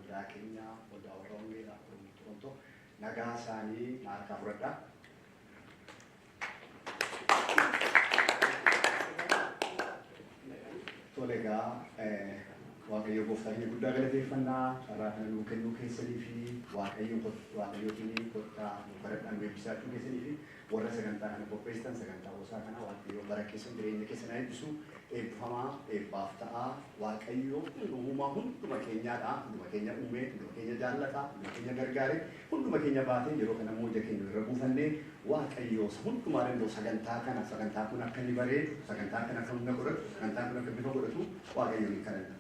waldaa keenya waldaa Oromiyaa Toronto nagaa isaanii harkaa fudhadha. Tolegaa waaqayyo gooftaan guddaa galateeffannaa karaa kana nuu kennuu keessanii fi waaqayyootiin kottaa baradhaan beeksisachuu keessanii fi warra sagantaa kana qopheessitan sagantaa OSA kana waaqayyo bara keessan jireenya keessan eebbisu eebbifamaa eebbaaf ta'aa waaqayyo uumaa hunduma keenyaadha hunduma keenya uumee hunduma keenya jaallataa hunduma keenya gargaaree hunduma keenya baatee yeroo kana mooja keenya irra buufannee waaqayyo hundumaa danda'u sagantaa kun akka inni bareedu sagantaa kana akka humna godhatu sagantaa kun akka bifa godhatu waaqayyo ni kadhanna.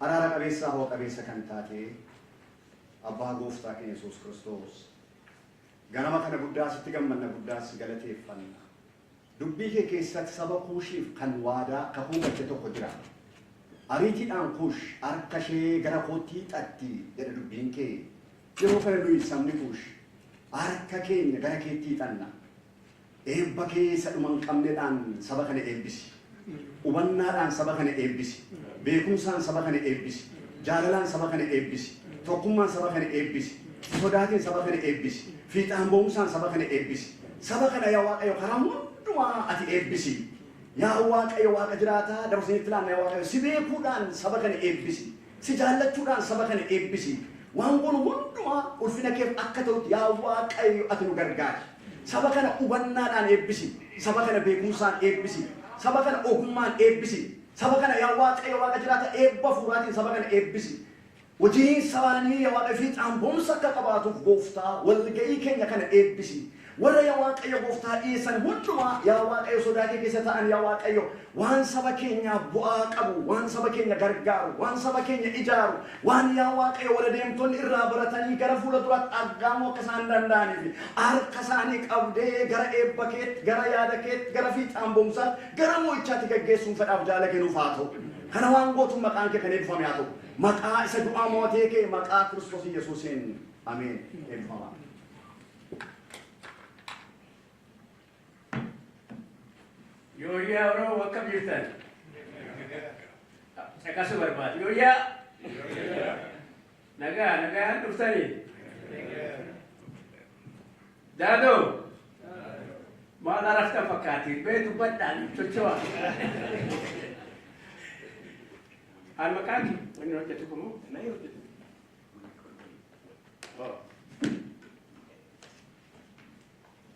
Araara qabeessa hoo qabeessa kan taate abbaa gooftaa keenya Yesuus Kiristoos ganama kana guddaa sitti gammanna guddaa si galateeffanna. Dubbii kee keessatti saba Kuushiif kan waadaa kakuu galche tokko jira. Ariitiidhaan Kuush harka ishee gara kootti hiixatti jedha dubbiin kee. Yeroo kana nuyi sabni Kuush harka keenya gara keetti hiixanna. Eebba keessa dhuma hin qabnedhaan saba kana eebbisi. Hubannaadhaan saba kana eebbisi. Beekumsaan saba kana eebbisi. Jaalalaan saba kana eebbisi. Tokkummaan saba kana eebbisi. Sodaatiin saba kana eebbisi. Fiixaan boonusaan saba kana eebbisi. Saba kana yaa Waaqayyo karaa hundumaa ati eebbisi. Yaa Waaqayyo Waaqa jiraataa dabarsanii filaan yaa Waaqayyo si beekuudhaan saba kana eebbisi. Si jaallachuudhaan saba kana eebbisi. Waan kun hundumaa ulfina keef akka ta'utti yaa Waaqayyo ati nu gargaari. Saba kana hubannaadhaan eebbisi. Saba kana beekumsaan eebbisi. Saba kana ogummaan eebbisi. Saba kana yaa Waaqayyo Waaqa jiraataa eebba fuuraatiin saba kana eebbisi. Wajjin sabaanii yaa Waaqayyo fiixaan boonsa akka qabaatuuf gooftaa walga'ii keenya kana eebbisi. Warra yaa Waaqayyo gooftaa dhiyeessan hundumaa yaa Waaqayyo sodaa kee keessa ta'an yaa Waaqayyo waan saba keenya bu'aa qabu, waan saba keenya gargaaru, waan saba keenya ijaaru, waan yaa Waaqayyo wal deemtonni irraa baratanii gara fuula duraatti argamuu akka isaan danda'aniif harka isaanii qabdee gara eebba keetti, gara yaada keetti, gara fiixaan boonsaatti, gara mo'ichaatti gaggeessuun fedhaaf jaala kennuuf haa ta'u. Kana waan gootuun maqaan kee kan eebbifame haa ta'u. Maqaa isa du'aa mootee kee maqaa Kiristoos Yesuusiin ameen eebbifamaa. Yoya Oromo wakam jirtan. Sakasu barbaad. Yoya. Nagaan dhuftani. Dado. Maal araftan fakkaati. Beetu badhaan socho'a. Al maqaati. Wanni hojjetu kumoo? Nai hojjetu.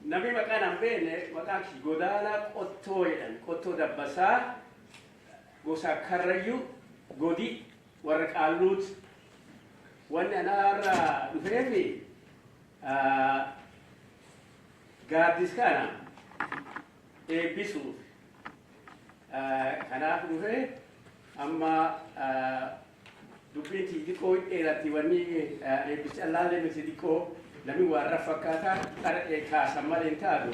Nabi maqaan hambeen maqaan godaana qottoo jedhan qottoo dabbasaa gosa karrayyuu godi warra qaalluut wanni anaarra dhufeefi gaaddis kana eebbisuuf kanaaf dhufee amma dubbiin xixiqqoo dheeratti wanni eebbis allaallee miti xiqqoo Lami warra fakkaata kaasan malee hin taatu.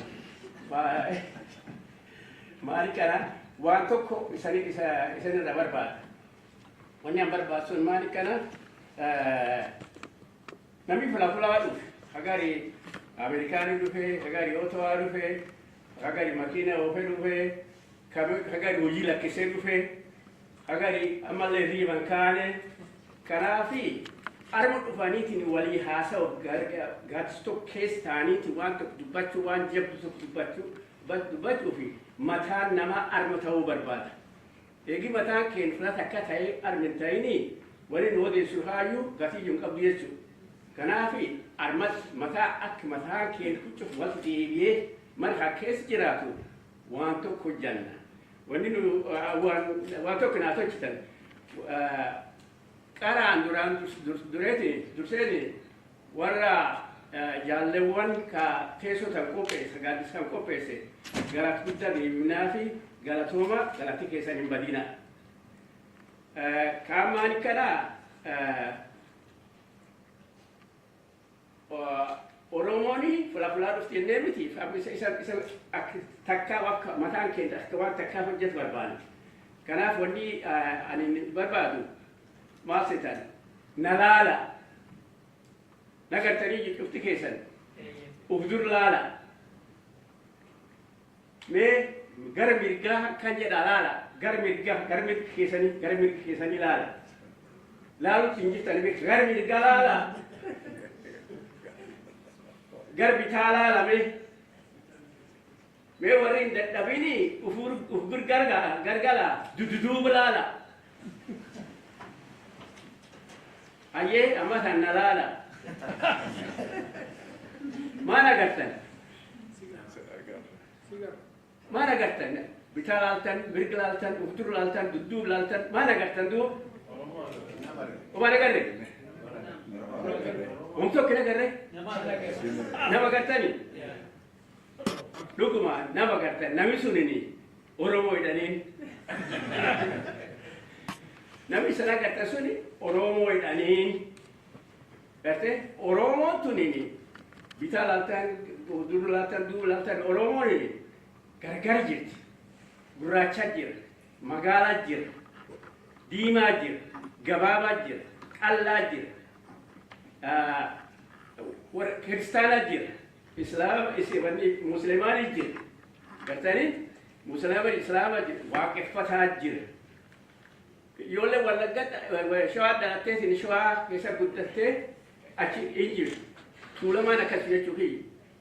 Maali kana waan tokko isanirra barbaada. Wanni an barbaadu sun maali kana namni fulaa dhufe hagari Ameerikaanii dhufe hagari Otowaa dhufe hagari makiina oofee dhufe hagari hojii lakkisee dhufe hagari ammallee riiban kaane kanaafi Arma dhufaniitiin walii haasa'u gaaddistoo keessa ta'aniitiin waan tokko dubbachuu waan jabdu tokko dubbachuu fi mataan namaa arma ta'uu barbaada. Eegi mataan keenya fudhata akka ta'e arma hin ta'inii waliin odeessu haayyuu gatii hin qabdu jechuudha. Kanaafi armas mataa akka mataan keenya kucuuf wal deebi'ee marga keessa jiraatu waan tokko hojjanna. Wanni nu waan tokko naa tolchitan. Karaan durseni warra jaalleewwan ka teessotan qopheesse gaaddisaan qopheesse garat guddaa deeminaa fi galatooma galatti keessan hin badina. Kaamaan kana Oromooni fulaa dhufti jennee miti isa takkaa akka mataan keenya akka waan takkaa hojjetu barbaadu. Kanaaf wanni ani barbaadu Maasitan, nalala, nagartanii cufti keessan, ufdur laala. Mee gara mirgaa kan jedha laala, gara mirga keessanii laala. laalu tinjitani bik garbi galala garbi talala me warin dadabini ufur gargala dududu bulala aye amma sanalala mana gartan mana gartan bitalaltan birglaltan ufturlaltan dudulaltan mana gartan du mana garre untuk kena garre nama gartani lukuma nama gartan nami sunini Oromo idani nami sana gartan suni Oromo idani garte Oromo tunini bitalaltan dudulaltan Oromo ini gargar jirti gurraacha jira magaalaa jira diimaa jira gabaabaa jira qallaa jira kiristaanaa jira muslimaanii jira gartanii islaamaa jira waaqeffataa jira ijoollee wallaggaa shawaa dhalattee isin shawaa keessa guddattee achi hin jirtu tuulamaan akkas jechuufi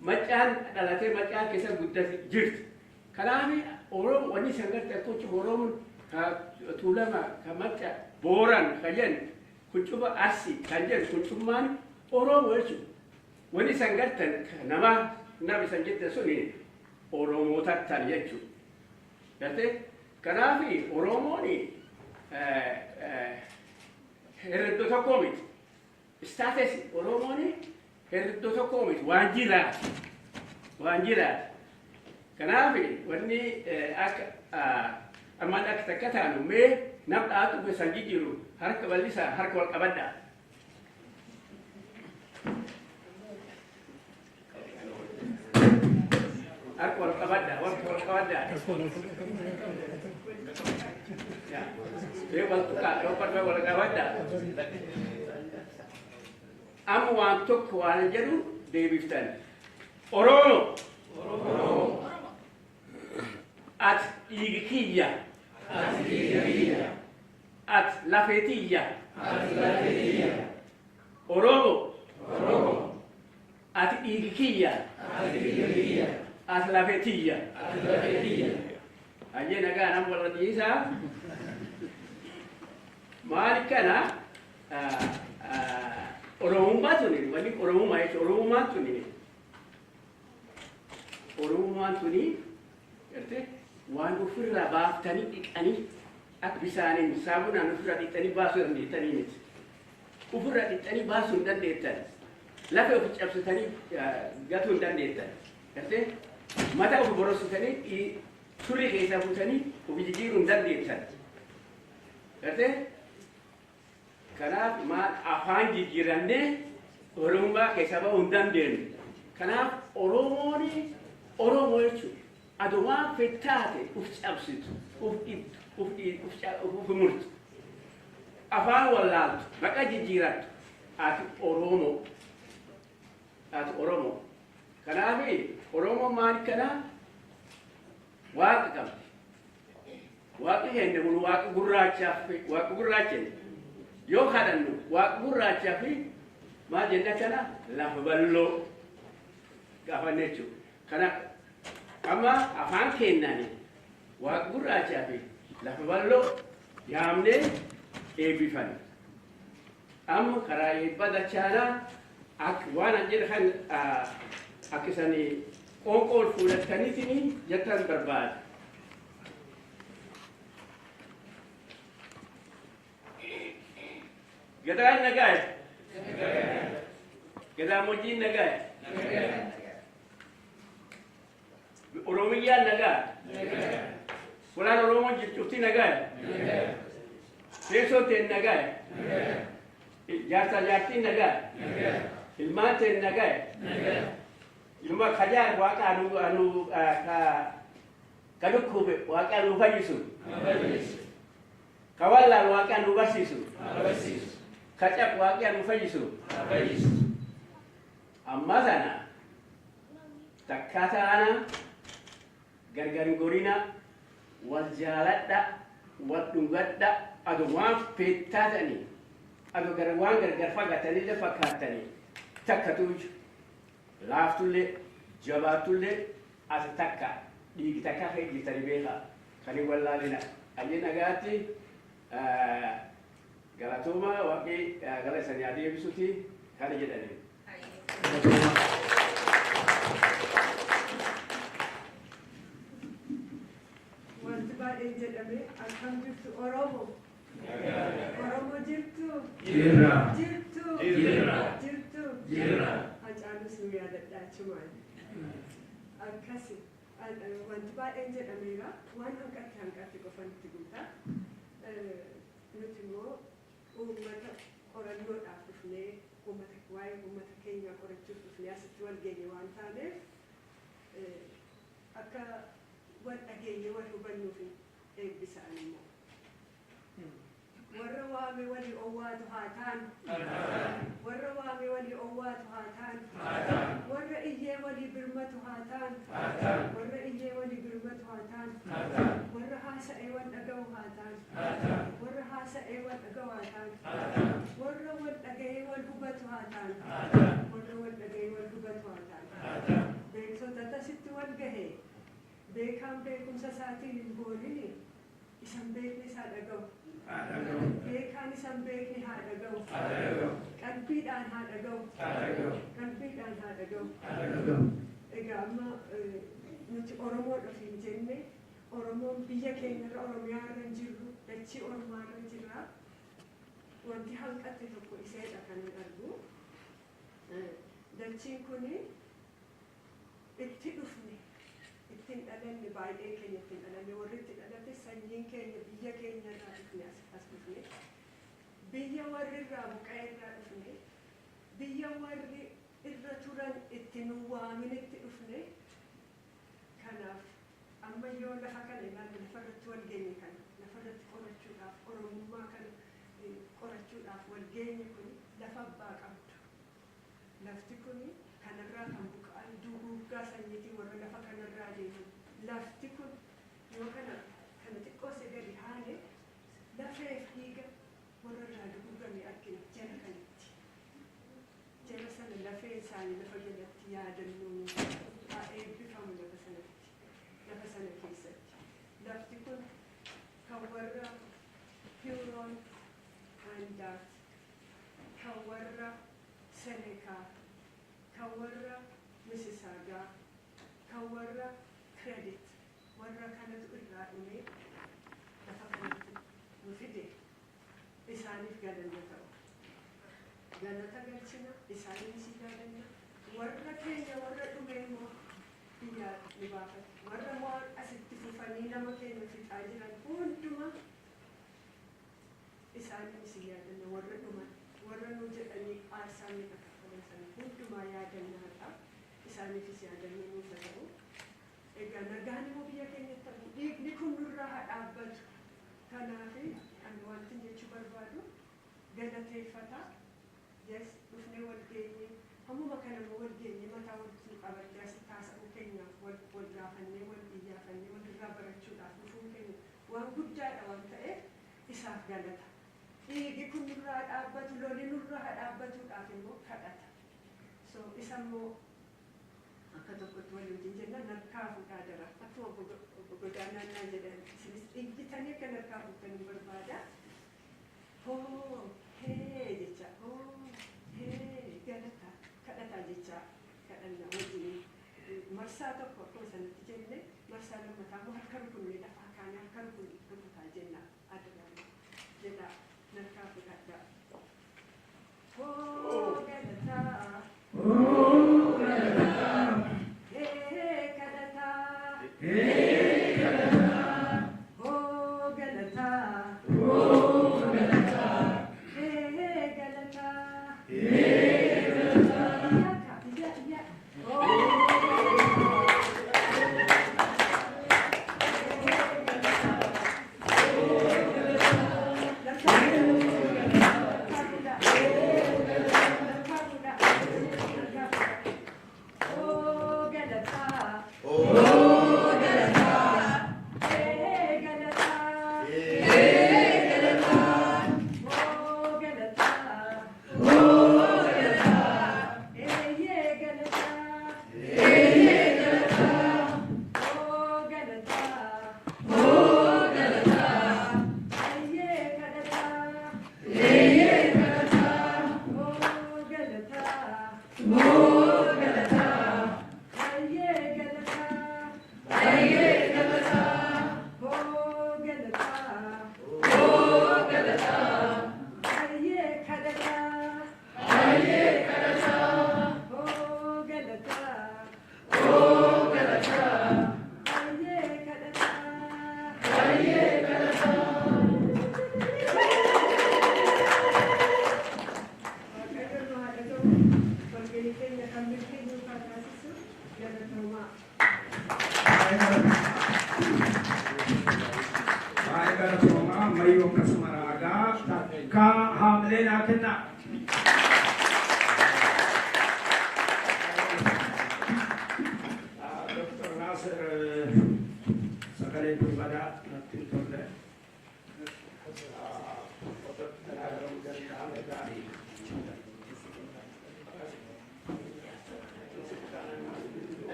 macaan dhalatee macaan keessa guddate jirti kanaaf Oromo wani sangat aku Oromo tulama kamaca boran kajen kucuba asi kajen kucuman Oromo itu wani sangat nama nabi sanjit suni Oromo tattan itu berarti kanafi Oromo ni herdo komit status Oromo ni herdo komit wanjirat Kanafi wani aman ak takatanu me nabda tu besanjiru harka balisa harka wal qabada harka wal qabada ya dia wal tuka dapat wal qabada amu wantuk wal jadu debiftan Oromo at igikiya at lafetiya Oromo at igikiya at lafetiya aje naga nam wala disa marikana Oromo batuni wani Oromo mai Oromo matuni erte waan ufirra baaftanii dhiqanii akka bisaaniin saamunaan ufirra dhiqanii baasuu dandeettanii miti. Ufirra dhiqanii baasuu hin dandeettan. Lafa ofi cabsitanii gatuu hin dandeettan. Erte mataa ofi borositanii surii keessaa fuutanii ofi jijjiiruu hin dandeettan. Erte kanaaf maal afaan jijjiirannee Oromummaa keessaa bahuu hin dandeenyu. Kanaaf Oromo jechuudha. Addunyaa fettaate uf cabsitu uf murtu afaan wallaaltu maqaa jijjiirattu ati Oromo kanaaf Oromo maal kana waaqa qabdi waaqi hende kun waaqa gurraacha yoo kadhannu waaqa gurraachaa fi maal jenna kana lafa bal'oo gaafanne jechuudha kana amma afaan kennani waaqa gurraachaa fi lafa bal'oo yaamne eebbifan amma karaa eebba dachaanaa akka waan jedhan akka isanii qoonqoon fuudhataniitiin jettan barbaada. Gadaan nagaa gadaa mojiin nagaa Oromiyaa nagaa fulaan Oromoon jirtuutti nagaa teessoo ta'e nagaa jaarsa jaartiin nagaa ilmaan ta'e nagaa ilma kajaar waaqa anu kadukkube waaqa anu fayyisu kawallaan waaqa anu barsiisu kacap waaqa anu fayyisu amma sana takkataana gargar gorina wal jaaladha wal dhungadha adumaan feettatani ado garwaan gargar fagaatanii le fakkaatanii takkatu laaftullee jabaatullee as takka dhiigi takka hejjitanii beeka kani wallaalina ayyi nagaatti galatuma waaqii gala isanii adeebisuti kana jedhanii. Wanti baay'een jedhame akkam jirtu Oromo. Oromo jirtu. Jirra. Hacaalus nu yaadadhaa chumaan. Akkasi wanti baay'een jedhameera waan hanqatti qofan itti guutaa. Nuti immoo uummata qorannoodhaaf dhufnee waa'ee uummata keenyaa qorachuuf dhufnee asitti wal geenye waan taaneef akka wal dhageenye wal hubannuuf eebbisaan immoo. Warra waame walii owwaatu haa ta'an. Warra waame walii owwaatu haa ta'an. Warra iyyee walii birmatu haa ta'an. Warra iyyee walii birmatu haa ta'an. Warra haasa'ee wal dhaga'u haa ta'an. Warra haasa'ee wal dhaga'u haa ta'an. Warra wal dhaga'ee wal hubatu haa ta'an. Warra wal dhaga'ee wal hubatu haa ta'an. Beektota tasitti wal gahee beekaan beekumsa isaatiin hin boonini isan beekni isaa dhaga'u. Beekaan isan beekni haa dhaga'u. Qalbiidhaan haa dhaga'u. Qalbiidhaan haa dhaga'u. Egaa amma nuti Oromoodhaaf hin jenne Oromoon biyya keenyarra Oromiyaa irra hin jirru dachii Oromaa irra jirra. Wanti hanqatte tokko iseedha kan argu. Dachiin kuni itti dhufne ittiin dhalanne baay'ee keenya ittiin dhalanne warri itti dhalate sanyiin keenya biyya keenya irraa dhufne as dhufne biyya warri irraa buqqa'ee irraa dhufne biyya warri irra turan itti nu waamin itti dhufne kanaaf amma yoo lafa kana ilaalle lafarratti wal geenye kana lafarratti qorachuudhaaf Oromummaa kana qorachuudhaaf wal geenye kun lafa abbaa qabdu lafti kun kanarraa kan buqqa'an duguuggaa sanyiitii warra lafa kanarraa deemu lafti kun yoo kana xiqqoo se gadi haane lafeef dhiiga warra irraa duguugame argina jala kanatti jala sana lafee isaanii lafa jalatti yaadannoo haa eebbifamu lafa sana keessatti lafti kun kan warra Huron Andaat kan warra Senekaa kan warra Mississauga kan warra Credit warra kanatu irraa dhume lafa kanatti nu fide isaaniif galanna ta'u galata galchina isaaniif si galanna warra keenya warra dhume immoo biyya ni baafatu warra waan asitti fufanii nama keenya fixaa jiran hunduma isaaniif si yaadanna warra dhuman warra nu jedhanii aarsaa ni kakaffalan sana hundumaa yaadannaadha isaaniifis yaadannee nuuf ta'u egaa nagaan immoo biyya keenyatti ta'u dhiigni kun nurraa haa dhaabbatu kanaaf ani wanti jechuu barbaadu galateeffata yes dhufnee wal geenye hammuma kana immoo wal geenye mataa walitti qabattee asitti haasa'uu keenyaaf wal gaafannee wal iyyaafannee walirraa barachuudhaaf dhufuun keenya waan guddaadha waan ta'eef isaaf galata. Dhiigi kun nurraa dhaabbatu loli nurraa dhaabbatuudhaaf immoo kadhata. So isa immoo akka tokkotti waliin jenna narkaa fuudhaa dara akkuma godaanaa jedhan isinis dhiibbitanii akka narkaa fuudhanii barbaada. Hoo hee jecha hoo hee galata kadhata jecha kadhanna wajjin marsaa tokko akkuma sanatti jenne marsaa lammataa immoo harka rukunee lafaa kaanii harka rukutaa jenna Addunyaa jedha. Oh, Gadata. Oh, Gadata. Hey, Gadata. Hey, Gadata. Oh, Gadata. Oh, Gadata. Hey, Gadata. Hey, Gadata. Yeah. Oh. Gadata.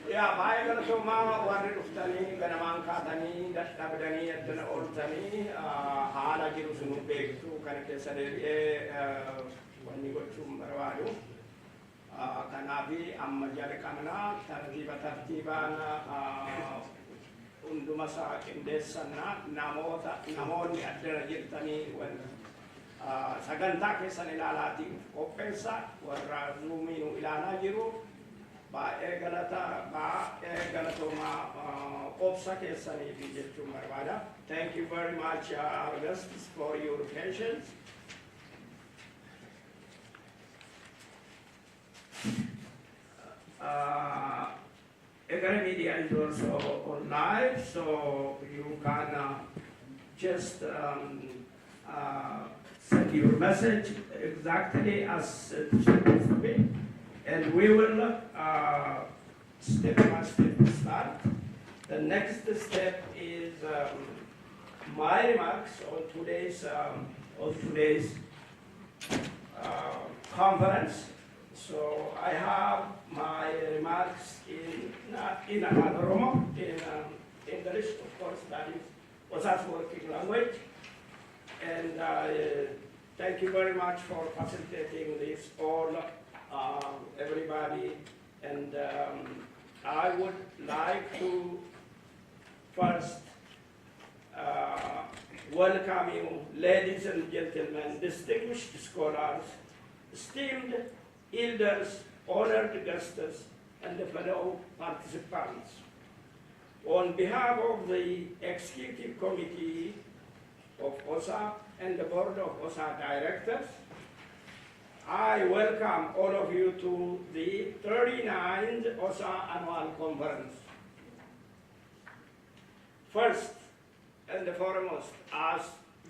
Ya, baik kalau semua warga Ustani, kenamaan katani, dastabdani, dan ortani, hala jiru sunu begitu karena kesadari wani gocum berwadu, kanabi amma jadi kamana tartiban undu masa indesana namon ada jirtani wan saganta kesanilalating opesa warra numinu ilana jiru. Baik galata ma opsa kesani bijetu marwada. Thank you very much, our guests, for your patience. Egara media is also on live, so you can just send your message exactly as it supposed to be. And we will step by step start. The next step is my remarks on today's conference. So I have my remarks in Oromo, in English, of course, that is OSA's working language. And thank you very much for facilitating this all. Everybody, and I would like to first welcome you, ladies and gentlemen, distinguished scholars, esteemed elders, honored guests, and fellow participants. On behalf of the Executive Committee of OSA and the Board of OSA Directors, I welcome all of you to the 39th OSA Annual Conference. First and foremost, as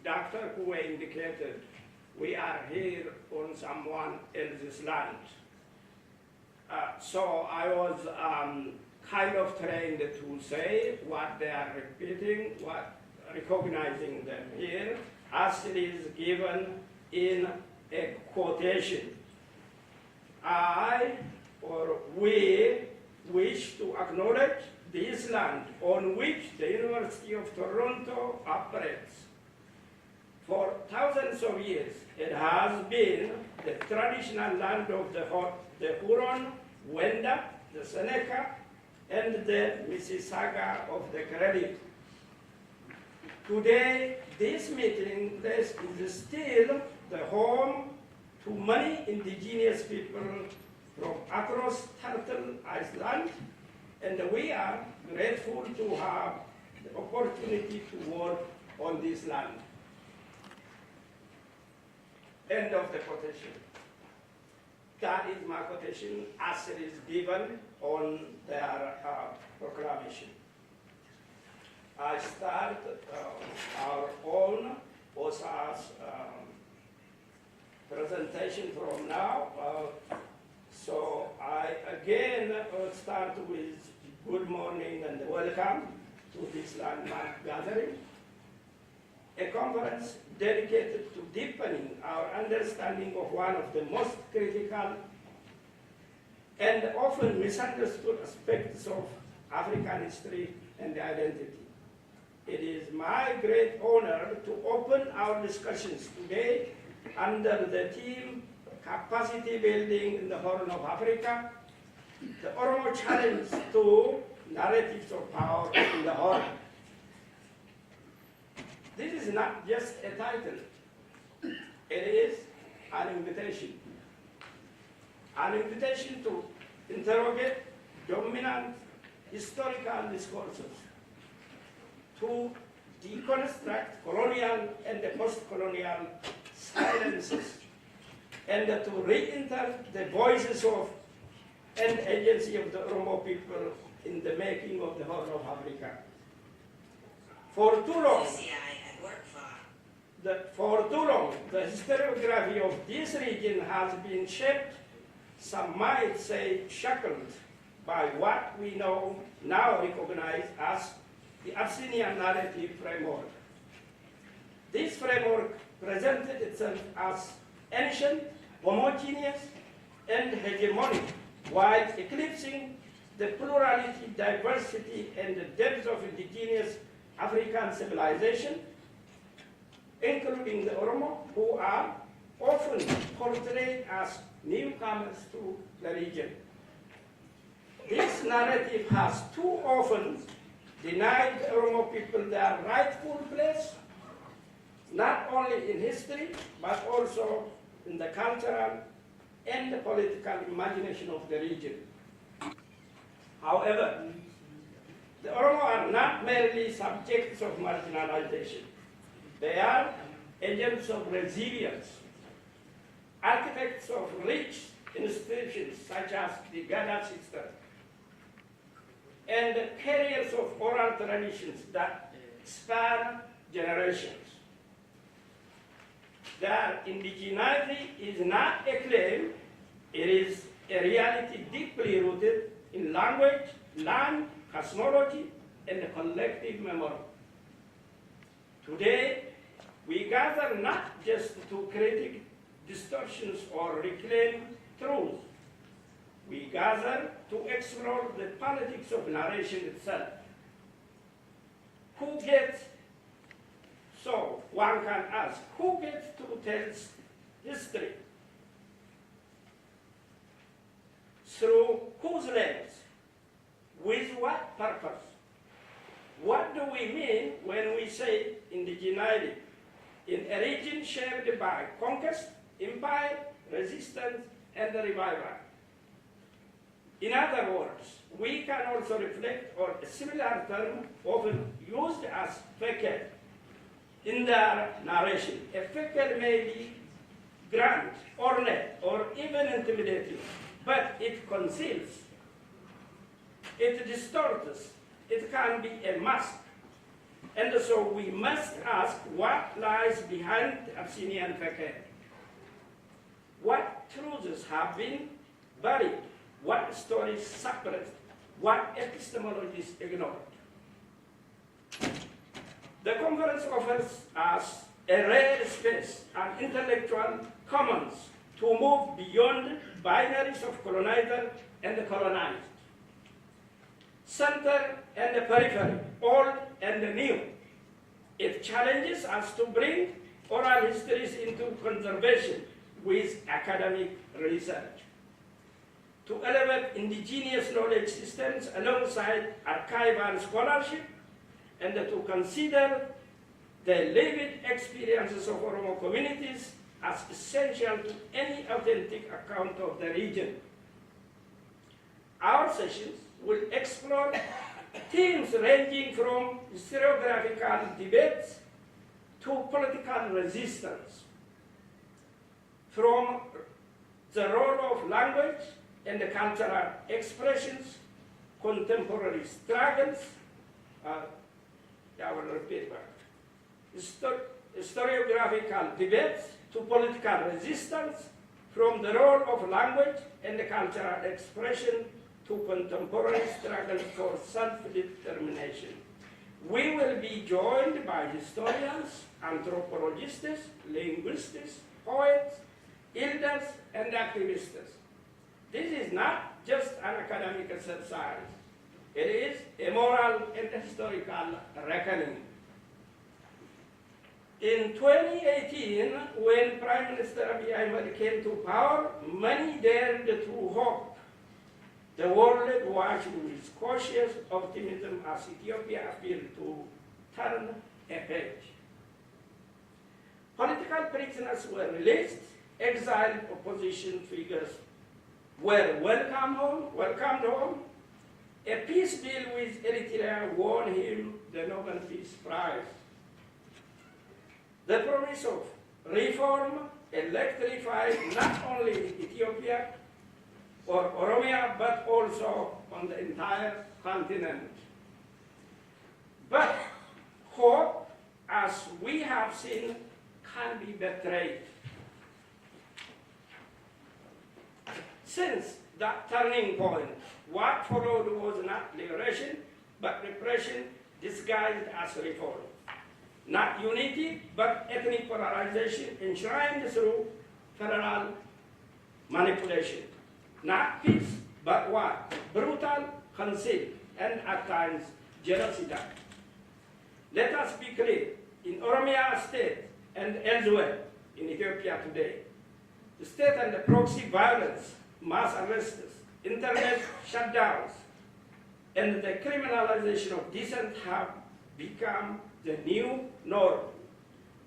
Dr. Kuwe indicated, we are here on someone else's land. So I was kind of trained to say what they are repeating, recognizing them here, as it is given in a quotation. I or we wish to acknowledge this land on which the University of Toronto operates. For thousands of years, it has been the traditional land of the Huron, Wenda, the Seneca, and the Mississauga of the Caribbean. Today, this meeting place is still the home to many indigenous people from across Turtle Island, and we are grateful to have the opportunity to work on this land. End of the quotation. That is my quotation as it is given on their proclamation. I start our own OSA's presentation from now. So I again start with good morning and welcome to this landmark gathering, a conference dedicated to deepening our understanding of one of the most critical and often misunderstood aspects of African history and identity. it is my great honor to open our discussions today under the theme Capacity Building in the Horn of Africa, the Oromo Challenge to Narratives of Power in the Horn. This is not just a title, it is an invitation. An invitation to interrogate dominant historical discourses, to deconstruct colonial and the post-colonial silences, and to re-enter the voices of and agency of the Oromo people in the making of the Horn of Africa. For too long, the historiography of this region has been shaped, some might say shackled, by what we now recognize as the Abyssinian narrative framework. This framework presented itself as ancient, homogeneous, and hegemonic, while eclipsing the plurality, diversity, and the depth of indigenous African civilization, including the Oromo, who are often portrayed as newcomers to the region. This narrative has too often denied the Oromo people their rightful place, not only in history, but also in the cultural and the political imagination of the region. However, the Oromo are not merely subjects of marginalization. They are agents of resilience, architects of rich institutions such as the Gada system, and carriers of oral traditions that span generations. Their indigeneity is not a claim, it is a reality deeply rooted in language, land, cosmology, and collective memory. Today, we gather not just to critique distortions or reclaim truth. We gather to explore the politics of narration itself. Who gets, so one can ask, who gets to tell history? Through whose lens? With what purpose? What do we mean when we say indigeneity in a region shaped by conquest, empire, resistance, and revival? In other words, we can also reflect on a similar term often used as fekel in their narration. A fekel may be grand, ornate, or even intimidating, but it conceals, it distorts, it can be a mask. And so we must ask what lies behind the Abyssinian fekel. What truths have been buried? What stories suppressed? What epistemologies ignored? The conference offers us a rare space and intellectual commons to move beyond binaries of colonizer and colonized, center and periphery, old and new. It challenges us to bring oral histories into conservation with academic research, to elevate indigenous knowledge systems alongside archival scholarship, and to consider the lived experiences of Oromo communities as essential to any authentic account of the region. Our sessions will explore themes ranging from historiographical debates to political resistance, from the role of language and the cultural expressions, contemporary struggles, I will repeat back, historiographical debates to political resistance, from the role of language and the cultural expression to contemporary struggles for self-determination. We will be joined by historians, anthropologists, linguists, poets, elders, and activists. This is not just an academic exercise. It is a moral and historical reckoning In 2018, when Prime Minister Abiy Ahmed came to power, many dared to hope the world watched with cautious optimism as Ethiopia appeared to turn a page. Political prisoners were released, exiled opposition figures were welcomed home. A peace deal with Eritrea won him the Nobel Peace Prize. The promise of reform electrified not only Ethiopia or Oromiyaa, but also on the entire continent. But hope, as we have seen, can be betrayed. Since that turning point, what followed was not liberation, but repression disguised as reform. Not unity, but ethnic polarization enshrined through federal manipulation. Not peace, but what? Brutal conceit, and at times genocide. Let us be clear, in Oromiyaa state and elsewhere in Ethiopia today, the state and the proxy violence, mass arrests, internet shutdowns, and the criminalization of dissent have become the new norm.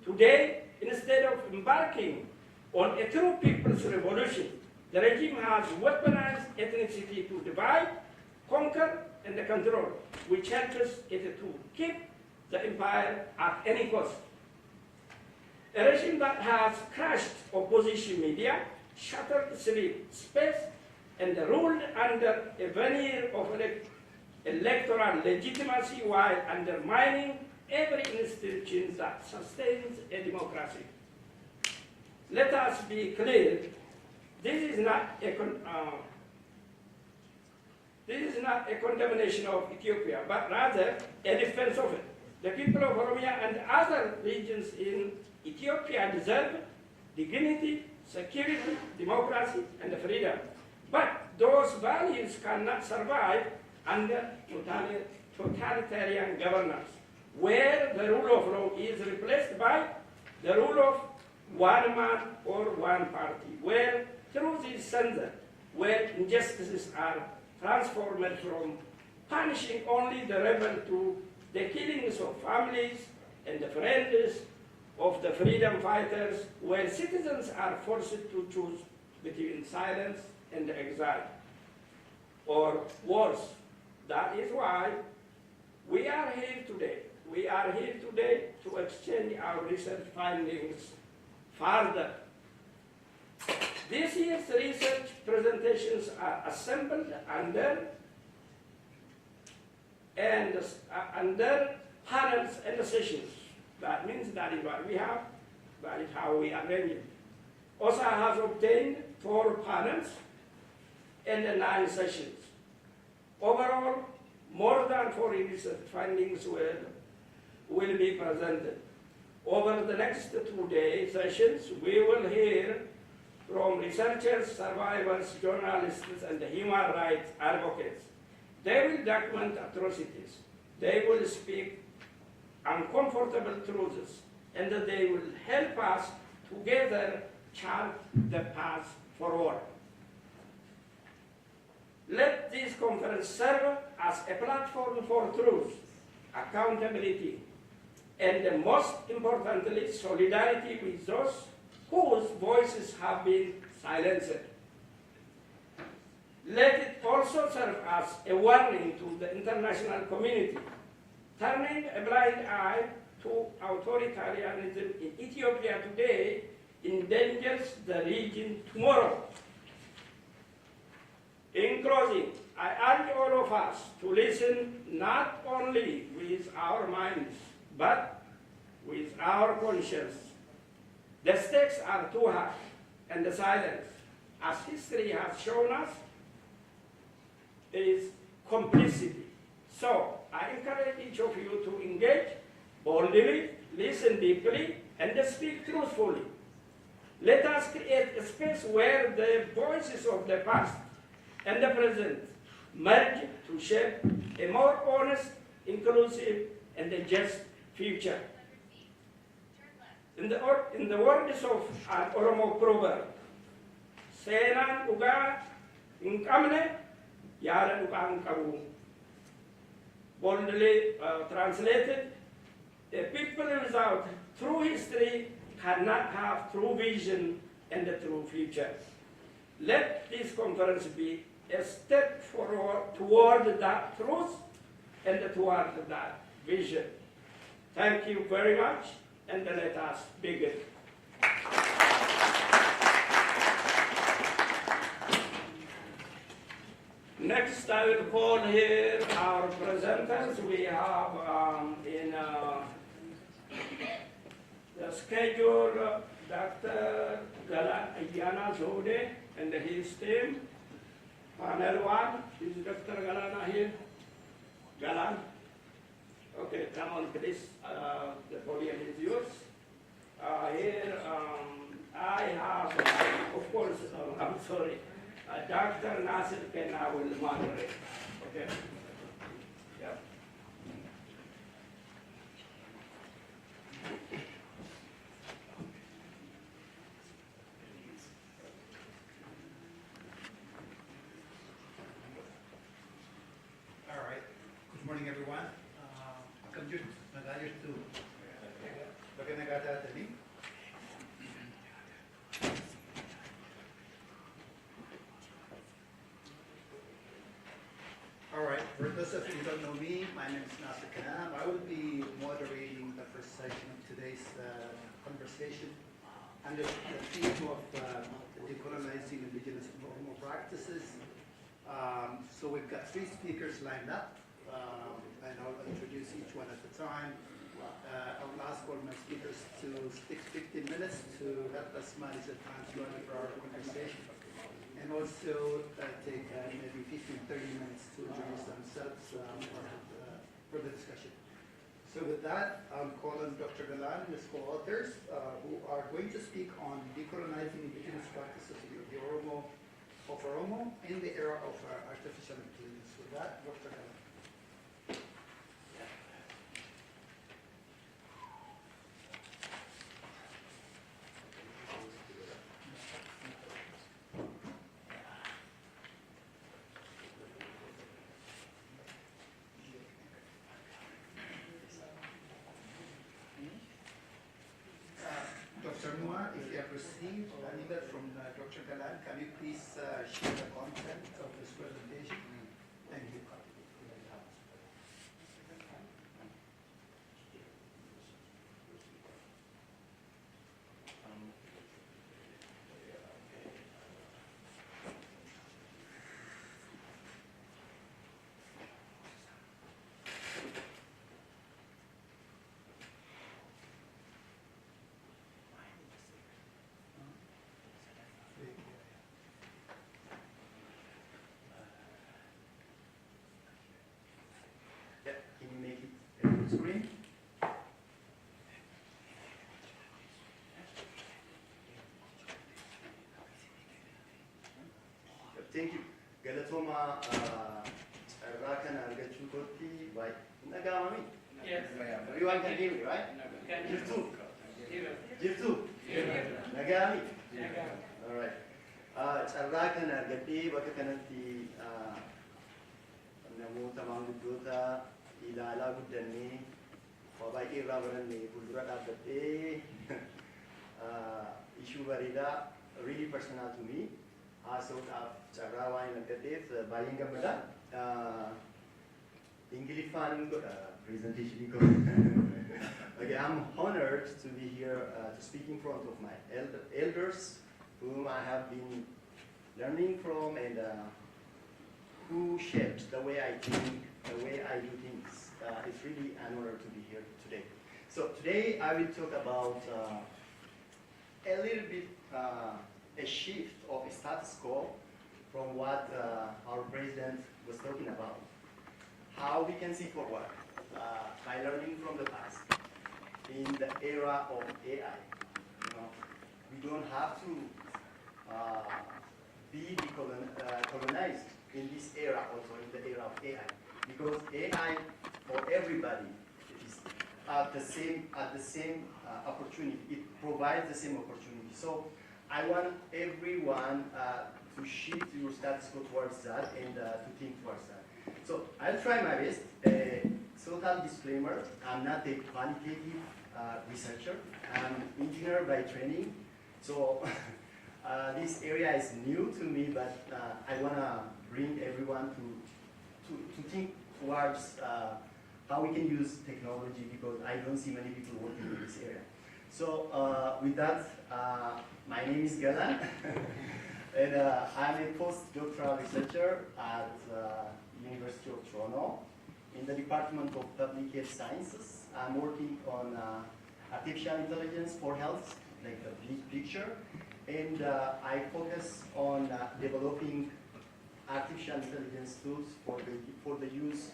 Today, instead of embarking on a true people's revolution, the regime has weaponized ethnicity to divide, conquer, and control, which helps it to keep the empire at any cost. A regime that has crushed opposition media, shattered civil space, and ruled under a veneer of electoral legitimacy while undermining every institution that sustains a democracy. Let us be clear, this is not a condemnation of Ethiopia, but rather a defense of it. The people of Oromiyaa and other regions in Ethiopia deserve dignity, security, democracy, and freedom. But those values cannot survive under totalitarian governance, where the rule of law is replaced by the rule of one man or one party, where truth is censored, where injustices are transformed from punishing only the rebel to the killings of families and the friends of the freedom fighters, where citizens are forced to choose between silence and exile, or worse. That is why we are here today. We are here today to exchange our research findings further. This year's research presentations are assembled under panels and sessions. That means that is what we have, that is how we arrange it. OSA has obtained 4 panels and 9 sessions. Overall, more than 40 research findings will be presented. Over the next 2-day sessions, we will hear from researchers, survivors, journalists, and human rights advocates. They will document atrocities. They will speak uncomfortable truths, and they will help us together chart the path forward. Let this conference serve as a platform for truth, accountability, and most importantly, solidarity with those whose voices have been silenced. Let it also serve as a warning to the international community. Turning a blind eye to authoritarianism in Ethiopia today endangers the region tomorrow. In closing, I urge all of us to listen not only with our minds, but with our conscience. The stakes are too high, and the silence, as history has shown us, is complicity. So, I encourage each of you to engage boldly, listen deeply, and speak truthfully. Let us create a space where the voices of the past and the present merge to shape a more honest, inclusive, and a just future. in the words of an Oromo proverb, seenaan dhugaa hin qabne yaada dhugaa hin qabu. Boldly translated, a people without true history cannot have true vision and a true future. Let this conference be a step forward toward that truth and toward that vision. Thank you very much, and let us begin. Next, I will call here our presenters. We have in the schedule Dr. Addunyaa.Adooleeysa and his team. Panel 1, is Dr. Galana here? Galan? Okay, come on please, the podium is yours. Here I have, of course, I'm sorry, Dr. Nasir Kena will moderate, okay? Yeah. All right. Good morning, everyone. Welcome to Nagayos to Baganagata. All right. For those of you who don't know me, my name is Nasir Kena. I will be moderating the first session of today's conversation under the theme of decolonizing indigenous Oromo practices. So we've got 3 speakers lined up, and I'll introduce each one at a time. I'll ask all my speakers to stick 15 minutes to help us manage the time slotted for our conversation, and also take maybe 15-30 minutes to introduce themselves for the discussion. So with that, I'm calling Dr. Galan and his co-authors, who are going to speak on decolonizing indigenous practices of the Oromo in the era of artificial intelligence. With that, Dr. Galan. Dr. Noah, if you have received an email from Dr. Galan, can you please share the content of this presentation? Thank you. Can you make it a full screen? Thank you. Galatoma Rakan Argachu Koti by Nagamami. Yes. Everyone can hear me, right? Jirtu. Jirtu. Nagami. All right. Rakan Argati, Bakakanati namoota maanguddoota ilaalaa guddannee waa baay'ee irraa barannee fuuldura dhaabbattee ishuu bareedaa really personal to me haasa'uudhaaf carraa waan hin argadheef baay'een gammada. Ingiliffaan godha presentation koo. Okay, I'm honored to be here to speak in front of my elders whom I have been learning from and who shaped the way I think, the way I do things. It's really an honor to be here today. So today I will talk about a little bit a shift of a status quo from what our president was talking about. How we can see forward by learning from the past in the era of AI. You know, we don't have to be colonized in this era, also in the era of AI, because AI for everybody is at the same opportunity. It provides the same opportunity. So I want everyone to shift your status quo towards that and to think towards that. So I'll try my best. Total disclaimer, I'm not a qualitative researcher. I'm an engineer by training. So this area is new to me, but I want to bring everyone to think towards how we can use technology, because I don't see many people working in this area. So with that, my name is Galan, and I'm a postdoctoral researcher at University of Toronto in the Department of Public Health Sciences. I'm working on artificial intelligence for health, like the big picture, and I focus on developing artificial intelligence tools for the use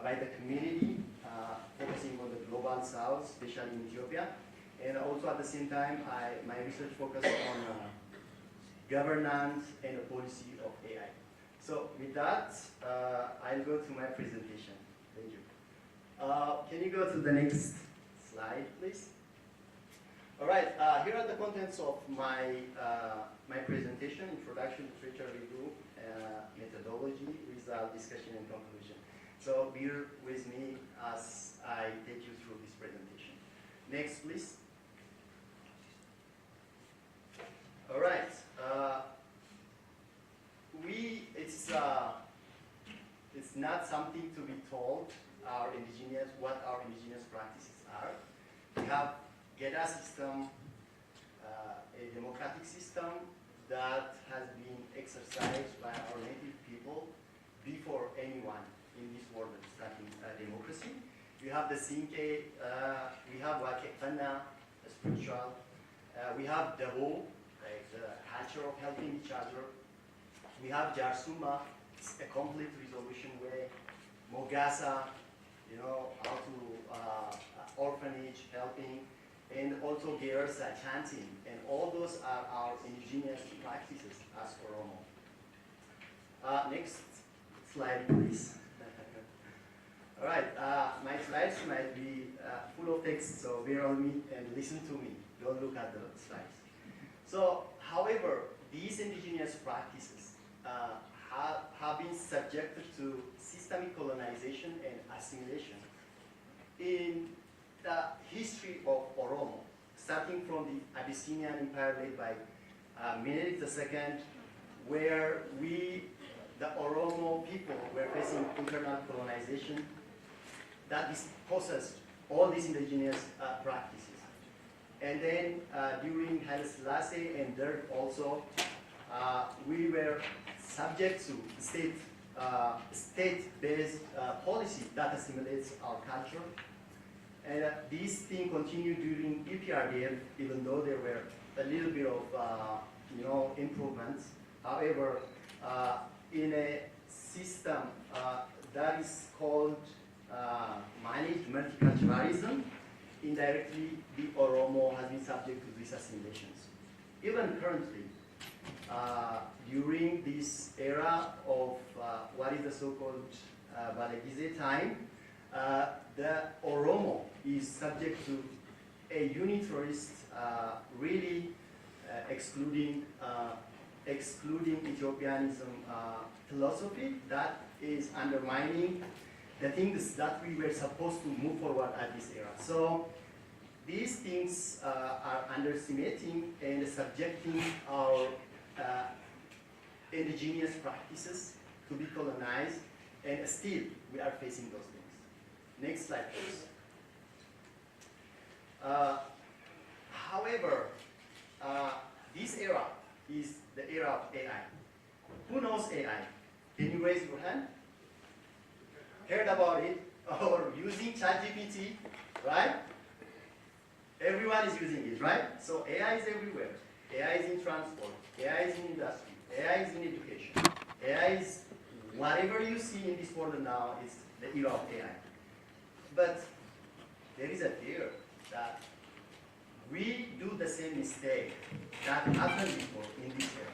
by the community, focusing on the global south, especially in Ethiopia. And also at the same time, my research focuses on governance and the policy of AI. So with that, I'll go to my presentation. Thank you. Can you go to the next slide, please? All right, here are the contents of my presentation: introduction, literature review, methodology, result, discussion, and conclusion. So bear with me as I take you through this presentation. Next, please. All right. It's not something to be told what our indigenous practices are. We have GEDA system, a democratic system that has been exercised by our native people before anyone in this world starting democracy. We have the Sinke, we have Wakefana, spiritual, we have Dabo, like the culture of helping each other. We have Jarsuma, a conflict resolution way. Mogasa, how to orphanage, helping, and also Gersa, chanting, and all those are our indigenous practices as Oromo. Next slide, please. All right, my slides might be full of text, so bear on me and listen to me. Don't look at the slides. So, however, these indigenous practices have been subjected to systemic colonization and assimilation in the history of Oromo, starting from the Abyssinian Empire led by Menelik II, where the Oromo people, were facing internal colonization that dispossessed all these indigenous practices. And then during Haile Selassie and Derg also, we were subject to state-based policy that assimilates our culture. And this thing continued during EPRDF, even though there were a little bit of improvements. However, in a system that is called managed multiculturalism, indirectly the Oromo has been subject to these assimilations. Even currently, during this era of what is the so-called Balagize time, the Oromo is subject to a unitarist, really excluding Ethiopianism philosophy that is undermining the things that we were supposed to move forward at this era. So these things are underestimating and subjecting our indigenous practices to be colonized, and still we are facing those things. Next slide, please. However, this era is the era of AI. Who knows AI? Can you raise your hand? Heard about it? Or using ChatGPT, right? Everyone is using it, right? So AI is everywhere. AI is in transport. AI is in industry. AI is in education. AI is whatever you see in this world now is the era of AI. But there is a fear that we do the same mistake that happened before in this era.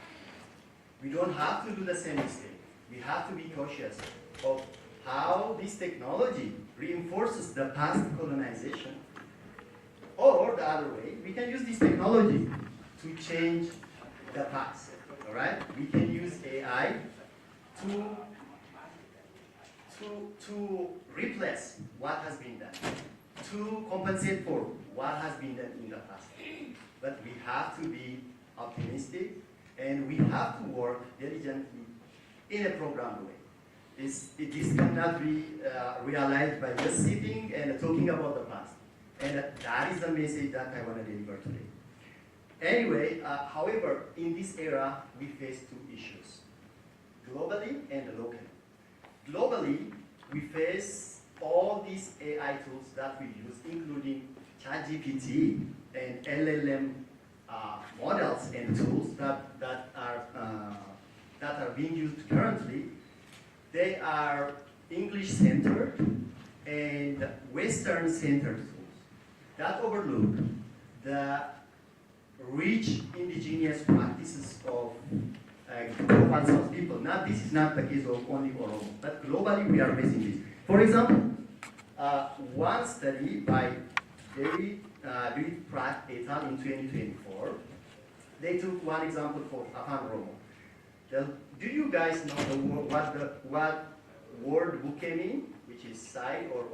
We don't have to do the same mistake. We have to be cautious of how this technology reinforces the past colonization Or the other way, we can use this technology to change the past. All right? We can use AI to replace what has been done, to compensate for what has been done in the past. But we have to be optimistic, and we have to work diligently in a programmed way. This cannot be realized by just sitting and talking about the past. And that is the message that I want to deliver today. Anyway, however, in this era, we face two issues, globally and locally. Globally, we face all these AI tools that we use, including ChatGPT and LLM models and tools that are being used currently. They are English-centered and Western-centered tools that overlook the rich indigenous practices of global South people. Now, this is not the case of only Oromo, but globally we are facing this. For example, one study by David Pratt et al. In 2024, they took one example for Afan Oromo. Do you guys know what word buke mean, which is side, or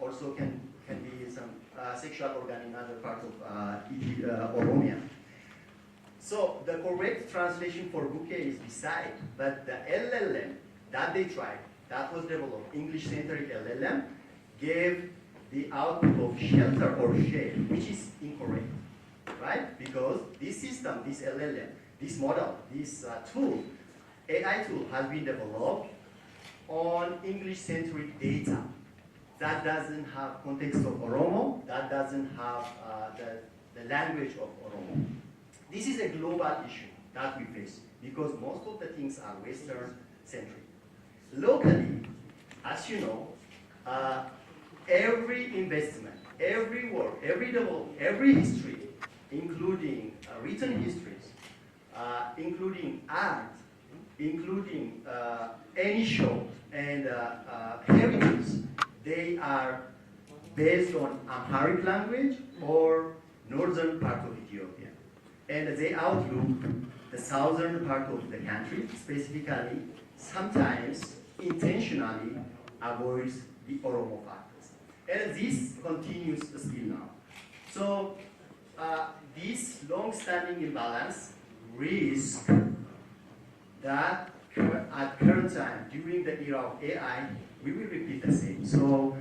also can be some sexual organ in other parts of Oromiyaa? So the correct translation for buke is beside, but the LLM that they tried, that was developed, English-centered LLM, gave the output of shelter or shade, which is incorrect, right? Because this system, this LLM, this model, this tool, AI tool has been developed on English-centric data. That doesn't have context of Oromo, that doesn't have the language of Oromo. This is a global issue that we face because most of the things are Western-centric. Locally, as you know, every investment, every work, every development, every history, including written histories, including art, including any show and heritage, they are based on Amharic language or northern part of Ethiopia. And they outlook the southern part of the country, specifically, sometimes intentionally avoids the Oromo factors. And this continues still now. So this long-standing imbalance risks that at current time, during the era of AI, we will repeat the same. So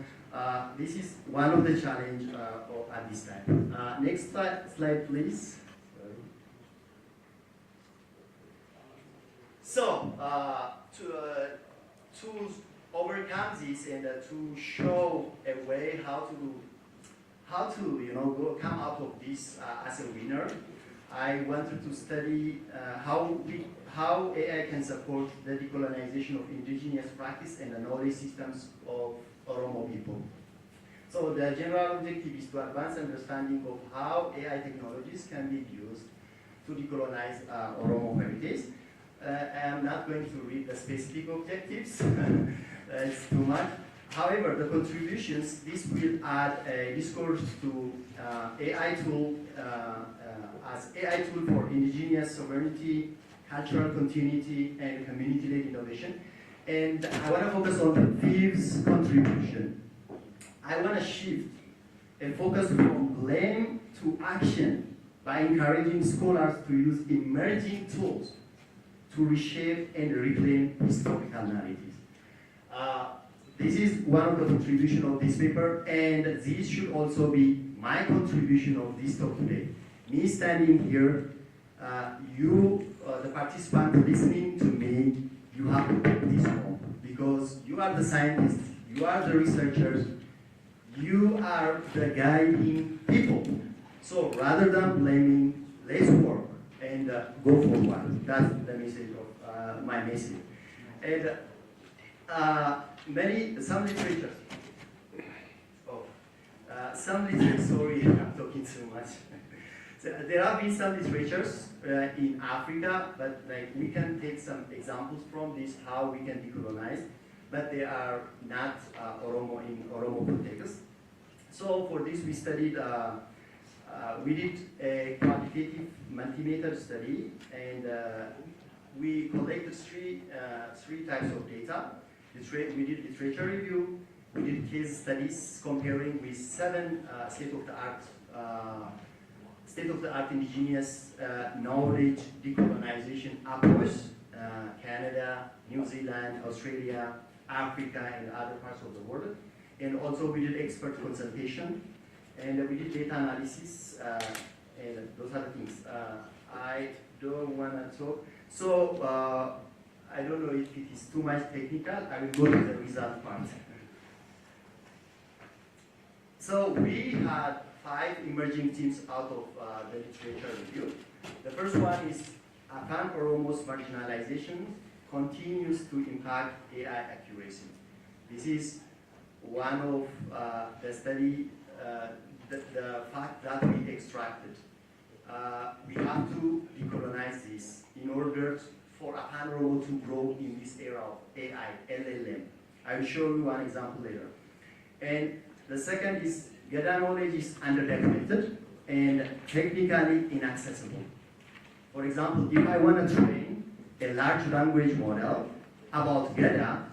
this is one of the challenges at this time. Next slide, please. So to overcome this and to show a way how to come out of this as a winner, I wanted to study how AI can support the decolonization of indigenous practice and the knowledge systems of Oromo people. So the general objective is to advance understanding of how AI technologies can be used to decolonize Oromo heritage. I am not going to read the specific objectives, it's too much. However, the contributions, this will add a discourse to AI tool as AI tool for indigenous sovereignty, cultural continuity, and community-led innovation. And I want to focus on the fifth contribution. I want to shift and focus from blame to action by encouraging scholars to use emerging tools to reshape and reclaim historical narratives. This is one of the contributions of this paper, and this should also be my contribution of this talk today. Me standing here, you, the participant listening to me, you have to take this home because you are the scientists, you are the researchers, you are the guiding people. So rather than blaming, let's work and go forward. That's the message of my message. And some literature. Sorry, I'm talking too much. So there have been some literatures in Africa, but we can take some examples from this, how we can decolonize, but they are not Oromo in Oromo context. So for this, we studied we did a quantitative multimeter study, and we collected three types of data. We did literature review, we did case studies comparing with 7 state-of-the-art indigenous knowledge decolonization approach, Canada, New Zealand, Australia, Africa, and other parts of the world. And also we did expert consultation, and we did data analysis, and those other things. I don't want to talk. So I don't know if it is too much technical. I will go to the result part. So we had 5 emerging themes out of the literature review. The first one is Afan Oromo's marginalization continues to impact AI accuracy. This is one of the study, the fact that we extracted. We have to decolonize this in order for Afan Oromo to grow in this era of AI, LLM. I will show you one example later. And the second is Gada knowledge is underdocumented and technically inaccessible. For example, if I want to train a large language model about Gada,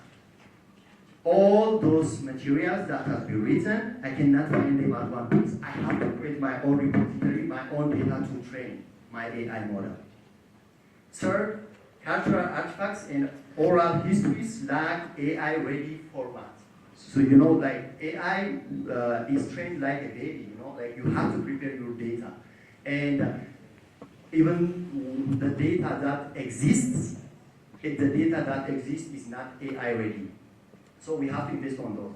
all those materials that have been written, I cannot find them at one place. I have to create my own repository, my own data to train my AI model. Third, cultural artifacts and oral histories lack AI-ready format. So you know, like AI is trained like a baby. You know, like you have to prepare your data, and even the data that exists, is not AI-ready. So we have to invest on those.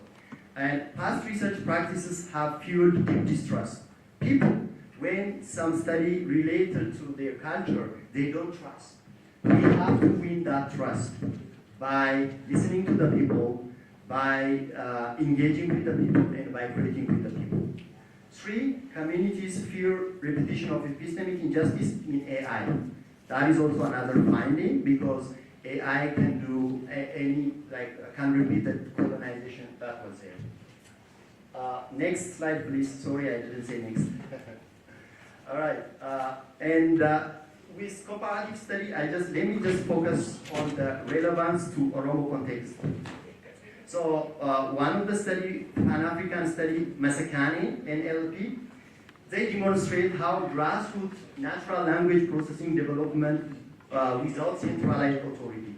And past research practices have fueled deep distrust. People, when some study related to their culture, they don't trust. We have to win that trust by listening to the people, by engaging with the people, and by creating with the people. 3, communities fear repetition of epistemic injustice in AI. That is also another finding, because AI can do can repeat the colonization that was there. Next slide, please. Sorry, I didn't say next. All right, with comparative study, let me just focus on the relevance to Oromo context. So one of the study, Pan-African study, Masakani, NLP, they demonstrate how grassroots natural language processing development without centralized authority.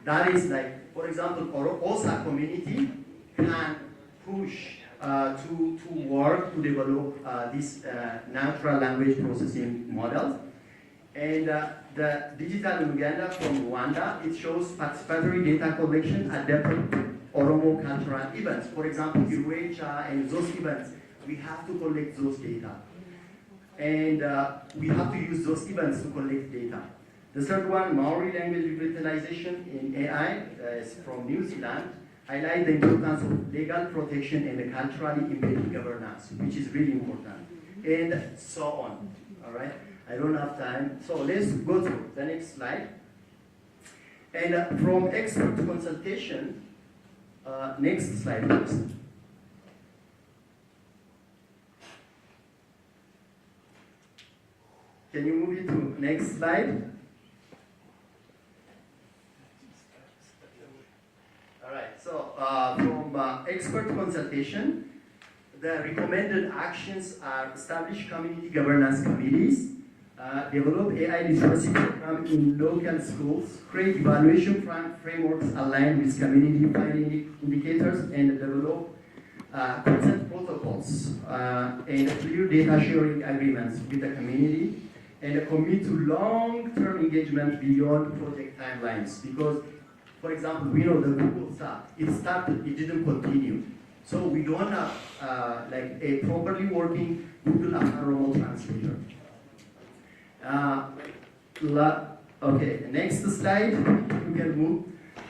That is like, for example, OSA community can push to work to develop this natural language processing models. And the digital Uganda from Rwanda, it shows participatory data collection at different Oromo cultural events. For example, Iruecha and those events, we have to collect those data. And we have to use those events to collect data. The third one, Maori language revitalization in AI, is from New Zealand, highlight the importance of legal protection and the culturally embedded governance, which is really important, and so on. All right, I don't have time, so let's go through the next slide. And from expert consultation, next slide, please. Can you move it to next slide? All right, so from expert consultation, the recommended actions are establish community governance committees, develop AI literacy program in local schools, create evaluation frameworks aligned with community finding indicators, and develop consent protocols and clear data sharing agreements with the community, and commit to long-term engagement beyond project timelines. Because, for example, we know the Google stuff, it started, it didn't continue. So we don't have like a properly working Google Oromo translator. Okay, next slide, you can move,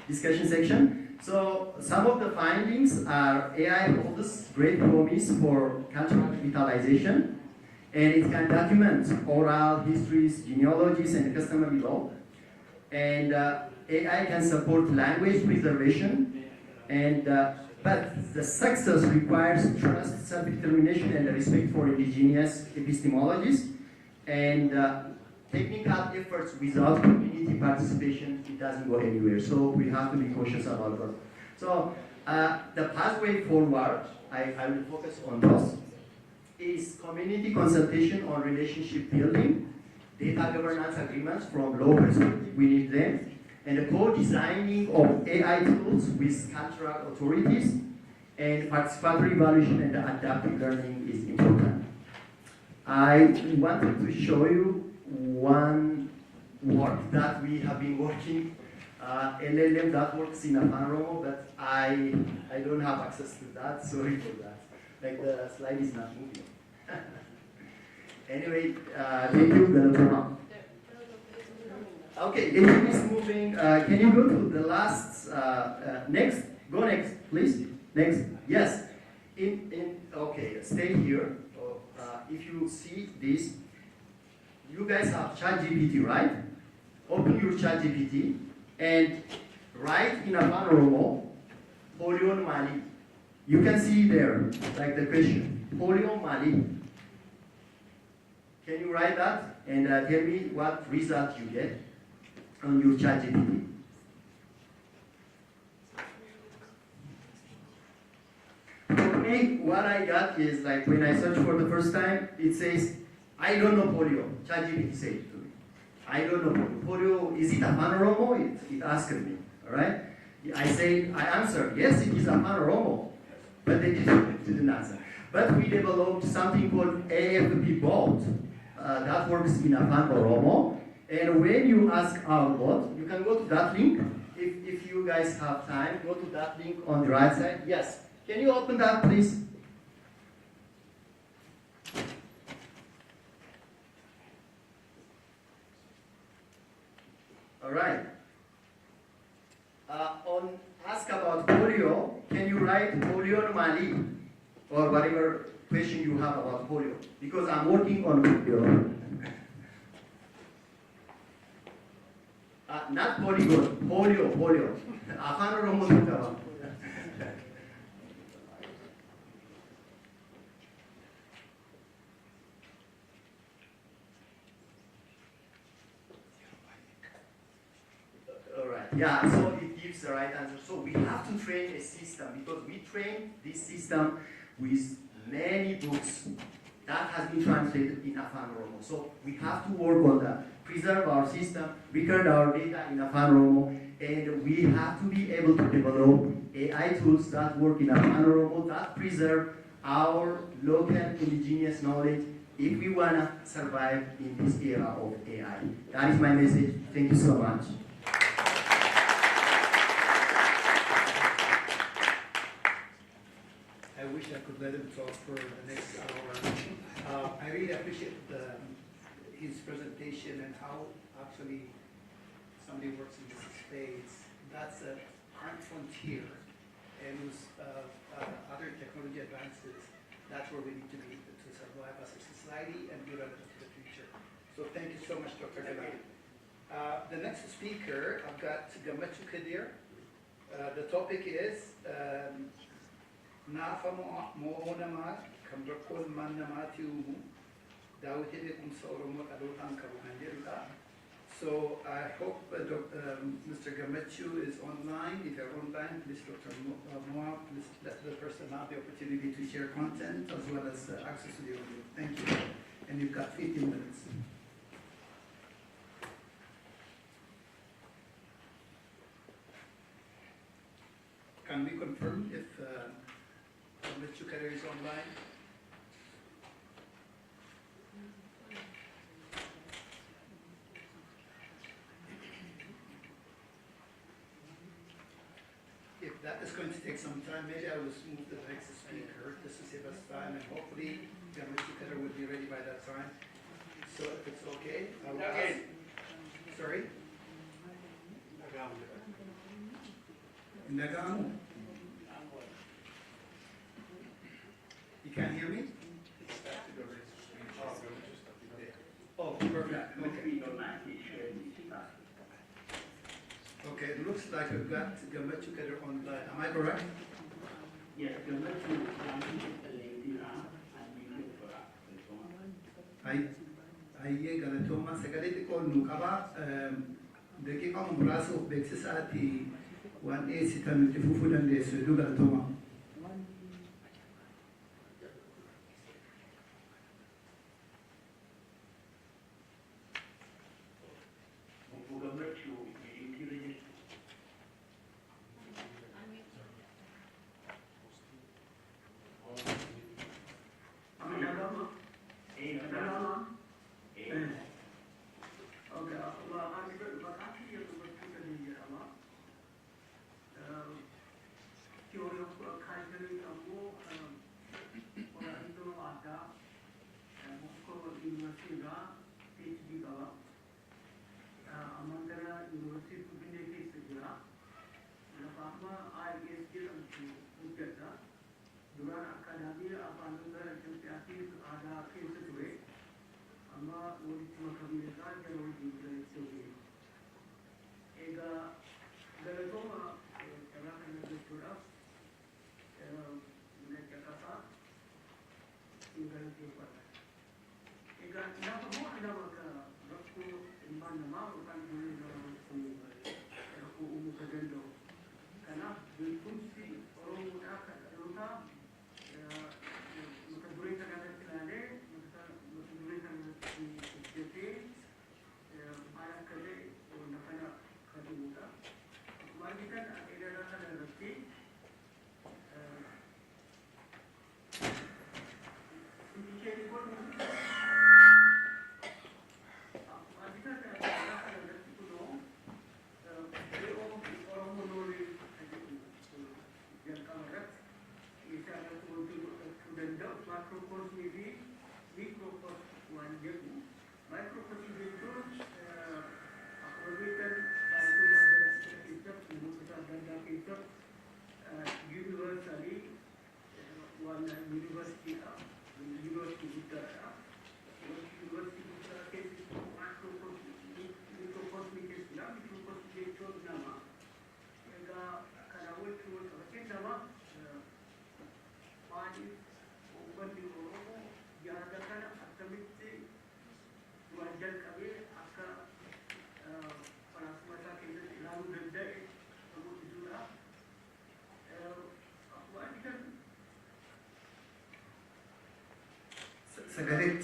discussion section. So some of the findings are AI holds great promise for cultural revitalization, and it can document oral histories, genealogies, and customary law. And AI can support language preservation, and But the success requires trust, self-determination, and respect for indigenous epistemologies. And technical efforts without community participation, it doesn't go anywhere. So we have to be cautious about that. So the pathway forward, I will focus on those, is community consultation on relationship building, data governance agreements from law perspective, we need them, and the co-designing of AI tools with cultural authorities, and participatory evaluation and adaptive learning is important. I wanted to show you one work that we have been working, LLM that works in Oromo, but I don't have access to that, sorry for that. Like the slide is not moving. Anyway, thank you, Belatoma. Okay, if it is moving, can you go to the last, next, go next, please, next, yes. Okay, stay here. If you see this, you guys have ChatGPT, right? Open your ChatGPT and write in Oromo, Polion Mali. You can see there, like the question, Polion Mali. Can you write that and tell me what result you get on your ChatGPT? For me, what I got is like when I search for the first time, it says, I don't know polio. ChatGPT said it to me. I don't know polio. Polio, is it a Oromo? It asked me, all right? I answered, yes, it is a Oromo, but they didn't answer. But we developed something called AFP bot that works in Oromo. And when you ask our bot, you can go to that link. If you guys have time, go to that link on the right side. Yes. Can you open that, please? All right. On ask about polio, can you write polio Mali or whatever question you have about polio? Because I'm working on polio. Not polygon, polio. Afan Oromo Nutawa. Yeah, so it gives the right answer. So we have to train a system because we train this system with many books that has been translated in Oromo. So we have to work on that, preserve our system, record our data in Oromo, and we have to be able to develop AI tools that work in Oromo that preserve our local indigenous knowledge if we want to survive in this era of AI. That is my message. Thank you so much. I wish I could let him talk for the next hour. I really appreciate his presentation and how actually somebody works in this space. That's a current frontier, and with other technology advances, that's where we need to be to survive as a society and be relevant to the future. So thank you so much, Dr. Galay. The next speaker, I've got Gamechu Kadir. The topic is Nafa Mo'onamat, Kambrakol Manamatiumu, Dawitili Oromo Adotan Kabukandirita. So I hope Mr. Gamechu is online. If you're online, please, Dr. Moa, please let the person have the opportunity to share content as well as access to the audio. Thank you. And you've got 15 minutes. Can we confirm if Mr. Kadir is online? If that is going to take some time, maybe I will move to the next speaker just to save us time, and hopefully Mr. Kadir will be ready by that time. So if it's okay, I will ask. Sorry? Nagamu. You can't hear me? Oh, perfect. Okay. Okay, it looks like I've got Gamechu Kadir online. Am I correct? Yes, gammachuu waanti qalleeyyiidha ani fura. Ayyee galatooma sagalee xiqqoon nu qaba. Daqiiqaa muraasa of beeksisaati waan dhiyeessitan nuti fufuu dandeessu. Hedduu galatooma.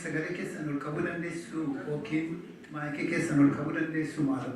Sagalee keessan ol qabuu dandeessu yookiin maayikii keessan ol qabuu dandeessu maal?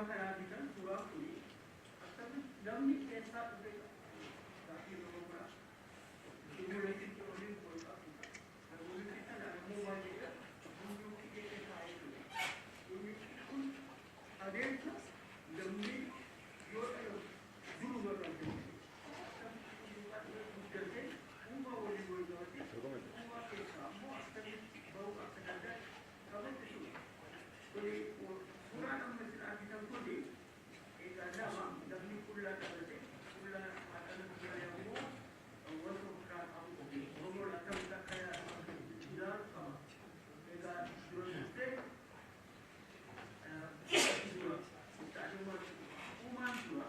nama kanaa bitan suuraa kuni akkamitti namni keessaa dhufe gaaffii yeroo biraa simulated oliin goota namoonni kana ammoo baay'eedha hunduu kiyyee taa'ee ture inni kun adeemsa namni yoo ta'u duruma kan ta'e guddatee uumaa waliin wayyaatee uumaa keessaa ammoo akkamitti ba'uu akka danda'e qabatti ture kuni suuraa namni silaa bitan kuni egaa nama namni qullaa qabate qullaa haadhana guddaa yommuu wanta ofirraa qabu Oromoo akkamitti akka ilaalu qaba egaa dura dursee dura uumaan dura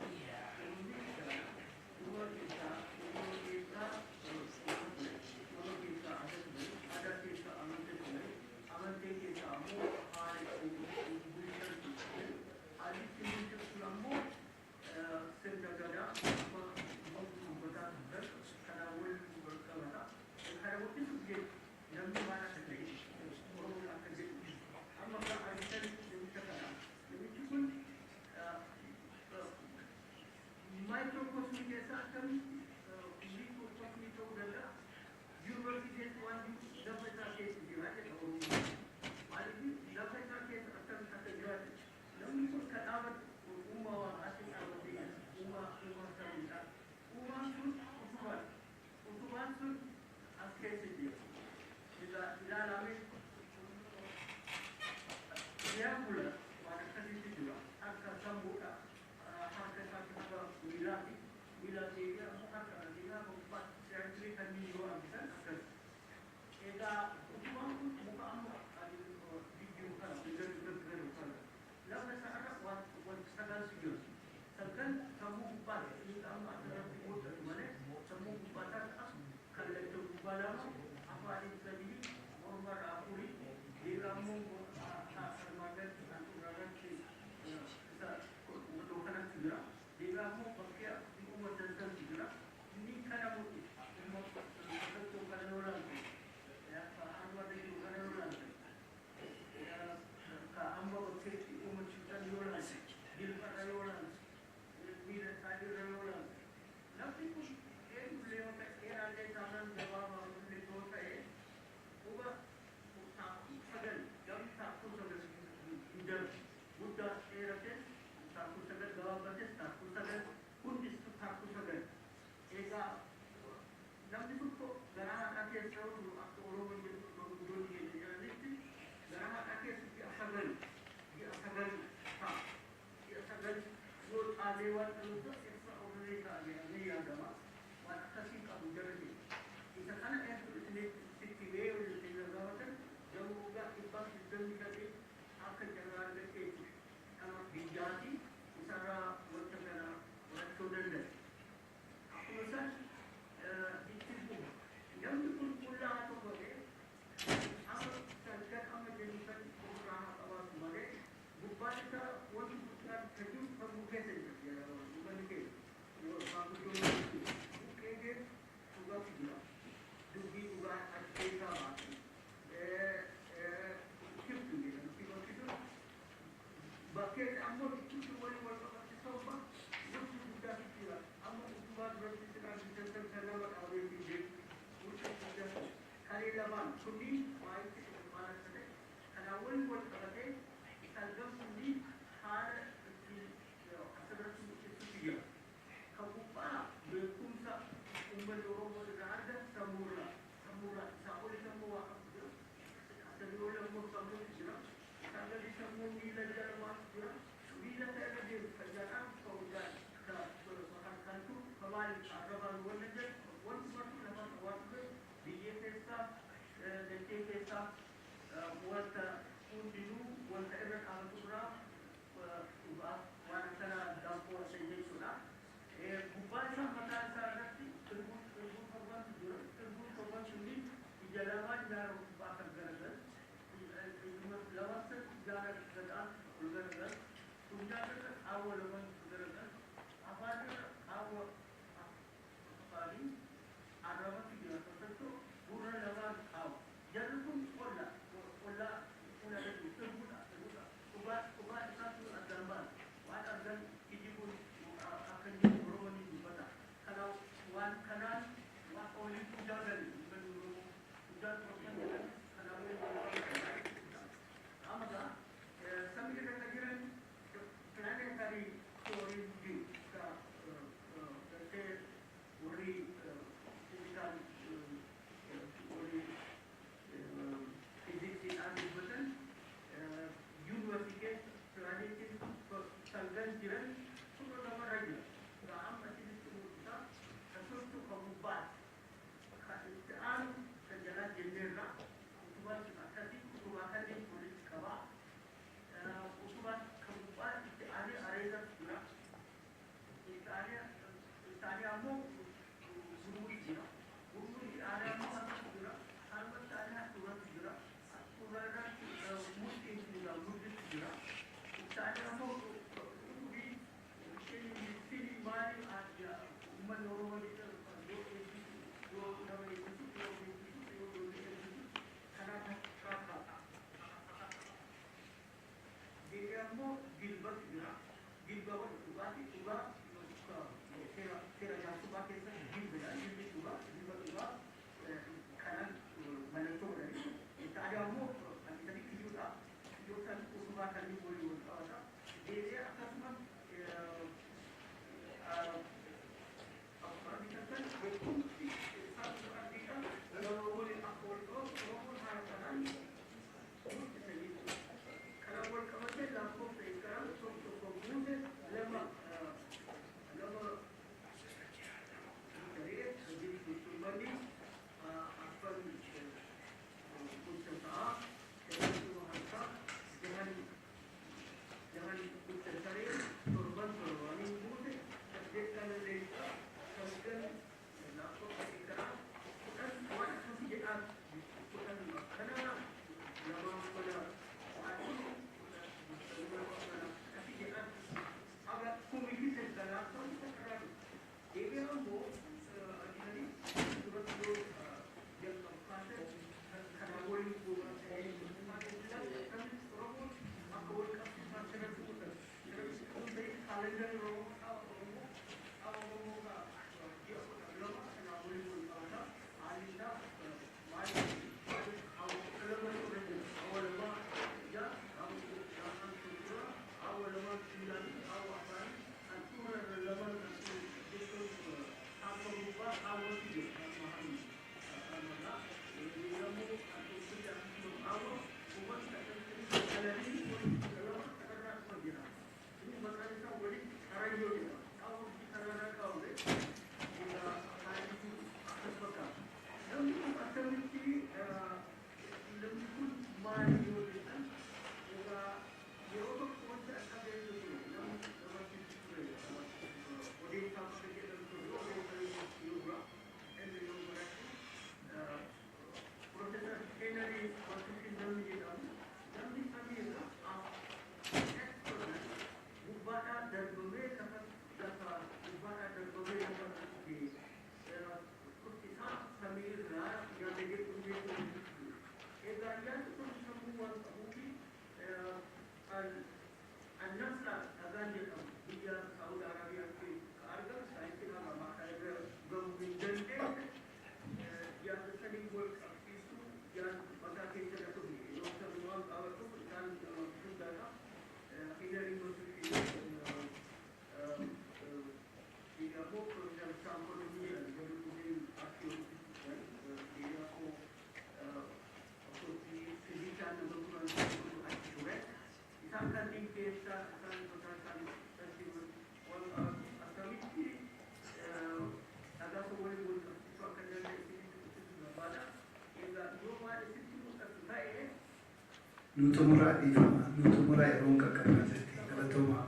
Nutumura ifama, nutumura eronga kapazeti, galatoma.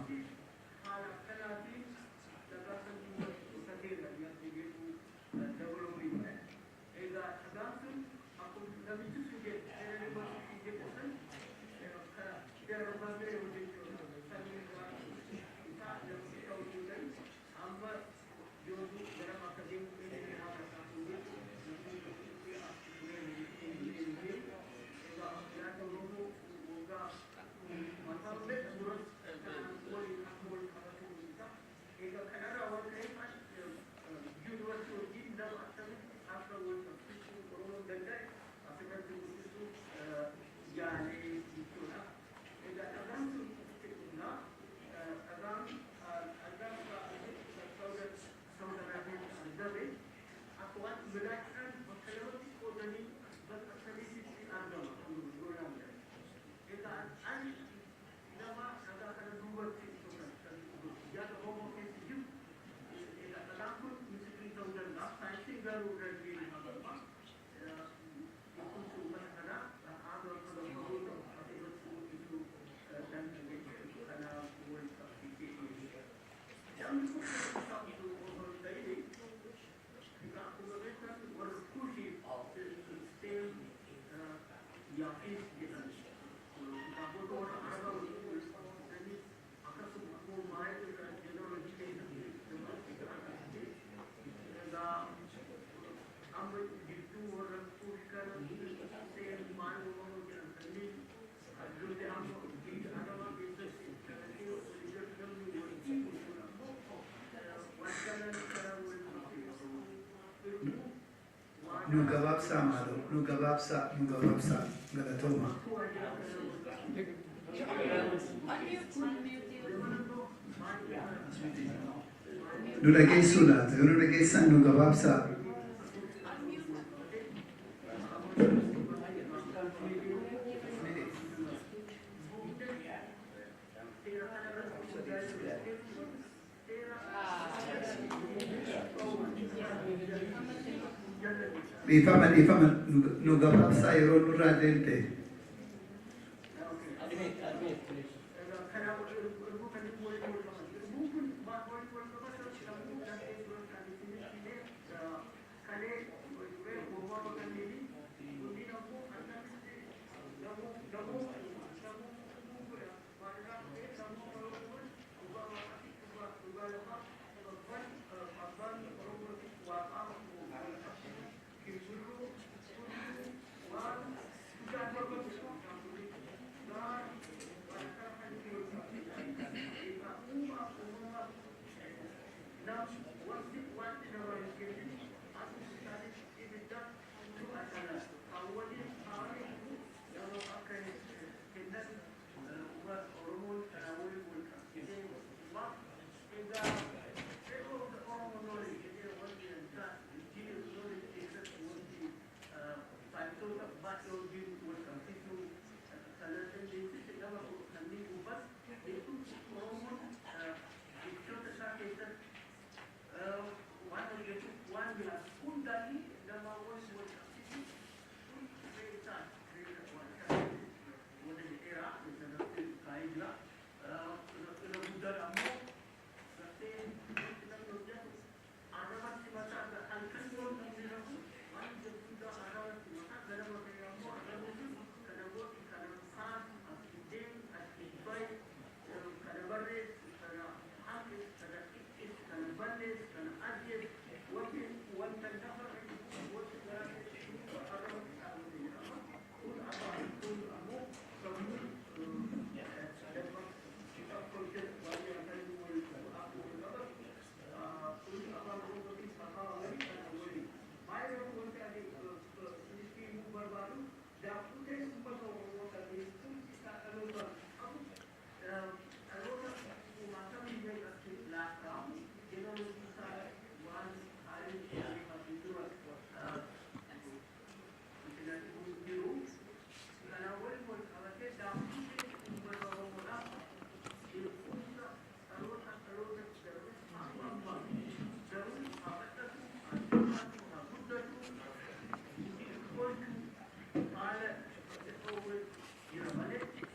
Nugababsa malo, nugababsa, galatoma. Nulagay sulat, nulagay sa nugababsa. Ifama, nugababsa iron nuradente.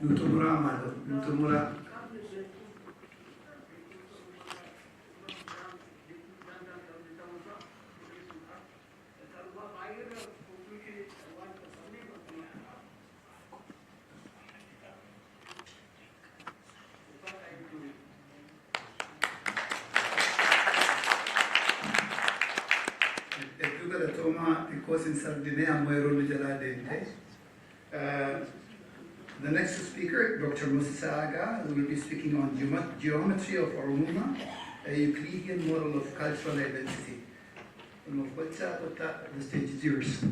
Nutumura Amado, Nutumura. The next speaker, Dr. Musaga, will be speaking on geometry of Oromiyaa, a Euclidean model of cultural identity. The stage is yours.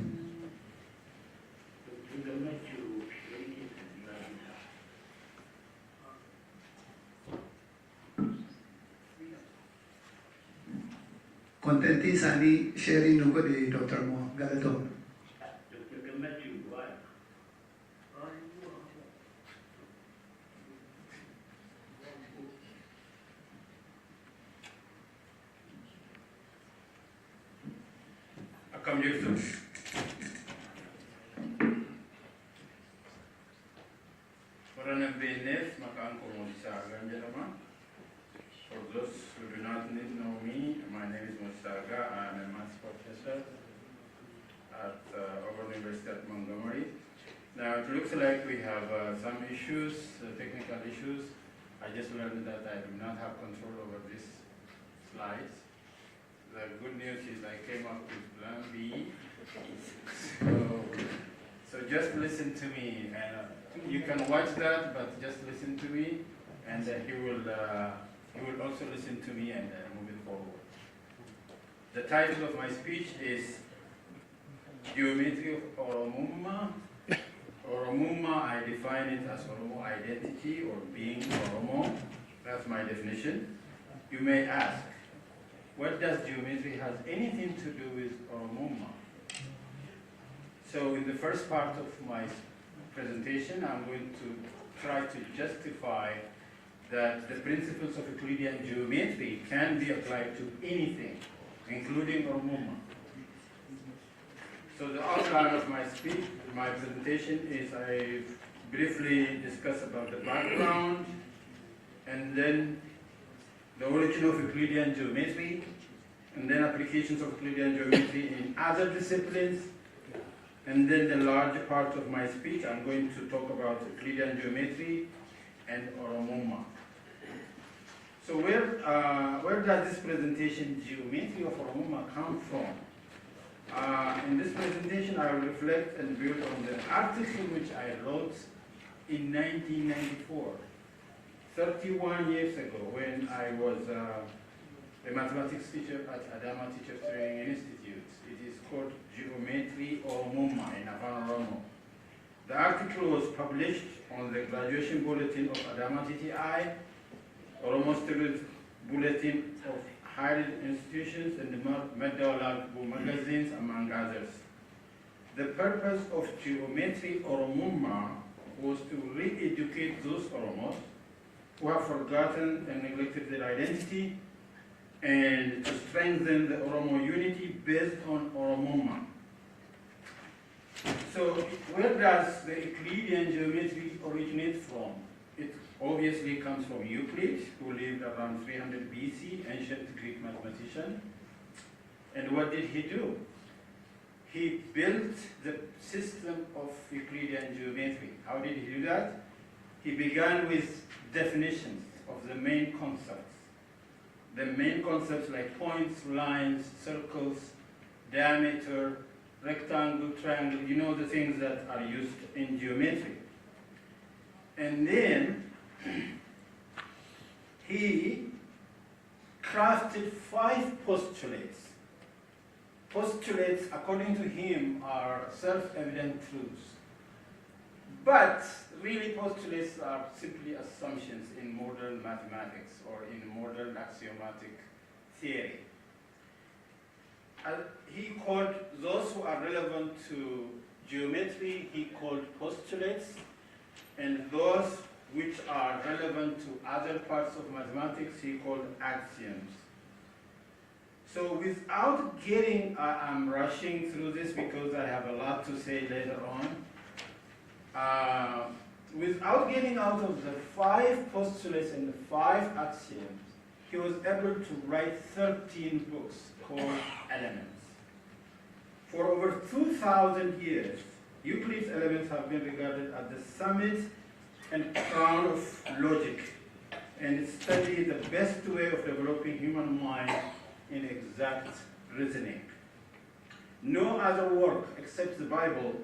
Contenti sani sharing nuko di Dr. Mo Galaton. Akkam jirtu. Warra hin beekneef maqaan koo Musagaa jedhama. For those who do not know me, my name is Musagaa. I'm a maths professor at Auburn University at Montgomery. Now it looks like we have some issues, technical issues. I just learned that I do not have control over these slides. The good news is I came up with plan B. So just listen to me. You can watch that, but just listen to me, and he will also listen to me and move it forward. The title of my speech is Geometry of Oromiyaa. Oromiyaa, I define it as Oromo identity or being Oromo. That's my definition. You may ask, what does geometry have anything to do with Oromiyaa? So in the first part of my presentation, I'm going to try to justify that the principles of Euclidean geometry can be applied to anything, including Oromiyaa. So the outline of my speech, my presentation is I briefly discuss about the background, and then the origin of Euclidean geometry, and then applications of Euclidean geometry in other disciplines, and then the larger part of my speech, I'm going to talk about Euclidean geometry and Oromiyaa. So where does this presentation, Geometry of Oromiyaa, come from? In this presentation, I will reflect and build on the article which I wrote in 1994, 31 years ago, when I was a mathematics teacher at Adama Teachers Training Institute. It is called Geometry Oromiyaa in Afan Oromo. The article was published on the graduation bulletin of Adama TTI, Oromo Student Bulletin of higher institutions, and the Medawala magazines, among others. The purpose of Geometry Oromiyaa was to re-educate those Oromos who have forgotten and neglected their identity, and to strengthen the Oromo unity based on Oromiyaa. So where does the Euclidean geometry originate from? It obviously comes from Euclid, who lived around 300 BC, ancient Greek mathematician. And what did he do? He built the system of Euclidean geometry. How did he do that? He began with definitions of the main concepts. The main concepts like points, lines, circles, diameter, rectangle, triangle, you know the things that are used in geometry. And then he crafted 5 postulates. Postulates, according to him, are self-evident truths. But really, postulates are simply assumptions in modern mathematics or in modern axiomatic theory. He called those who are relevant to geometry, he called postulates, and those which are relevant to other parts of mathematics, he called axioms. So without getting, I'm rushing through this because I have a lot to say later on. without getting out of the 5 postulates and the 5 axioms, he was able to write 13 books called Elements. For over 2,000 years, Euclid's Elements have been regarded as the summit and crown of logic, and it studied the best way of developing human mind in exact reasoning. No other work except the Bible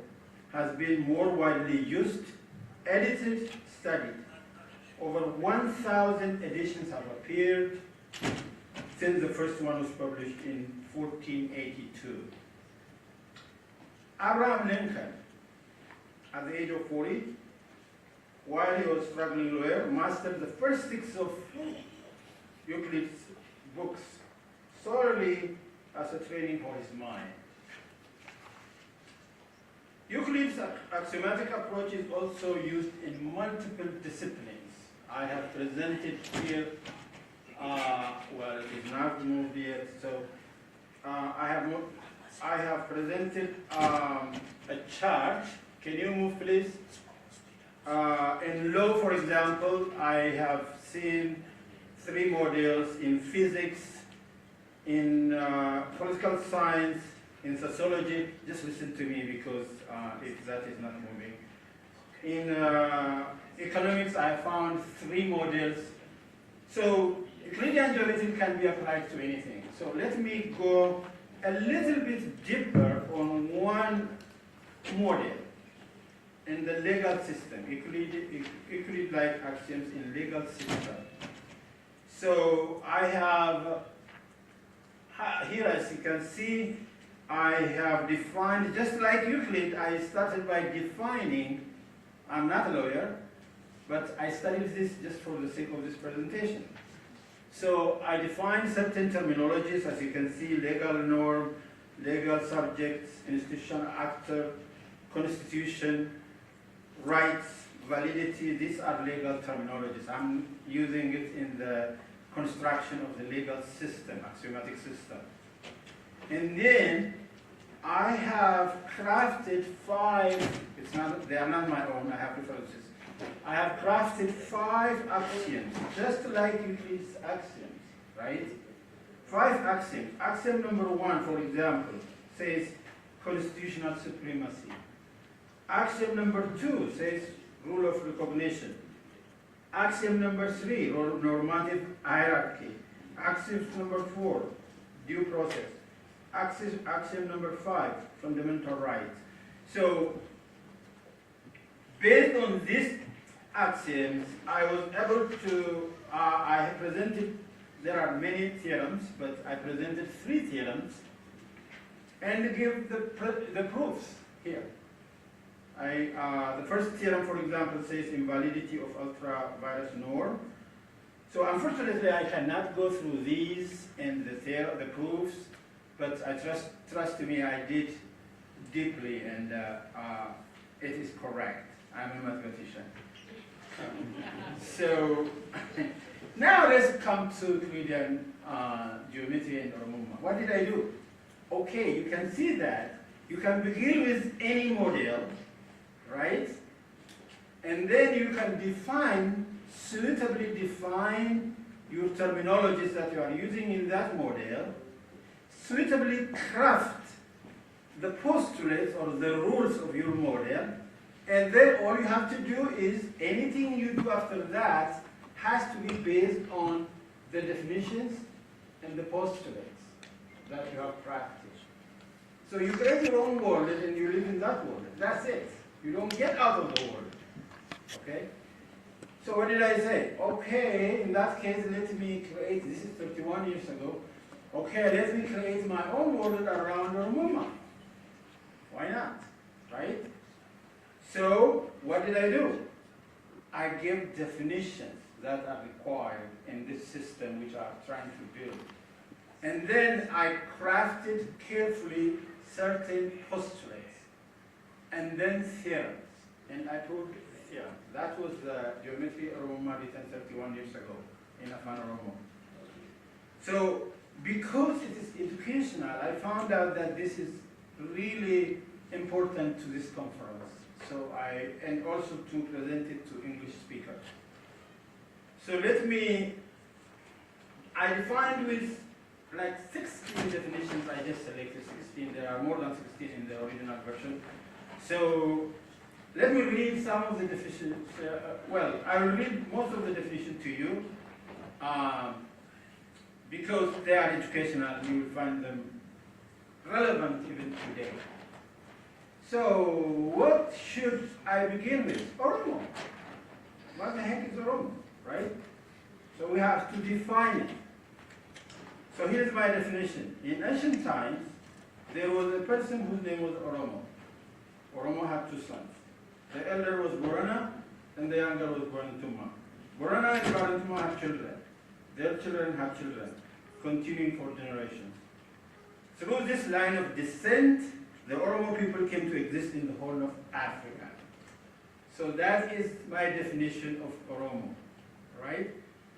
has been more widely used, edited, studied. Over 1,000 editions have appeared since the first one was published in 1482. Abraham Lincoln, at the age of 40, while he was struggling lawyer, mastered the first 6 of Euclid's books solely as a training for his mind. Euclid's axiomatic approach is also used in multiple disciplines. I have presented here, well, it is not moved yet, so I have presented a chart. Can you move, please? In law, for example, I have seen 3 models in physics, in political science, in sociology. Just listen to me because if that is not moving. In economics, I found 3 models. So Euclidean geometry can be applied to anything. So let me go a little bit deeper on one model in the legal system, Euclid-like axioms in legal system. So I have, here as you can see, I have defined, just like Euclid, I started by defining, I'm not a lawyer, but I studied this just for the sake of this presentation. So I defined certain terminologies, as you can see, legal norm, legal subjects, institutional actor, constitution, rights, validity. These are legal terminologies. I'm using it in the construction of the legal system, axiomatic system. And then I have crafted 5, they are not my own, I have references. I have crafted 5 axioms, just like Euclid's axioms, right? 5 axioms. Axiom number 1, for example, says constitutional supremacy. Axiom number 2 says rule of recognition. Axiom number 3, normative hierarchy. Axiom number 4, due process. Axiom number 5, fundamental rights. So, based on these axioms, I was able to, I presented, there are many theorems, but I presented 3 theorems and give the proofs here. The first theorem, for example, says invalidity of ultra-virus norm. So unfortunately, I cannot go through these and the proofs, but I trust me, I did deeply, and it is correct. I'm a mathematician. So now let's come to Euclidean geometry and Oromo. What did I do? Okay, you can see that you can begin with any model, right? And then you can suitably define your terminologies that you are using in that model, suitably craft the postulates or the rules of your model, and then all you have to do is anything you do after that has to be based on the definitions and the postulates that you have crafted. So you create your own world and you live in that world. That's it. You don't get out of the world. Okay? So what did I say? Okay, in that case, let me create, this is 31 years ago. Okay, let me create my own world around Oromo. Why not? Right? So what did I do? I gave definitions that are required in this system which I'm trying to build. And then I crafted carefully certain postulates, and then theorems. And I proved theorem. That was the geometry Oromo written 31 years ago in Afan Oromo. So because it is educational, I found out that this is really important to this conference. So and also to present it to English speakers. So I defined with like 16 definitions. I just selected 16. There are more than 16 in the original version. So let me read some of the definitions. Well, I will read most of the definitions to you because they are educational. You will find them relevant even today. So what should I begin with? Oromo. What the heck is Oromo, right? So we have to define it. So here's my definition. In ancient times, there was a person whose name was Oromo. Oromo had two sons. The elder was Borana, and the younger was Barantuma. Borana and Barantuma have children. Their children have children, continuing for generations. Through this line of descent, the Oromo people came to exist in the whole of Africa. So that is my definition of Oromo, right?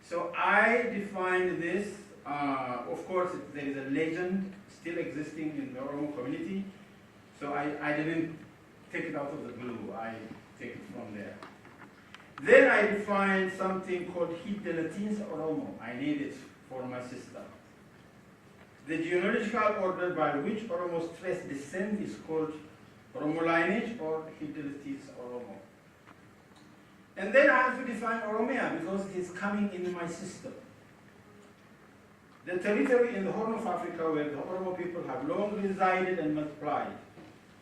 So I defined this. Of course, there is a legend still existing in the Oromo community. So I didn't take it out of the blue. I take it from there. Then I defined something called Decolonizing Oromo. I need it for my sister. The genealogical order by which Oromo's trace descent is called Oromo lineage or Decolonizing Oromo. And then I have to define Oromiyaa because it is coming in my system. The territory in the Horn of Africa where the Oromo people have long resided and multiplied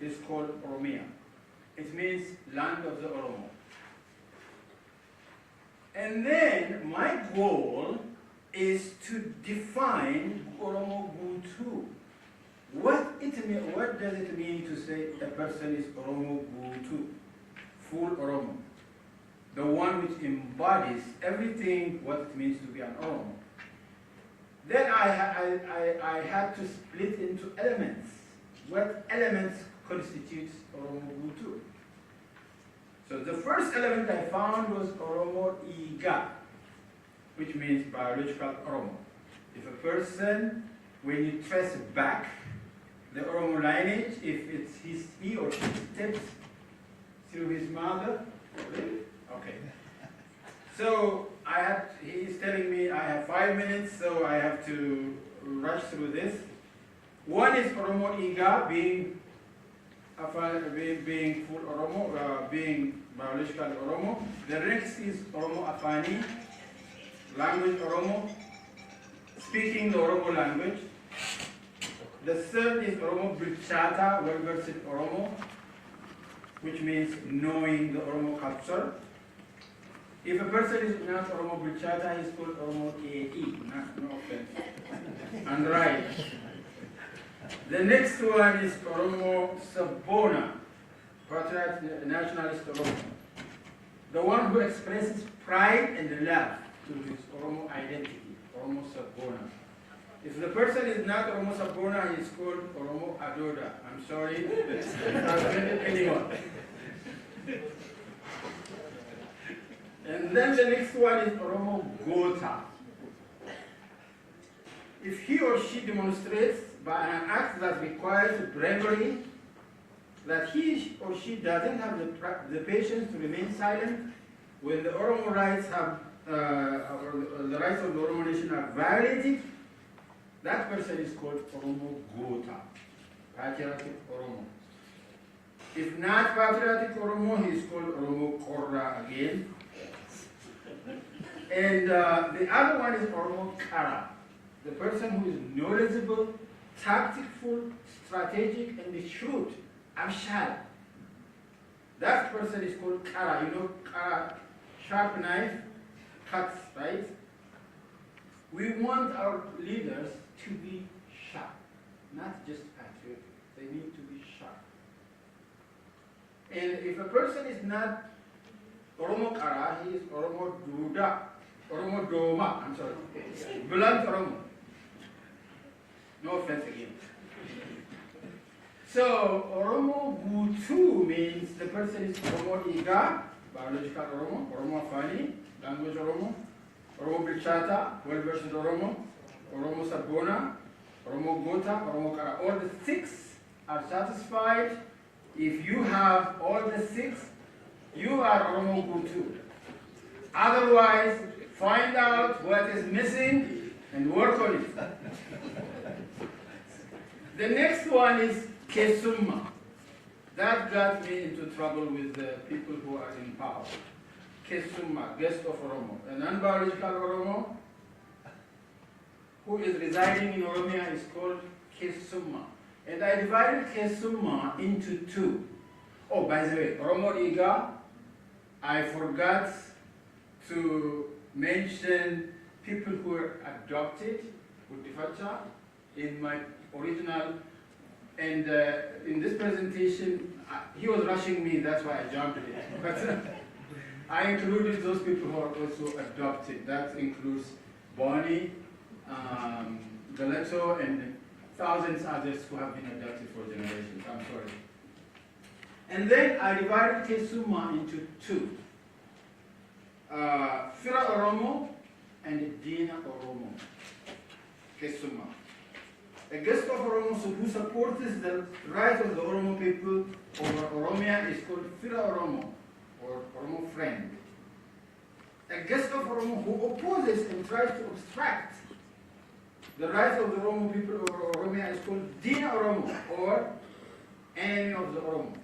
is called Oromiyaa. It means land of the Oromo. And then my goal is to define Oromo Gutu. What does it mean to say a person is Oromo Gutu? Full Oromo. The one which embodies everything what it means to be an Oromo. Then I had to split into elements. What elements constitutes Oromo Gutu? So the first element I found was Oromo Iga, which means biological Oromo. If a person, when you trace back the Oromo lineage, if it's he or she steps through his mother, really? Okay. So he's telling me I have 5 minutes, so I have to rush through this. One is Oromo Iga, being full Oromo, being biological Oromo. The next is Oromo Afani, language Oromo, speaking the Oromo language. The third is Oromo Bilchata, well-versed Oromo, which means knowing the Oromo culture. If a person is not Oromo Bilchata, he's called Oromo AE, no offense. And right. The next one is Oromo Sabona, patriot nationalist Oromo. The one who expresses pride and love to his Oromo identity, Oromo Sabona. If the person is not Oromo Sabona, he is called Oromo Adoda. I'm sorry, if I offended anyone. And then the next one is Oromo Gota. If he or she demonstrates by an act that requires bravery that he or she doesn't have the patience to remain silent when the Oromo rights have, or the rights of the Oromo nation are violated, that person is called Oromo Gota, patriotic Oromo. If not patriotic Oromo, he is called Oromo Korra again. And the other one is Oromo Kara, the person who is knowledgeable, tactful, strategic, and shrewd, Abshal. That person is called Kara. You know, Kara, sharp knife, cuts, right? We want our leaders to be sharp, not just patriotic. They need to be sharp. And if a person is not Oromo Kara, he is Oromo Duda, Oromo Doma, I'm sorry, blunt Oromo. No offense again. So, Oromo Gutu means the person is Oromo Iga, biological Oromo, Oromo Afani, language Oromo, Oromo Bilchata, well-versed Oromo, Oromo Sabona, Oromo Gota, Oromo Kara. All the 6 are satisfied If you have all the 6, you are Oromo group 2. Otherwise, find out what is missing and work on it. The next one is Kesumma. That got me into trouble with the people who are in power. Kesumma, guest of Oromo. A non-biological Oromo who is residing in Oromiyaa is called Kesumma. And I divided Kesumma into 2. Oh, by the way, Oromo Iga, I forgot to mention people who were adopted with Difacha in my original, and in this presentation, he was rushing me, that's why I jumped it. But I included those people who are also adopted. That includes Bonnie, Galeto, and thousands others who have been adopted for generations. I'm sorry. And then I divided Kesumma into 2. Fira Oromo and Dina Oromo. Kesumma. A guest of Oromo who supports the right of the Oromo people over Oromiyaa is called Fira Oromo, or Oromo friend. A guest of Oromo who opposes and tries to obstruct the rights of the Oromo people over Oromiyaa is called Dina Oromo, or enemy of the Oromo.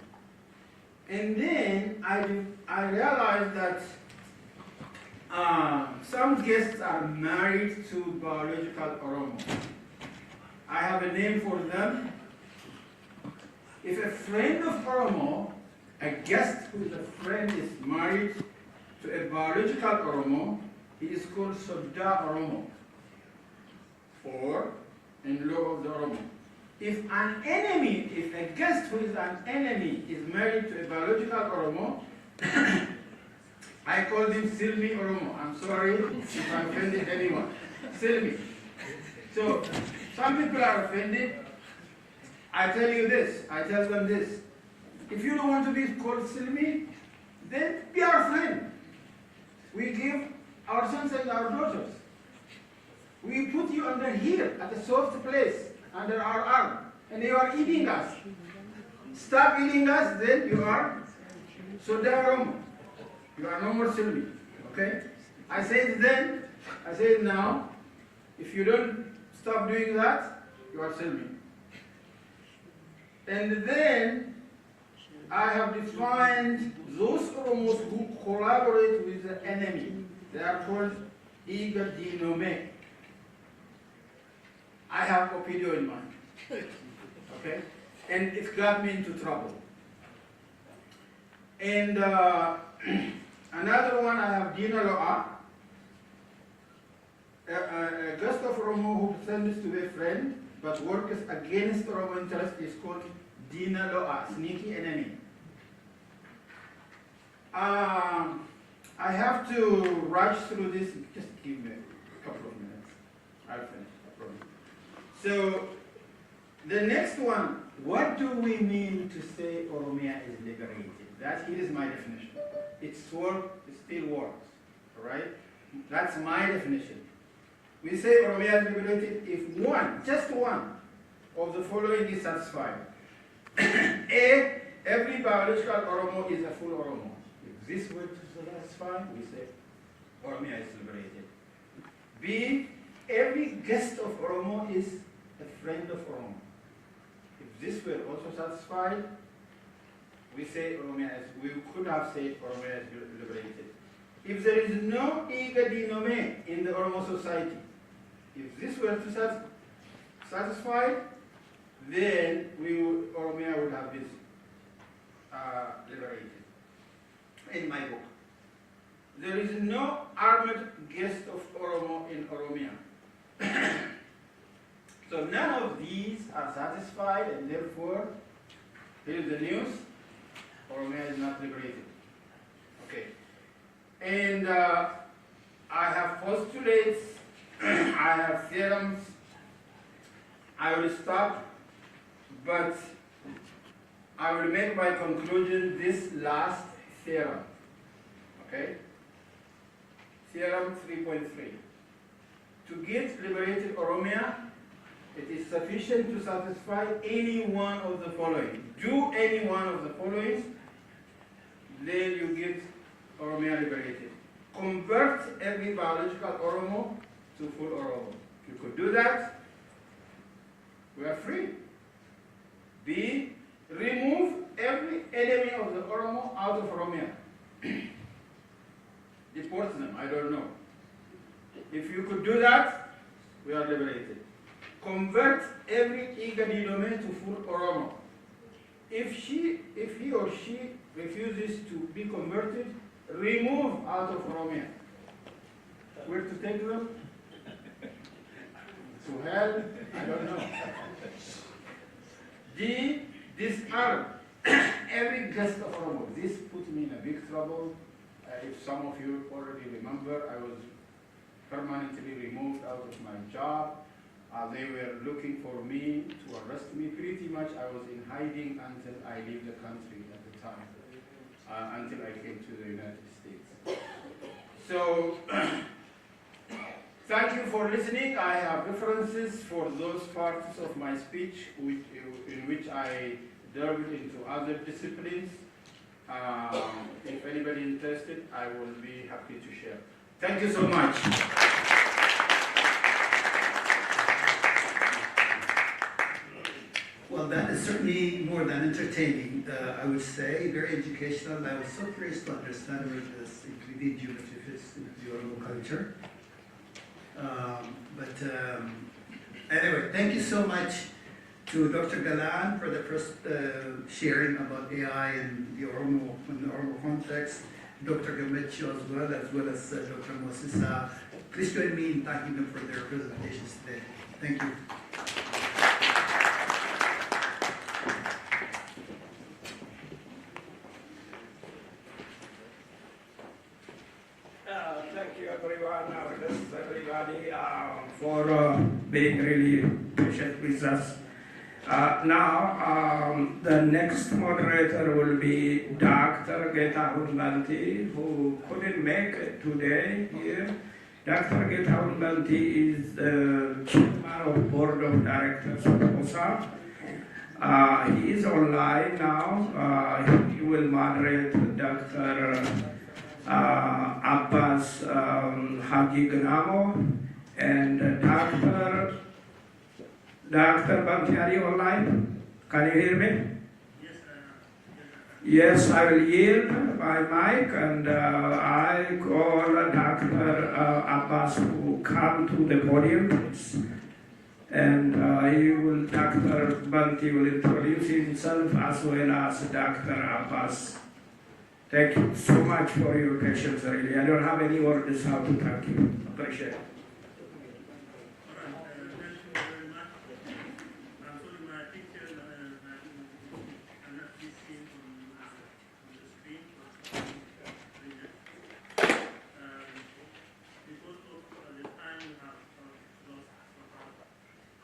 And then I realized that some guests are married to biological Oromo. I have a name for them. If a friend of Oromo, a guest who is a friend, is married to a biological Oromo, he is called Sodda Oromo, or in-law of the Oromo. If an enemy, if a guest who is an enemy is married to a biological Oromo, I call him Silmi Oromo. I'm sorry if I offended anyone. Silmi. So, some people are offended. I tell you this, I tell them this. If you don't want to be called Silmi, then be our friend. We give our sons and our daughters. We put you under here, at a soft place, under our arm, and you are eating us. Stop eating us, then you are Sodda Oromo. You are no more Silmi, okay? I say it then, I say it now. If you don't stop doing that, you are Silmi. And then I have defined those Oromos who collaborate with the enemy. They are called Iga Dinome. I have Opidio in mind. Okay? And it got me into trouble. And another one, I have Dina Lo'a, a guest of Oromo who pretends to be a friend but works against Oromo interest is called Dina Lo'a, sneaky enemy. I have to rush through this. Just give me a couple of minutes. I'll finish, I promise. So, the next one, what do we mean to say Oromiyaa is liberated? That here is my definition. It still works, all right? That's my definition. We say Oromiyaa is liberated if one, just one, of the following is satisfied. A, every biological Oromo is a full Oromo. If this were to satisfy, we say Oromiyaa is liberated. B, every guest of Oromo is a friend of Oromo. If this were also satisfied, we say Oromiyaa is, we could have said Oromiyaa is liberated. If there is no Iga Dinome in the Oromo society, if this were to satisfy, then Oromiyaa would have been liberated. In my book, there is no armed guest of Oromo in Oromiyaa. So none of these are satisfied, and therefore, here's the news, Oromiyaa is not liberated. Okay. And I have postulates, I have theorems. I will stop, but I will make my conclusion this last theorem. Okay? Theorem 3.3. To get liberated Oromiyaa, it is sufficient to satisfy any one of the following. Do any one of the following, then you get Oromiyaa liberated. Convert every biological Oromo to full Oromo. If you could do that, we are free. B, remove every enemy of the Oromo out of Oromiyaa. Deport them, I don't know. If you could do that, we are liberated. Convert every Igadidome to full Oromo. If he or she refuses to be converted, remove out of Oromiyaa. Where to take them? To hell? I don't know. D, disarm every guest of Oromo. This put me in a big trouble. If some of you already remember, I was permanently removed out of my job. They were looking for me to arrest me. Pretty much I was in hiding until I leave the country at the time, until I came to the United States. So, thank you for listening. I have references for those parts of my speech in which I delved into other disciplines. If anybody interested, I will be happy to share. Thank you so much. Well, that is certainly more than entertaining, I would say, very educational. I was so curious to understand where this included geography fits into the Oromo culture. Anyway, thank you so much to Dr. Galan for the first sharing about AI and the Oromo context, Dr. Gamecho as well as Dr. Mosisa. Please join me in thanking them for their presentations today. Thank you. Thank you everyone, everybody for being really patient with us. Now, the next moderator will be Dr. Adooleeysa, who couldn't make it today here. Dr. Adooleeysa is the chairman of board of directors of OSA. He is online now. He will moderate Dr. Abbas Haji Ganamo and Dr. Banti, are you online? Can you hear me? Yes, I will yield my mic and I call Dr. Abbas to come to the podium, please. And Dr. Banti will introduce himself as well as Dr. Abbas. Thank you so much for your patience, really. I don't have any words how to thank you. Appreciate it.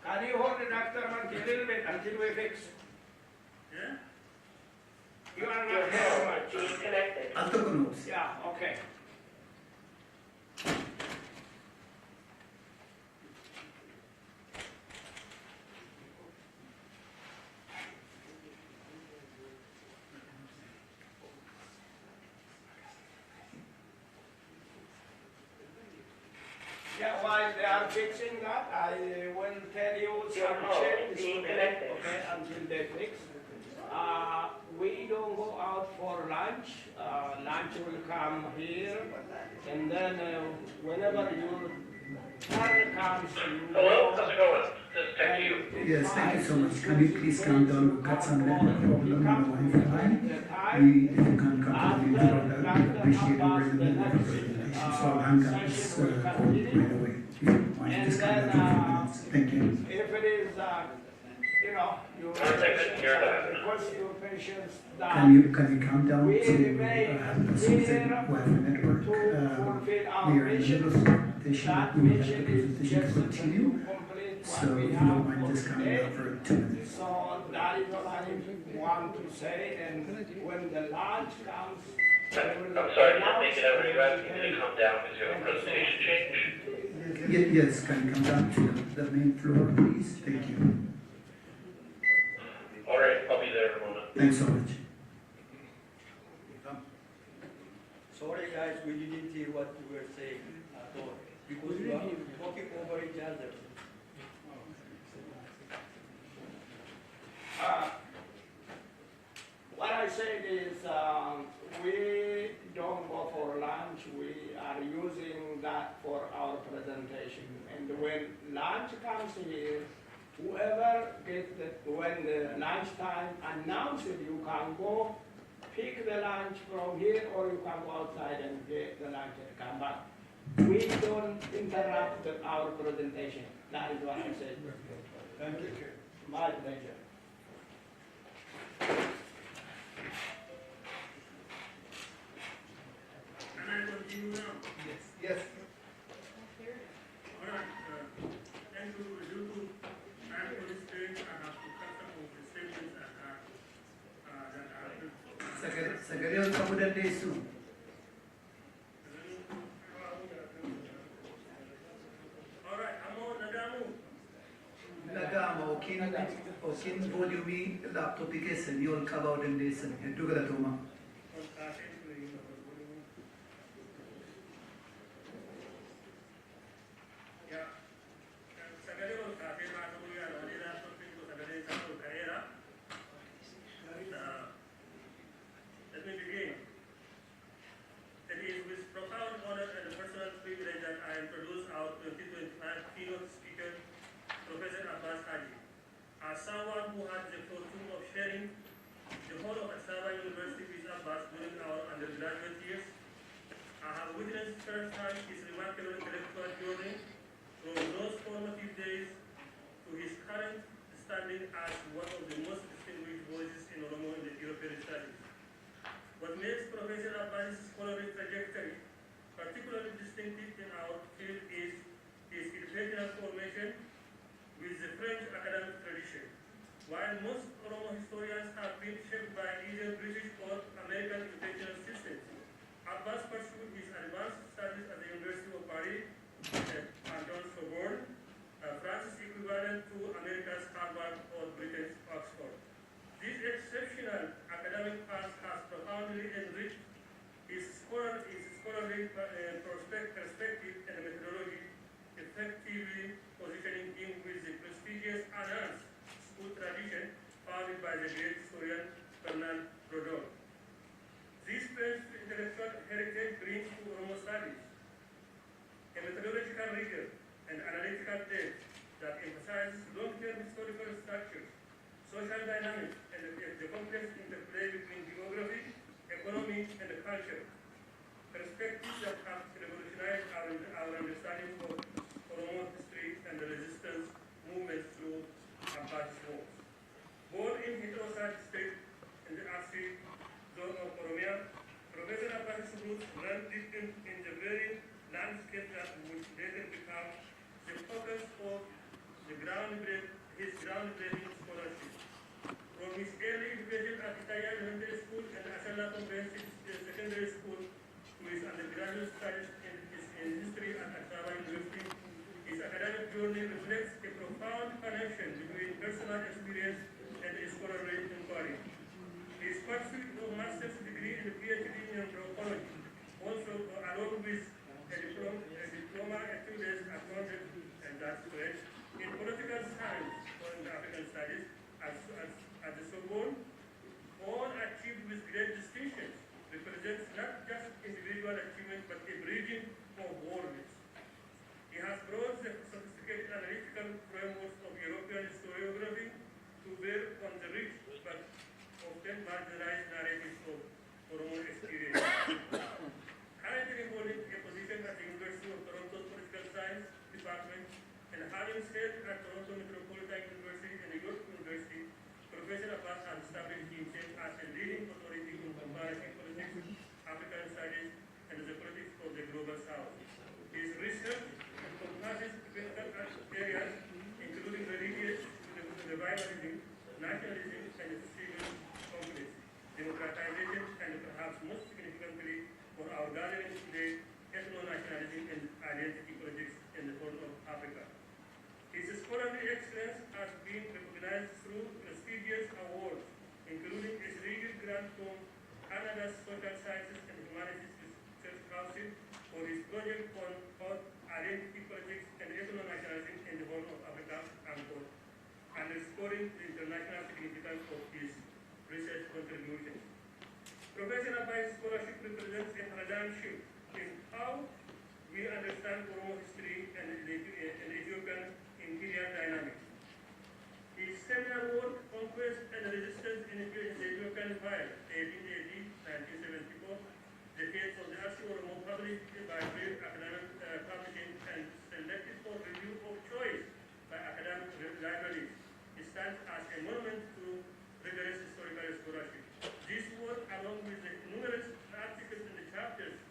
Can you hold the doctor a little bit until we fix? Yeah? You are not very much. Disconnected. Yeah, okay. Yeah, while they are fixing that, I will tell you some changes today, okay, until they fix. We don't go out for lunch. Lunch will come here, and then whenever your turn comes, Hello, how's it going? Thank you. Yes, thank you so much. Can you please come down? We've got some network problem on the Wi-Fi line. If you can come to the video, that would be appreciated. We're in the middle of a presentation, so I'll hang up this call right away. If you want to just come down for a few minutes. Thank you. if it is, your patience, request your patience that Can you come down we to remain something here Wi-Fi network? to fulfill our We are in the mission. middle of the presentation. That We would like the mission is presentation to just continue. to complete what So we if you have don't mind for just coming today. down for 2 minutes. So that is what I want to say, and when the lunch comes, I'm sorry, just make it out. Are you asking me to come down because you have a presentation change? Yes, can you come down to the main floor, please? Thank you. All right, I'll be there in a moment. Thanks so much. Sorry guys, we didn't hear what you were saying at all, because we are talking over each other. What I said is we don't go for lunch, we are using that for our presentation. And when lunch comes here, whoever gets when the lunch time announces, you can go pick the lunch from here, or you can go outside and get the lunch and come back. We don't interrupt our presentation. That is what I said. Thank you. My pleasure. Can I continue now? Yes. Yes. All right. Thank you. Due to time constraints, I have to cut some of the statements that are Sagalee ol qabuu dandeessu. All right. Amo Nagamu. Dhaga'ama yookiin vooliyumii laaptooppii keessanii ol qabuu dandeessan. Hedduu galatooma. Let me begin. It is with profound honor and personal privilege that I introduce our 2025 keynote speaker, Professor Abbas Haji. As someone who had the fortune of sharing the whole of Asaba University with Abbas during our undergraduate years, I have witnessed firsthand his remarkable intellectual journey from those formative days to his current standing as one of the most distinguished voices in Oromo in the European studies. What makes Professor Abbas' scholarly trajectory particularly distinctive in our field is his educational formation with the French academic tradition. While most Oromo historians have been shaped by either British or American educational systems, Abbas pursued his advanced studies at the University of Paris and Sorbonne, France's equivalent to America's Harvard or Britain's Oxford. This exceptional academic path has profoundly enriched his scholarly perspective and methodology, effectively positioning him with the prestigious honors school tradition founded by the great historian Colonial. This French intellectual heritage brings to Oromo studies a methodological rigor and analytical depth that emphasizes long-term historical structures, social dynamics, and the complex interplay between geography, economy, and culture. Perspectives that have revolutionized our understanding of Oromo history and the resistance movements through Abbas's works. Born in HNN district in the Asi zone of Oromiyaa, Professor Abbas's roots run deep in the very landscape that would later become the focus of his groundbreaking scholarship. From his early education at Itaya Elementary School and Asala Comprehensive Secondary School to his undergraduate studies in history at Asaba University, his academic journey reflects a profound connection between personal experience and scholarly inquiry. His pursuit of master's degree and PhD in anthropology, also along with a diploma and 2 days at London, and that's correct, in political science or in African studies at the Sorbonne, all achieved with great distinctions, represents not just individual achievement but a bridging of worlds. He has brought the sophisticated analytical frameworks of European historiography to bear on the rich but often marginalized narratives of Oromo experience. Currently holding a position at the University of Toronto's Political Science Department and having served at Toronto Metropolitan University and New York University, Professor Abbas has established himself as a leading authority in comparative politics, African studies, and the politics of the Global South. His research encompasses areas including religious revivalism, nationalism, and civil conflict, democratization, and perhaps most significantly for our gathering today, ethno-nationalism and identity politics in the from Canada's Social Sciences and Humanities Research Council for his project on identity politics and ethnic nationalism in the Horn of Africa, underscoring the international significance of his research contributions. Professor Abbai's scholarship represents a paradigm shift in how we understand Oromo history and Ethiopian imperial dynamics. His seminal work, Conquest and Resistance in the Ethiopian Empire, 1880-1974, the case of the Asi Oromo, published by Brave Academic Publishing and selected for review of choice by academic libraries, stands as a monument to rigorous historical scholarship. This work, along with the numerous articles in the chapters,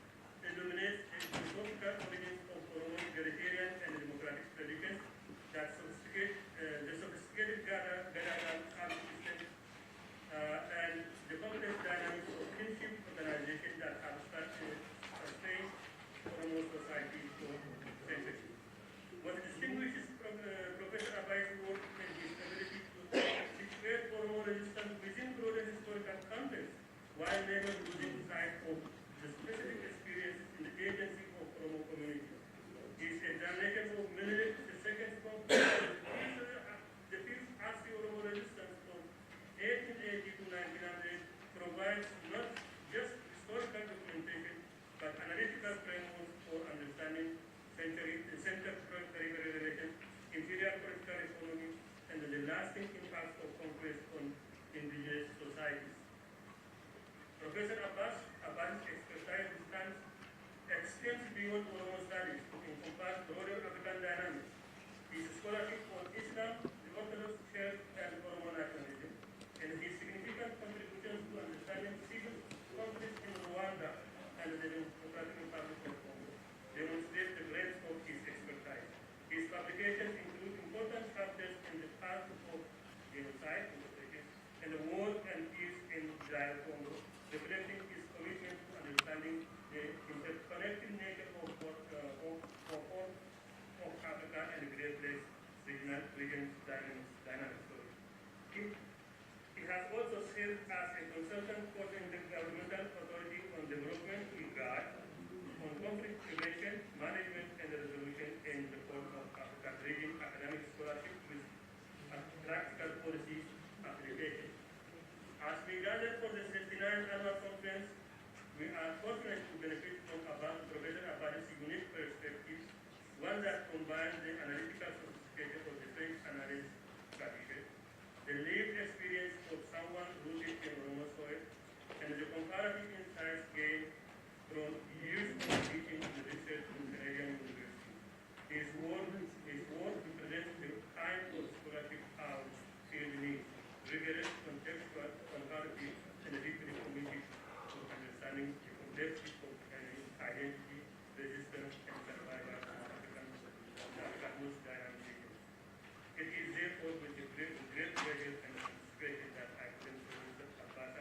illuminates the philosophical origins of Oromo egalitarian and democratic traditions that the sophisticated Gadagal caste system and the complex dynamics of kinship organization that have sustained Oromo society for centuries. What distinguishes Professor Abbai's work and his ability to situate Oromo resistance within broader historical context while never losing sight of the specific experiences in the agency of Oromo community. His examination of Menelik II's conquest, the fifth Asi Oromo resistance from 1880 to 1900, provides not just historical documentation but analytical frameworks for understanding center-periphery relations, imperial political economy, and the lasting impact of conquest on indigenous societies. Professor Abbas's expertise extends beyond Oromo studies to encompass broader African dynamics. His scholarship on Islam, the Orthodox Church, and Oromo nationalism, and his significant contributions to understanding civil conflict in Rwanda and the Democratic Republic of Congo demonstrate the breadth of his expertise. His publications include important chapters in the path of genocide and the war and peace in Dr. Congo, reflecting his commitment to understanding the interconnected nature of Africa and the Great Lakes region's dynamic story. He has also served as a consultant for the Intergovernmental Authority on Development, IGAD, on conflict prevention, management, and resolution in the Horn of Africa region academic scholarship with practical policies application. As we gather for the 69th annual conference, we are fortunate to benefit from Professor Abbai's unique perspective, one that combines the analytical sophistication of the French analyst tradition, the lived experience of someone rooted in Oromo soil, and the comparative insights gained from years of teaching and research in Canadian universities. His work represents the kind of scholarship our field needs, rigorous, contextual, comparative, and deeply committed to understanding the complexity of identity, resistance, and survival of African dynamic regions. It is therefore with great pleasure and satisfaction that I present Professor Abbas,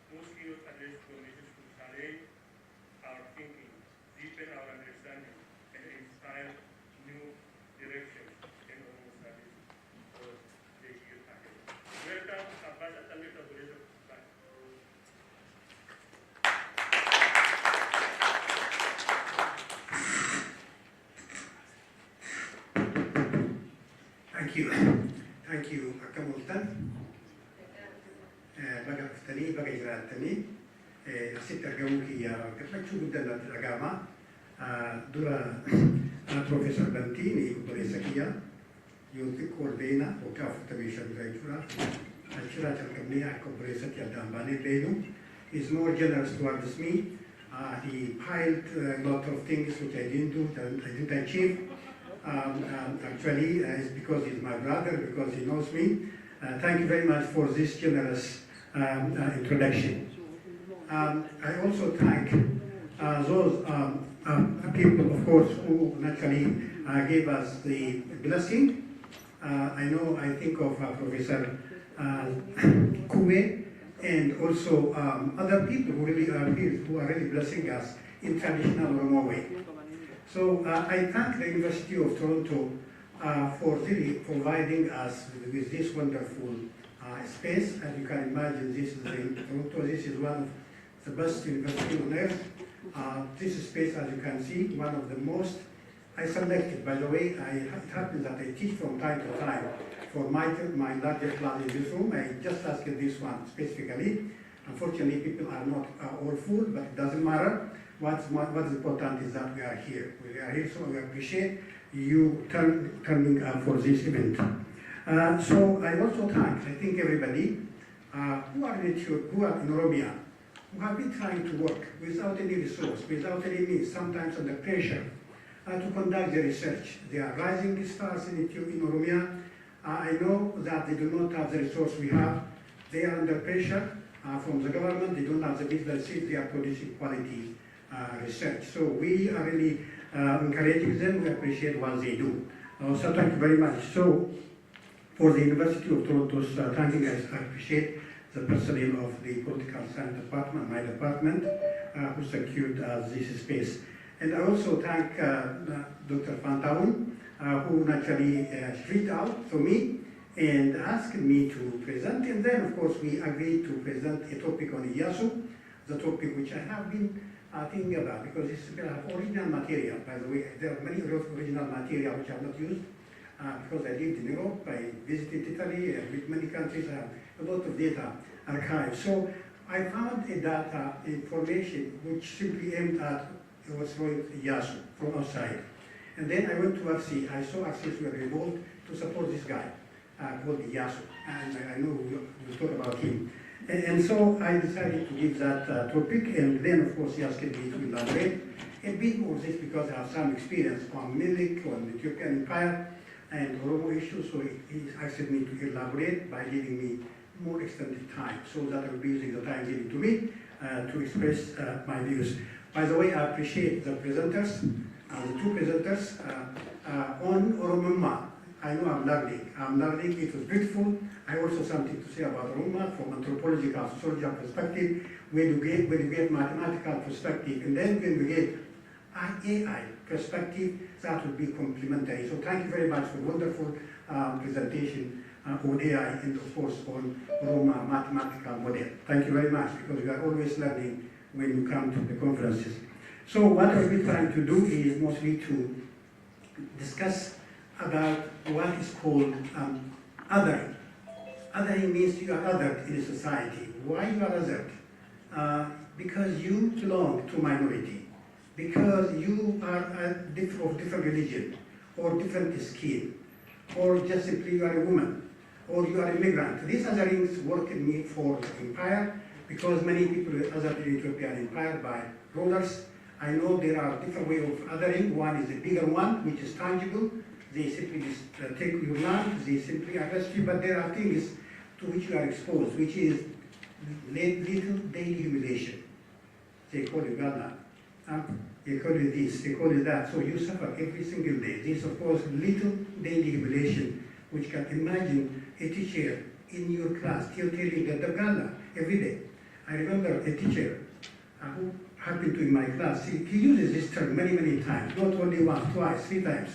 whose keynote address promises to challenge our thinking, deepen our understanding, and inspire new directions in Oromo studies for the year ahead. Welcome, Addunyaa.Adooleeysa. Thank you, Akamultan. Baga Ftani, Baga Jratani, Sit Argamuki, Kapachu Dana Agama, Dura Professor Bantini, Uparesakia, you coordina, or Kaftamation Ventura, Alchira Kamia, Compresakia Dambani Lenu, is more generous towards me. He piled a lot of things which I didn't do, I didn't achieve. Actually, it's because he's my brother, because he knows me. Thank you very much for this generous introduction. I also thank those people, of course, who naturally gave us the blessing. I think of Professor Koué and also other people who really are here, who are really blessing us in traditional Oromo way. So I thank the University of Toronto for really providing us with this wonderful space. As you can imagine, this is Toronto. This is one of the best universities on earth. This space, as you can see, one of the most I selected. By the way, it happens that I teach from time to time for my larger class in this room. I just asked this one specifically. Unfortunately, people are not all full, but it doesn't matter. What's important is that we are here. We are here, so we appreciate you coming for this event. So I also thank everybody who are in Oromiyaa, who have been trying to work without any resource, without any means, sometimes under pressure, to conduct the research. They are rising stars in Oromiyaa. I know that they do not have the resource we have. They are under pressure from the government. They don't have the businesses. They are producing quality research. So we are really encouraging them. We appreciate what they do. So thank you very much. So for the University of Toronto's thanking, I appreciate the personnel of the Political Science Department, my department, who secured this space. And I also thank Dr. Fantaun, who naturally reached out to me and asked me to present. And then, of course, we agreed to present a topic on Iyasu, the topic which I have been thinking about, because this will have original material. By the way, there are many original material which I have not used, because I lived in Europe, I visited Italy, and with many countries, I have a lot of data archived. So I found a data information which simply aimed at overthrowing Iyasu from outside. And then I went to RC. I saw RCs were involved to support this guy called Iyasu. And I know we'll talk about him. And so I decided to give that topic. And then, of course, he asked me to elaborate a bit more of this because I have some experience on Milik, on the Ethiopian Empire, and Oromo issues. So he asked me to elaborate by giving me more extended time, so that I will be using the time given to me to express my views. By the way, I appreciate the presenters, the two presenters on Oromiyaa. I know I'm learning, it was beautiful. I also something to say about Oromiyaa from anthropological, sociological perspective, when you get mathematical perspective, and then when we get AI perspective, that would be complementary. So thank you very much for wonderful presentation on AI and of course on Oromiyaa mathematical model. Thank you very much, because we are always learning when you come to the conferences. So what I'll be trying to do is mostly to discuss about what is called othering. Othering means you are othered in a society. Why you are othered? Because you belong to minority, because you are of different religion, or different skin, or just simply you are a woman, or you are a migrant. These otherings work in me for the empire, because many people were othered in the Ethiopian empire by rulers. I know there are different ways of othering. One is the bigger one, which is tangible. They simply take your land, they simply arrest you, but there are things to which you are exposed, which is little daily humiliation. They call it Ghana. They call it this, they call it that. So you suffer every single day. This, of course, little daily humiliation, which can imagine a teacher in your class still telling the Ghana every day. I remember a teacher who happened to in my class, he uses this term many, many times, not only once, twice, 3 times.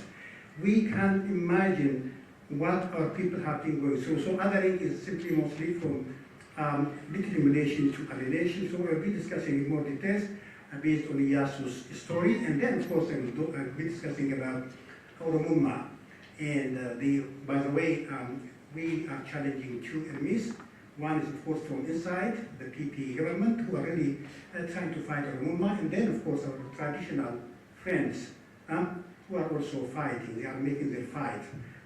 We can't imagine what our people have been going through. So othering is simply mostly from little humiliation to alienation. So I'll be discussing in more details based on Iyasu's story. And then, of course, I'll be discussing about Oromiyaa. And by the way, we are challenging 2 enemies. One is, of course, from inside, the PP government, who are really trying to fight Oromiyaa. And then, of course, our traditional friends, who are also fighting. They are making their fight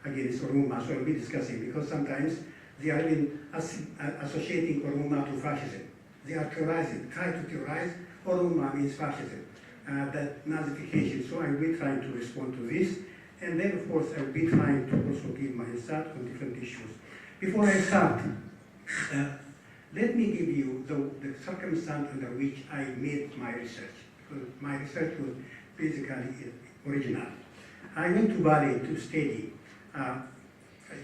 against Oromiyaa. So I'll be discussing, because sometimes they are even associating Oromiyaa to fascism. They are terrorizing, trying to terrorize. Oromiyaa means fascism, that Nazification. So I'll be trying to respond to this. And then, of course, I'll be trying to also give my insight on different issues. Before I start, let me give you the circumstance under which I made my research. Because my research was basically original. I went to Bali to study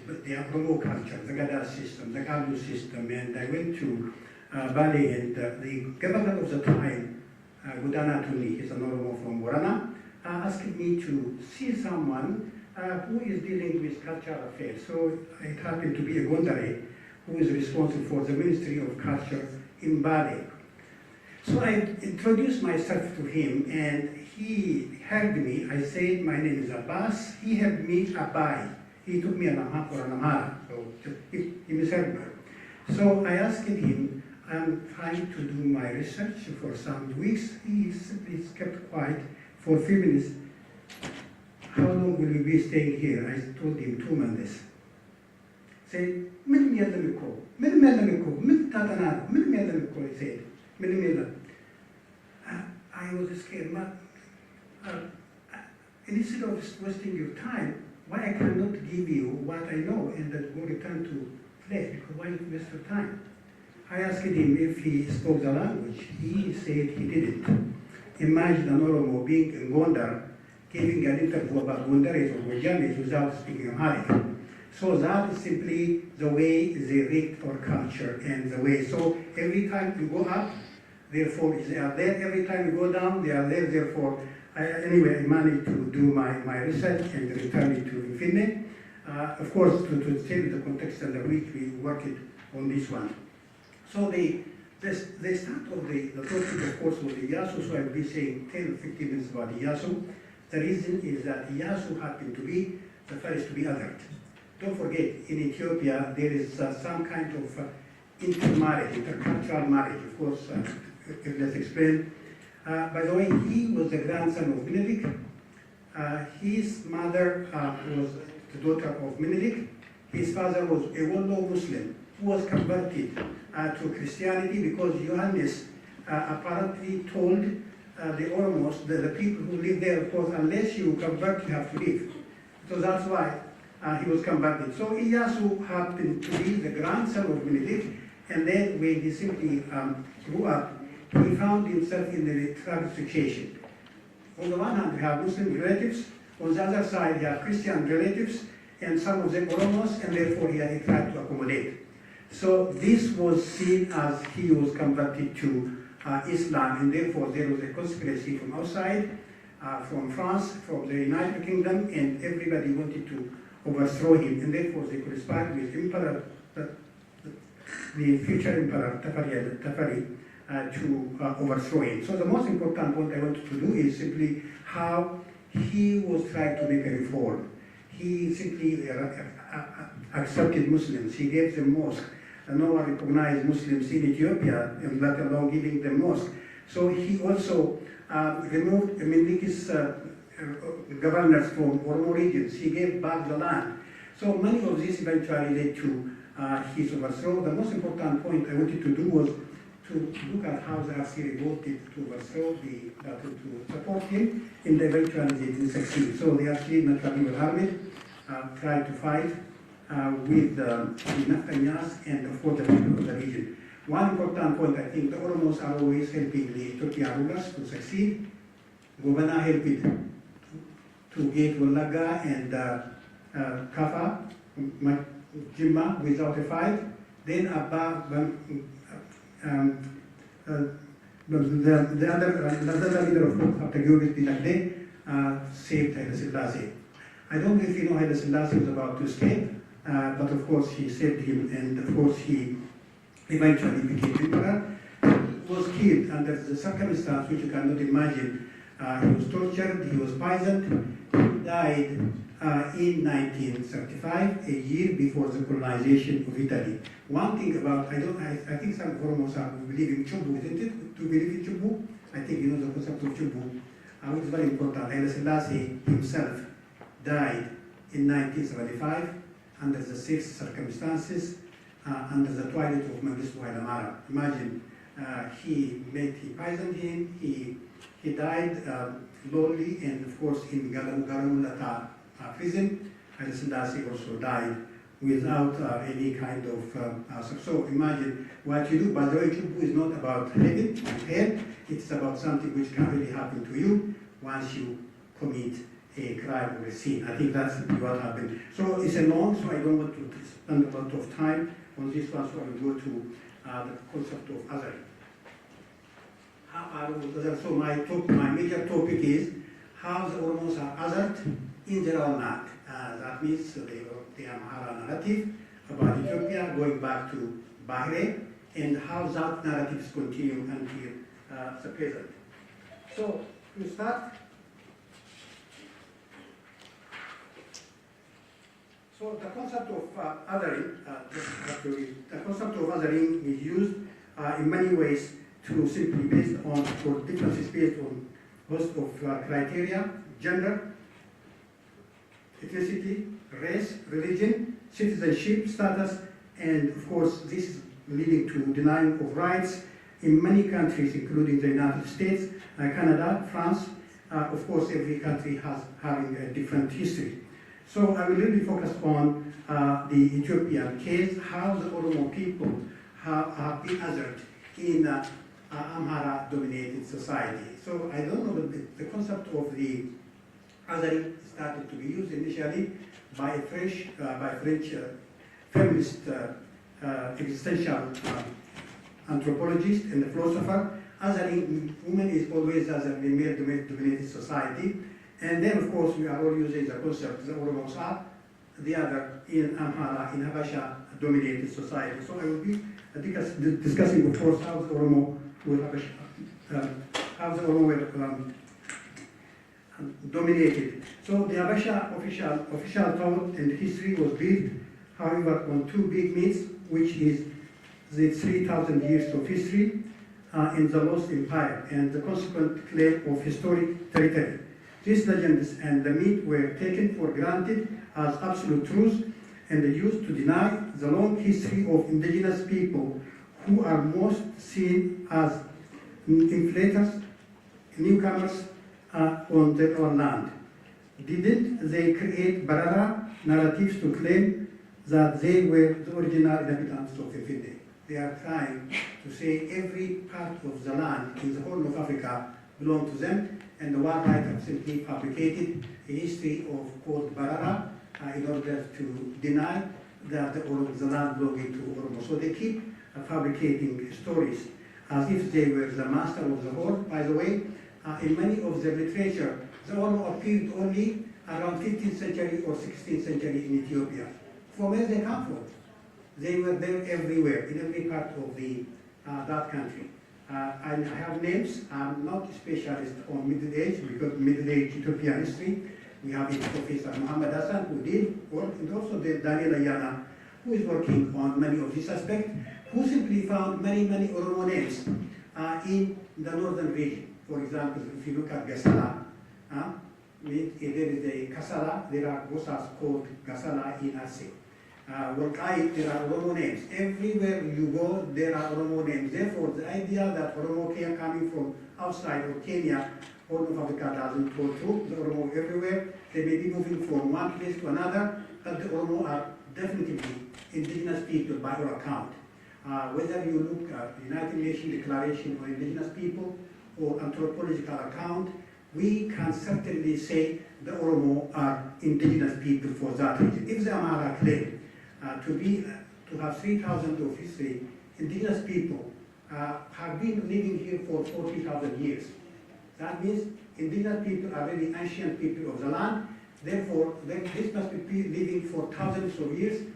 the Oromo culture, the Gada system, the Galu system, and I went to Bali, and the governor of the time, Gudana Tuni, he's an Oromo from Borana, asked me to see someone who is dealing with cultural affairs. So it happened to be a Gondare who is responsible for the Ministry of Culture in Bali. So I introduced myself to him, and he heard me. I said, my name is Abbas. He heard me, Abai. He took me an Amhara, so he misheard me. So I asked him, I'm trying to do my research for some weeks. He simply kept quiet for a few minutes. How long will you be staying here? I told him 2 months. Said, min yalamiko, min melamiko, min tatanado, min melamiko, he said, min melam. I was scared, but instead of wasting your time, why I cannot give you what I know and then go return to place, because why waste your time? I asked him if he spoke the language. He said he didn't. Imagine an Oromo being in Gondar, giving an interview about Gondaris or Gojamis without speaking Amharic. So that is simply the way they read our culture and the way. So every time you go up, therefore they are there. Every time you go down, they are there. Therefore, anyway, I managed to do my research and return it to Finne. Of course, to tell you the context under which we worked on this one. So the start of the topic, of course, was Iyasu, so I will be saying 10 or 15 minutes about Iyasu. The reason is that Iyasu happened to be the first to be othered. Don't forget, in Ethiopia, there is some kind of intermarriage, intercultural marriage. Of course, let's explain. By the way, he was the grandson of Menelik. His mother was the daughter of Menelik. His father was a Wallo Muslim who was converted to Christianity because Johannes apparently told the Oromos, the people who live there, of course, unless you convert, you have to leave. So that's why he was converted. So Iyasu happened to be the grandson of Menelik, and then when he simply grew up, he found himself in a tragic situation. On the one hand, we have Muslim relatives. On the other side, you have Christian relatives, and some of them Oromos, and therefore he tried to accommodate. So this was seen as he was converted to Islam, and therefore there was a conspiracy from outside, from France, from the United Kingdom, and everybody wanted to overthrow him, and therefore they conspired with Emperor, the future Emperor Tafari, to overthrow him. So the most important point I wanted to do is simply how he was trying to make a reform. He simply accepted Muslims. He gave them mosque. No one recognized Muslims in Ethiopia, and let alone giving them mosque. So he also removed Menelik's governors from Oromo regions. He gave back the land. So many of these eventually led to his overthrow. The most important point I wanted to do was to look at how the RC revolted to overthrow to support him, and eventually they didn't succeed. So the RC naturally were armed, tried to fight with the Naftanyas and of course the people of the region. One important point, I think the Oromos are always helping the Turkiya rulers to succeed. Governor helped to get Wallaga and Kafa, Jimma without a fight. Then Abba, the other leader of course, after Gyobit Binagde, saved Haile Selassie. I don't know if you know Haile Selassie was about to escape, but of course he saved him, and of course he eventually became emperor. He was killed under the circumstance which you cannot imagine. He was tortured, he was poisoned, he died in 1935, a year before the colonization of Italy. One thing about, I think some Oromos believe in Chumbu, isn't it? To believe in Chumbu? I think you know the concept of Chumbu, which is very important. Haile Selassie himself died in 1975 under the same circumstances, under the twilight of Mengistu Haile Mariam. Imagine, he poisoned him, he died lonely, and of course in Garamulata prison. Haile Selassie also died without any kind of so imagine what you do. By the way, Chumbu is not about heaven and hell, it's about something which can really happen to you once you commit a crime or a sin. I think that's what happened. So it's a long, so I don't want to spend a lot of time on this one, so I will go to the concept of other. So my major topic is how the Oromos are othered in their own land. That means the Amhara narrative, about Ethiopia, going back to Bahrain, and how that narratives continue until the present. So, to start, so the concept of othering, the concept of othering is used in many ways to simply based on, for differences based on host of criteria, gender, ethnicity, race, religion, citizenship status, and of course this is leading to denying of rights in many countries, including the United States, Canada, France. Of course, every country has having a different history. So I will really focus on the Ethiopian case, how the Oromo people have been othered in Amhara-dominated society. So I don't know the concept of the othering started to be used initially by French feminist existential anthropologist and philosopher. Othering women is always as a male-dominated society. And then, of course, we are all using the concept, the Oromos are, the other in Amhara, in Habasha-dominated society. So I will be discussing, of course, how the Oromo were dominated. So the Habasha official thought and history was built, however, on two big myths, which is the 3,000 years of history in the lost empire and the consequent claim of historic territory. These legends and the myth were taken for granted as absolute truths and used to deny the long history of indigenous people who are most seen as inflators, newcomers on their own land. Didn't they create Barara narratives to claim that they were the original inhabitants of Efinde? They are trying to say every part of the land in the Horn of Africa belonged to them, and the war writers simply fabricated a history of called Barara in order to deny that the land belonging to Oromo. So they keep fabricating stories as if they were the master of the horn. By the way, in many of their literature, the Oromo appeared only around 15th century or 16th century in Ethiopia. From where they come from? They were there everywhere, in every part of the that country. I have names. I'm not a specialist on Middle Age, because Middle Age Ethiopian history. We have Professor Muhammad Hassan, who did work, and also the Daniel Ayana, who is working on many of these aspects, who simply found many Oromo names in the northern region. For example, if you look at Gasala, there is a Kasala, there are Gosas called Gasala in Aceh. Walkai, there are Oromo names. Everywhere you go, there are Oromo names. Therefore, the idea that Oromo are coming from outside of Kenya, Horn of Africa doesn't hold true. The Oromo everywhere. They may be moving from one place to another, but the Oromo are definitely indigenous people by our account. Whether you look at the United Nations Declaration on Indigenous People or anthropological account, we can certainly say the Oromo are indigenous people for that region. If the Amhara claim to have 3,000 of history, indigenous people have been living here for 40,000 years. That means indigenous people are very ancient people of the land. Therefore, this must be living for thousands of years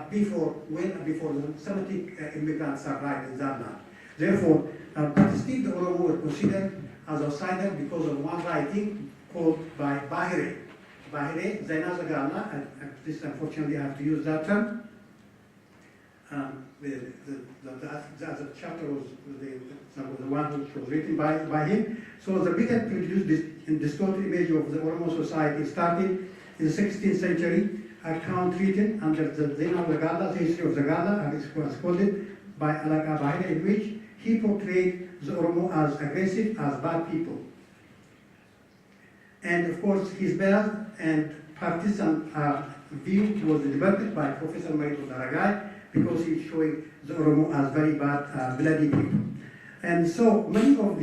before the Semitic immigrants arrived in that land. Therefore, but still the Oromo were considered as outsiders because of one writing called by Bahire. Bahire, Zainazagala, and this unfortunately I have to use that term. The chapter was the one which was written by him. So the bigger produced and distorted image of the Oromo society started in the 16th century. Account written under the Zainazagala, the history of Zagala, and it was called it by Alaka Bahire, in which he portrayed the Oromo as aggressive, as bad people. And of course, his bad and partisan view was developed by Professor Maito Daragai, because he's showing the Oromo as very bad, bloody people. And so many of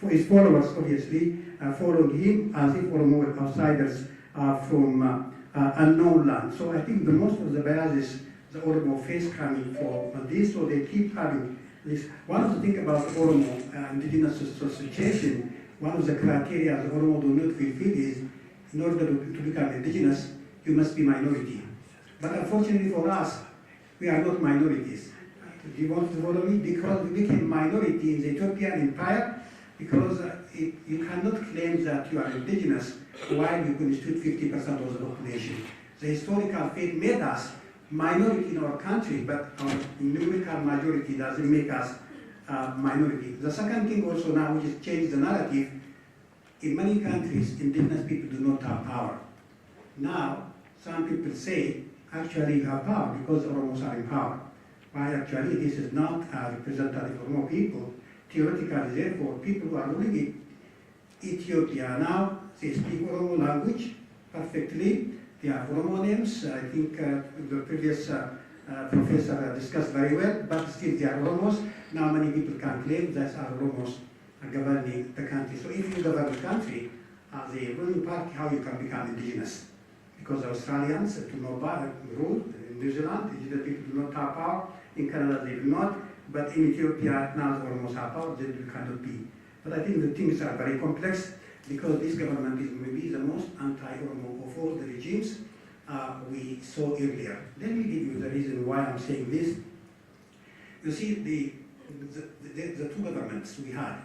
his followers, obviously, followed him as if Oromo were outsiders from unknown land. So I think the most of the biases the Oromo face coming from this, so they keep having this. One of the things about Oromo indigenous association, one of the criteria the Oromo do not fulfill is, in order to become indigenous, you must be minority. But unfortunately for us, We are not minorities. Do you want to follow me? Because we became minority in the Ethiopian empire, because you cannot claim that you are indigenous while you constitute 50% of the population. The historical fate made us minority in our country, but our numerical majority doesn't make us minority. The second thing also now, which has changed the narrative, in many countries, indigenous people do not have power. Now, some people say, actually you have power because Oromos are in power. Why actually this is not a representative of Oromo people. Theoretically, therefore, people who are ruling Ethiopia now, they speak Oromo language perfectly. They have Oromo names. I think the previous professor discussed very well, but still they are Oromos. Now many people can claim that are Oromos governing the country. So if you govern the country as a ruling party, how you can become indigenous? Because Australians do not rule. In New Zealand, indigenous people do not have power. In Canada, they do not. But in Ethiopia, now the Oromos have power, they cannot be. But I think the things are very complex, because this government is maybe the most anti-Oromo of all the regimes we saw earlier. Let me give you the reason why I'm saying this. You see, the two governments we had,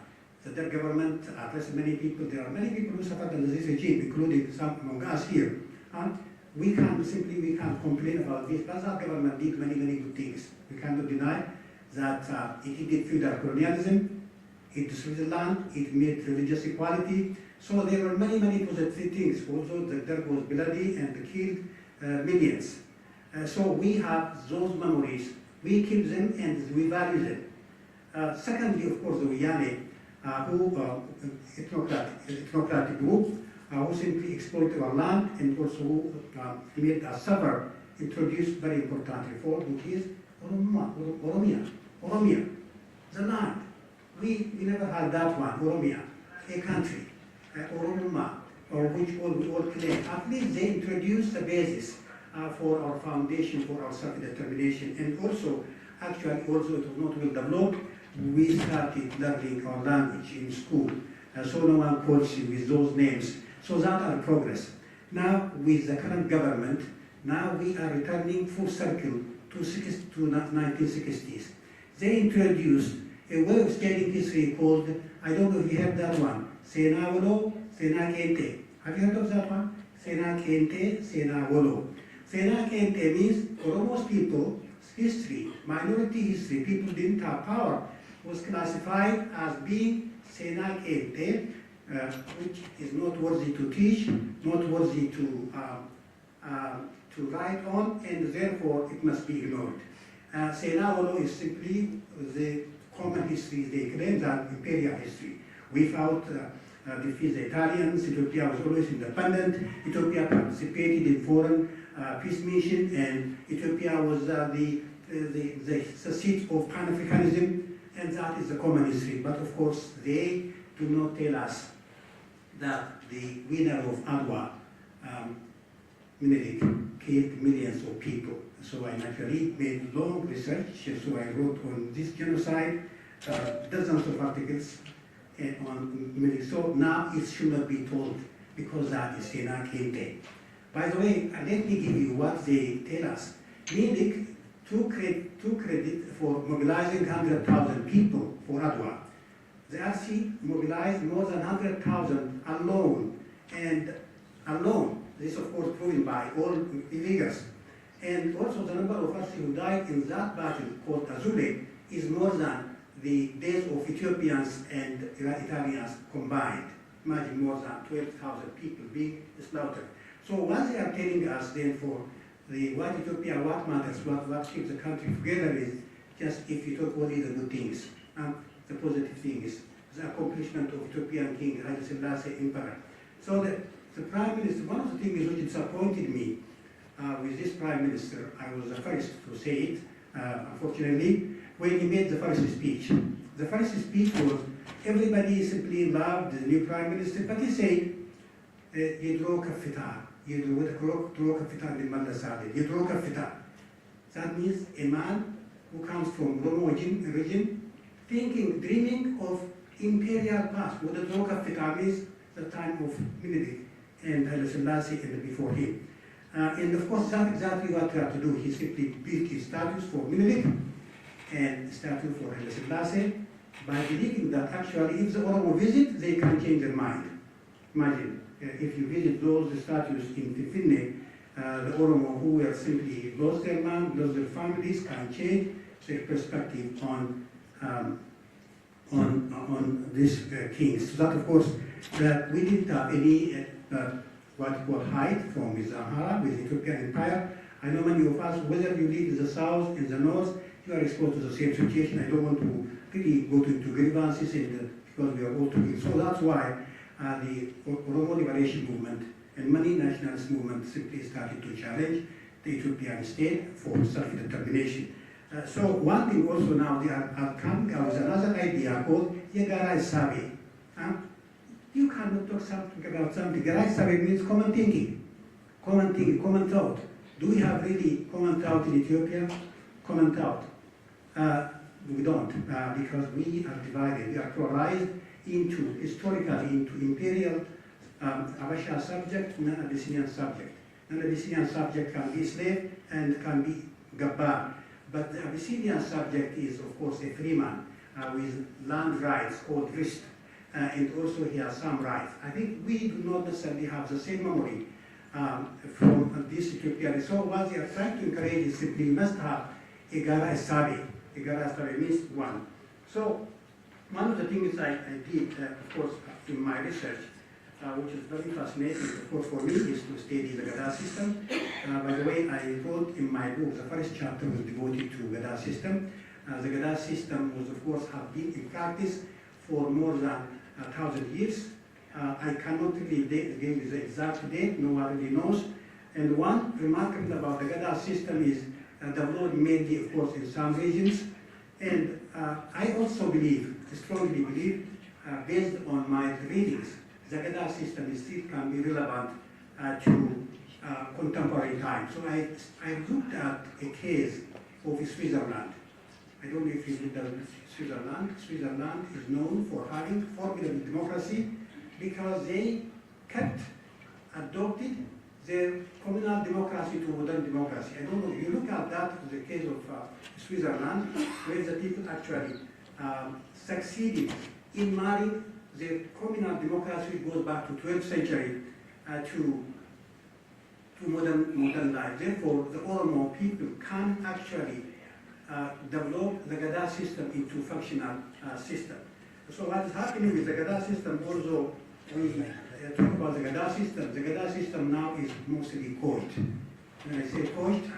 the Derg government addressed many people. There are many people who suffered under this regime, including some among us here. We can't complain about this, but that government did many good things. We cannot deny that it did feudal colonialism, it destroyed the land, it made religious equality. So there were many positive things. Also, the Derg was bloody and killed millions. So we have those memories. We keep them and we value them. Secondly, of course, the Wiyane, ethnocratic group, who simply exploit our land and also who made us suffer, introduced very important reform, which is Oromiyaa, the land. We never had that one, Oromiyaa, a country, Oromiyaa, or which we all claim. At least they introduced the basis for our foundation, for our self-determination, and also, actually, also it was not well developed. We started learning our language in school, so no one calls you with those names. So that are progress. Now, with the current government, now we are returning full circle to 1960s. They introduced a way of studying history called, I don't know if you heard that one, Sena Wolo, Sena Kente. Have you heard of that one? Sena Kente, Sena Wolo. Sena Kente means Oromo's people, history, minority history, people didn't have power, was classified as being Sena Kente, which is not worthy to teach, not worthy to write on, and therefore it must be ignored. Sena Wolo is simply the common history they claim, that imperial history. We fought, defeat the Italians. Ethiopia was always independent. Ethiopia participated in foreign peace mission, and Ethiopia was the seat of Pan-Africanism, and that is the common history. But of course, they do not tell us that the winner of Addunyaa, Menelik, killed millions of people. So I naturally made long research, so I wrote on this genocide, dozens of articles on Menelik. So now it should not be told, because that is Sena Kente. By the way, let me give you what they tell us. Menelik took credit for mobilizing 100,000 people for Addunyaa. The RC mobilized more than 100,000 alone, and alone. This, of course, proven by all figures. And also the number of RC who died in that battle called Azule is more than the deaths of Ethiopians and Italians combined. Imagine more than 12,000 people being slaughtered. So what they are telling us then for the what Ethiopia, what matters, what keeps the country together is just if you talk only the good things. The positive thing is the accomplishment of Ethiopian King Haile Selassie Emperor. So the Prime Minister, one of the things which disappointed me with this Prime Minister, I was the first to say it, unfortunately, when he made the first speech. The first speech was, everybody simply loved the new Prime Minister, but he said, Yidro Kafita, Yidro Kafita bin Malasade, Yidro Kafita. That means a man who comes from Oromo region, dreaming of imperial past. What the Yidro Kafita means, the time of Menelik and Haile Selassie and before him. And of course, that's exactly what we have to do. He simply built his statues for Minilik and statue for Haile Selassie by believing that actually if the Oromo visit, they can change their mind. Imagine, if you visit those statues in Finfinne, the Oromo who were simply lost their land, lost their families, can change their perspective on these kings. So that, of course, that we didn't have any what we call hide from with Amhara, with Ethiopian Empire. I know many of us, whether you live in the south, in the north, you are exposed to the same situation. I don't want to really go into grievances because we are all together. So that's why the Oromo Liberation Movement and many nationalist movements simply started to challenge the Ethiopian state for self-determination. So one thing also now, they are coming out with another idea called Yegara Isabe. You cannot talk something about something. Yegara Isabe means common thinking, common thought. Do we have really common thought in Ethiopia? Common thought. We don't, because we are divided. We are polarized historically into imperial Habasha subject, non-Abyssinian subject. Non-Abyssinian subject can be slave and can be Gabbar. But the Abyssinian subject is, of course, a free man with land rights called Rist, and also he has some rights. I think we do not necessarily have the same memory from this Ethiopian. So what they are trying to encourage is simply you must have Egara Esabe. Egara Esabe means one. So one of the things I did, of course, in my research, which is very fascinating, of course, for me, is to study the Gada system. By the way, I wrote in my book, the first chapter was devoted to Gada system. The Gada system was, of course, have been in practice for more than 1,000 years. I cannot really give you the exact date, no one really knows. And one remarkable about the Gada system is developed mainly, of course, in some regions. And I also believe, strongly believe, based on my readings, the Gada system still can be relevant to contemporary times. So I looked at a case of Switzerland. I don't know if you looked at Switzerland. Switzerland is known for having formidable democracy because they kept adopted their communal democracy to modern democracy. I don't know, you look at that, the case of Switzerland, where the people actually succeeded in marrying their communal democracy goes back to 12th century to modern life. Therefore, the Oromo people can actually develop the Gada system into functional system. So what is happening with the Gada system also, we talk about the Gada system now is mostly coached. When I say coached,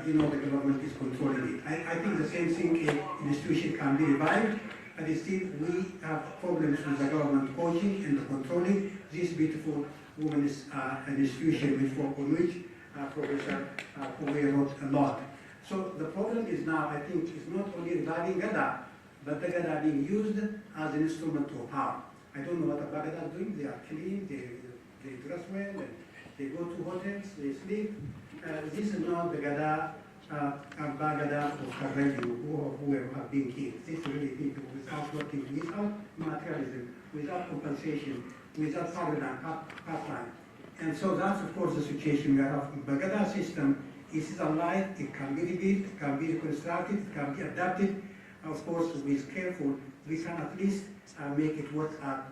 you know the government is controlling it. I think the same thing institution can be revived, but still we have problems with the government coaching and controlling this beautiful women's institution on which Professor Koué wrote a lot. So the problem is now, I think, is not only reviving Gada, but the Gada being used as an instrument of power. I don't know what the Gada are doing. They are clean, they dress well, and they go to hotels, they sleep. This is not the Gada, Bagada or Kareli who have been killed. These are really people without working, without materialism, without compensation, without permanent pipeline. And so that's, of course, the situation we have. The Gada system is alive, it can be rebuilt, it can be reconstructed, it can be adapted. Of course, with careful, we can at least make it work at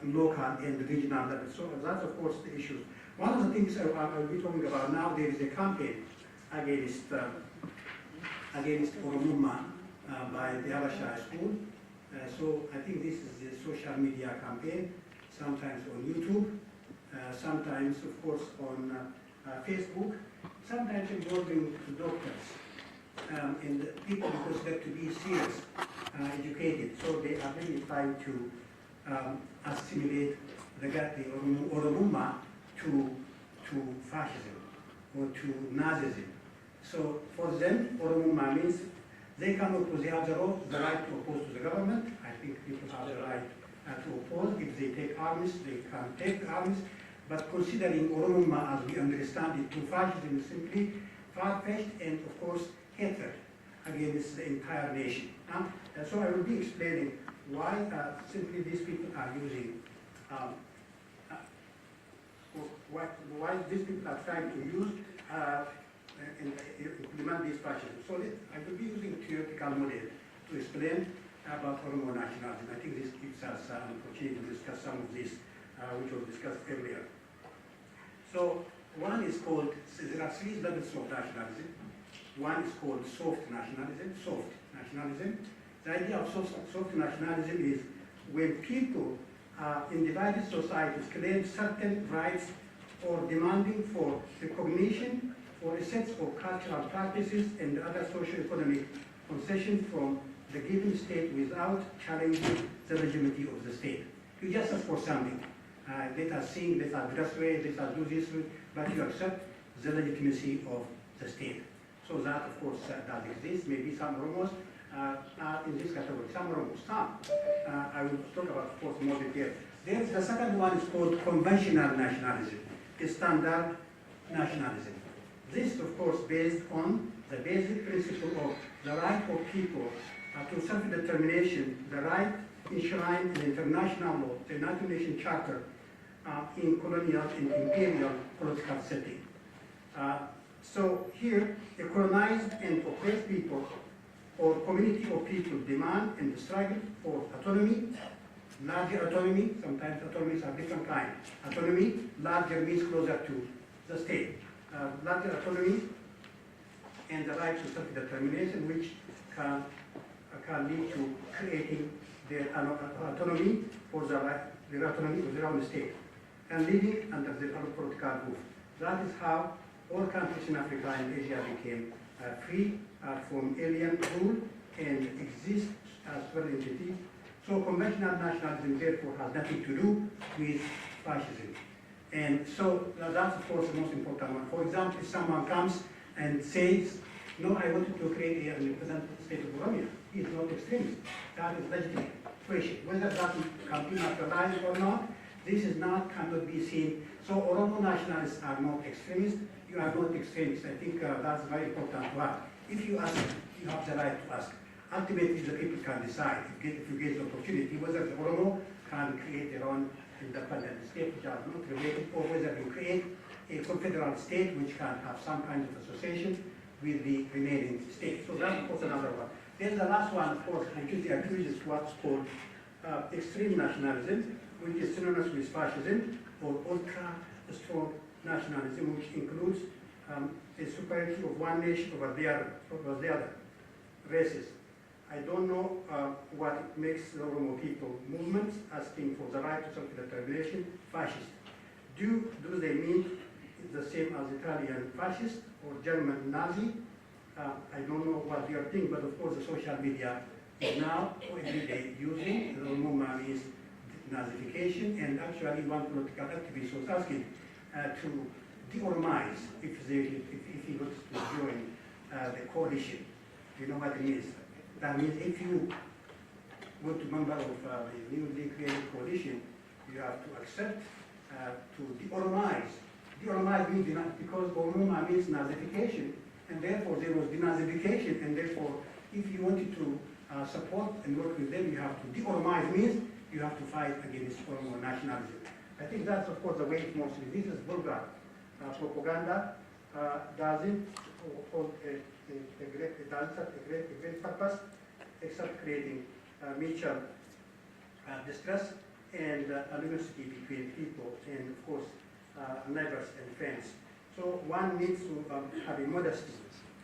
local and regional level. So that's, of course, the issue. One of the things I'll be talking about now, there is a campaign against Oromiyaa by the Habasha school. So I think this is the social media campaign, sometimes on YouTube, sometimes, of course, on Facebook, sometimes involving doctors and people considered to be serious, educated. So they are really trying to assimilate the Oromiyaa to fascism or to Nazism. So for them, Oromiyaa means they can oppose, they have the right to oppose to the government. I think people have the right to oppose. If they take arms, they can take arms. But considering Oromiyaa as we understand it, to fascism is simply far-fetched and, of course, hatred against the entire nation. So I will be explaining why simply these people are using why these people are trying to use and implement this fascism. So I will be using a theoretical model to explain about Oromo nationalism. I think this gives us an opportunity to discuss some of this, which was discussed earlier. So one is called, there are three levels of nationalism. One is called soft nationalism. The idea of soft nationalism is when people in divided societies claim certain rights or demanding for recognition or a set of cultural practices and other socio-economic concessions from the given state without challenging the legitimacy of the state. You just ask for something. Let us sing, let us dress way, let us do this way, but you accept the legitimacy of the state. So that, of course, does exist. Maybe some Oromos are in this category. Some Oromos, some. I will talk about, of course, more detail. Then the second one is called conventional nationalism, standard nationalism. This, of course, based on the basic principle of the right of people to self-determination, the right enshrined in international law, the United Nations Charter, in colonial and imperial political setting. So here, a colonized and oppressed people or community of people demand and struggle for autonomy, larger autonomy, sometimes autonomies are different kinds. Autonomy, larger means closer to the state. Larger autonomy and the right to self-determination, which can lead to creating their autonomy for their autonomy of their own state and living under their own political roof. That is how all countries in Africa and Asia became free from alien rule and exist as sovereign entities. So conventional nationalism therefore has nothing to do with fascism. And so that's of course the most important one. For example, if someone comes and says, no, I wanted to create an independent state of Oromiyaa, he is not extremist. That is legitimate question. Whether that can be naturalized or not, this is not, cannot be seen. So Oromo nationalists are not extremists. You are not extremists. I think that's very important to have. If you ask, you have the right to ask. Ultimately, the people can decide, if you get the opportunity, whether the Oromo can create their own independent state, which are not related, or whether you create a confederal state which can have some kind of association with the remaining states. So that's of course another one. Then the last one, of course, which is what's called extreme nationalism, which is synonymous with fascism, or ultra-strong nationalism, which includes a superiority of one nation over the other races. I don't know what makes the Oromo people movements asking for the right to self-determination fascist. Do they mean the same as Italian fascist or German Nazi? I don't know what they are thinking, but of course the social media is now every day using the Oromo means Nazification, and actually one political activist was asking to de-Oromize if he wants to join the coalition. You know what it means? That means if you want to be a member of the newly created coalition, you have to accept to de-Oromize. De-Oromize means because Oromo means Nazification, and therefore there was denazification, and therefore if you wanted to support and work with them, you have to de-Oromize means you have to fight against Oromo nationalism. I think that's of course the way it mostly. This is vulgar propaganda. Doesn't hold a great purpose except creating mutual distress and animosity between people and of course neighbors and friends. So one needs to have a modesty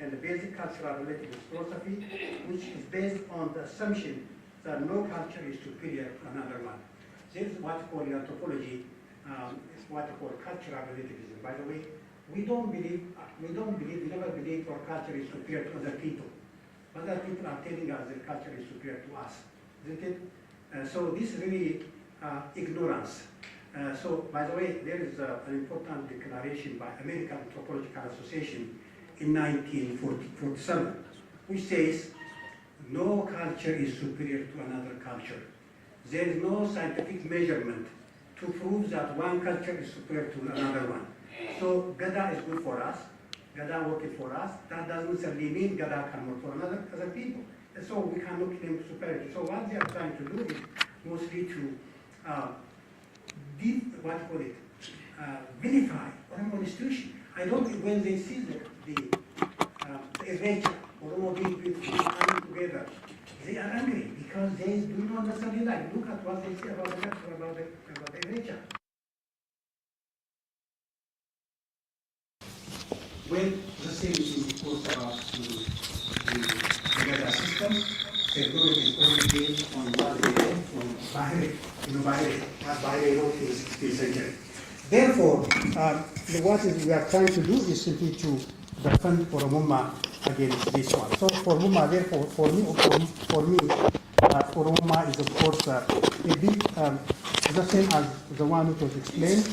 and a basic cultural relativist philosophy, which is based on the assumption that no culture is superior to another one. This is what we call in anthropology, is what we call cultural relativism. By the way, we never believe our culture is superior to other people. Other people are telling us their culture is superior to us, isn't it? So this is really ignorance. So, by the way, there is an important declaration by American Anthropological Association in 1947, which says, no culture is superior to another culture. There is no scientific measurement to prove that one culture is superior to another one. So Gada is good for us, Gada working for us. That doesn't necessarily mean Gada can work for other people. And so we cannot claim superiority. So what they are trying to do is mostly to vilify Oromo institution. I don't think when they see the erasure, Oromo being coming together, they are angry because they do not understand the life. Look at what they say about the culture, about the erasure. When the same is posed about the Gada system, security is only based on what they learn from Bahrain. Bahrain wrote in the 16th century. Therefore, what we are trying to do is simply to defend Oromoma against this one. So Oromoma, therefore, for me, Oromoma is of course a bit the same as the one which was explained.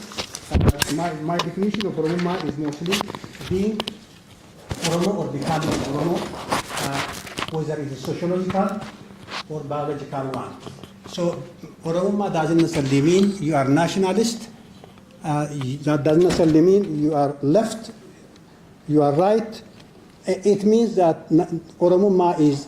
My definition of Oromoma is mostly being Oromo or becoming Oromo, whether it is sociological or biological one. So Oromoma doesn't necessarily mean you are nationalist. That doesn't necessarily mean you are left, you are right. It means that Oromoma is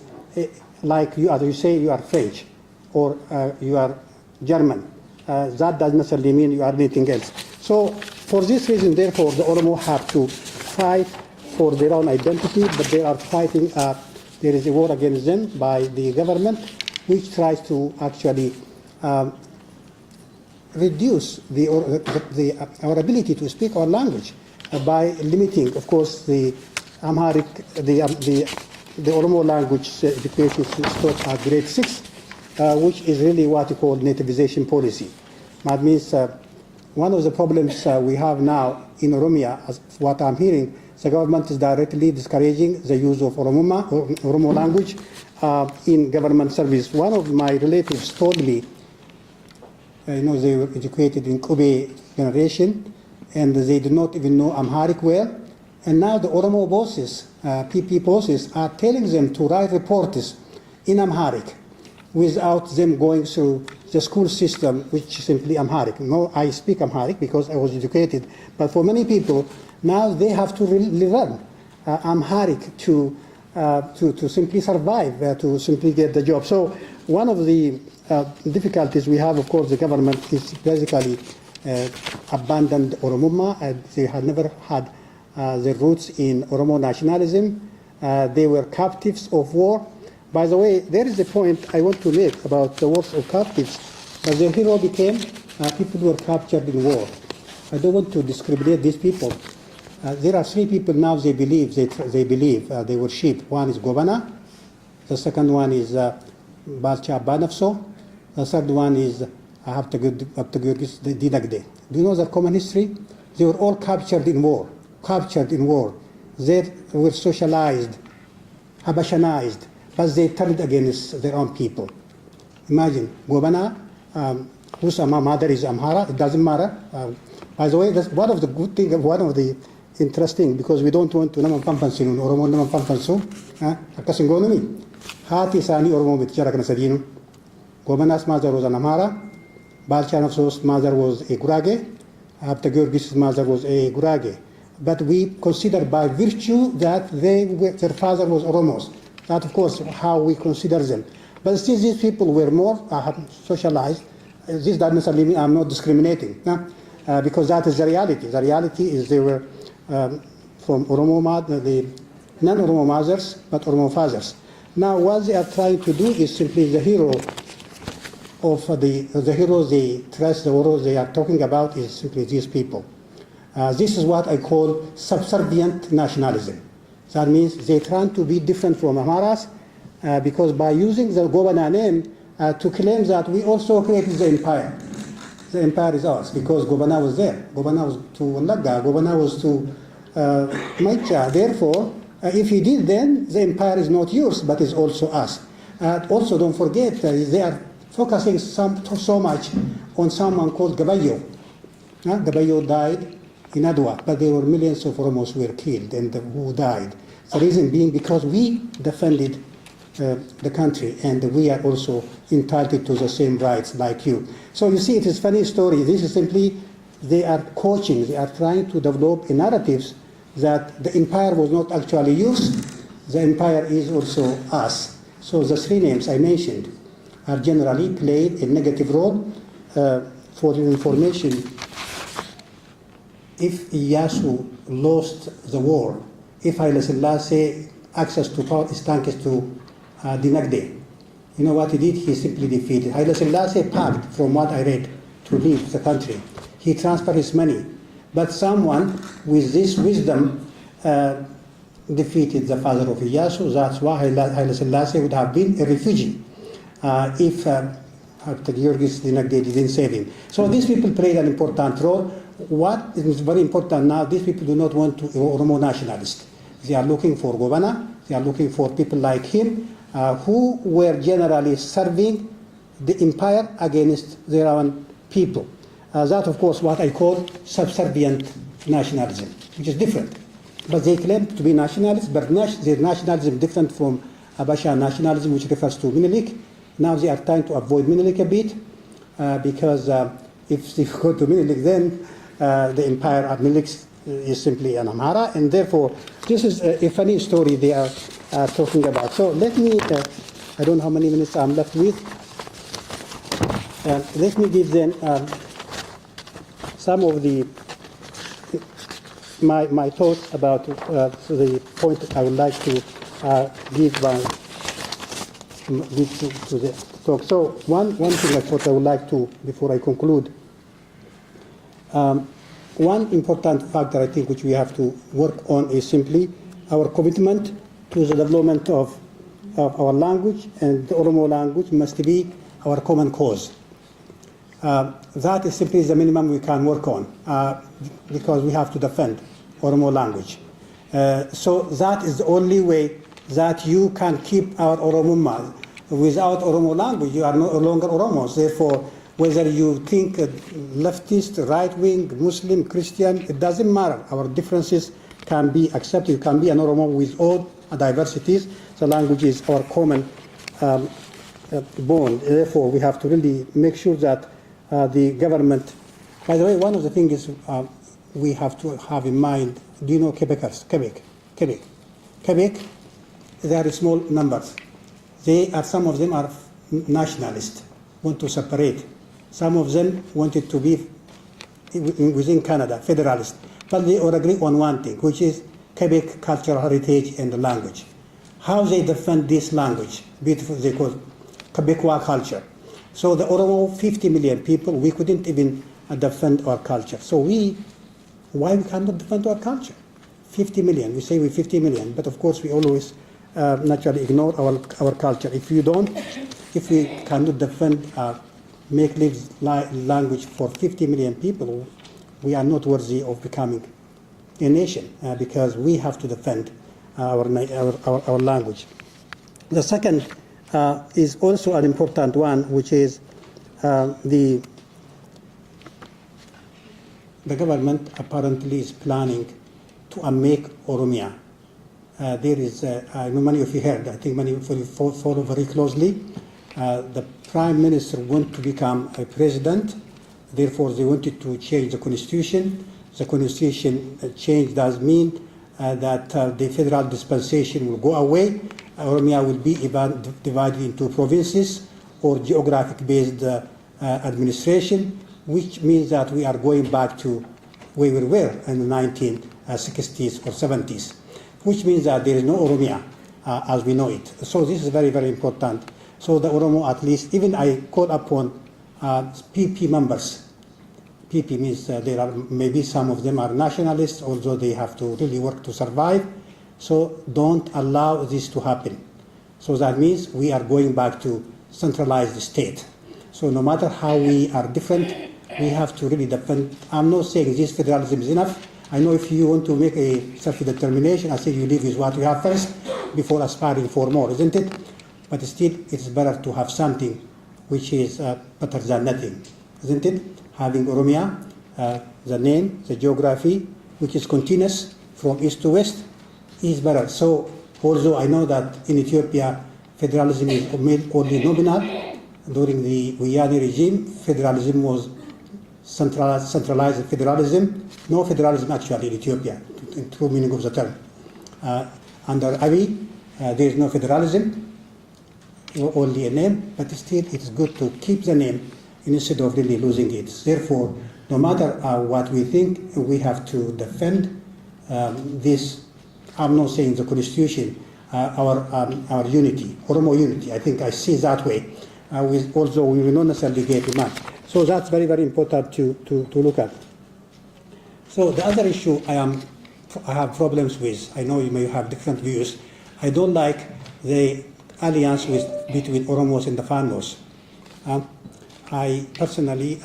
like you, as you say, you are French or you are German. That doesn't necessarily mean you are anything else. So for this reason, therefore, the Oromo have to fight for their own identity, but they are fighting, there is a war against them by the government, which tries to actually reduce our ability to speak our language by limiting, of course, the Amharic, the Oromo language education is taught at grade 6, which is really what you call nativization policy. That means one of the problems we have now in Oromiyaa, as what I'm hearing, the government is directly discouraging the use of Oromo language in government service. One of my relatives told me, they were educated in Kobe generation, and they do not even know Amharic well. And now the Oromo bosses, PP bosses, are telling them to write reports in Amharic without them going through the school system, which is simply Amharic. No, I speak Amharic because I was educated, but for many people, now they have to learn Amharic to simply survive, to simply get the job. So one of the difficulties we have, of course, the government is basically abandoned Oromoma, and they had never had their roots in Oromo nationalism. They were captives of war. By the way, there is a point I want to make about the wars of captives. But the hero became people who were captured in war. I don't want to discriminate these people. There are 3 people now they believe they were sheep. One is Gobana, the second one is Balcha Banafso, the third one is Abtagurgis Dinagde. Do you know their common history? They were all captured in war. They were socialized, Habashanized, but they turned against their own people. Imagine, Gobana, whose mother is Amhara, it doesn't matter. By the way, that's one of the good things, one of the interesting, because we don't want to naman pampansin Oromo naman pampanso, akasingonomi. Hati sani Oromo mit jara kana sadino. Gobana's mother was an Amhara, Balchanafso's mother was a Gurage, Abtagurgis's mother was a Gurage. But we consider by virtue that their father was Oromos. That, of course, how we consider them. But still, these people were more socialized. This doesn't necessarily mean I'm not discriminating, because that is the reality. The reality is they were from Oromo, the non-Oromo mothers, but Oromo fathers. Now, what they are trying to do is simply the hero of the hero they trust, the hero they are talking about is simply these people. This is what I call subservient nationalism. That means they try to be different from Amharas, because by using the Gobana name to claim that we also created the empire. The empire is ours because Gobana was there. Gobana was to Laga, Gobana was to Maicha. Therefore, if he did, then the empire is not yours, but is also us. Also, don't forget, they are focusing so much on someone called Gabayo. Gabayo died in Adwa, but there were millions of Oromos who were killed and who died. The reason being because we defended the country, and we are also entitled to the same rights like you. So you see, it is a funny story. This is simply, they are coaching, they are trying to develop narratives that the empire was not actually yours, the empire is also us. So the 3 names I mentioned are generally played a negative role for information if Iyyasu lost the war, if Haile Selassie access to power is thanks to Dinagde. You know what he did? He simply defeated. Haile Selassie packed, from what I read, to leave the country. He transferred his money. But someone with this wisdom defeated the father of Iyyasu. That's why Haile Selassie would have been a refugee if Dr. Georgis Dinagde didn't save him. So these people played an important role. What is very important now, these people do not want to Oromo nationalists. They are looking for governor. They are looking for people like him who were generally serving the empire against their own people. That, of course, what I call subservient nationalism, which is different. But they claim to be nationalists, but their nationalism is different from Habasha nationalism, which refers to Menelik. Now they are trying to avoid Menelik a bit, because if they go to Menelik, then the empire of Menelik is simply an Amhara, and therefore this is a funny story they are talking about. So let me, I don't know how many minutes I'm left with. Let me give them some of my thoughts about the point I would like to give to the talk. So one thing I thought I would like to, before I conclude, one important factor I think which we have to work on is simply our commitment to the development of our language, and the Oromo language must be our common cause. That is simply the minimum we can work on, because we have to defend Oromo language. So that is the only way that you can keep our Oromumma. Without Oromo language, you are no longer Oromos. Therefore, whether you think leftist, right-wing, Muslim, Christian, it doesn't matter. Our differences can be accepted. You can be an Oromo with all diversities. The language is our common bond. Therefore, we have to really make sure that the government, by the way, one of the things is we have to have in mind, do you know Quebecers? Quebec, they are small numbers. Some of them are nationalists, want to separate. Some of them wanted to be within Canada, federalist. But they all agree on one thing, which is Quebec cultural heritage and the language. How they defend this language, beautiful, they call Quebecois culture. So the Oromo, 50 million people, we couldn't even defend our culture. So why we cannot defend our culture? 50 million, we say we're 50 million, but of course we always naturally ignore our culture. If we cannot defend make-live language for 50 million people, we are not worthy of becoming a nation, because we have to defend our language. The second is also an important one, which is the government apparently is planning to unmake Oromiyaa. There is, I know many of you heard, I think many of you follow very closely. The Prime Minister wanted to become a president, therefore they wanted to change the constitution. The constitution change does mean that the federal dispensation will go away. Oromiyaa will be divided into provinces or geographic-based administration, which means that we are going back to where we were in the 1960s or 70s, which means that there is no Oromiyaa as we know it. So this is very, very important. So the Oromo, at least, even I call upon PP members. PP means there are maybe some of them are nationalists, although they have to really work to survive. So don't allow this to happen. So that means we are going back to centralized state. So no matter how we are different, we have to really defend. I'm not saying this federalism is enough. I know if you want to make a self-determination, I say you live with what you have first before aspiring for more, isn't it? But still, it's better to have something which is better than nothing, isn't it? Having Oromiyaa, the name, the geography, which is continuous from east to west, is better. So, although I know that in Ethiopia, federalism is only nominal, during the Wiyani regime, federalism was centralized federalism. No federalism actually in Ethiopia, in true meaning of the term. Under Abiy, there is no federalism, only a name, but still it's good to keep the name instead of really losing it. Therefore, no matter what we think, we have to defend this. I'm not saying the constitution, our unity, Oromo unity. I think I see that way. Although we will not necessarily get much. So that's very, very important to look at. So the other issue I have problems with, I know you may have different views. I don't like the alliance between Oromos and the Fanos. I personally,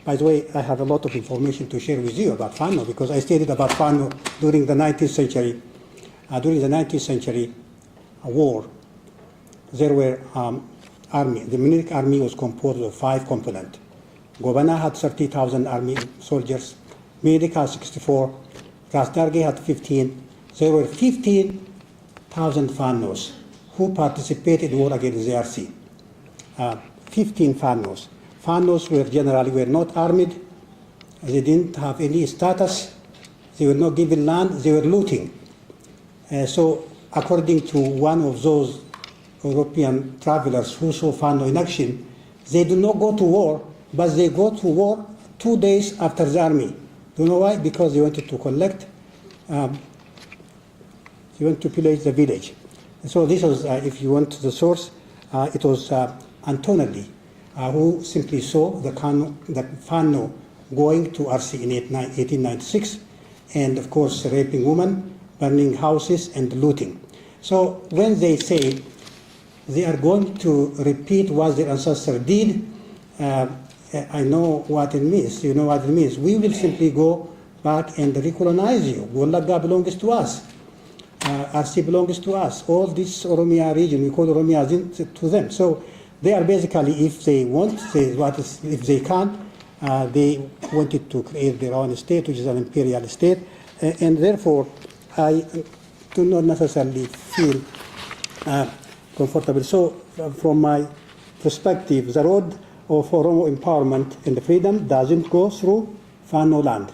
by the way, I have a lot of information to share with you about Fano because I studied about Fano during the 19th century. During the 19th century war, there were army. The Menelik army was composed of 5 components. Gobana had 30,000 army soldiers. Menelik had 64. Ras Dargay had 15. There were 15,000 Fanos who participated in war against the RC. 15 Fanos. Fanos were not armed. They didn't have any status. They were not given land. They were looting. So according to one of those European travelers who saw Fano in action, they do not go to war, but they go to war 2 days after the army. Do you know why? Because they wanted to collect, they want to pillage the village. So this was, if you want the source, it was Antonelli, who simply saw the Fano going to RC in 1896, and of course raping women, burning houses, and looting. So when they say they are going to repeat what their ancestors did, I know what it means. You know what it means. We will simply go back and recolonize you. Gulaga belongs to us. RC belongs to us. All this Oromiyaa region, we call Oromiyaa to them. So they are basically, if they want, if they can, they wanted to create their own state, which is an imperial state, and therefore I do not necessarily feel comfortable. So from my perspective, the road of Oromo empowerment and freedom doesn't go through Fano land.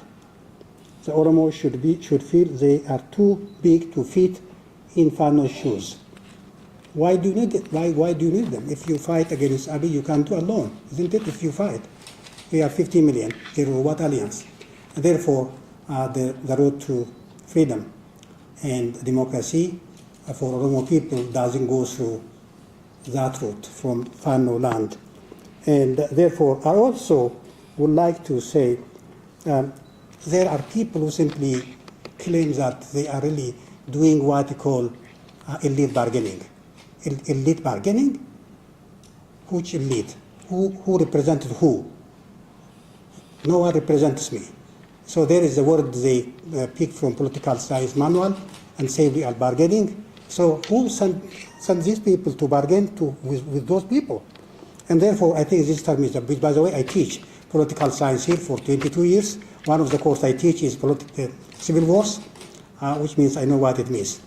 The Oromo should feel they are too big to fit in Fano's shoes. Why do you need it? Why do you need them? If you fight against Abiy, you can do alone, isn't it? If you fight, we are 50 million. What alliance? And therefore, the road to freedom and democracy for Oromo people doesn't go through that route from Fano land. And therefore, I also would like to say there are people who simply claim that they are really doing what they call elite bargaining. Elite bargaining? Which elite? Who represented who? No one represents me. So there is a word they pick from political science manual and say we are bargaining. So who sent these people to bargain with those people? And therefore, I think this term is, by the way, I teach political science here for 22 years. One of the courses I teach is civil wars, which means I know what it means.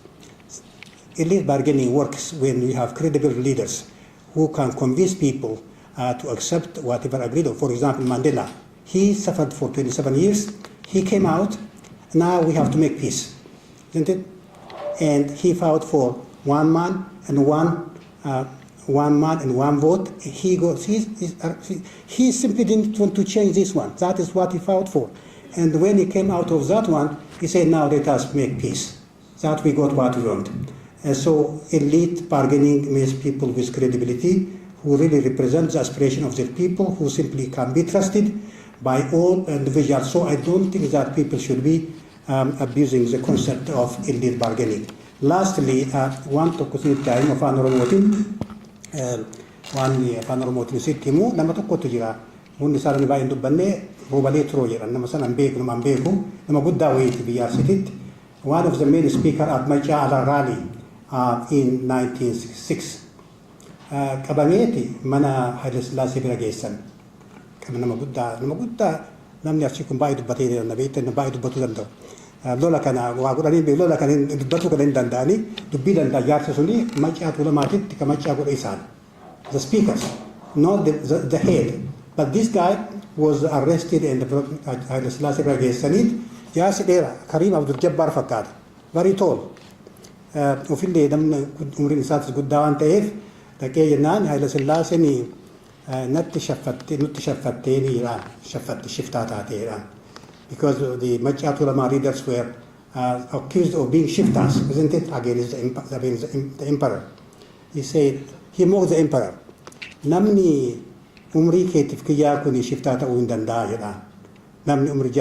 Elite bargaining works when you have credible leaders who can convince people to accept whatever agreed on. For example, Mandela, he suffered for 27 years. He came out. Now we have to make peace, isn't it? And he fought for one man and one vote. He simply didn't want to change this one. That is what he fought for. And when he came out of that one, he said, now let us make peace. That we got what we want. And so elite bargaining means people with credibility who really represent the aspiration of their people, who simply can be trusted by all individuals. So I don't think that people should be abusing the concept of elite bargaining. Lastly, one tokko sitti ayima afaan Oromootiin waan afaan Oromootiin sitti himu nama tokkotu jira. Hundi isaanii baay'een dubbannee roobalee turoo jedhan nama sana hin beeku nama guddaa wayiiti biyyaasititti. One of the main speaker at Machala rally in 1966. Qabameeti mana Haile Sillaasee bira geessan. Nama guddaa namni achi kun baay'ee dubbatee jira beektan baay'ee dubbatuu danda'u. Lola kana waa godhanii lola kana dubbatu kana hin danda'anii dubbii danda'a jaarsa suni macaa tuulamaatitti ka macaa godhe isaan. The speakers, not the head. But this guy was arrested and Haile Sillaasee bira geessaniit jaarsi dheeraa Karim Abdul Jabbar fakkaata. Very tall. Ofillee namni umriin isaatis guddaa waan ta'eef dhaqee jennaan Haile Sillaaseen nutti shaffatteeniidhaan shiftaa taateedhaan. Because the Machaatulama readers were accused of being shifters, isn't it, against the emperor. He said, he mocked the emperor. Namni umri keetif kiyyaa kuni shiftaa ta'uu hin danda'a jedhaan. Namni umri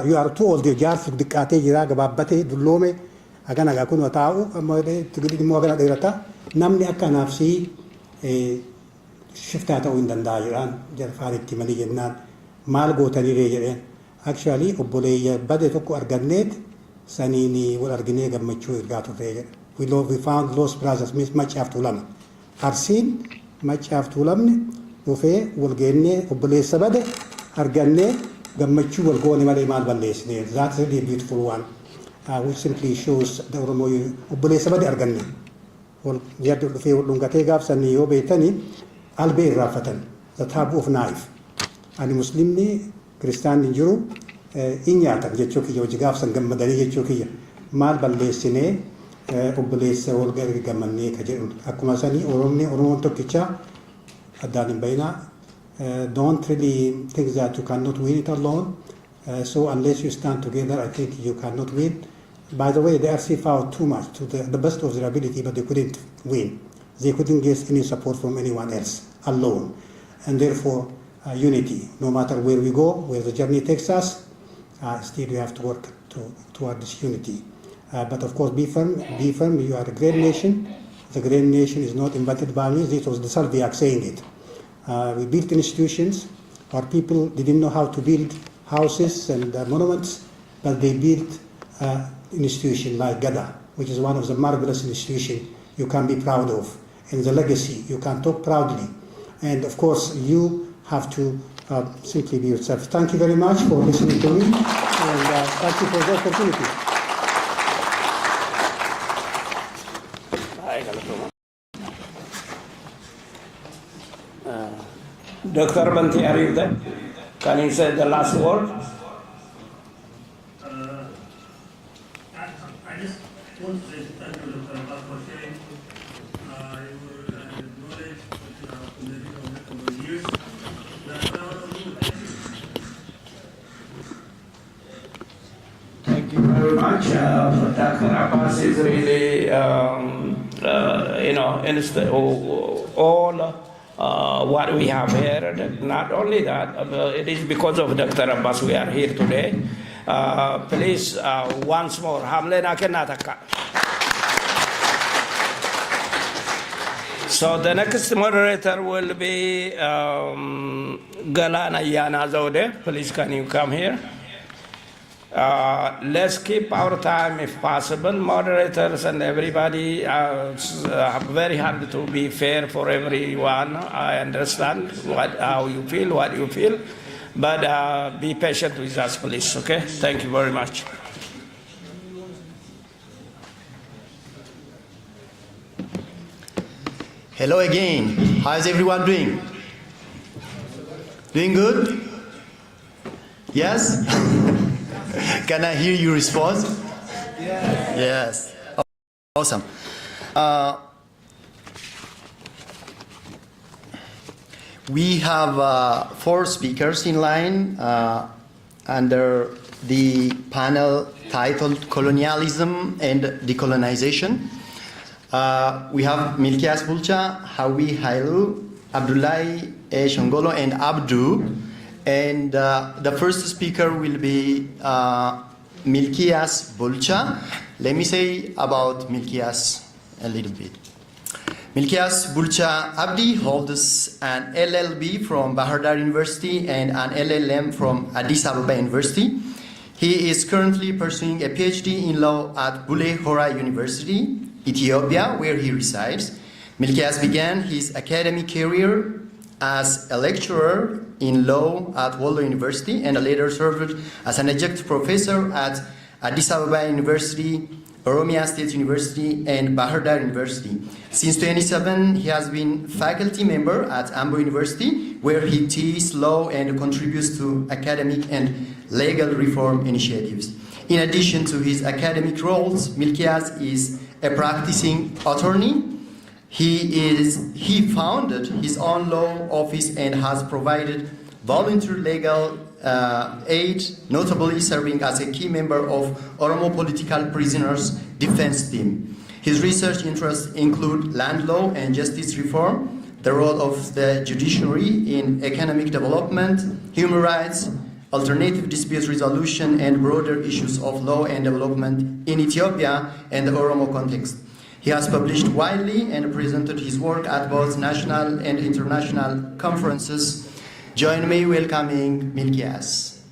you are too old, jaarsi diqqaatee jira, gabaabbatee, dulloome, agana kun taa'u, amma immoo agana dheerata. Namni akka naafsii shiftaa ta'uu hin danda'a jedhaan jarfaan itti manii jennaan maal gootanii jedheen. Actually, obboleeyya bade tokko arganneet saniini wal arginee gammachuu ergaa turre jedha. We found lost brothers, means Machaaf Tuulama. Arsiin Machaaf Tuulamni dhufee wal geennee obboleessa bade argannee gammachuu wal goone malee maal balleessine. That's really a beautiful one, which simply shows the Oromo obboleessa bade arganne. Wal jaddu dhufee wal dhungatee gaafsanii yoo beektanii albee irraafatan. The taboo of knife. Ani Muslimni Kristaan jiru in nyaatan jechuu kiyya hojii gaafsan gammadanii jechuu kiyya maal balleessinee obboleessa wal gammannee ka jedhu akkuma sanii Oromoon tokkicha addaan hin bayinaa don't really think that you cannot win it alone. So unless you stand together, I think you cannot win. By the way, the RC fought too much to the best of their ability, but they couldn't win. They couldn't get any support from anyone else alone, and therefore. Unity, no matter where we go, where the journey takes us, still we have to work toward this unity. But of course, be firm, you are a great nation. The great nation is not invented by me, this was the Salviak saying it. We built institutions, our people didn't know how to build houses and monuments, but they built an institution like Gada, which is one of the marvelous institutions you can be proud of. And the legacy, you can talk proudly. And of course, you have to simply be yourself. Thank you very much for listening to me, and thank you for the opportunity. Dr. Banti, are you there? Can you say the last word? I just want to say thank you, Dr. Abbas, for sharing your knowledge over the years. Thank you very much. Dr. Abbas is really, all what we have heard. Not only that, it is because of Dr. Abbas we are here today. Please, once more, Hamlena Kenataka. So the next moderator will be Galana Yana Zode. Please, can you come here? Let's keep our time if possible. Moderators and everybody very hard to be fair for everyone. I understand how you feel, what you feel, but be patient with us, please. Okay? Thank you very much. Hello again. How's everyone doing? Doing good? Yes? Can I hear your response? Yes. Awesome. We have 4 speakers in line under the panel titled Colonialism and Decolonization. We have Milkias Bulcha, Hawi Hailu, Abdullahi Shongolo, and Abdu. And the first speaker will be Milkias Bulcha. Let me say about Milkias a little bit. Milkias Bulcha Abdi holds an LLB from Bahar Dar University and an LLM from Addis Ababa University. He is currently pursuing a PhD in law at Bule Hora University, Ethiopia, where he resides. Milkias began his academic career as a lecturer in law at Waldo University and later served as an adjunct professor at Addis Ababa University, Oromiyaa State University, and Bahar Dar University. Since 2007, he has been faculty member at Ambo University, where he teaches law and contributes to academic and legal reform initiatives. In addition to his academic roles, Milkias is a practicing attorney. He founded his own law office and has provided voluntary legal aid, notably serving as a key member of Oromo political prisoners defense team. His research interests include land law and justice reform, the role of the judiciary in economic development, human rights, alternative dispute resolution, and broader issues of law and development in Ethiopia and the Oromo context. He has published widely and presented his work at both national and international conferences. Join me welcoming Milkias.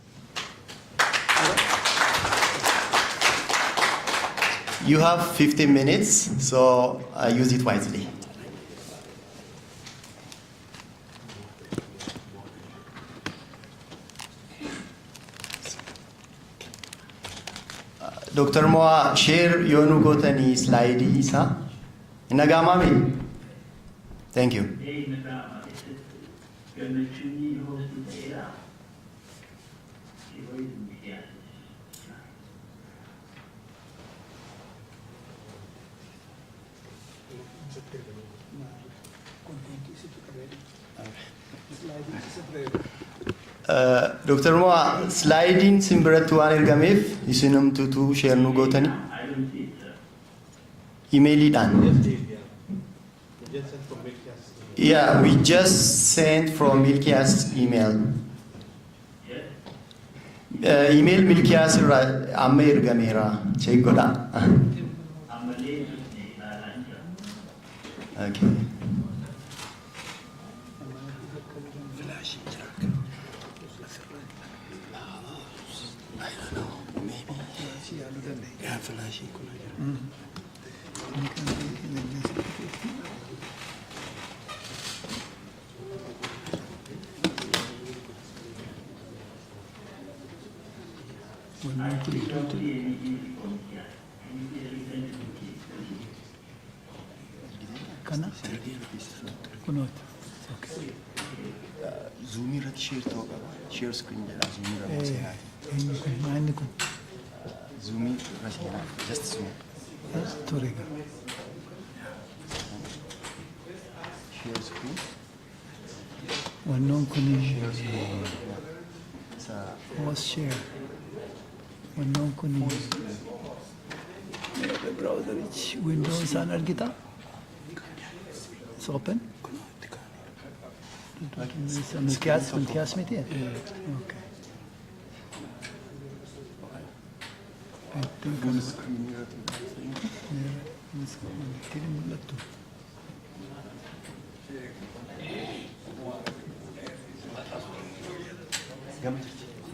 You have 15 minutes, so use it wisely. Dr. Moa, share your nugotani slide isa. Inagamami. Thank you. Dr. Moa, sliding simbratu anirgamif, isinum tutu share nugotani. Email it on. Yeah, we just sent from Milkias' email. Email Milkias Amir Gamira. Check it out. Okay. Zoom share screen Zoom just zoom. Share screen. One non Host share. One non the browser which Windows and Argita. It's open. Milkias meet here. Okay. I think on the screen.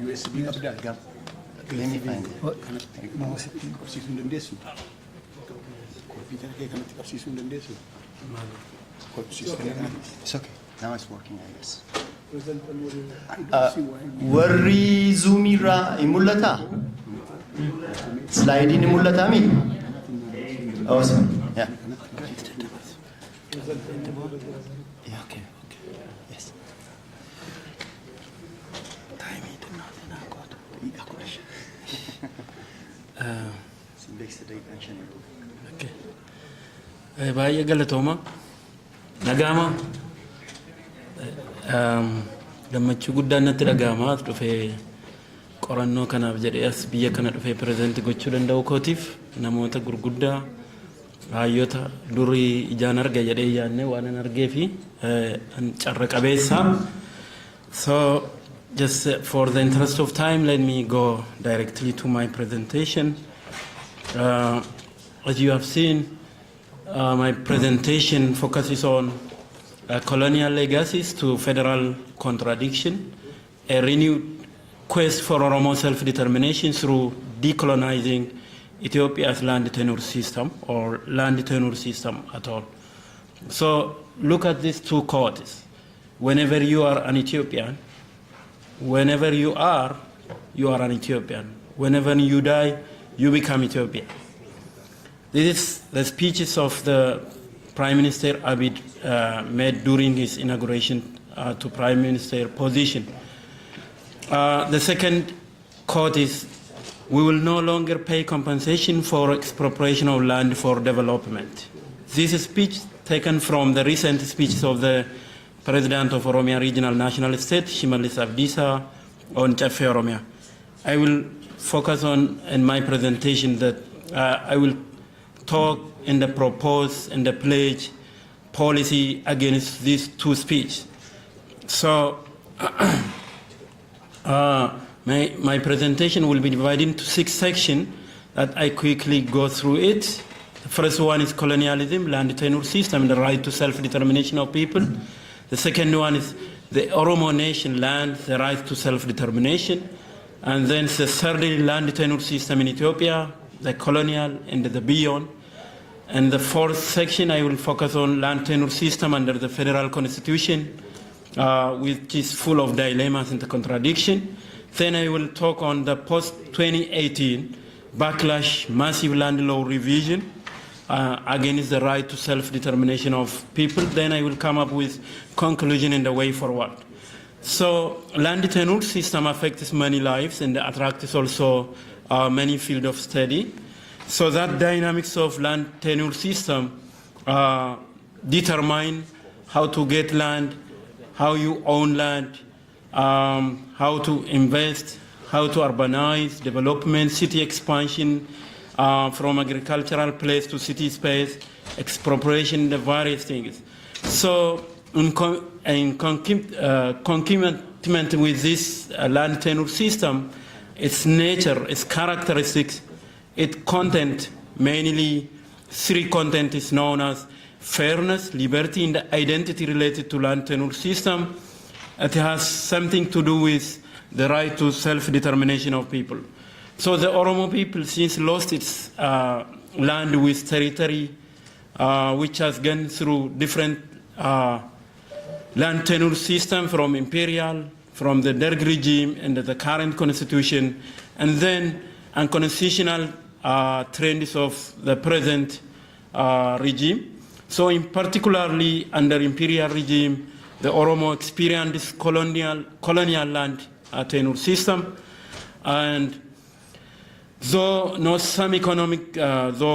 USB update. Let me find it. It's okay. Now it's working, I guess. Warri Zoomira imulata. Slide in imulata mi. Awesome. Yeah. Yeah, okay. Yes. Baay'ee galatooma nagaama gammachuu guddaan natti dhaga'amaa dhufee qorannoo kanaaf jedhee as biyya kana dhufee pireezenti gochuu danda'u kootiif namoota gurguddaa hayyoota durii ijaan arga jedhee yaadne waan an argee fi carra qabeessa. So just for the interest of time, let me go directly to my presentation. As you have seen, my presentation focuses on colonial legacies to federal contradiction, a renewed quest for Oromo self-determination through decolonizing Ethiopia's land tenure system, or land tenure system at all. So look at these two quotes. Whenever you are an Ethiopian, whenever you are an Ethiopian. Whenever you die, you become Ethiopian. This is the speeches of the Prime Minister Abiy made during his inauguration to Prime Minister position. The second quote is, we will no longer pay compensation for expropriation of land for development. This speech taken from the recent speeches of the President of Oromiyaa Regional National State, Decolonizing on Chafe Oromiyaa. I will focus on in my presentation that I will talk in the propose and the pledge policy against these two speeches. So my presentation will be divided into 6 sections that I quickly go through it. The first one is colonialism, land tenure system, and the right to self-determination of people. The second one is the Oromo nation land, the right to self-determination. And then the thirdly, land tenure system in Ethiopia, the colonial, and the beyond. And the fourth section, I will focus on land tenure system under the federal constitution, which is full of dilemmas and contradiction. Then I will talk on the post-2018 backlash massive land law revision against the right to self-determination of people. Then I will come up with conclusion and the way forward. So land tenure system affects many lives and attracts also many fields of study. So that dynamics of land tenure system determine how to get land, how you own land, how to invest, how to urbanize, development, city expansion, from agricultural place to city space, expropriation, the various things. So in concomitant with this land tenure system, its nature, its characteristics, its content, mainly 3 content is known as fairness, liberty, and the identity related to land tenure system. It has something to do with the right to self-determination of people. So the Oromo people since lost its land with territory, which has gone through different land tenure system from imperial, from the Derg regime and the current constitution, and then unconstitutional trends of the present regime. So in particularly under imperial regime, the Oromo experienced colonial land tenure system, and though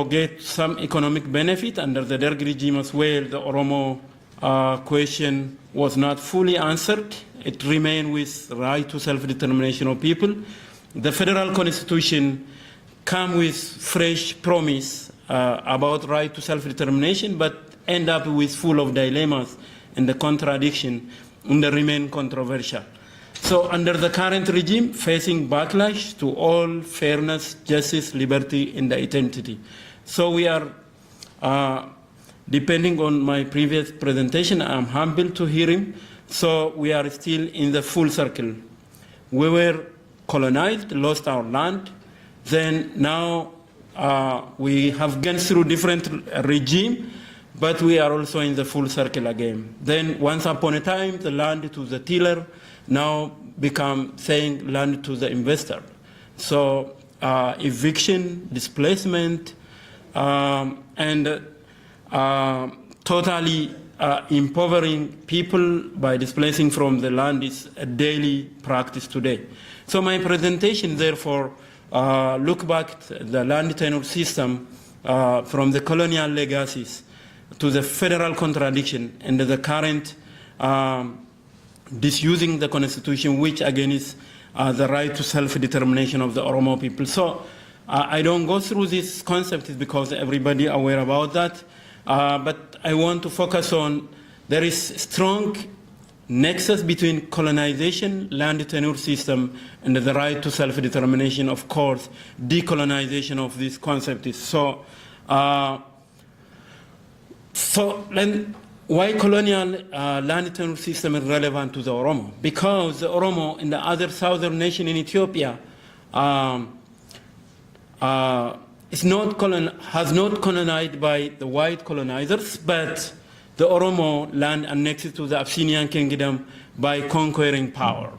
get some economic benefit under the Derg regime as well, the Oromo question was not fully answered. It remained with right to self-determination of people. The federal constitution come with fresh promise about right to self-determination, but end up with full of dilemmas and the contradiction and remain controversial. So under the current regime, facing backlash to all fairness, justice, liberty, and identity. So we are, depending on my previous presentation, I'm humble to hear him. So we are still in the full circle. We were colonized, lost our land. Then now we have gone through different regime, but we are also in the full circle again. Then once upon a time, the land to the tiller, now become saying land to the investor. So eviction, displacement, and totally empowering people by displacing from the land is a daily practice today. So my presentation, therefore, look back at the land tenure system from the colonial legacies to the federal contradiction and the current disusing the constitution, which again is the right to self-determination of the Oromo people. So I don't go through this concept because everybody aware about that, but I want to focus on there is strong nexus between colonization, land tenure system, and the right to self-determination, of course, decolonization of this concept is. So then why colonial land tenure system is relevant to the Oromo? Because the Oromo in the other southern nation in Ethiopia has not colonized by the white colonizers, but the Oromo land annexed to the Abyssinian kingdom by conquering power.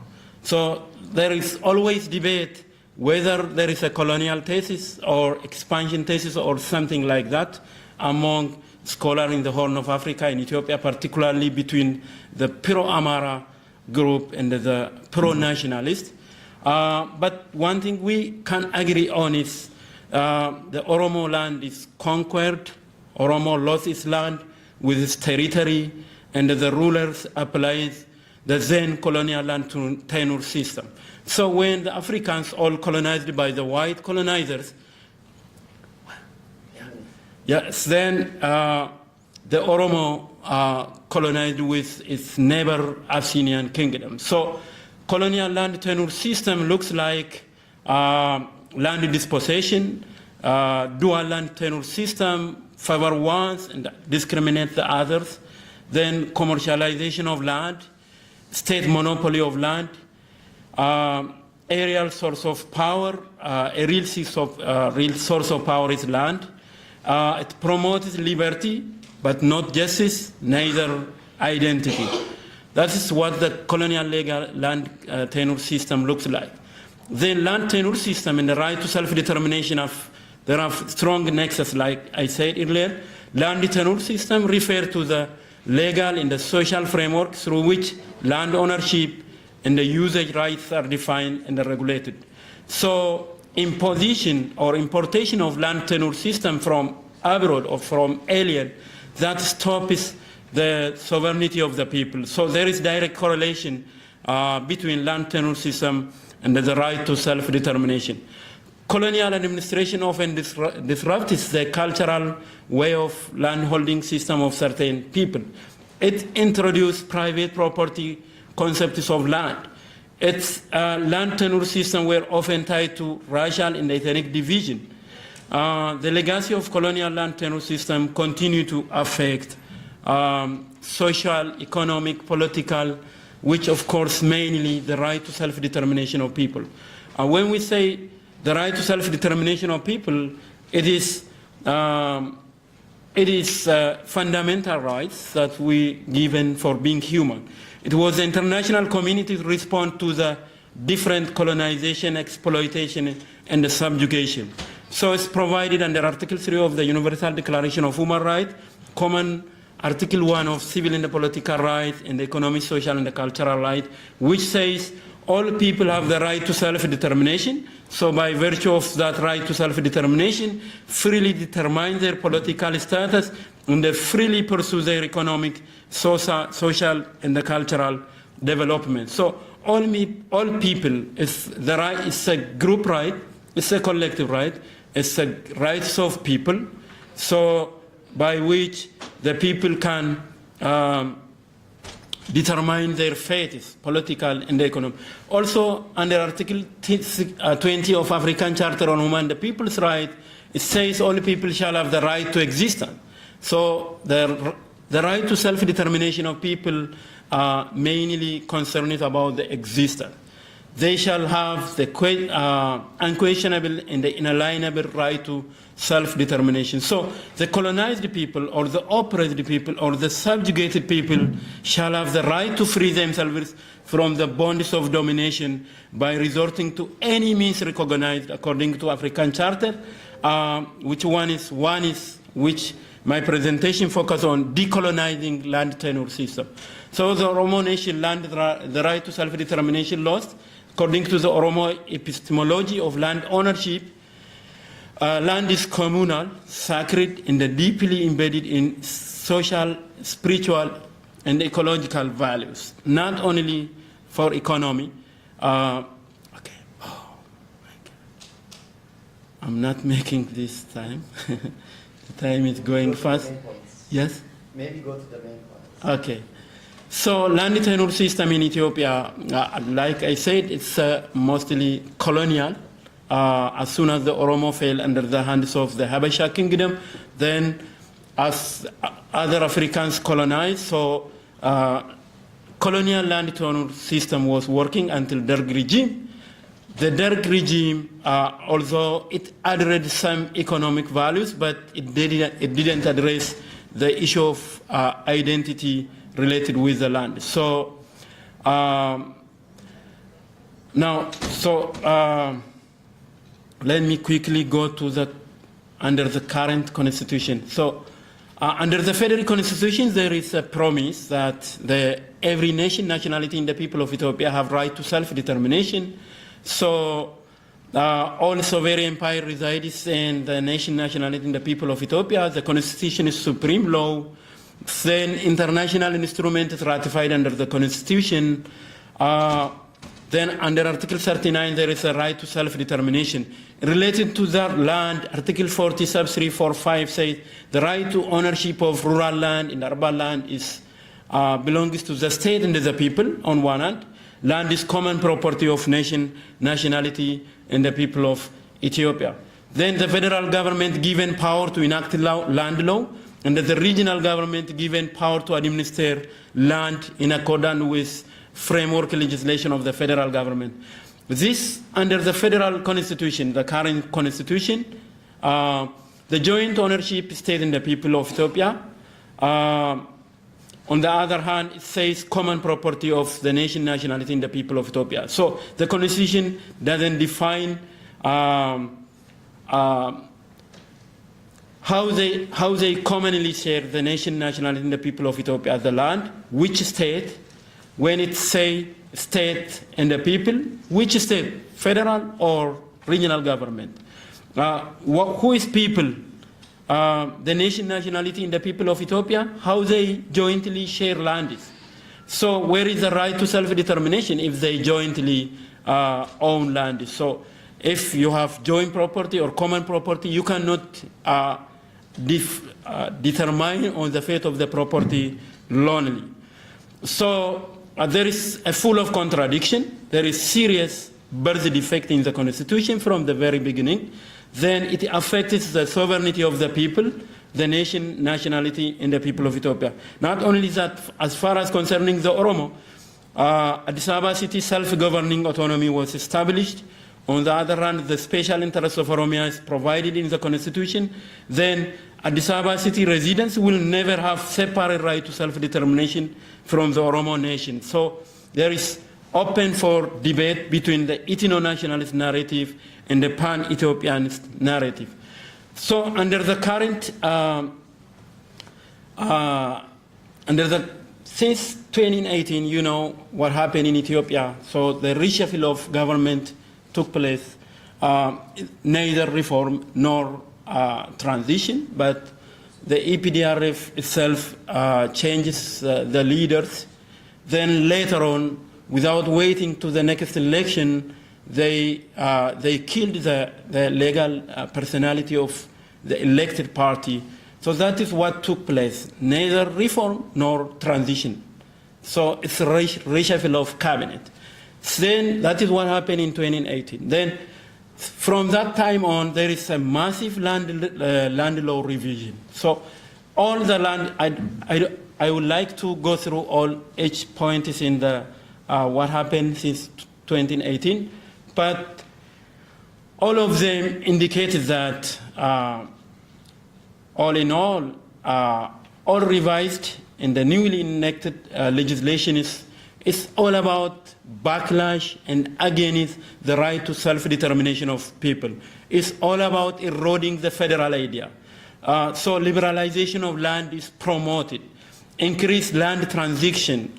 So there is always debate whether there is a colonial thesis or expansion thesis or something like that among scholars in the Horn of Africa in Ethiopia, particularly between the pro-Amara group and the pro-nationalist. But one thing we can agree on is the Oromo land is conquered, Oromo lost its land, with its territory, and the rulers applied the then colonial land tenure system. So when the Africans all colonized by the white colonizers, yes, then the Oromo colonized with its neighbor Abyssinian kingdom. So colonial land tenure system looks like land dispossession, dual land tenure system, favor ones and discriminate the others, then commercialization of land, state monopoly of land, aerial source of power, a real source of power is land. It promotes liberty, but not justice, neither identity. That is what the colonial legal land tenure system looks like. The land tenure system and the right to self-determination there are strong nexus, like I said earlier. Land tenure system refer to the legal and the social framework through which land ownership and the usage rights are defined and regulated. So imposition or importation of land tenure system from abroad or from alien, that stops the sovereignty of the people. So there is direct correlation between land tenure system and the right to self-determination. Colonial administration often disrupts the cultural way of landholding system of certain people. It introduced private property concepts of land. Its land tenure system were often tied to racial and ethnic division. The legacy of colonial land tenure system continue to affect social, economic, political, which of course mainly the right to self-determination of people. When we say the right to self-determination of people, it is fundamental rights that we given for being human. It was the international community's response to the different colonization, exploitation, and the subjugation. So it's provided under Article 3 of the Universal Declaration of Human Rights, common Article 1 of Civil and Political Rights, and the Economic, Social, and the Cultural Rights, which says all people have the right to self-determination. So by virtue of that right to self-determination, freely determine their political status and they freely pursue their economic, social, and the cultural development. So all people, is the right, it's a group right, it's a collective right, it's the rights of people, so by which the people can determine their fates, political and economic. Also, under Article 20 of African Charter on Human and the People's Right, it says all people shall have the right to existence. So the right to self-determination of people are mainly concerned about the existence. They shall have the unquestionable and the inalienable right to self-determination. So the colonized people or the oppressed people or the subjugated people shall have the right to free themselves from the bonds of domination by resorting to any means recognized according to African Charter, which my presentation focus on decolonizing land tenure system. So the Oromo nation land the right to self-determination lost. According to the Oromo epistemology of land ownership, land is communal, sacred, and deeply embedded in social, spiritual, and ecological values, not only for economy. Okay. Oh, my God. I'm not making this time. The time is going fast. Yes? Maybe go to the main points. Okay. So land tenure system in Ethiopia, like I said, it's mostly colonial. As soon as the Oromo fell under the hands of the Habesha kingdom, then as other Africans colonized, so colonial land tenure system was working until Derg regime. The Derg regime, although it addressed some economic values, but it didn't address the issue of identity related with the land. So let me quickly go to under the current constitution. So under the federal constitution, there is a promise that every nation, nationality, and the people of Ethiopia have right to self-determination. So all sovereign empire resides in the nation, nationality, and the people of Ethiopia. The constitution is supreme law. then international instruments ratified under the Constitution. Then under Article 39, there is a right to self-determination. Related to that land, Article 40, sub 3, 4, 5 says the right to ownership of rural land and urban land is belongs to the state and the people on one hand. Land is common property of nation, nationality, and the people of Ethiopia. Then the federal government given power to enact land law, and the regional government given power to administer land in accordance with framework legislation of the federal government. This, under the federal constitution, the current constitution, the joint ownership state in the people of Ethiopia. On the other hand, it says common property of the nation, nationality in the people of Ethiopia. So the constitution doesn't define how they commonly share the nation, nationality in the people of Ethiopia, the land, which state. When it say state and the people, which state, federal or regional government? Who is people? The nation, nationality in the people of Ethiopia, how they jointly share land is. So where is the right to self-determination if they jointly own land? So if you have joint property or common property, you cannot determine on the fate of the property lonely. So there is a full of contradiction. There is serious birth defect in the constitution from the very beginning. Then it affects the sovereignty of the people, the nation, nationality, and the people of Ethiopia. Not only that, as far as concerning the Oromo, Addis Ababa city self-governing autonomy was established. On the other hand, the special interest of Oromiyaa is provided in the constitution. Then Addis Ababa city residents will never have separate right to self-determination from the Oromo nation. So there is open for debate between the ethno-nationalist narrative and the pan-Ethiopianist narrative. So under the current, since 2018, you know what happened in Ethiopia. So the reshuffle of government took place, neither reform nor transition, but the EPDRF itself changes the leaders. Then later on, without waiting to the next election, they killed the legal personality of the elected party. So that is what took place, neither reform nor transition. So it's a reshuffle of cabinet. Then that is what happened in 2018. Then from that time on, there is a massive land law revision. So all the land, I would like to go through all each point is in the what happened since 2018, but all of them indicated that all in all revised in the newly enacted legislation is all about backlash and against the right to self-determination of people. It's all about eroding the federal idea. So liberalization of land is promoted. Increased land transaction,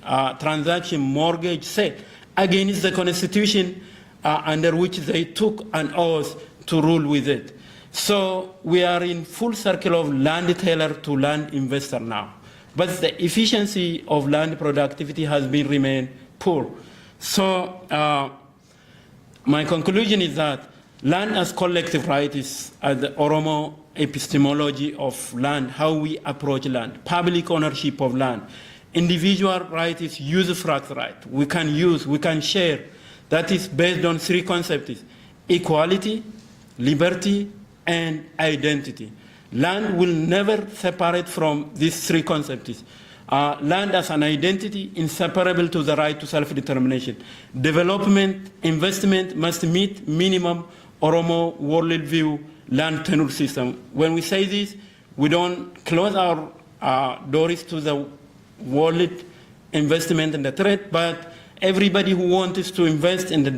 mortgage sale against the constitution under which they took an oath to rule with it. So we are in full circle of land tailor to land investor now. But the efficiency of land productivity has been remained poor. So my conclusion is that land as collective right is the Oromo epistemology of land, how we approach land, public ownership of land. Individual right is usufruct right. We can use, we can share. That is based on three concepts: equality, liberty, and identity. Land will never separate from these three concepts. Land as an identity inseparable to the right to self-determination. Development, investment must meet minimum Oromo worldview land tenure system. When we say this, we don't close our doors to the world investment and the trade, but everybody who wants to invest in the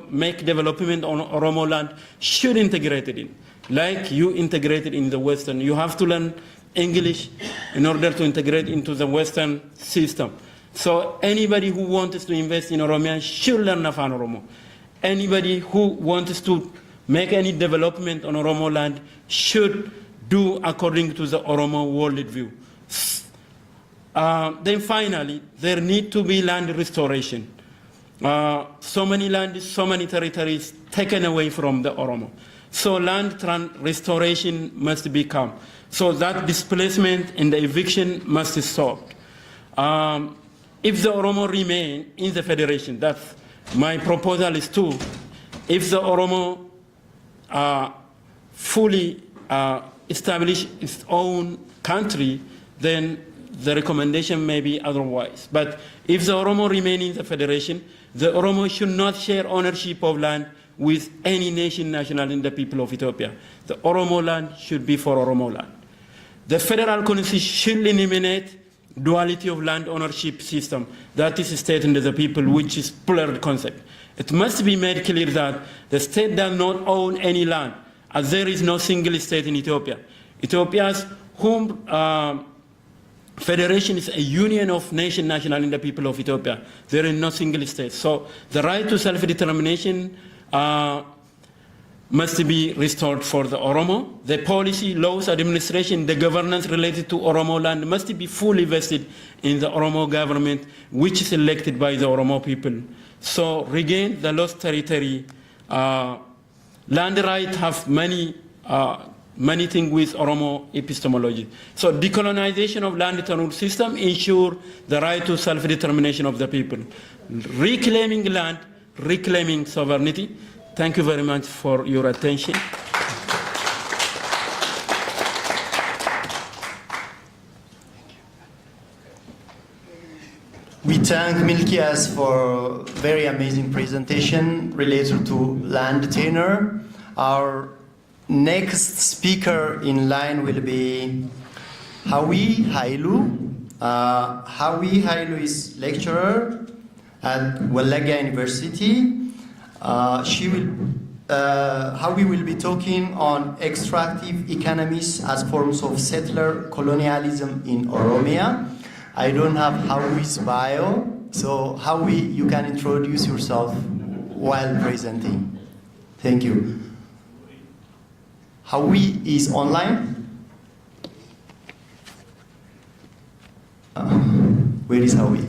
make development on Oromo land should integrate it in. Like you integrated in the Western, you have to learn English in order to integrate into the Western system. So anybody who wants to invest in Oromiyaa should learn Afaan Oromo. Anybody who wants to make any development on Oromo land should do according to the Oromo worldview. Then finally, there need to be land restoration. So many lands, so many territories taken away from the Oromo. So land restoration must become. So that displacement and the eviction must stop. If the Oromo remain in the federation, that's my proposal is to, if the Oromo fully establish its own country, then the recommendation may be otherwise. But if the Oromo remain in the federation, the Oromo should not share ownership of land with any nation national in the people of Ethiopia. The Oromo land should be for Oromo land. The federal constitution should eliminate duality of land ownership system that is state and the people, which is plural concept. It must be made clear that the state does not own any land, as there is no single state in Ethiopia. Ethiopia's whom federation is a union of nation national in the people of Ethiopia. There is no single state. So the right to self-determination must be restored for the Oromo. The policy, laws, administration, the governance related to Oromo land must be fully vested in the Oromo government, which is elected by the Oromo people. So regain the lost territory. Land rights have many things with Oromo epistemology. So decolonization of land tenure system ensure the right to self-determination of the people. Reclaiming land, reclaiming sovereignty. Thank you very much for your attention. We thank Milkias for a very amazing presentation related to land tenure. Our next speaker in line will be Hawi Hailu. Hawi Hailu is lecturer at Walaga University. Hawi will be talking on extractive economies as forms of settler colonialism in Oromiyaa. I don't have Hawi's bio, so Hawi, you can introduce yourself while presenting. Thank you. Hawi is online. Where is Hawi?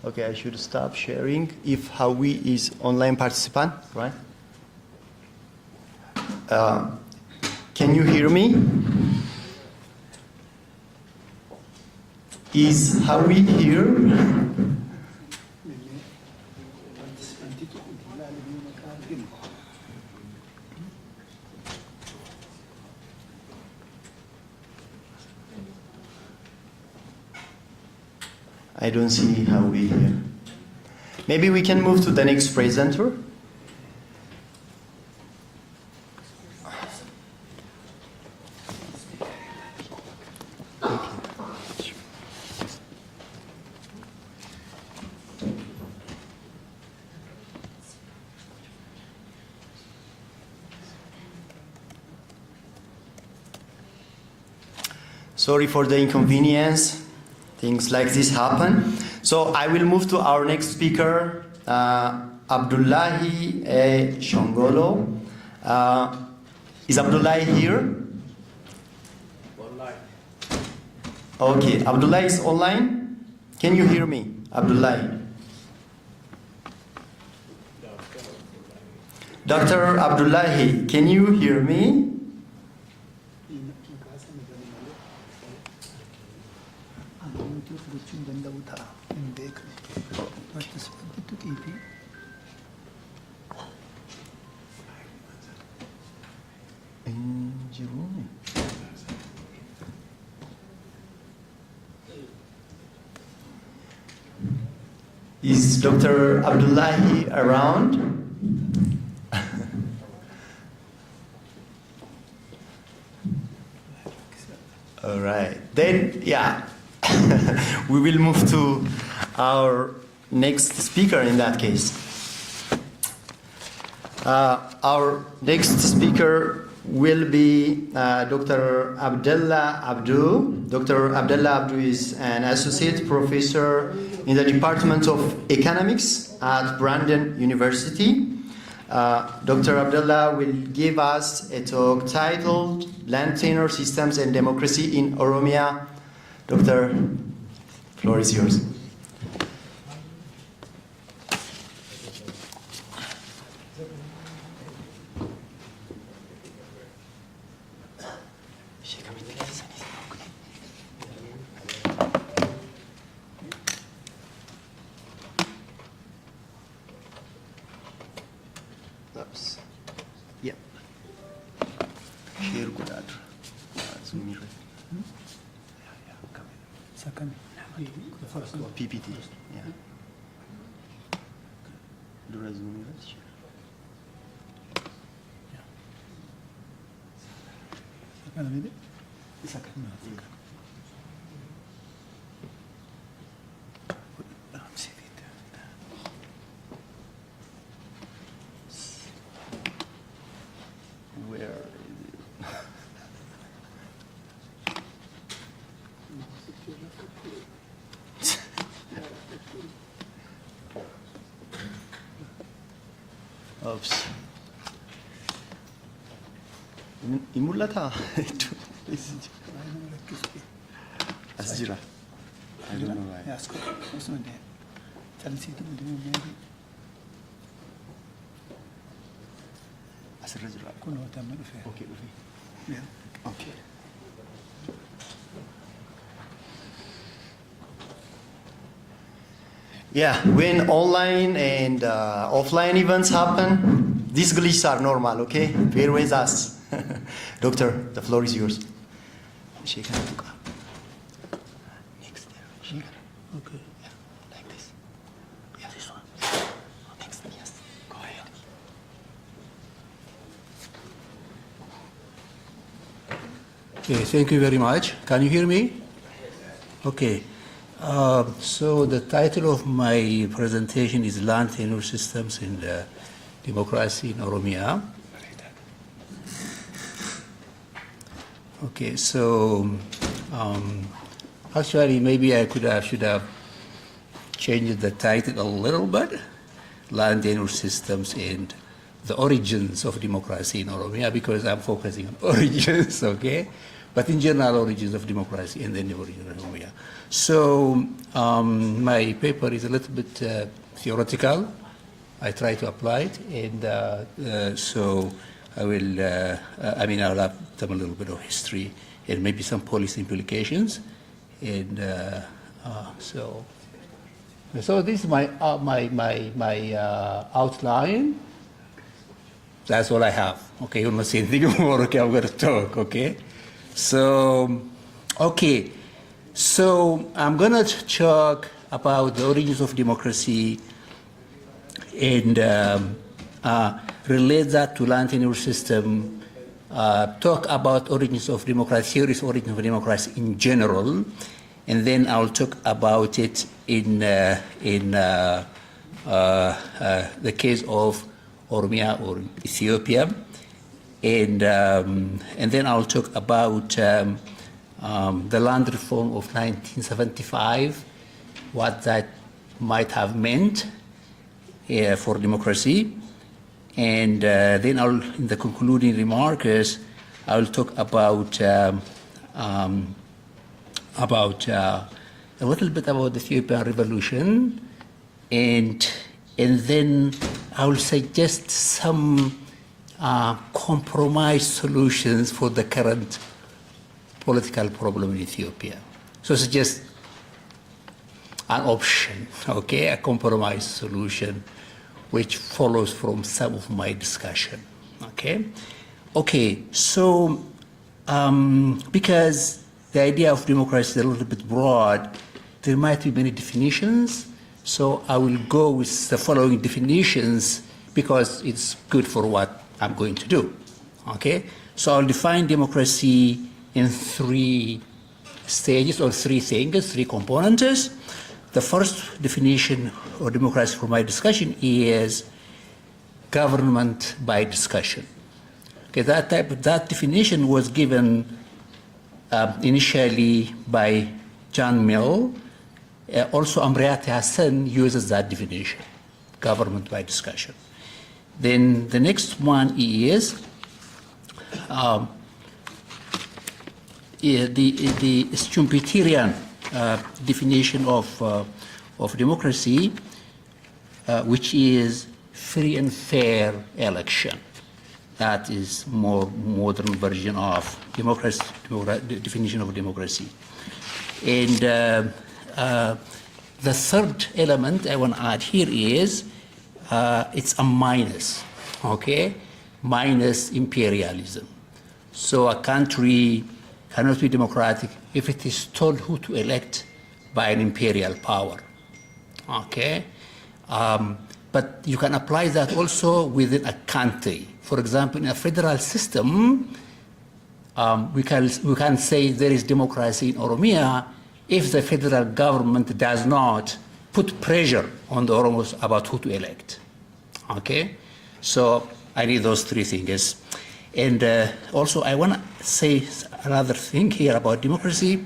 Okay, I should stop sharing if Hawi is online participant, right? Can you hear me? Is Hawi here? I don't see Hawi here. Maybe we can move to the next presenter. Sorry for the inconvenience. Things like this happen. So I will move to our next speaker, Abdullahi Shongolo. Is Abdullahi here? Online. Okay, Abdullahi is online. Can you hear me, Abdullahi? Dr. Abdullahi, can you hear me? Is Dr. Abdullahi around? All right, then, yeah, we will move to our next speaker in that case. Our next speaker will be Dr. Abdullah.Adooleeysa. Dr. Abdullah.Adooleeysa is an associate professor in the Department of Economics at Brandon University. Dr. Abdullah will give us a talk titled Land Tenure Systems and Democracy in Oromiyaa. Dr. Floor is yours. PPT. Yeah. Where is it? Oops. Imulata. Asjira. I don't know why. Okay. Okay. Yeah, when online and offline events happen, these glitches are normal, okay? Bear with us. Doctor, the floor is yours. Next there. Okay. Yeah, like this. Yeah, this one. Next, yes. Go ahead. Okay, thank you very much. Can you hear me? Okay. So the title of my presentation is Land Tenure Systems and Democracy in Oromiyaa. Okay, so actually maybe I should have changed the title a little bit. Land Tenure Systems and the Origins of Democracy in Oromiyaa, because I'm focusing on origins, okay? But in general, origins of democracy and then the origin of Oromiyaa. So my paper is a little bit theoretical. I try to apply it, and so I will. I'll have some a little bit of history and maybe some policy implications, and so this is my outline. That's all I have. Okay, you must say anything more. Okay, I'm going to talk. Okay, so okay. So I'm going to talk about the origins of democracy and relate that to land tenure system, talk about origins of democracy, theories of origins of democracy in general, and then I'll talk about it in the case of Oromiyaa or Ethiopia, and then I'll talk about the land reform of 1975, what that might have meant for democracy, and then in the concluding remarks, I'll talk about a little bit about the Ethiopian revolution, and then I will suggest some compromise solutions for the current political problem in Ethiopia. So it's just an option, okay, a compromise solution which follows from some of my discussion, okay? Okay, so because the idea of democracy is a little bit broad, there might be many definitions, so I will go with the following definitions because it's good for what I'm going to do, okay? So I'll define democracy in 3 stages or 3 things, 3 components. The first definition of democracy for my discussion is government by discussion. Okay, that definition was given initially by John Mill. Also, Amriyat Hassan uses that definition, government by discussion. Then the next one is the Schumpeterian definition of democracy, which is free and fair election. That is more modern version of democracy, definition of democracy. And the third element I want to add here is it's a minus, okay? Minus imperialism. So a country cannot be democratic if it is told who to elect by an imperial power, okay? But you can apply that also within a country. For example, in a federal system, we can say there is democracy in Oromiyaa if the federal government does not put pressure on the Oromos about who to elect. Okay? So I need those three things. And also I want to say another thing here about democracy,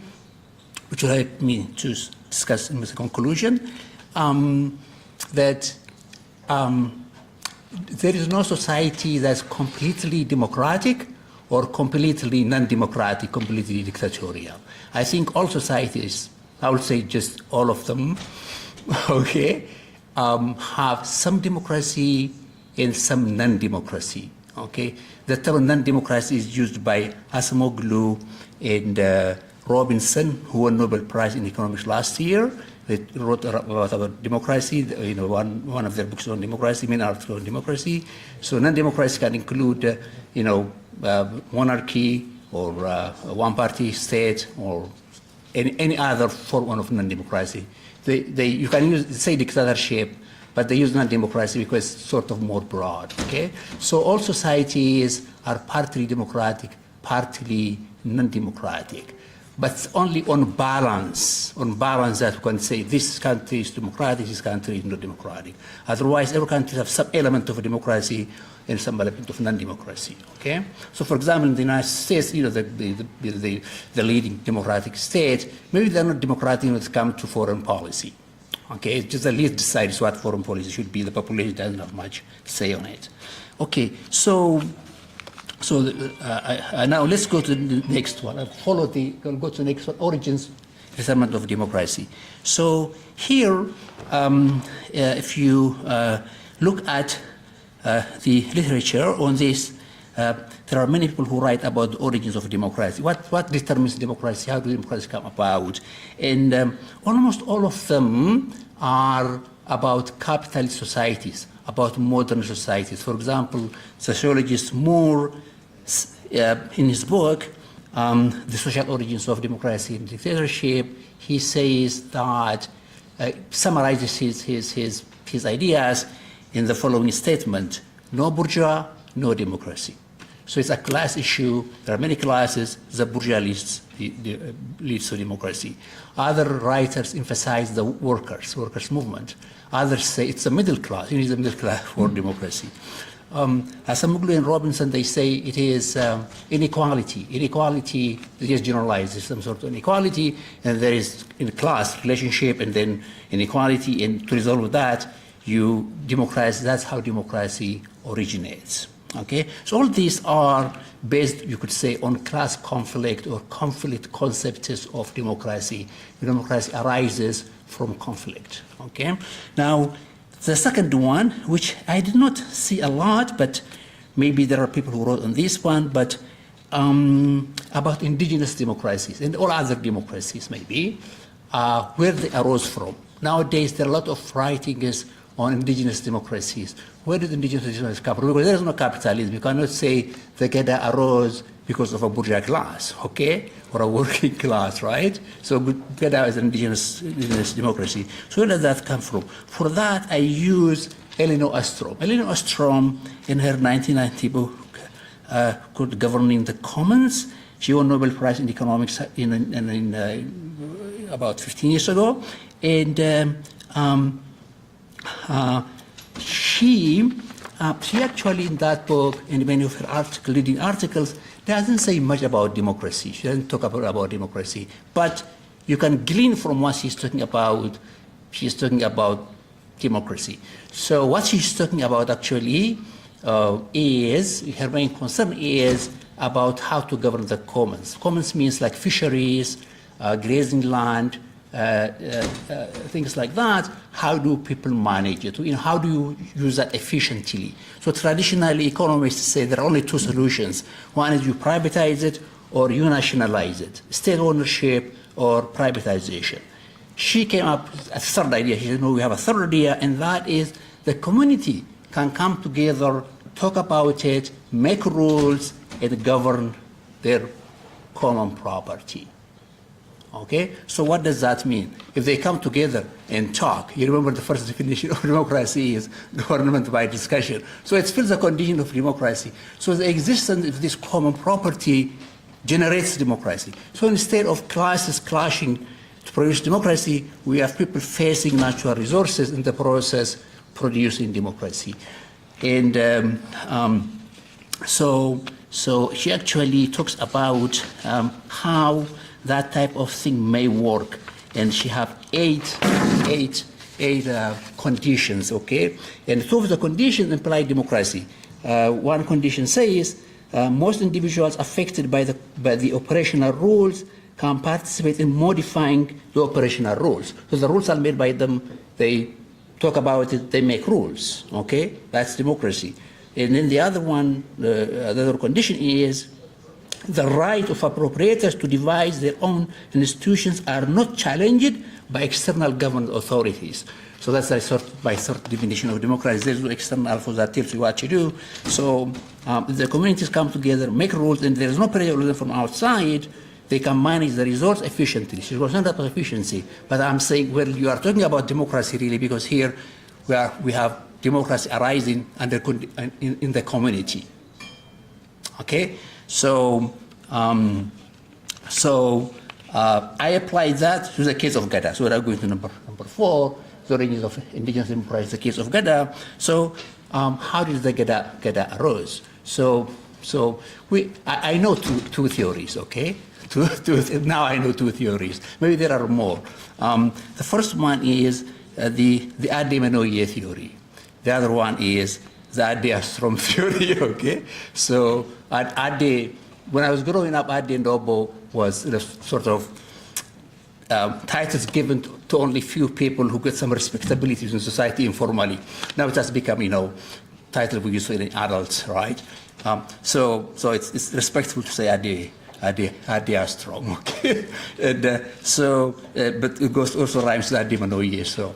which will help me to discuss in the conclusion, that there is no society that's completely democratic or completely non-democratic, completely dictatorial. I think all societies, I would say just all of them, okay, have some democracy and some non-democracy, okay? The term non-democracy is used by Acemoglu and Robinson, who won Nobel Prize in Economics last year. They wrote about democracy, you know, one of their books on democracy, main article on democracy. So non-democracy can include, you know, monarchy or one-party state or any other form of non-democracy. You can say dictatorship, but they use non-democracy because it's sort of more broad, okay? So all societies are partly democratic, partly non-democratic. But only on balance that we can say this country is democratic, this country is not democratic. Otherwise, every country has some element of democracy and some element of non-democracy, okay? So for example, in the United States, you know, the leading democratic state, maybe they're not democratic when it comes to foreign policy, okay? Just the leader decides what foreign policy should be. The population doesn't have much say on it. Okay, so now let's go to the next one. I'll go to the next one, origins, assessment of democracy. So here, if you look at the literature on this, there are many people who write about the origins of democracy. What determines democracy? How do democracy come about? And almost all of them are about capitalist societies, about modern societies. For example, sociologist Moore, in his book, The Social Origins of Democracy and Dictatorship, he says that, summarizes his ideas in the following statement: no bourgeois, no democracy. So it's a class issue. There are many classes. The bourgeois leads to democracy. Other writers emphasize the workers movement. Others say it's a middle class. You need a middle class for democracy. Acemoglu and Robinson, they say it is inequality. Inequality is generalized. There's some sort of inequality, and there is in class relationship, and then inequality. And to resolve that, you democratize. That's how democracy originates. Okay, so all these are based, you could say, on class conflict or conflict concepts of democracy. Democracy arises from conflict. Okay, now the second one, which I did not see a lot, but maybe there are people who wrote on this one, but about indigenous democracies and all other democracies, maybe, where they arose from. Nowadays, there are a lot of writings on indigenous democracies. Where did indigenous democracies come from? Because there is no capitalism. You cannot say the Geda arose because of a bourgeois class, okay, or a working class, right? So Geda is an indigenous democracy. So where did that come from? For that, I use Elinor Ostrom. Elinor Ostrom, in her 1990 book called Governing the Commons, she won Nobel Prize in Economics in about 15 years ago, and she she actually in that book, in many of her leading articles, doesn't say much about democracy. She doesn't talk about democracy. But you can glean from what she's talking about democracy. So what she's talking about actually is, her main concern is about how to govern the commons. Commons means like fisheries, grazing land, things like that. How do people manage it? How do you use that efficiently? So traditionally, economists say there are only two solutions. One is you privatize it or you nationalize it, state ownership or privatization. She came up with a third idea. She said, no, we have a third idea, and that is the community can come together, talk about it, make rules, and govern their common property. Okay? So what does that mean? If they come together and talk, you remember the first definition of democracy is government by discussion. So it fills the condition of democracy. So the existence of this common property generates democracy. So instead of classes clashing to produce democracy, we have people facing natural resources in the process producing democracy. And so she actually talks about how that type of thing may work. And she have eight conditions, okay? And two of the conditions imply democracy. One condition says most individuals affected by the operational rules can participate in modifying the operational rules. So the rules are made by them, they talk about it, they make rules, okay? That's democracy. And then the other one, the other condition is the right of appropriators to devise their own institutions are not challenged by external government authorities. So that's my third definition of democracy. There's no external force that tells you what to do. So the communities come together, make rules, and there is no pressure from outside. They can manage the resource efficiently. She's concerned about efficiency. But I'm saying, well, you are talking about democracy really, because here we have democracy arising in the community. Okay? So I applied that to the case of Gada. So we're going to number 4, the origins of indigenous democracy, the case of Gada. So how did the Gada arose? So I know two theories, okay? Now I know two theories. Maybe there are more. The first one is the Addunyaa theory. The other one is the Addunyaa theory, okay? So when I was growing up, Addunyaa was sort of titles given to only few people who get some respectability in society informally. Now it has become, title we use for adults, right? So it's respectful to say Addunyaa strong, okay? And but it goes also rhymes with Addunyaa. So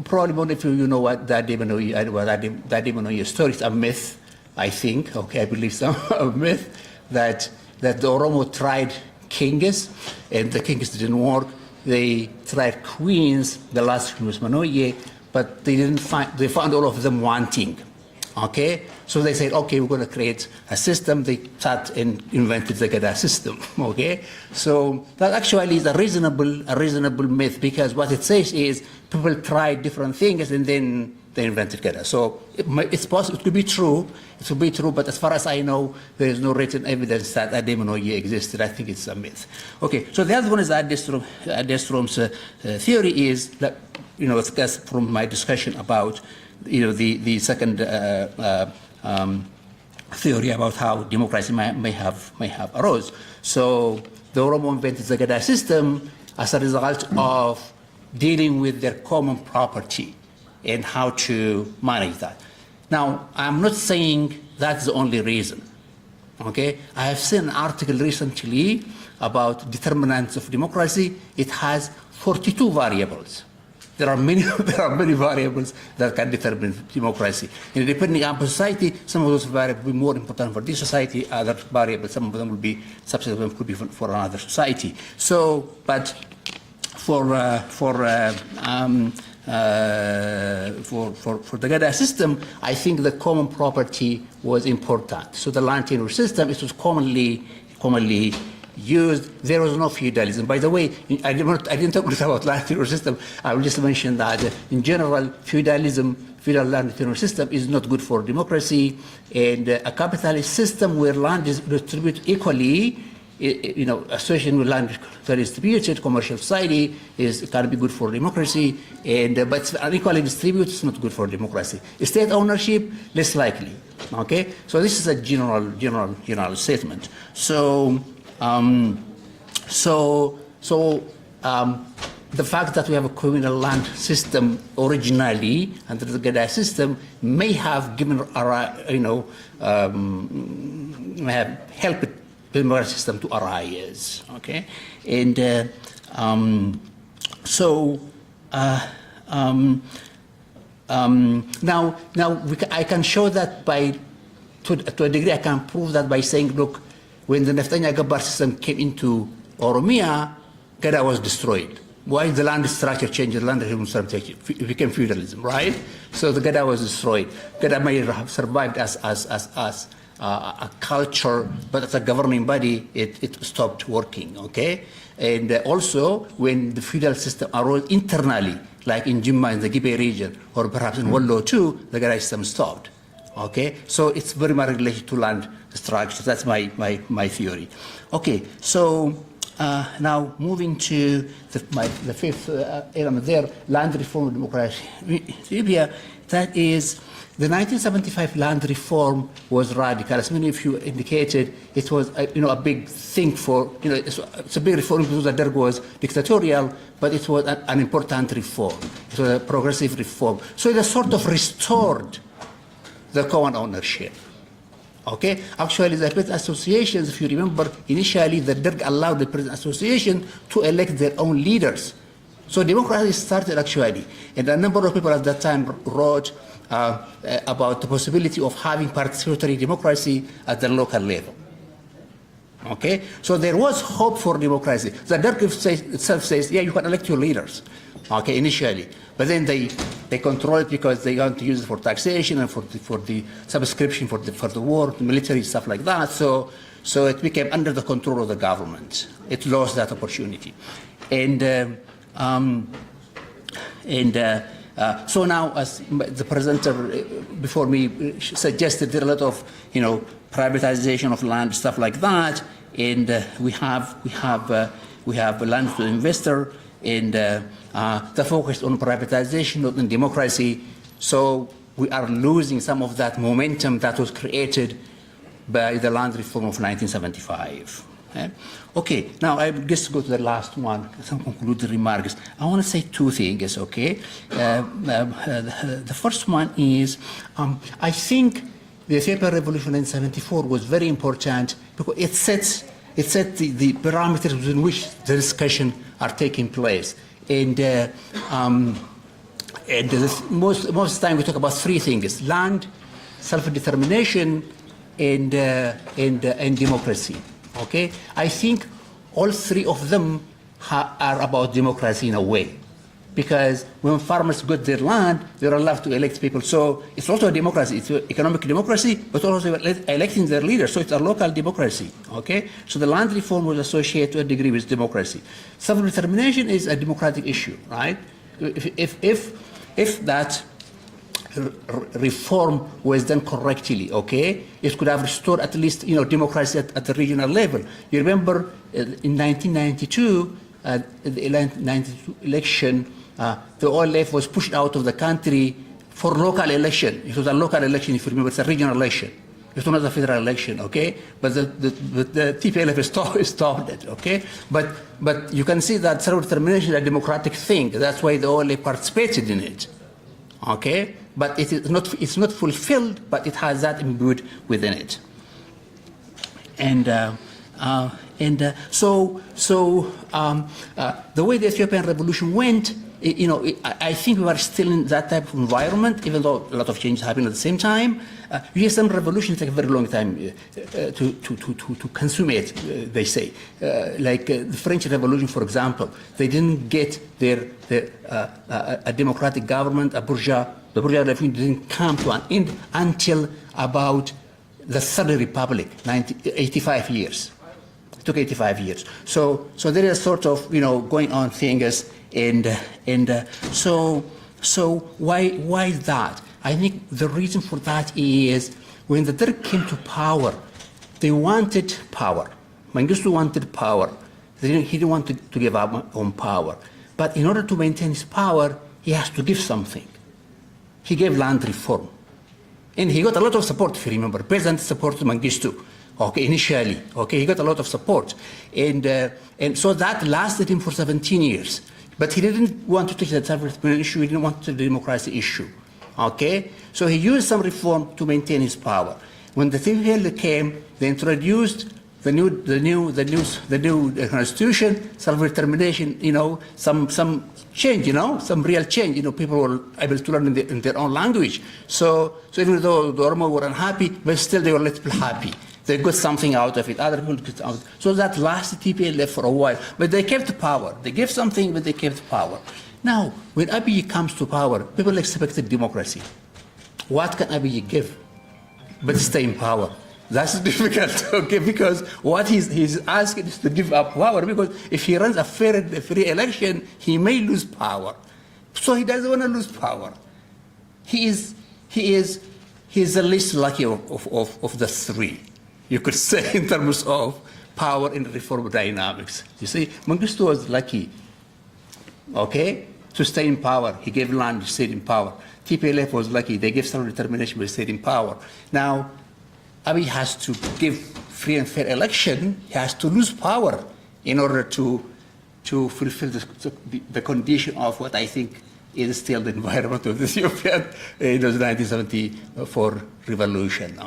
probably most of you know what the Addunyaa story is, a myth, I think. Okay, I believe some a myth that the Oromo tried kings, and the kings didn't work. They tried queens. The last queen was Manoye, but they found all of them wanting. Okay, so they said, okay, we're going to create a system. They sat and invented the Gada system. Okay, so that actually is a reasonable myth, because what it says is people tried different things and then they invented Gada. So it's possible, it could be true. It could be true, but as far as I know, there is no written evidence that Addunyaa existed. I think it's a myth. Okay, so the other one is Addunya's theory is that, it's from my discussion about the second theory about how democracy may have arose. So the Oromo invented the Gada system as a result of dealing with their common property and how to manage that. Now, I'm not saying that's the only reason. Okay, I have seen an article recently about determinants of democracy. It has 42 variables. There are many variables that can determine democracy. And depending on society, some of those variables will be more important for this society, other variables, some of them will be, subset of them could be for another society. So, but for the Gada system, I think the common property was important. So the land tenure system, it was commonly used, there was no feudalism. By the way, I didn't talk about land tenure system. I will just mention that in general, feudal land tenure system is not good for democracy, and a capitalist system where land is distributed equally, association with land that is distributed, commercial society can be good for democracy, but unequally distributed is not good for democracy. State ownership, less likely. Okay, so this is a general statement. So the fact that we have a communal land system originally under the Gada system may have given may have helped the democratic system to arise. Okay, and now I can show that to a degree. I can prove that by saying, look, when the Naftanya Gabbar system came into Oromiyaa, Gada was destroyed. Why? The land structure changed, the land structure it became feudalism, right? So the Gada was destroyed. Gada may have survived as a culture, but as a governing body, it stopped working, okay? And also, when the feudal system arose internally, like in Jimma in the Gibe region, or perhaps in Wallo too, the Gada system stopped, okay? So it's very much related to land structure. That's my theory. Okay, so now moving to the fifth element there, land reform and democracy. Libya, that is, the 1975 land reform was radical. As many of you indicated, it was a big thing for, it's a big reform because the Derg was dictatorial, but it was an important reform. It was a progressive reform. So it sort of restored the common ownership. Okay, actually the peasant associations, if you remember, initially the Derg allowed the peasant association to elect their own leaders. So democracy started actually, and a number of people at that time wrote about the possibility of having participatory democracy at the local level. Okay, so there was hope for democracy. The Derg itself says, yeah, you can elect your leaders. Okay, initially, but then they control it because they want to use it for taxation and for the subscription for the war, the military stuff like that. So it became under the control of the government. It lost that opportunity, and so now, as the presenter before me suggested, there are a lot of privatization of land, stuff like that, and we have land to investor, and the focus on privatization, not on democracy. So we are losing some of that momentum that was created by the land reform of 1975. Okay, now I just go to the last one, some concluding remarks. I want to say two things, okay? The first one is, I think the Ethiopian Revolution in 1974 was very important because it set the parameters within which the discussion are taking place. And most of the time we talk about three things: land, self-determination, and democracy. Okay, I think all three of them are about democracy in a way, because when farmers got their land, they are allowed to elect people. So it's also a democracy. It's an economic democracy, but also electing their leaders. So it's a local democracy. Okay, so the land reform was associated to a degree with democracy. Self-determination is a democratic issue, right? If that reform was done correctly, okay, it could have restored at least democracy at the regional level. You remember in 1992, the 1992 election, the OLF was pushed out of the country for local election. It was a local election, if you remember, it's a regional election. It was not a federal election, okay? But the TPLF stopped it, okay? But you can see that self-determination is a democratic thing. That's why the OLF participated in it, okay? But it's not fulfilled, but it has that imbued within it. And so the way the Ethiopian Revolution went, I think we were still in that type of environment, even though a lot of changes happened at the same time. Yes, some revolutions take a very long time to consummate, they say. Like the French Revolution, for example, they didn't get a democratic government, the bourgeois revolution didn't come to an end until about the Third Republic, 85 years. It took 85 years. So there is sort of, going on things, so why that? I think the reason for that is when the Derg came to power, they wanted power. Mengistu wanted power. He didn't want to give up on power. But in order to maintain his power, he has to give something. He gave land reform. And he got a lot of support, if you remember. President supported Mengistu, initially. He got a lot of support. And so that lasted him for 17 years. But he didn't want to take the self-determination issue. He didn't want the democracy issue. So he used some reform to maintain his power. When the TPL came, they introduced the new constitution, self-determination, some change, some real change. People were able to learn in their own language. So even though the Oromo were unhappy, but still they were a little happy. They got something out of it. Other people got out. So that lasted TPLF for a while. But they kept power. They gave something, but they kept power. Now, when Abiy comes to power, people expected democracy. What can Abiy give but stay in power? That's difficult, because what he's asking is to give up power, because if he runs a free election, he may lose power. So he doesn't want to lose power. He's the least lucky of the three, you could say, in terms of power and reform dynamics. You see, Mengistu was lucky, to stay in power. He gave land, he stayed in power. TPLF was lucky. They gave self-determination, but stayed in power. Now, Abiy has to give free and fair election. He has to lose power in order to fulfill the condition of what I think is still the environment of the Ethiopian in the 1974 revolution.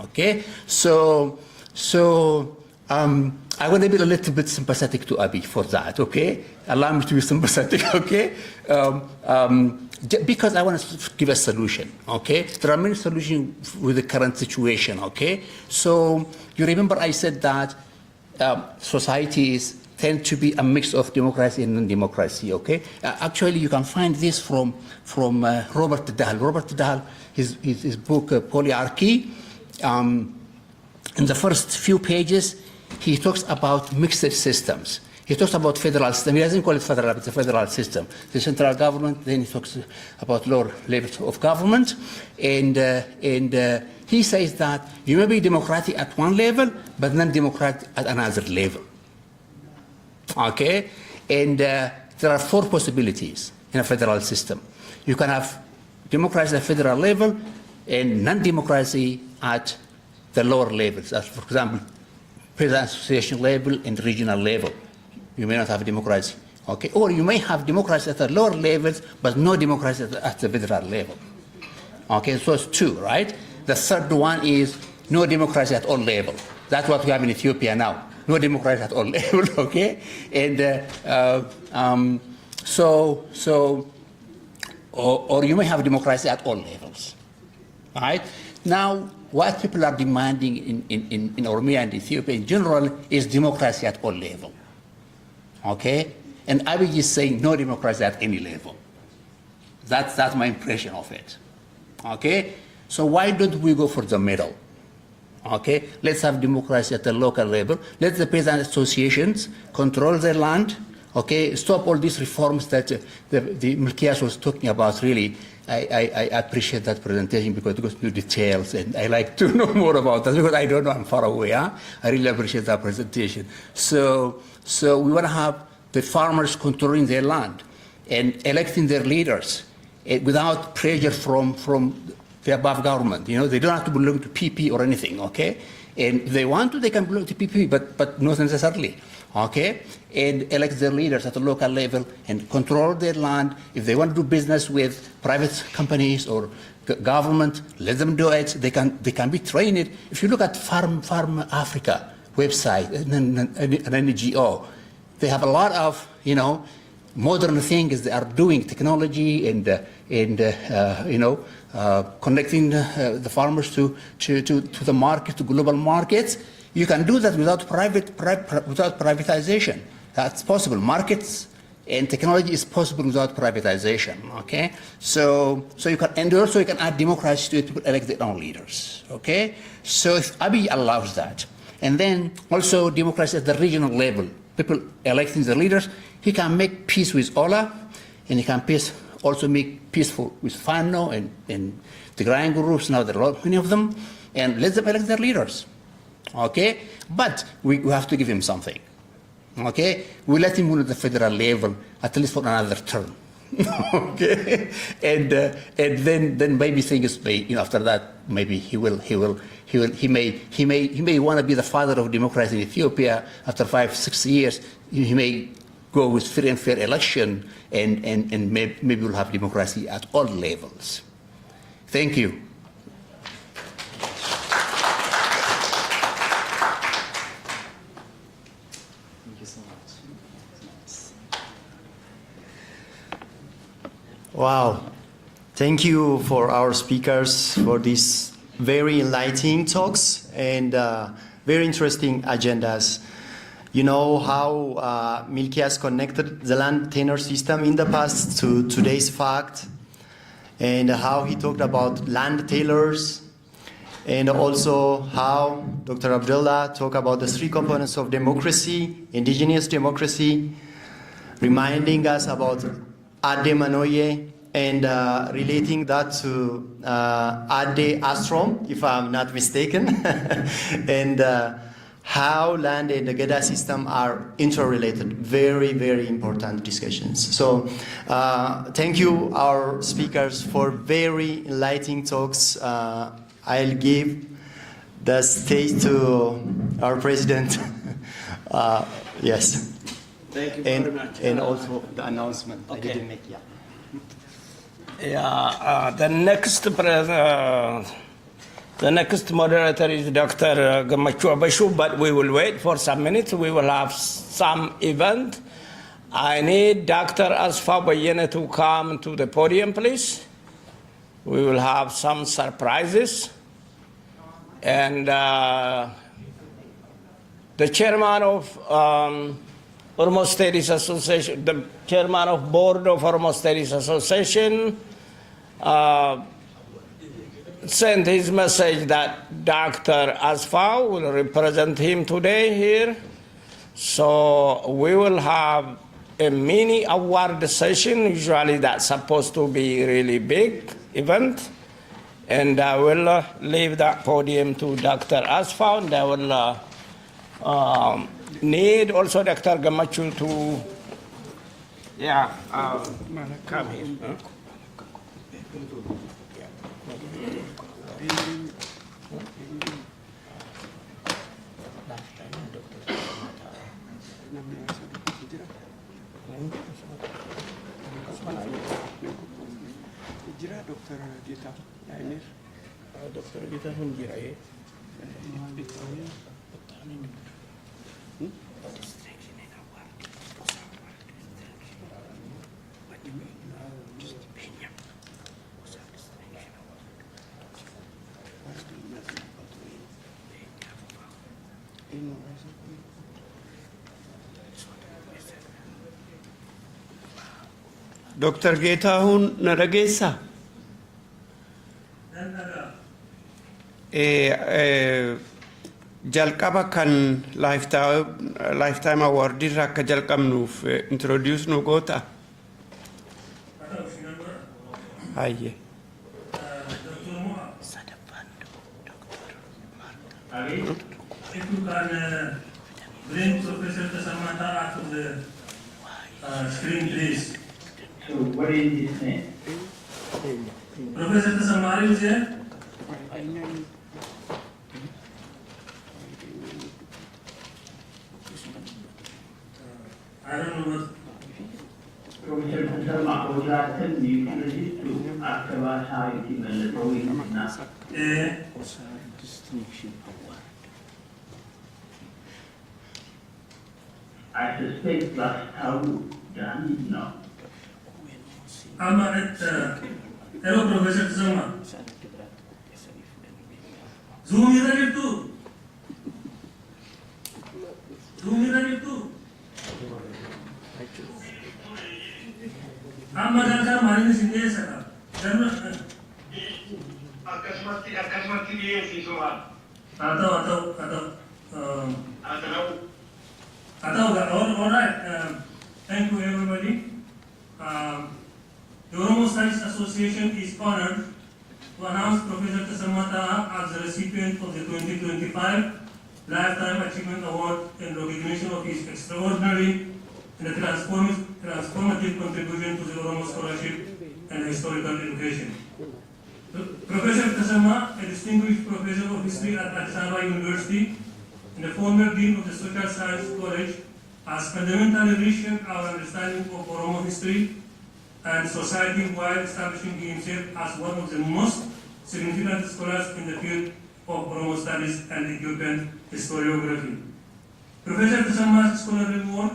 So I want to be a little bit sympathetic to Abiy for that. Allow me to be sympathetic. Because I want to give a solution. There are many solutions with the current situation. So you remember I said that societies tend to be a mix of democracy and non-democracy. Actually, you can find this from Robert Dahl. Robert Dahl, his book Polyarchy. In the first few pages, he talks about mixed systems. He talks about federal system. He doesn't call it federal, it's a federal system. The central government, then he talks about lower levels of government. And he says that you may be democratic at one level, but non-democratic at another level. And there are four possibilities in a federal system. You can have democracy at federal level and non-democracy at the lower levels. As, for example, president association level and regional level. You may not have democracy. Or you may have democracy at the lower levels, but no democracy at the federal level. So it's two, right? The third one is no democracy at all levels. That's what we have in Ethiopia now. No democracy at all levels, And or you may have democracy at all levels, right? Now, what people are demanding in Oromiyaa and Ethiopia in general is democracy at all levels. And Abiy is saying no democracy at any level. That's my impression of it. So why don't we go for the middle? Let's have democracy at the local level. Let the peasant associations control their land. Stop all these reforms that the Milkias was talking about. Really, I appreciate that presentation because it goes into details, and I like to know more about that because I don't know, I'm far away. I really appreciate that presentation. So we want to have the farmers controlling their land and electing their leaders without pressure from the above government. They don't have to belong to PP or anything. And if they want to, they can belong to PP, but not necessarily. And elect their leaders at the local level and control their land. If they want to do business with private companies or government, let them do it. They can be trained. If you look at Farm Africa website, an NGO, they have a lot of modern things they are doing, technology and connecting the farmers to the market, to global markets. You can do that without privatization. That's possible. Markets and technology is possible without privatization. So you can, and also you can add democracy to it to elect their own leaders. So if Abiy allows that, And then also democracy at the regional level. People electing the leaders. He can make peace with Ola, and he can also make peaceful with Fano and the grand groups. Now there are many of them, and let them elect their leaders. Okay, but we have to give him something. Okay, we let him win at the federal level at least for another term. Okay, and then maybe things may, after that maybe he may want to be the father of democracy in Ethiopia after 5-6 years. He may go with free and fair election, and maybe we'll have democracy at all levels. Thank you. Wow. Thank you for our speakers for these very enlightening talks and very interesting agendas. You know how Milky has connected the land tenure system in the past to today's fact, and how he talked about land tailors, and also how Dr. Abdullah talked about the 3 components of democracy, indigenous democracy, reminding us about Ade Manoye, and relating that to Ade Astrom, if I'm not mistaken, and how land and the Geda system are interrelated. Very, very important discussions. So thank you, our speakers, for very enlightening talks. I'll give the stage to our president. Yes. Thank you very much. And also the announcement I didn't make. The next moderator is Dr. Addunyaa.Adooleeysa, but we will wait for some minutes. We will have some event. I need Dr. Asfa Bayene to come to the podium, please. We will have some surprises. And the chairman of Oromo Studies Association, the chairman of board of Oromo Studies Association, sent his message that Dr. Asfa will represent him today here. So we will have a mini award session. Usually that's supposed to be really big event. And I will leave that podium to Dr. Asfa, and I will need also Dr. Gamachu to come here. Dr. Getahun Naragesa. Jalqaba kan lifetime award irra akka jalqabnuuf introduce nu goota. Hayye. If you can bring Professor Tasamata out of the screen, please. So what is his name? Professor Tasamari is here? I don't know what. Professor Tasama was asked me to Akava Saiti Melatoin Distinction Award. I suspect last time done now. I'm at hello, Professor Tasama. Zoom in again too. Zoom in again too. I'm not going to marry this in this. Akasmati yes is one. Atau. All right. Thank you, everybody. The Oromo Studies Association is honored to announce Professor Tasamata as the recipient of the 2025 Lifetime Achievement Award in recognition of his extraordinary and transformative contribution to the Oromo scholarship and historical education. Professor Tasama, a distinguished professor of history at Addunyaa University and a former dean of the Social Science College, has fundamentally reshaped our understanding of Oromo history and society while establishing himself as one of the most significant scholars in the field of Oromo studies and Ethiopian historiography. Professor Tasama's scholarly work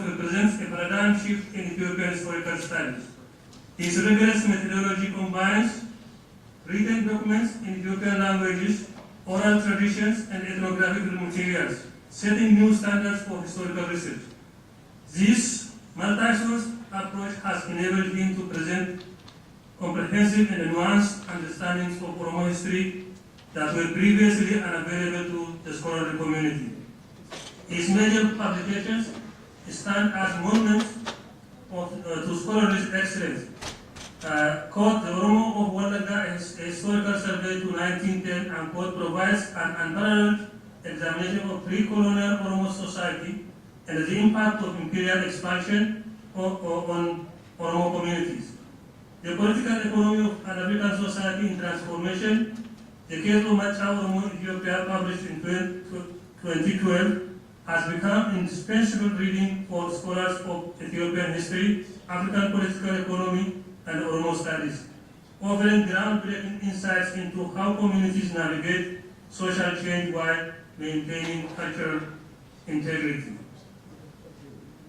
represents a paradigm shift in Ethiopian historical studies. His rigorous methodology combines written documents in Ethiopian languages, oral traditions, and ethnographical materials, setting new standards for historical research. This multi-source approach has enabled him to present comprehensive and nuanced understandings of Oromo history that were previously unavailable to the scholarly community. His major publications stand as monuments to scholarly excellence. Quote, The Oromo of Wallaga, a historical survey to 1910, and quote, provides an unparalleled examination of pre-colonial Oromo society and the impact of imperial expansion on Oromo communities. The political economy of an African society in transformation, the case of Macha Oromo Ethiopia, published in 2012, has become indispensable reading for scholars of Ethiopian history, African political economy, and Oromo studies, offering groundbreaking insights into how communities navigate social change while maintaining cultural integrity.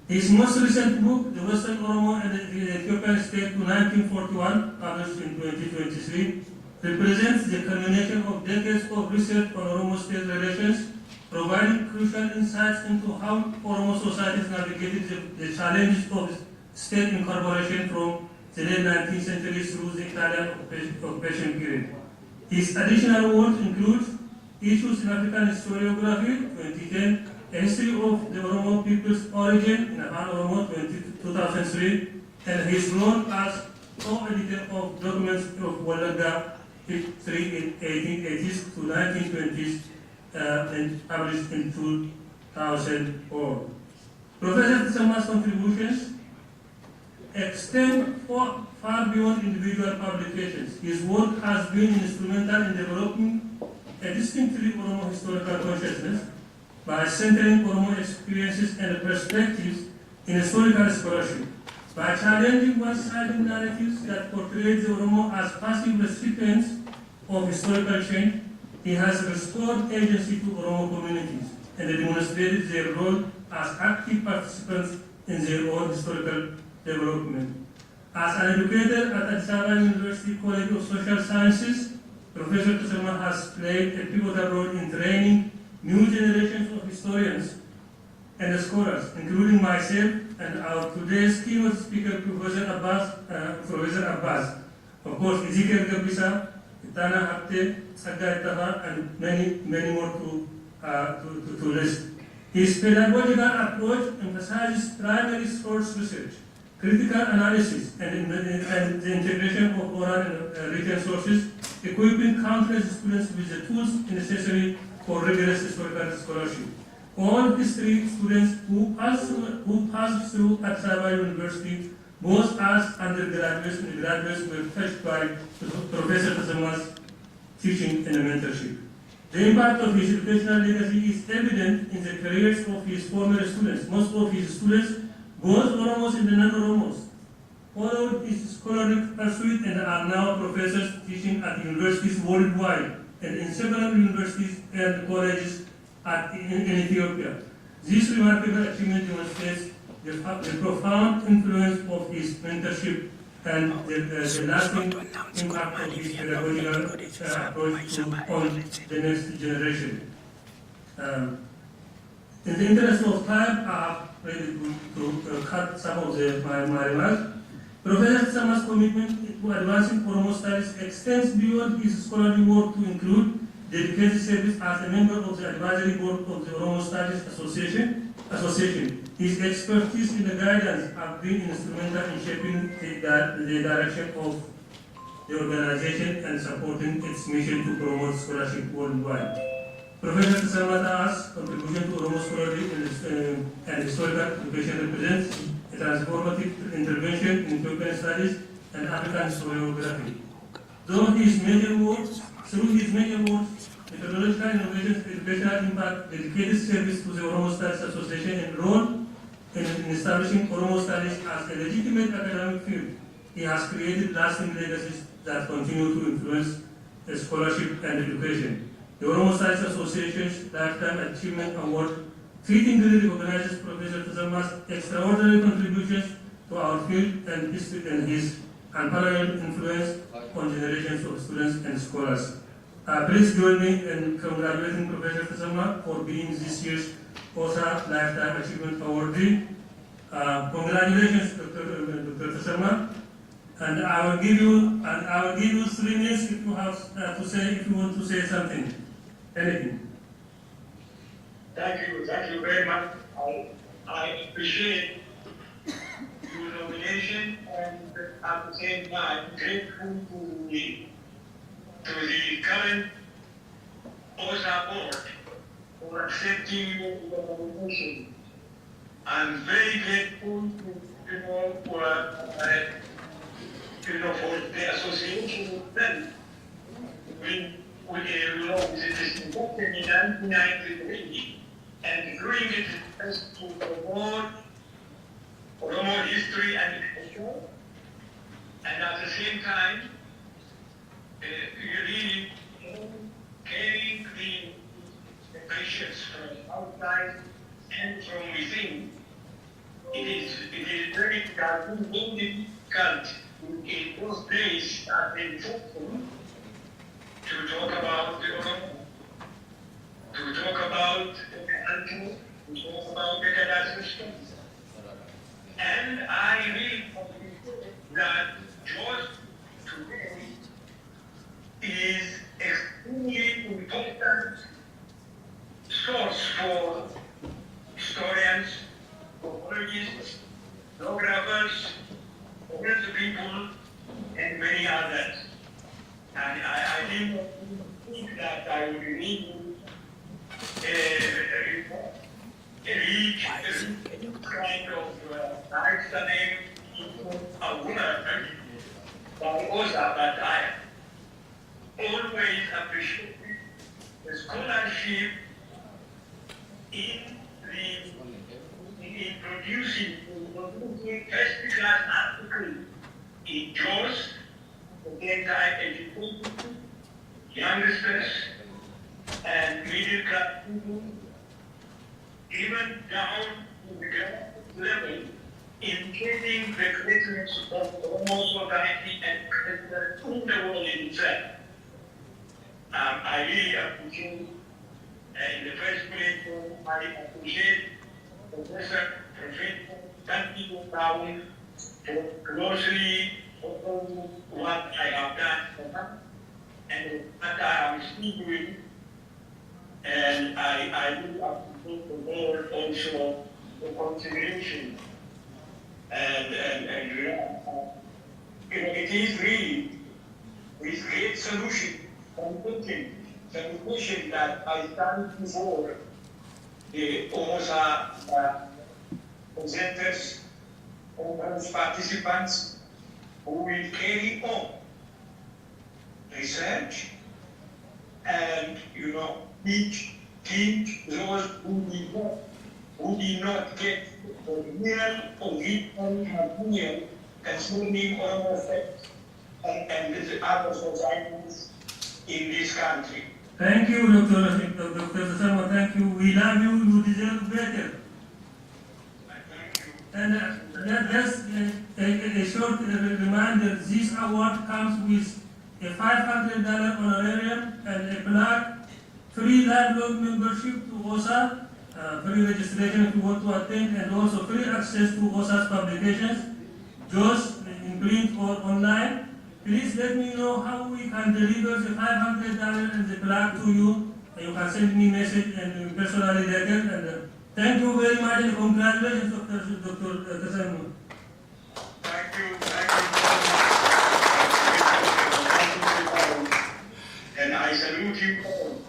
His most recent book, The Western Oromo and the Ethiopian State to 1941, published in 2023, represents the culmination of decades of research on Oromo-state relations, providing crucial insights into how Oromo societies navigated the challenges of state incorporation from the late 19th century through the Italian occupation period. His additional work includes Issues in African Historiography, 2010, A History of the Oromo People's Origin in Afan Oromo, 2003, and his role as co-editor of documents of Wallaga history in 1880s to 1920s, and published in 2004. Professor Tasama's contributions extend far beyond individual publications. His work has been instrumental in developing a distinctly Oromo historical consciousness by centering Oromo experiences and perspectives in historical scholarship, by challenging one-sided narratives that portray the Oromo as passive recipients of historical change. He has restored agency to Oromo communities and demonstrated their role as active participants in their own historical development. As an educator at Addunyaa University College of Social Sciences, Professor Tasama has played a pivotal role in training new generations of historians and scholars, including myself and our today's keynote speaker, Professor Abbas. Of course, Ezekiel Gabisa, Tana Hapte, Saga Itaha, and many more to list. His pedagogical approach emphasizes primary source research, critical analysis, and the integration of oral and written sources, equipping countless students with the tools necessary for rigorous historical scholarship. All history students who pass through Addunyaa University, both as undergraduates and graduates, were touched by Professor Tasama's teaching and mentorship. The impact of his educational legacy is evident in the careers of his former students. Most of his students, both Oromos and non-Oromos, followed his scholarly pursuit and are now professors teaching at universities worldwide and in several universities and colleges in Ethiopia. This remarkable achievement demonstrates the profound influence of his mentorship and the lasting impact of his pedagogical approach on the next generation. In the interest of time, I have ready to cut some of my remarks. Professor Tasama's commitment to advancing Oromo studies extends beyond his scholarly work to include dedicated service as a member of the advisory board of the Oromo Studies Association. His expertise in the guidance have been instrumental in shaping the direction of the organization and supporting its mission to promote scholarship worldwide. Professor Tsamata's contribution to Oromo scholarship and historical education represents a transformative intervention in European studies and African historiography. Through his major works, methodological innovations, educational impact, dedicated service to the Oromo Studies Association, and role in establishing Oromo studies as a legitimate academic field, he has created lasting legacies that continue to influence scholarship and education. The Oromo Studies Association's Lifetime Achievement Award fittingly recognizes Professor Tsamata's extraordinary contributions to our field and his unparalleled influence on generations of students and scholars. Please join me in congratulating Professor Tsamata for being this year's OSA Lifetime Achievement Awardee. Congratulations, Dr. Tsamata. And I will give you 3 minutes if you have if you want to say something, anything. Thank you very much. I appreciate your nomination and at the same time grateful to the current OSA board for accepting the nomination. I'm very grateful for the association with them. With this induction in 1993 and doing it as to promote Oromo history and culture, and at the same time, really carrying the patients from outside and from within. It is very difficult in those days at the inception to talk about the Oromo, to talk about the country, to talk about the Gaddafi systems. And I really appreciate that George today is extremely important source for historians, anthropologists, geographers, political people, and many others. And I didn't think that I would need reach kind of academic award by OSA, but I always appreciate the scholarship in producing first-class articles in JOS, the anti-education, youngsters, and middle-class people, even down to the grassroots level, indicating the greatness of Oromo society and culture in the world itself. I really appreciate, in the first place, I appreciate Professor Thank Brown for closely following what I have done for her and what I am still doing. And I do appreciate the board also the consideration. And it is really with great solution that I stand before the OSA presenters, conference participants who will carry on research and teach those who did not get the real original material concerning Oromo facts and the other societies in this country. Thank you, Dr. Tsamata. Thank you. We love you. You deserve better. And just a short reminder, this award comes with a $500 honorarium and a plaque, free lifelong membership to OSA, free registration if you want to attend, and also free access to OSA's publications, those in print or online, Please let me know how we can deliver the $500 and the plaque to you. You can send me message and personally letter. And thank you very much and congratulations, Dr. Tasamma. Thank you. And I salute you all.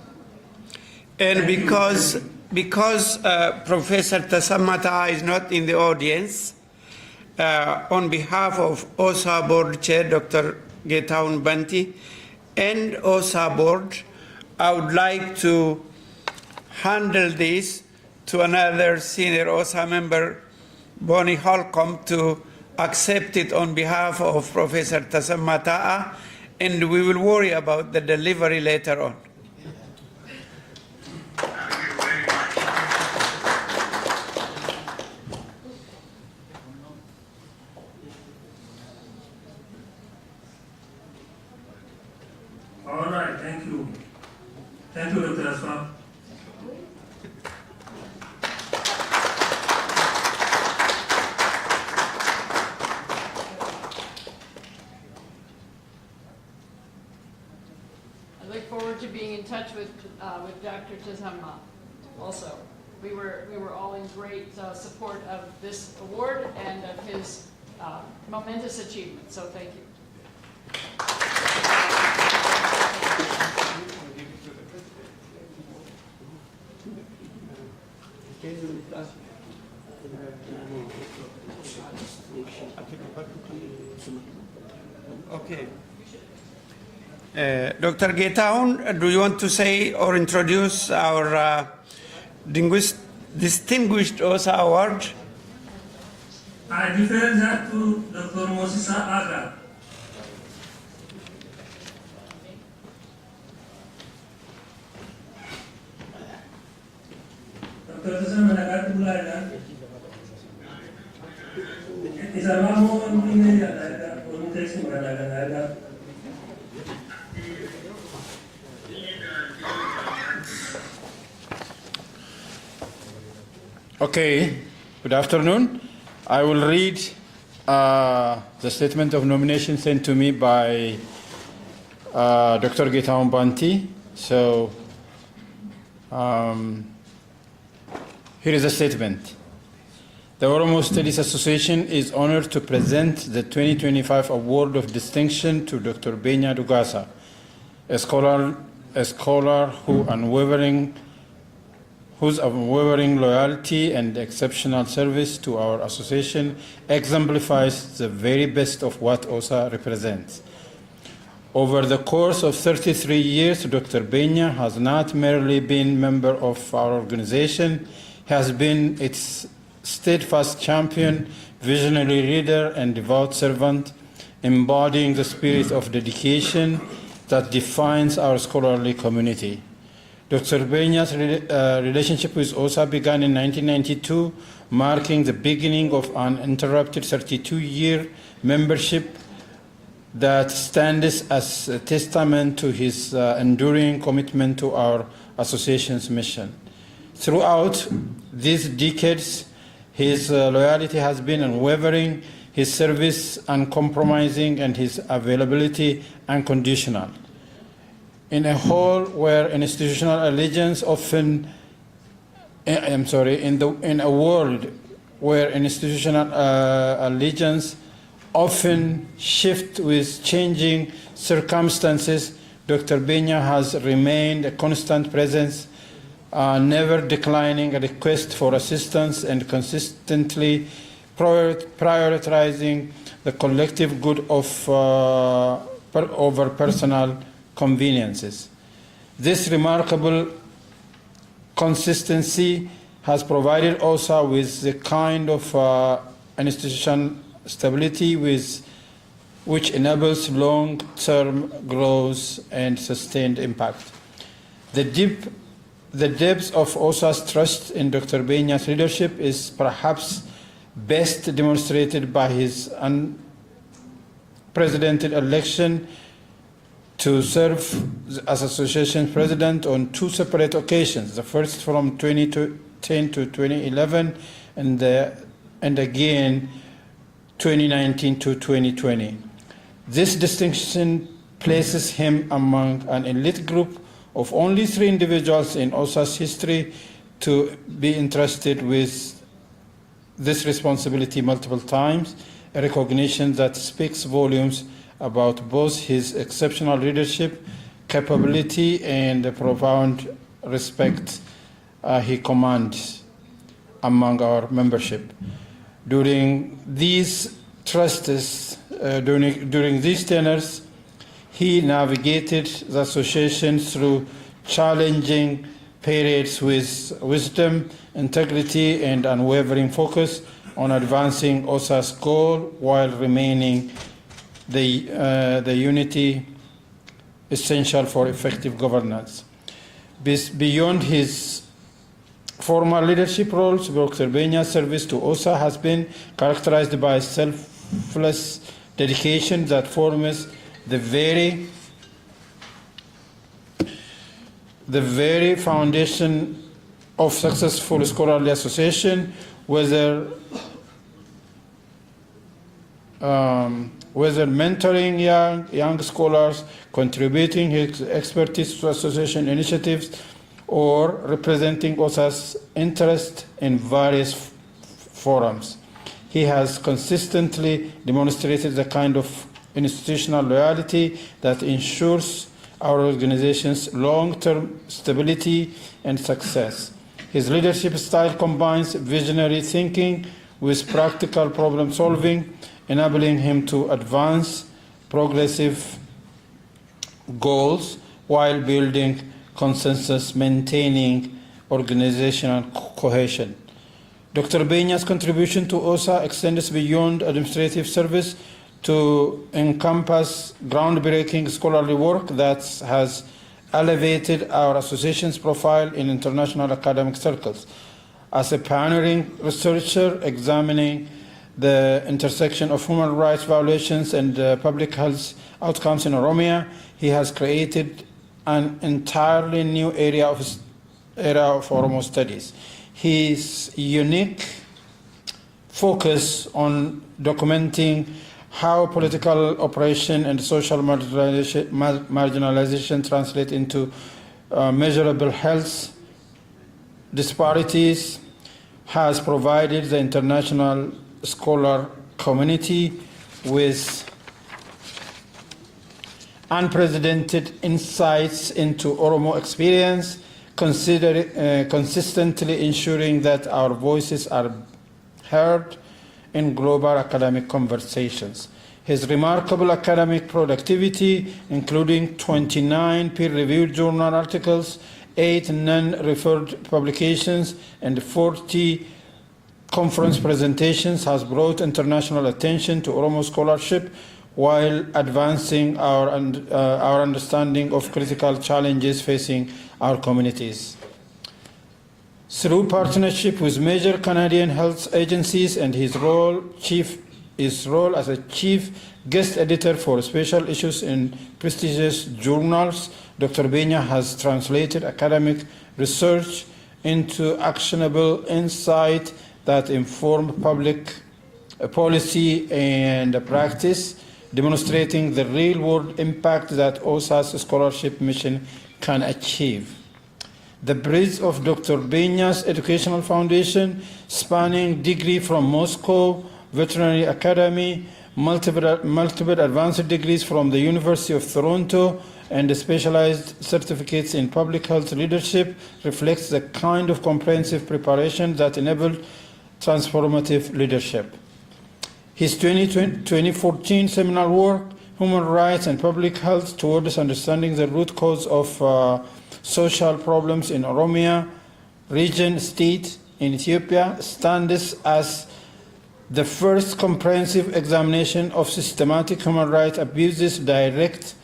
And because Professor Tasamma is not in the audience, on behalf of OSA Board Chair Dr. Geetahun and OSA Board, I would like to handle this to another senior OSA member, Bonnie Holcomb, to accept it on behalf of Professor Tasamma, and we will worry about the delivery later on. All right, thank you. Thank you, Dr. Asfa. I look forward to being in touch with Dr. Tasamma. Also, we were all in great support of this award and of his momentous achievement. So thank you. Okay. Dr. Geetahun, do you want to say or introduce our distinguished OSA award? I defer that to Dr. Moses Aga. Dr. Tasamma Nagatulayla. Isaramo ang pinayala kung text mo naganaga. Okay, good afternoon. I will read the statement of nomination sent to me by Dr. Geetahun. So, here is a statement. The Oromo Studies Association is honored to present the 2025 Award of Distinction to Dr. Addunyaa.Adooleeysa, a scholar whose unwavering loyalty and exceptional service to our association exemplifies the very best of what OSA represents. Over the course of 33 years, Dr. Addunyaa has not merely been a member of our organization, he has been its steadfast champion, visionary leader, and devout servant, embodying the spirit of dedication that defines our scholarly community. Dr. Addunya's relationship with OSA began in 1992, marking the beginning of an uninterrupted 32-year membership that stands as a testament to his enduring commitment to our association's mission. Throughout these decades, his loyalty has been unwavering, his service uncompromising, and his availability unconditional. In a whole where institutional allegiance often, in a world where institutional allegiance often shift with changing circumstances, Dr. Addunyaa has remained a constant presence, never declining a request for assistance and consistently prioritizing the collective good of over personal conveniences. This remarkable consistency has provided OSA with the kind of institutional stability which enables long-term growth and sustained impact. The depth of OSA's trust in Dr. Addunya's leadership is perhaps best demonstrated by his unprecedented election to serve as association president on two separate occasions, the first from 2010 to 2011 and again 2019 to 2020. This distinction places him among an elite group of only 3 individuals in OSA's history to be entrusted with this responsibility multiple times, a recognition that speaks volumes about both his exceptional leadership capability and the profound respect he commands among our membership. During these trusts, during these tenures, he navigated the association through challenging periods with wisdom, integrity, and unwavering focus on advancing OSA's goal while remaining the unity essential for effective governance. Beyond his formal leadership roles, Dr. Benya's service to OSA has been characterized by selfless dedication that forms the very foundation of successful scholarly association, whether mentoring young scholars, contributing his expertise to association initiatives, or representing OSA's interest in various forums. He has consistently demonstrated the kind of institutional loyalty that ensures our organization's long-term stability and success. His leadership style combines visionary thinking with practical problem solving, enabling him to advance progressive goals while building consensus, maintaining organizational cohesion. Dr. Benya's contribution to OSA extends beyond administrative service to encompass groundbreaking scholarly work that has elevated our association's profile in international academic circles. As a pioneering researcher examining the intersection of human rights violations and public health outcomes in Oromiyaa, he has created an entirely new area of Oromo studies. His unique focus on documenting how political oppression and social marginalization translate into measurable health disparities has provided the international scholar community with unprecedented insights into Oromo experience, consistently ensuring that our voices are heard in global academic conversations. His remarkable academic productivity, including 29 peer-reviewed journal articles, 8 non-referred publications, and 40 conference presentations, has brought international attention to Oromo scholarship while advancing our understanding of critical challenges facing our communities. Through partnership with major Canadian health agencies and his role as a chief guest editor for special issues in prestigious journals, Dr. Benyaa has translated academic research into actionable insight that inform public policy and practice, demonstrating the real-world impact that OSA's scholarship mission can achieve. The breadth of Dr. Benya's educational foundation, spanning degree from Moscow Veterinary Academy, multiple advanced degrees from the University of Toronto, and specialized certificates in public health leadership, reflects the kind of comprehensive preparation that enabled transformative leadership. His 2014 seminal work, Human Rights and Public Health Towards Understanding the Root Cause of Social Problems in Oromiyaa Region State in Ethiopia, stands as the first comprehensive examination of systematic human rights abuses, direct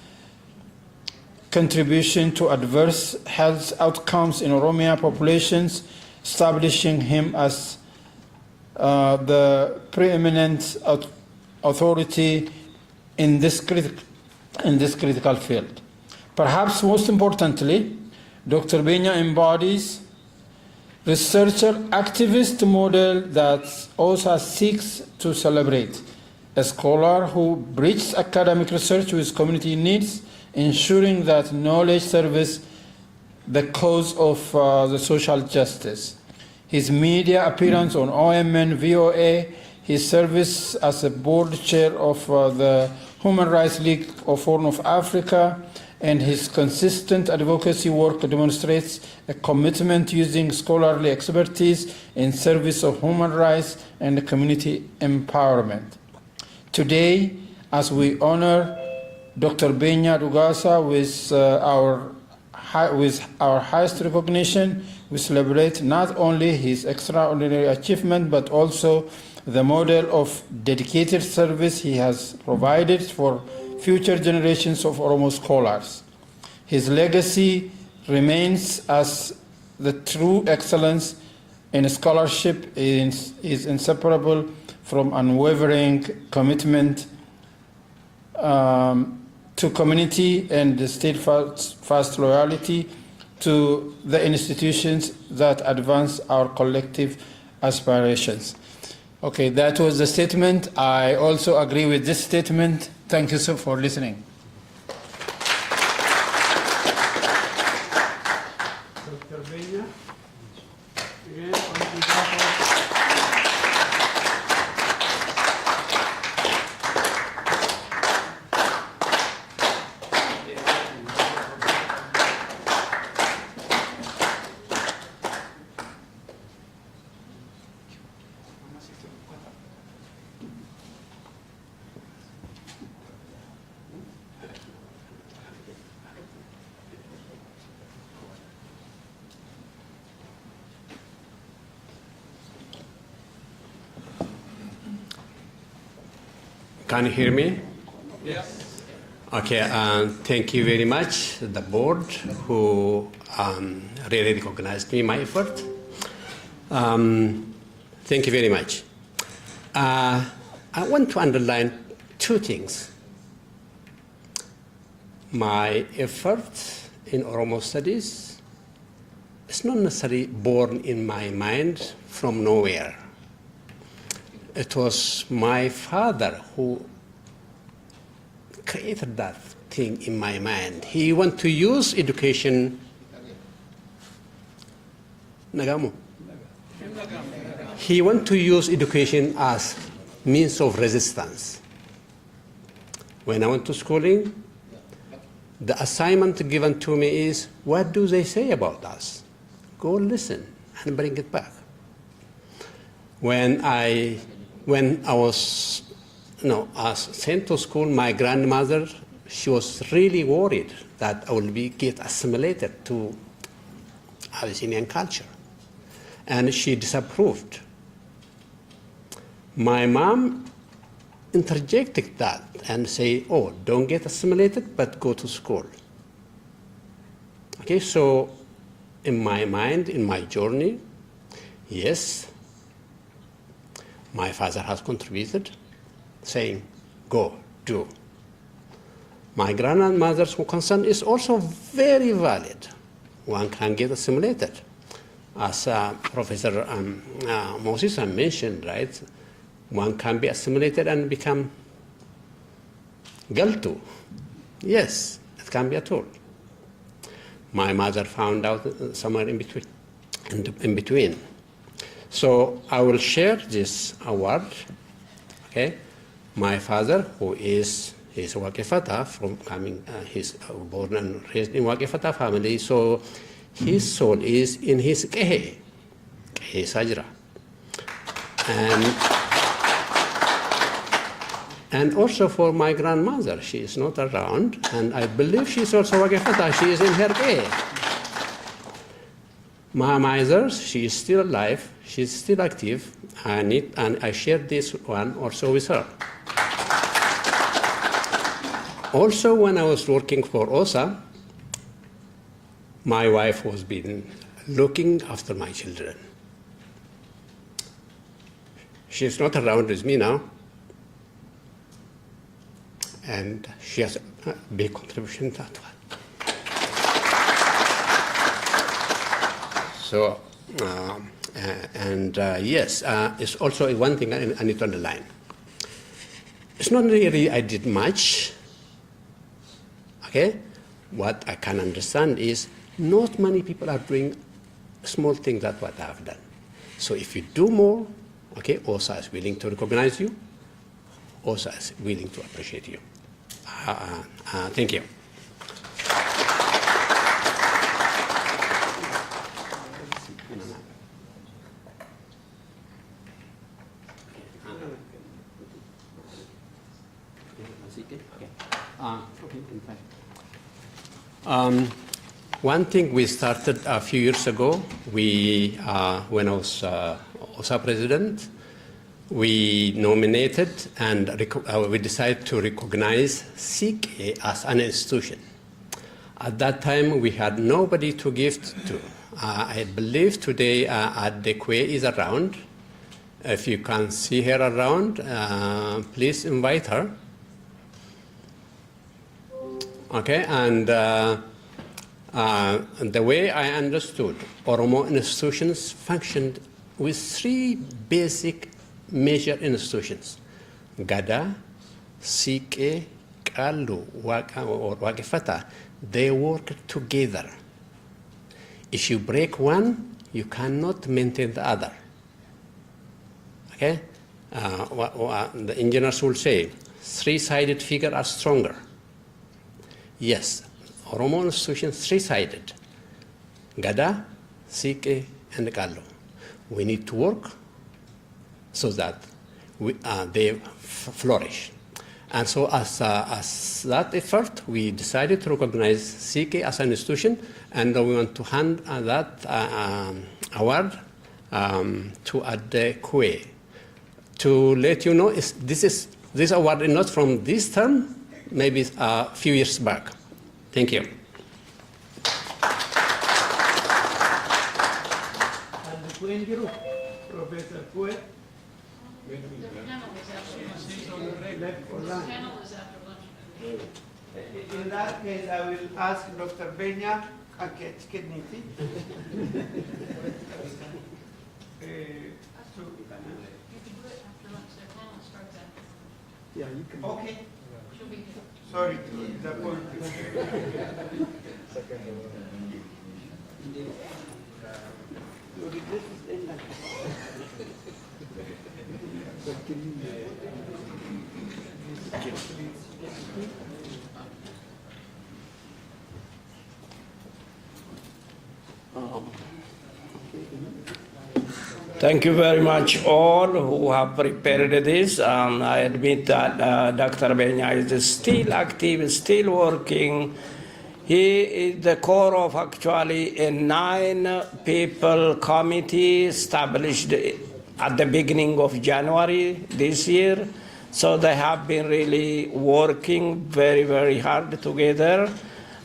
contribution to adverse health outcomes in Oromiyaa populations, establishing him as the preeminent authority in this critical field. Perhaps most importantly, Dr. Benyaa embodies researcher activist model that OSA seeks to celebrate. a scholar who bridges academic research with community needs, ensuring that knowledge serves the cause of the social justice. His media appearance on OMN, VOA, his service as a board chair of the Human Rights League of Horn of Africa, and his consistent advocacy work demonstrates a commitment using scholarly expertise in service of human rights and community empowerment. Today, as we honor Dr. Addunyaa.Adooleeysa with our highest recognition, we celebrate not only his extraordinary achievement, but also the model of dedicated service he has provided for future generations of Oromo scholars. His legacy remains as the true excellence in scholarship is inseparable from unwavering commitment to community and steadfast loyalty to the institutions that advance our collective aspirations. Okay, that was the statement. I also agree with this statement. Thank you so for listening. Dr. Benya, again, on behalf of Can you hear me? Yes. Okay, thank you very much, the board, who really recognized me, my effort. Thank you very much. I want to underline two things. My effort in Oromo studies is not necessarily born in my mind from nowhere. It was my father who created that thing in my mind. He wanted to use education. Nagamu. He wanted to use education as means of resistance. When I went to schooling, the assignment given to me is, what do they say about us? Go listen and bring it back. When I was sent to school, my grandmother, she was really worried that I will get assimilated to Abyssinian culture. And she disapproved. My mom interjected that and say, oh, don't get assimilated, but go to school. Okay, so in my mind, in my journey, yes, my father has contributed, saying, go, do. My grandmother's concern is also very valid. One can get assimilated. As Professor Moses mentioned, right, one can be assimilated and become Galtu. Yes, it can be a tool. My mother found out somewhere in between. So I will share this award. Okay, my father, who is Wakefata, from coming, he's born and raised in Wakefata family. So his soul is in his Kehe Sajra, and also for my grandmother, she is not around, and I believe she's also Wakefata. She is in her Kehe. My mother, she is still alive, she's still active, and I shared this one also with her. Also, when I was working for OSA, my wife was been looking after my children. She's not around with me now, and she has a big contribution to that one. So, yes, it's also one thing I need to underline. it's not really I did much. Okay? What I can understand is not many people are doing small things that what I have done. So if you do more, okay, OSA is willing to recognize you. OSA is willing to appreciate you. Thank you. One thing we started a few years ago, when I was OSA president, we nominated and we decided to recognize CK as an institution. At that time, we had nobody to give to. I believe today Addunyaa is around. If you can see her around, please invite her. Okay, and the way I understood, Oromo institutions functioned with three basic major institutions: Gada, Sike, Kalu, or Wakifata. They work together. If you break one, you cannot maintain the other. Okay? The engineers will say, three-sided figures are stronger. Yes, Oromo institutions three-sided. Gada, Sike, and Kalu. We need to work so that they flourish. And so as that effort, we decided to recognize CK as an institution, and we want to hand that award to Addunyaa. To let you know, this award is not from this term, maybe a few years back. Thank you. And the Queen Group, Professor Kue. In that case, I will ask Dr. Benya Aketskidniti. Yeah, you can. Okay. Sorry to disappoint you. Thank you very much all who have prepared this. I admit that Dr. Benya is still active, still working. He is the core of actually a 9-people committee established at the beginning of January this year. So they have been really working very, very hard together.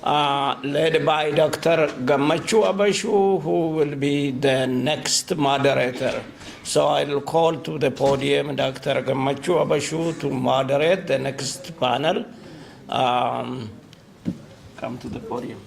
Led by Dr. Addooleeysa, who will be the next moderator. So I'll call to the podium Dr. Addooleeysa to moderate the next panel. Come to the podium.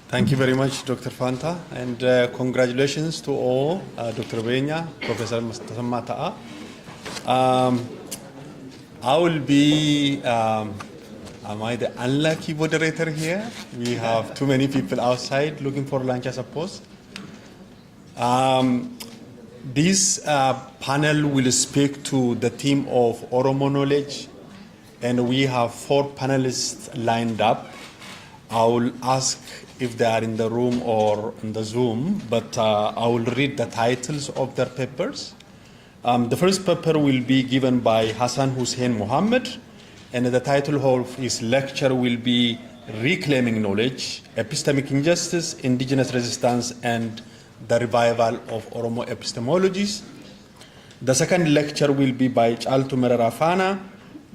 Thank you very much, Dr. Fanta, and congratulations to all, Dr. Benya, Professor Mata'a. I will be, am I the unlucky moderator here? We have too many people outside looking for lunch, I suppose. This panel will speak to the theme of Oromo knowledge, and we have 4 panelists lined up. I will ask if they are in the room or on the Zoom, but I will read the titles of their papers. The first paper will be given by Hassan Hussein Mohammed, and the title of his lecture will be Reclaiming Knowledge, Epistemic Injustice, Indigenous Resistance, and the Revival of Oromo Epistemologies. The second lecture will be by Chaltu Merarafana.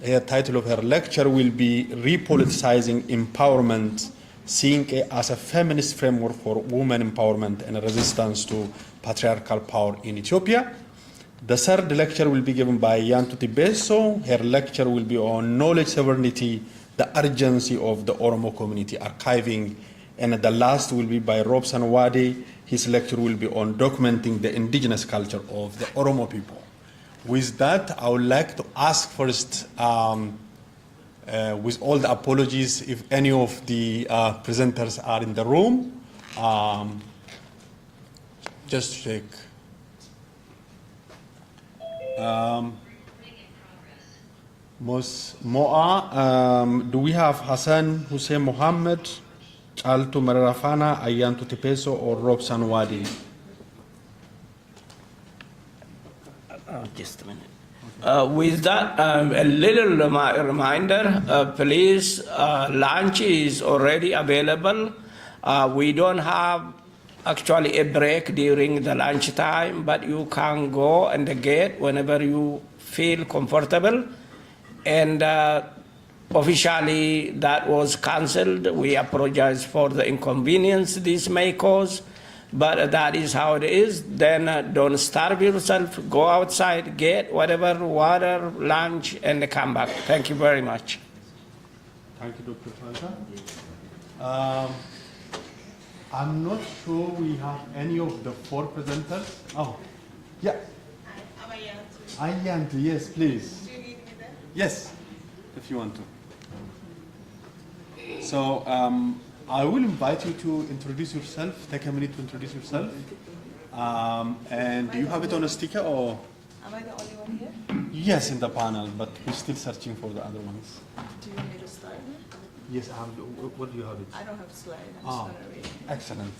The title of her lecture will be Repoliticizing Empowerment, Seeing it as a feminist framework for women empowerment and resistance to patriarchal power in Ethiopia. The third lecture will be given by Yantuti Beso. Her lecture will be on knowledge sovereignty, the urgency of the Oromo community archiving. And the last will be by Robson Wadi. His lecture will be on documenting the indigenous culture of the Oromo people. With that, I would like to ask first, with all the apologies, if any of the presenters are in the room, just check. Moa, do we have Hassan Hussein Mohammed, Chaltu Mararafana, Ayantu Tepeso, or Robson Wadi? Just a minute. With that, a little reminder, please, lunch is already available. We don't have actually a break during the lunch time, but you can go and get whenever you feel comfortable. And officially that was canceled. We apologize for the inconvenience this may cause, but that is how it is. Then don't starve yourself, go outside, get whatever, water, lunch, and come back. Thank you very much. Thank you, Dr. Falka. I'm not sure we have any of the four presenters. Oh, yeah. Ayantu, yes, please. Do you need me there? Yes, if you want to. So I will invite you to introduce yourself. Take a minute to introduce yourself. And do you have it on a sticker or? Am I the only one here? Yes, in the panel, but we're still searching for the other ones. Do you want me to start here? Yes, I have. What do you have it? I don't have a slide. I'm just going to read it. Excellent.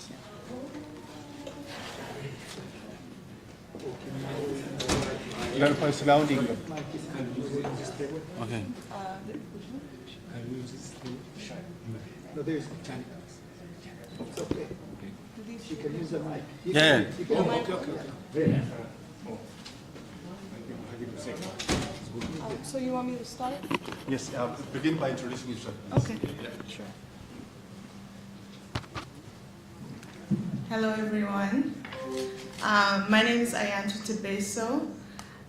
Learn by surrounding. Okay. No, there is time. It's okay. You can use the mic. Yeah. Okay. So you want me to start? Yes, begin by introducing yourself. Okay, sure. Hello, everyone. My name is Addunyaa.Adooleeysa.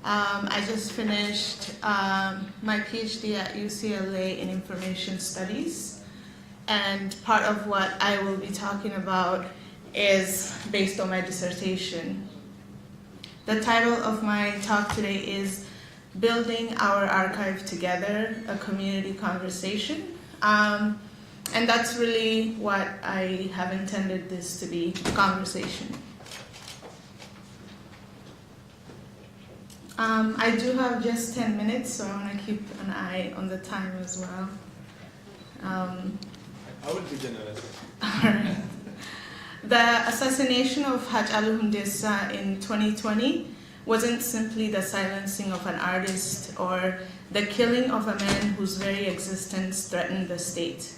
I just finished my PhD at UCLA in Information Studies, and part of what I will be talking about is based on my dissertation. The title of my talk today is Building Our Archive Together, a Community Conversation. And that's really what I have intended this to be, a conversation. I do have just 10 minutes, so I want to keep an eye on the time as well. I will be generous. All right. The assassination of Addunyaa.Adooleeysa in 2020 wasn't simply the silencing of an artist or the killing of a man whose very existence threatened the state.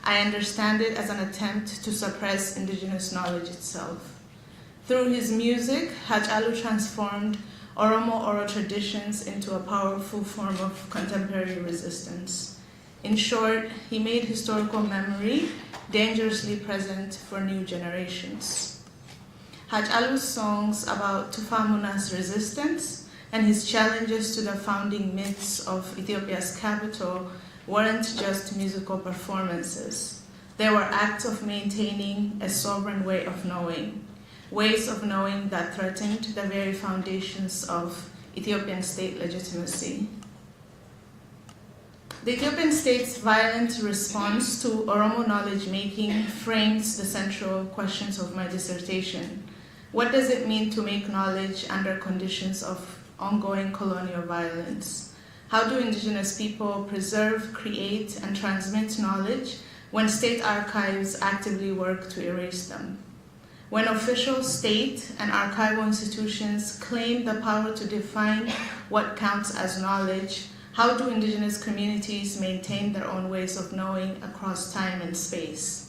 I understand it as an attempt to suppress indigenous knowledge itself. Through his music, Addunyaa transformed Oromo oral traditions into a powerful form of contemporary resistance. In short, he made historical memory dangerously present for new generations. Addunya's songs about Tufamuna's resistance and his challenges to the founding myths of Ethiopia's capital weren't just musical performances. They were acts of maintaining a sovereign way of knowing, ways of knowing that threatened the very foundations of Ethiopian state legitimacy. The Ethiopian state's violent response to Oromo knowledge-making frames the central questions of my dissertation. What does it mean to make knowledge under conditions of ongoing colonial violence? How do indigenous people preserve, create, and transmit knowledge when state archives actively work to erase them? When official state and archival institutions claim the power to define what counts as knowledge, how do indigenous communities maintain their own ways of knowing across time and space?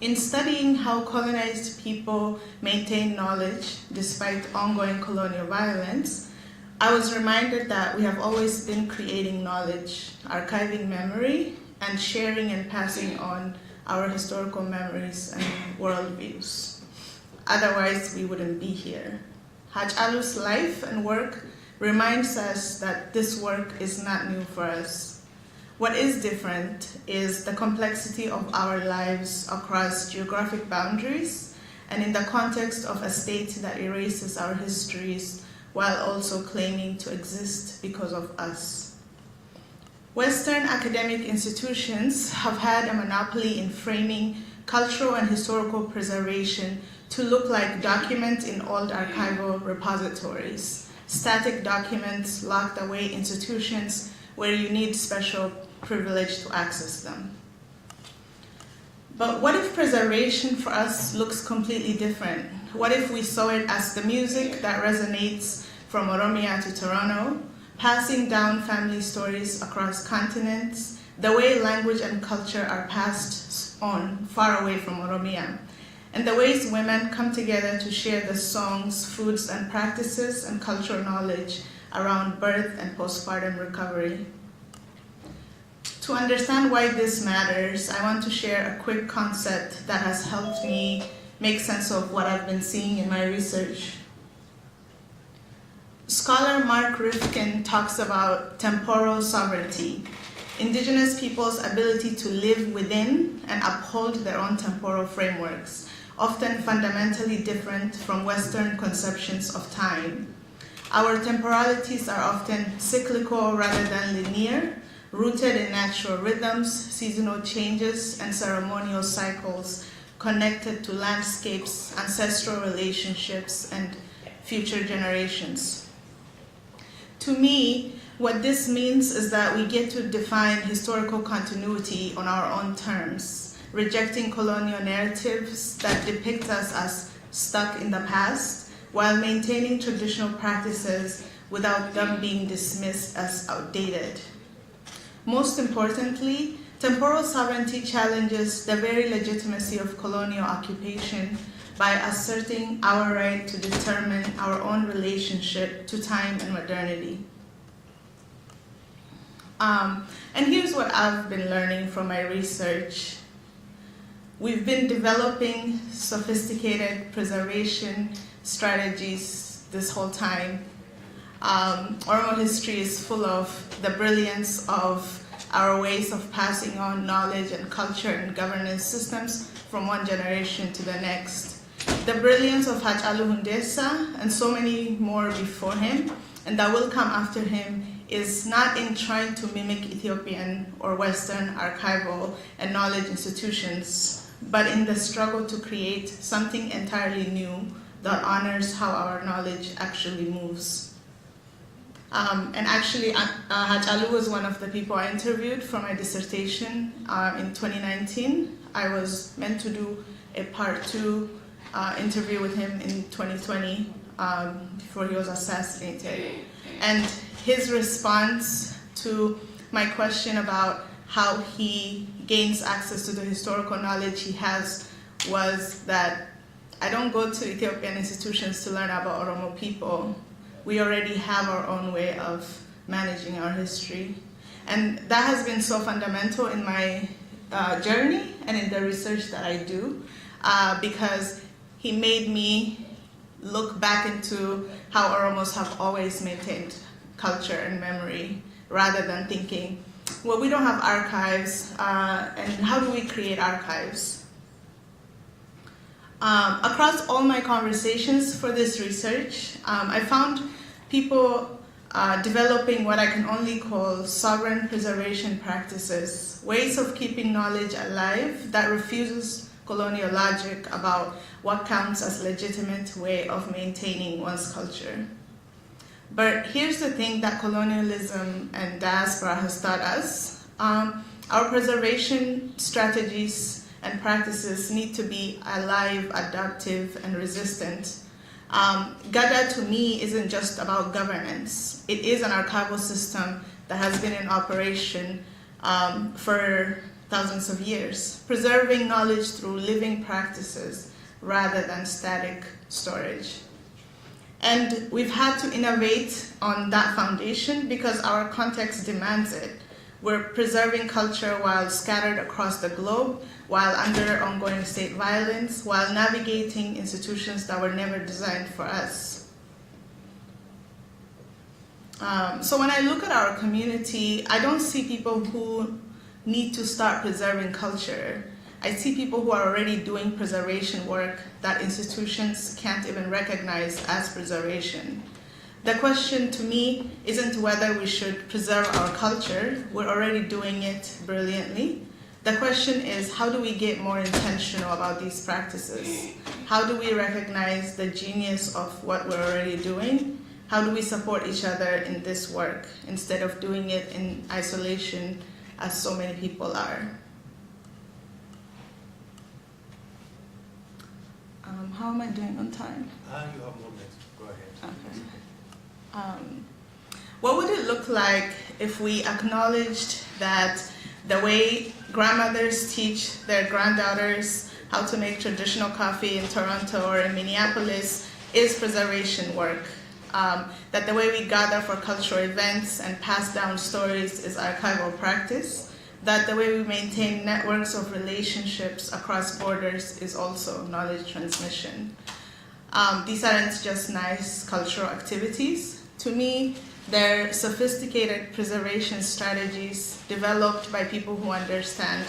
In studying how colonized people maintain knowledge despite ongoing colonial violence, I was reminded that we have always been creating knowledge, archiving memory, and sharing and passing on our historical memories and worldviews. Otherwise, we wouldn't be here. Addunya's life and work reminds us that this work is not new for us. What is different is the complexity of our lives across geographic boundaries and in the context of a state that erases our histories while also claiming to exist because of us. Western academic institutions have had a monopoly in framing cultural and historical preservation to look like documents in old archival repositories, static documents locked away in institutions where you need special privilege to access them. But what if preservation for us looks completely different? What if we saw it as the music that resonates from Oromiyaa to Toronto, passing down family stories across continents, the way language and culture are passed on far away from Oromiyaa, and the ways women come together to share the songs, foods, and practices and cultural knowledge around birth and postpartum recovery. To understand why this matters, I want to share a quick concept that has helped me make sense of what I've been seeing in my research. Scholar Mark Rifkin talks about temporal sovereignty, indigenous peoples' ability to live within and uphold their own temporal frameworks, often fundamentally different from Western conceptions of time. Our temporalities are often cyclical rather than linear, rooted in natural rhythms, seasonal changes, and ceremonial cycles connected to landscapes, ancestral relationships, and future generations. To me, what this means is that we get to define historical continuity on our own terms, rejecting colonial narratives that depict us as stuck in the past, while maintaining traditional practices without them being dismissed as outdated. Most importantly, temporal sovereignty challenges the very legitimacy of colonial occupation by asserting our right to determine our own relationship to time and modernity. And here's what I've been learning from my research. We've been developing sophisticated preservation strategies this whole time. Oromo history is full of the brilliance of our ways of passing on knowledge and culture and governance systems from one generation to the next. The brilliance of H.N.N. and so many more before him, and that will come after him, is not in trying to mimic Ethiopian or Western archival and knowledge institutions, but in the struggle to create something entirely new that honors how our knowledge actually moves. And actually, H.N.N. was one of the people I interviewed for my dissertation in 2019. I was meant to do a part 2 interview with him in 2020 before he was assassinated. And his response to my question about how he gains access to the historical knowledge he has was that I don't go to Ethiopian institutions to learn about Oromo people. We already have our own way of managing our history. And that has been so fundamental in my journey and in the research that I do, because he made me look back into how Oromos have always maintained culture and memory, rather than thinking, well, we don't have archives, and how do we create archives? Across all my conversations for this research, I found people developing what I can only call sovereign preservation practices, ways of keeping knowledge alive that refuses colonial logic about what counts as a legitimate way of maintaining one's culture. But here's the thing that colonialism and diaspora has taught us. Our preservation strategies and practices need to be alive, adaptive, and resistant. GADA to me isn't just about governance. It is an archival system that has been in operation for thousands of years, preserving knowledge through living practices rather than static storage. And we've had to innovate on that foundation because our context demands it. We're preserving culture while scattered across the globe, while under ongoing state violence, while navigating institutions that were never designed for us. So when I look at our community, I don't see people who need to start preserving culture. I see people who are already doing preservation work that institutions can't even recognize as preservation. The question to me isn't whether we should preserve our culture. We're already doing it brilliantly. The question is, how do we get more intentional about these practices? How do we recognize the genius of what we're already doing? How do we support each other in this work instead of doing it in isolation as so many people are? How am I doing on time? You have more minutes. Go ahead. Okay. What would it look like if we acknowledged that the way grandmothers teach their granddaughters how to make traditional coffee in Toronto or in Minneapolis is preservation work? That the way we gather for cultural events and pass down stories is archival practice? That the way we maintain networks of relationships across borders is also knowledge transmission? These aren't just nice cultural activities. To me, they're sophisticated preservation strategies developed by people who understand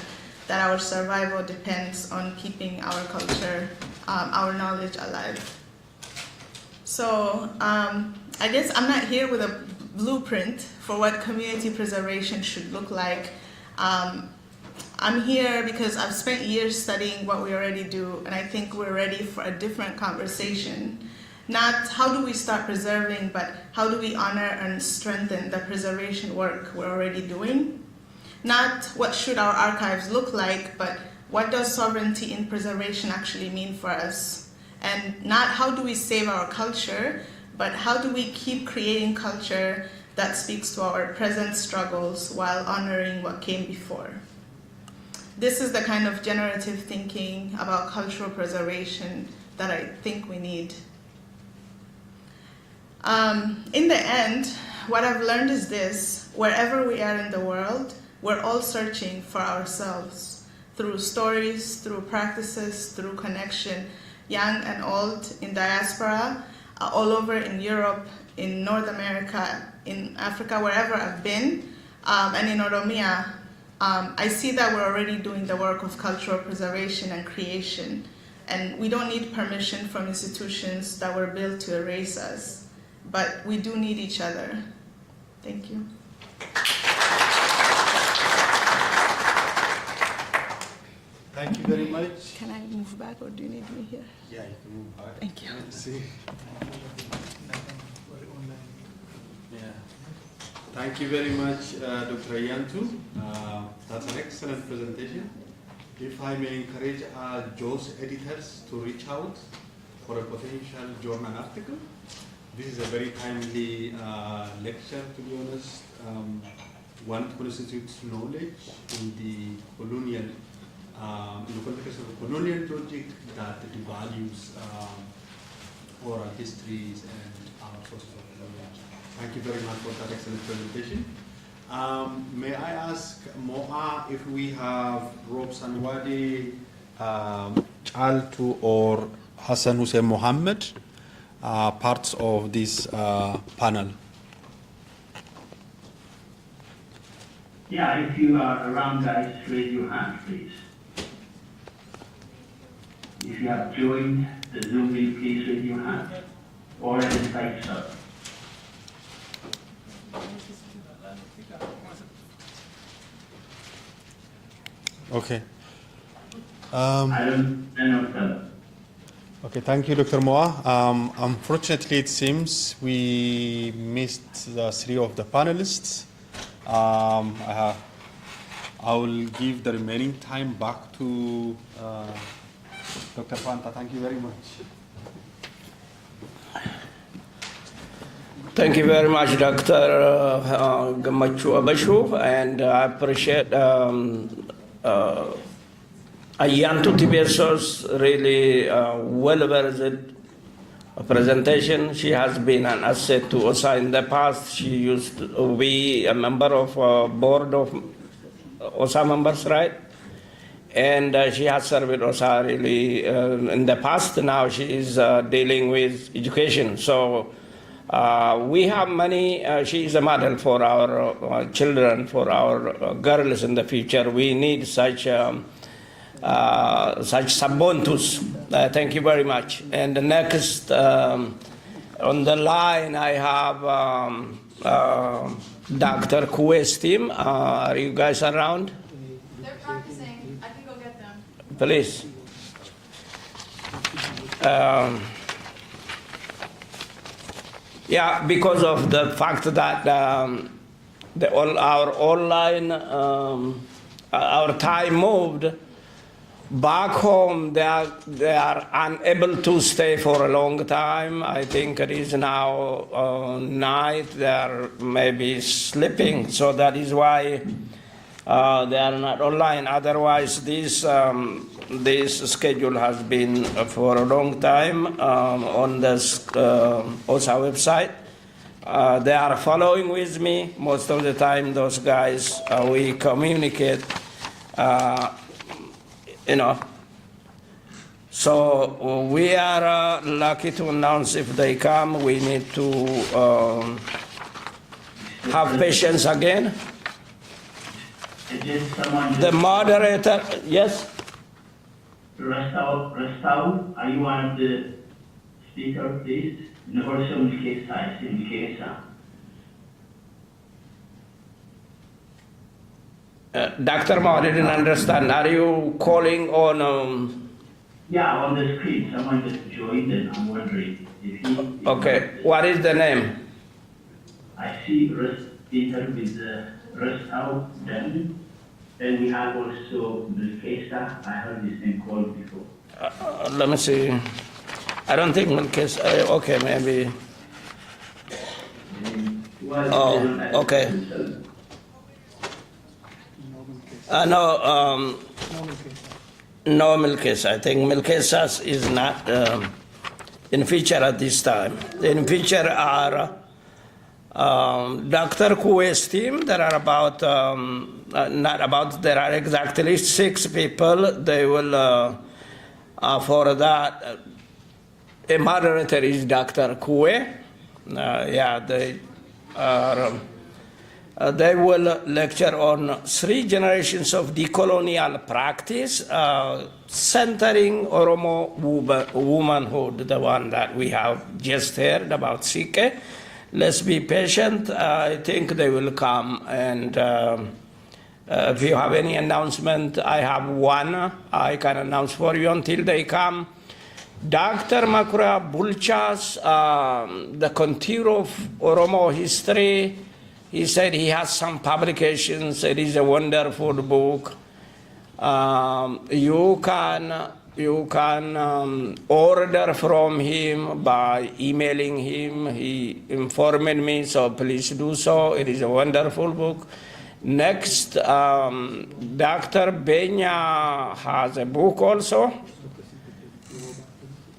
that our survival depends on keeping our culture, our knowledge alive. So I guess I'm not here with a blueprint for what community preservation should look like. I'm here because I've spent years studying what we already do, and I think we're ready for a different conversation. Not how do we start preserving, but how do we honor and strengthen the preservation work we're already doing? Not what should our archives look like, but what does sovereignty in preservation actually mean for us? And not how do we save our culture, but how do we keep creating culture that speaks to our present struggles while honoring what came before? This is the kind of generative thinking about cultural preservation that I think we need. In the end, what I've learned is this: wherever we are in the world, we're all searching for ourselves through stories, through practices, through connection, young and old, in diaspora, all over in Europe, in North America, in Africa, wherever I've been, and in Oromiyaa. I see that we're already doing the work of cultural preservation and creation, and we don't need permission from institutions that were built to erase us, but we do need each other. Thank you. Thank you very much. Can I move back, or do you need me here? Yeah, you can move back. Thank you. Let's see. Yeah. Thank you very much, Dr. Yantu. That's an excellent presentation. If I may encourage our JOS editors to reach out for a potential journal article. This is a very timely lecture, to be honest. One constitutes knowledge in the colonial, in the context of a colonial project that devalues oral histories and our sources of knowledge. Thank you very much for that excellent presentation. May I ask Moa if we have Rob Sanwadi, Altu, or Hassan Hussein Mohammed parts of this panel? Yeah, if you are around, guys, raise your hand, please. If you have joined the Zoom meeting, please raise your hand, or just type so. Okay. I don't know. Okay, thank you, Dr. Moa. Unfortunately, it seems we missed the three of the panelists. I will give the remaining time back to Dr. Panta. Thank you very much. Thank you very much, Dr. Gamachu Abashu, and I appreciate Ayantu Tibeso's really well-versed presentation. She has been an asset to OSA in the past. She used to be a member of board of OSA members, right? And she has served with OSA really in the past. Now she is dealing with education. So We have many, she is a model for our children, for our girls in the future. We need such Sabontus. Thank you very much. And the next on the line, I have Dr. Kuwe's team. Are you guys around? They're practicing. I can go get them. Please. Yeah, because of the fact that our online, our time moved, back home they are unable to stay for a long time. I think it is now night, they are maybe sleeping, so that is why they are not online. Otherwise, this schedule has been for a long time on the OSA website. They are following with me most of the time. Those guys, we communicate, you know. So we are lucky to announce if they come. We need to have patience again. The moderator, yes? Restau, are you one of the speakers, please? And also Milkesa. Dr. Ma, I didn't understand. Are you calling on... Yeah, on the screen. Someone just joined and I'm wondering if he... Okay, what is the name? I see Peter with Restau then. Then we have also Milkesa. I heard this name called before. Let me see. I don't think Milkesa. Okay, maybe. Oh, okay. No, no Milkesa. I think Milkesa is not in feature at this time. In feature are Dr. Kuwe's team. There are about, not about, there are exactly 6 people. They will, for that, a moderator is Dr. Kuwe. Yeah, they are. They will lecture on 3 generations of decolonial practice, centering Oromo womanhood, the one that we have just heard about Sike. Let's be patient. I think they will come. And if you have any announcement, I have one I can announce for you until they come. Dr. Makura Bulchas, the contour of Oromo history, he said he has some publications. It is a wonderful book. You can order from him by emailing him. He informed me, so please do so. It is a wonderful book. Next, Dr. Benya has a book also.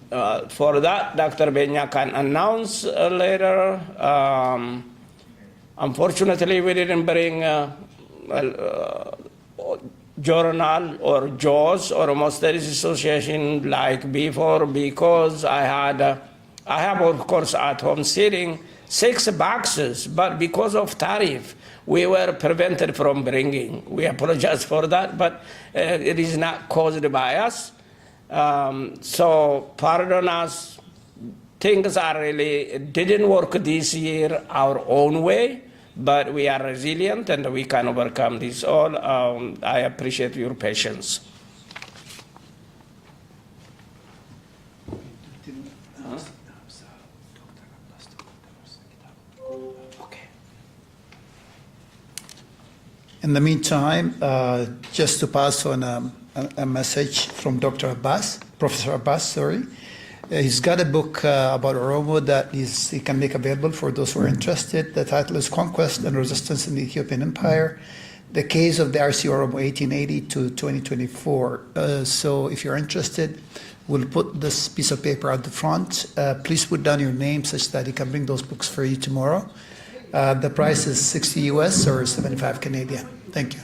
For that, Dr. Benya can announce later. Unfortunately, we didn't bring journal or JAWS or Oromo Studies Association like before, because I have of course at home sitting 6 boxes, but because of tariff, we were prevented from bringing. We apologize for that, but it is not caused by us. So pardon us. Things are really didn't work this year our own way, but we are resilient and we can overcome this all. I appreciate your patience. In the meantime, just to pass on a message from Dr. Abbas, Professor Abbas, sorry. He's got a book about Oromo that he can make available for those who are interested. The title is Conquest and Resistance in the Ethiopian Empire, The Case of the RC Oromo 1880 to 2024. So if you're interested, we'll put this piece of paper at the front. Please put down your name such that he can bring those books for you tomorrow. The price is 60 US or 75 Canadian. Thank you.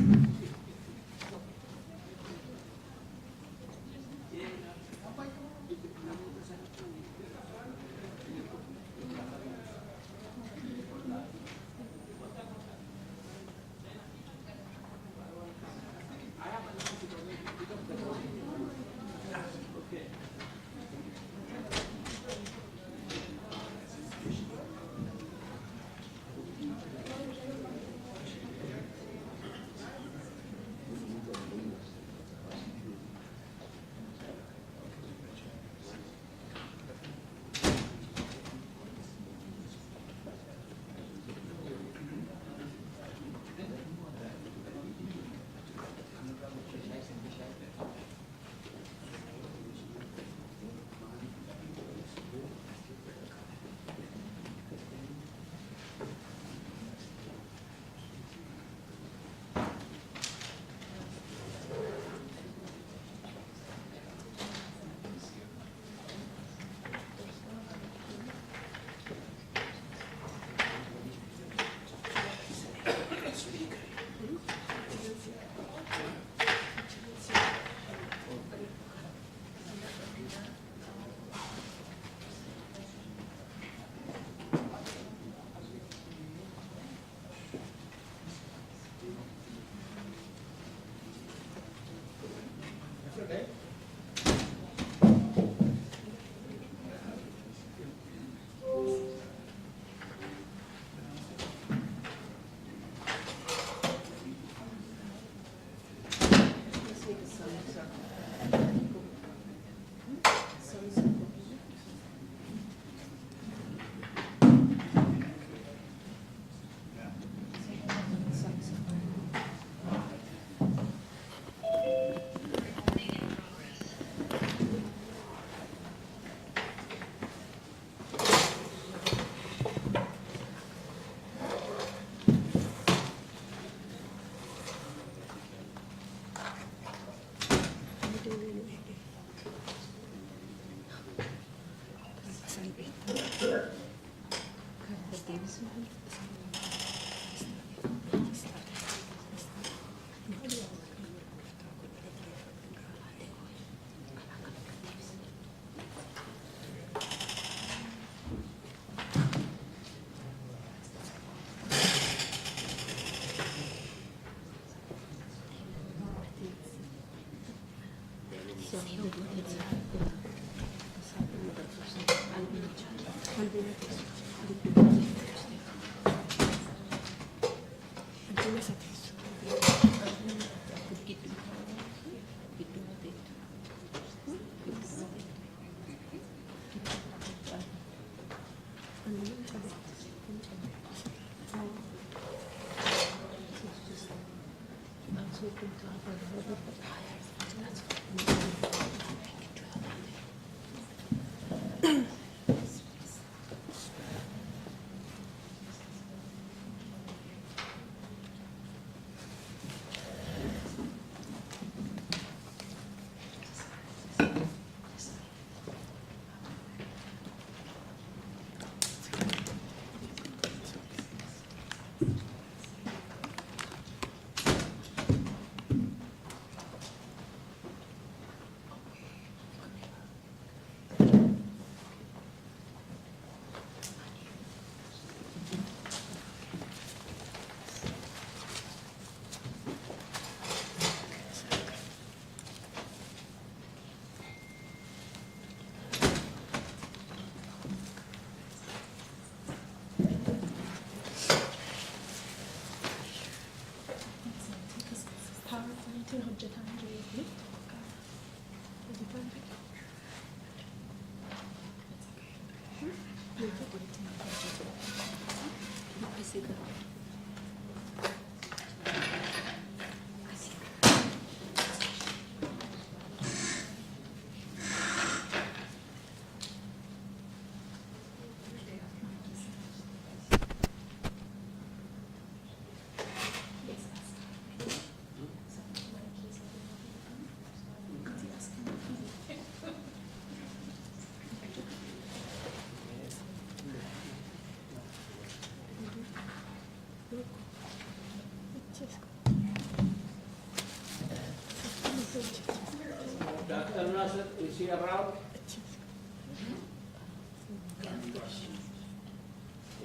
Dr. Nasser, is he around?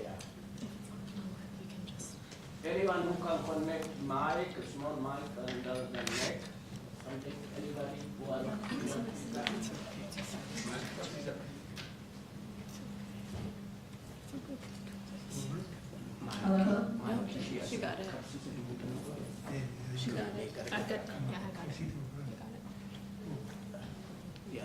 Yeah. Anyone who can connect mic, a small mic under the neck, something, anybody who are Hello? She got it. She got it. I got it. Yeah, I got it. Yeah.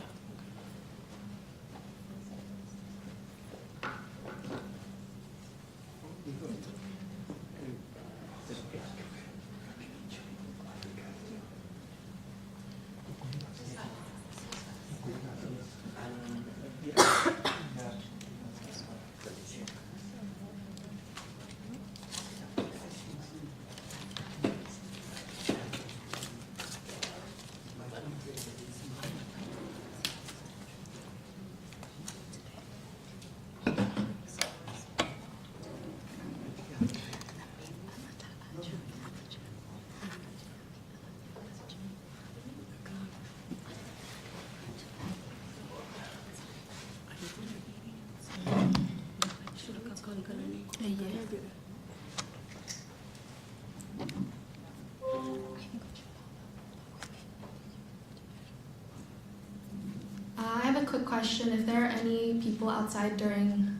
I have a quick question. If there are any people outside during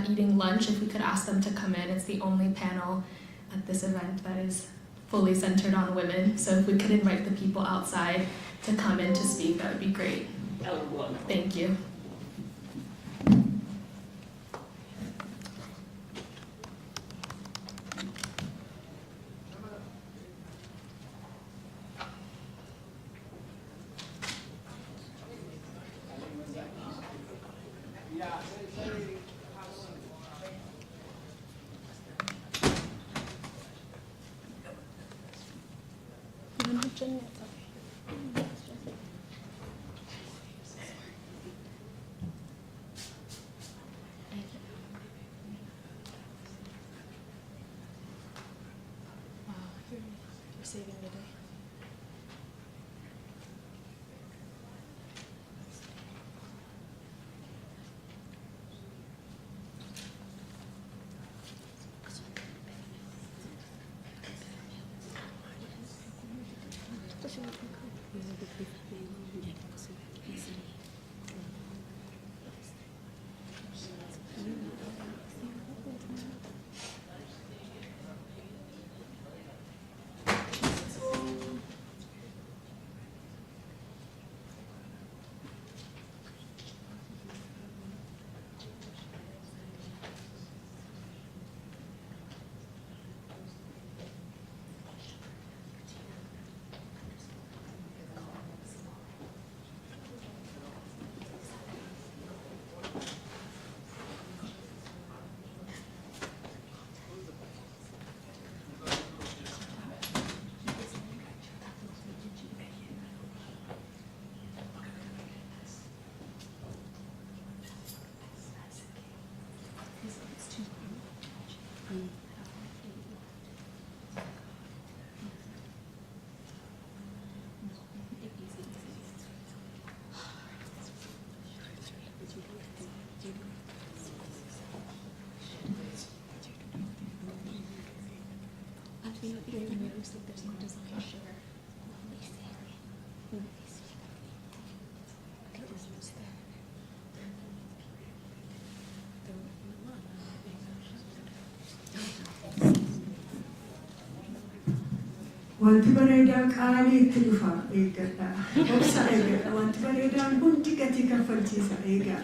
eating lunch, if we could ask them to come in. It's the only panel at this event that is fully centered on women. So if we could invite the people outside to come in to speak, that would be great. Thank you. saving the day. Wanti bareedaan qaalii itti dhufa eeggadha. Obsa eeggadha. Wanti bareedaan hundi gatii kaffalchiisa eegaa.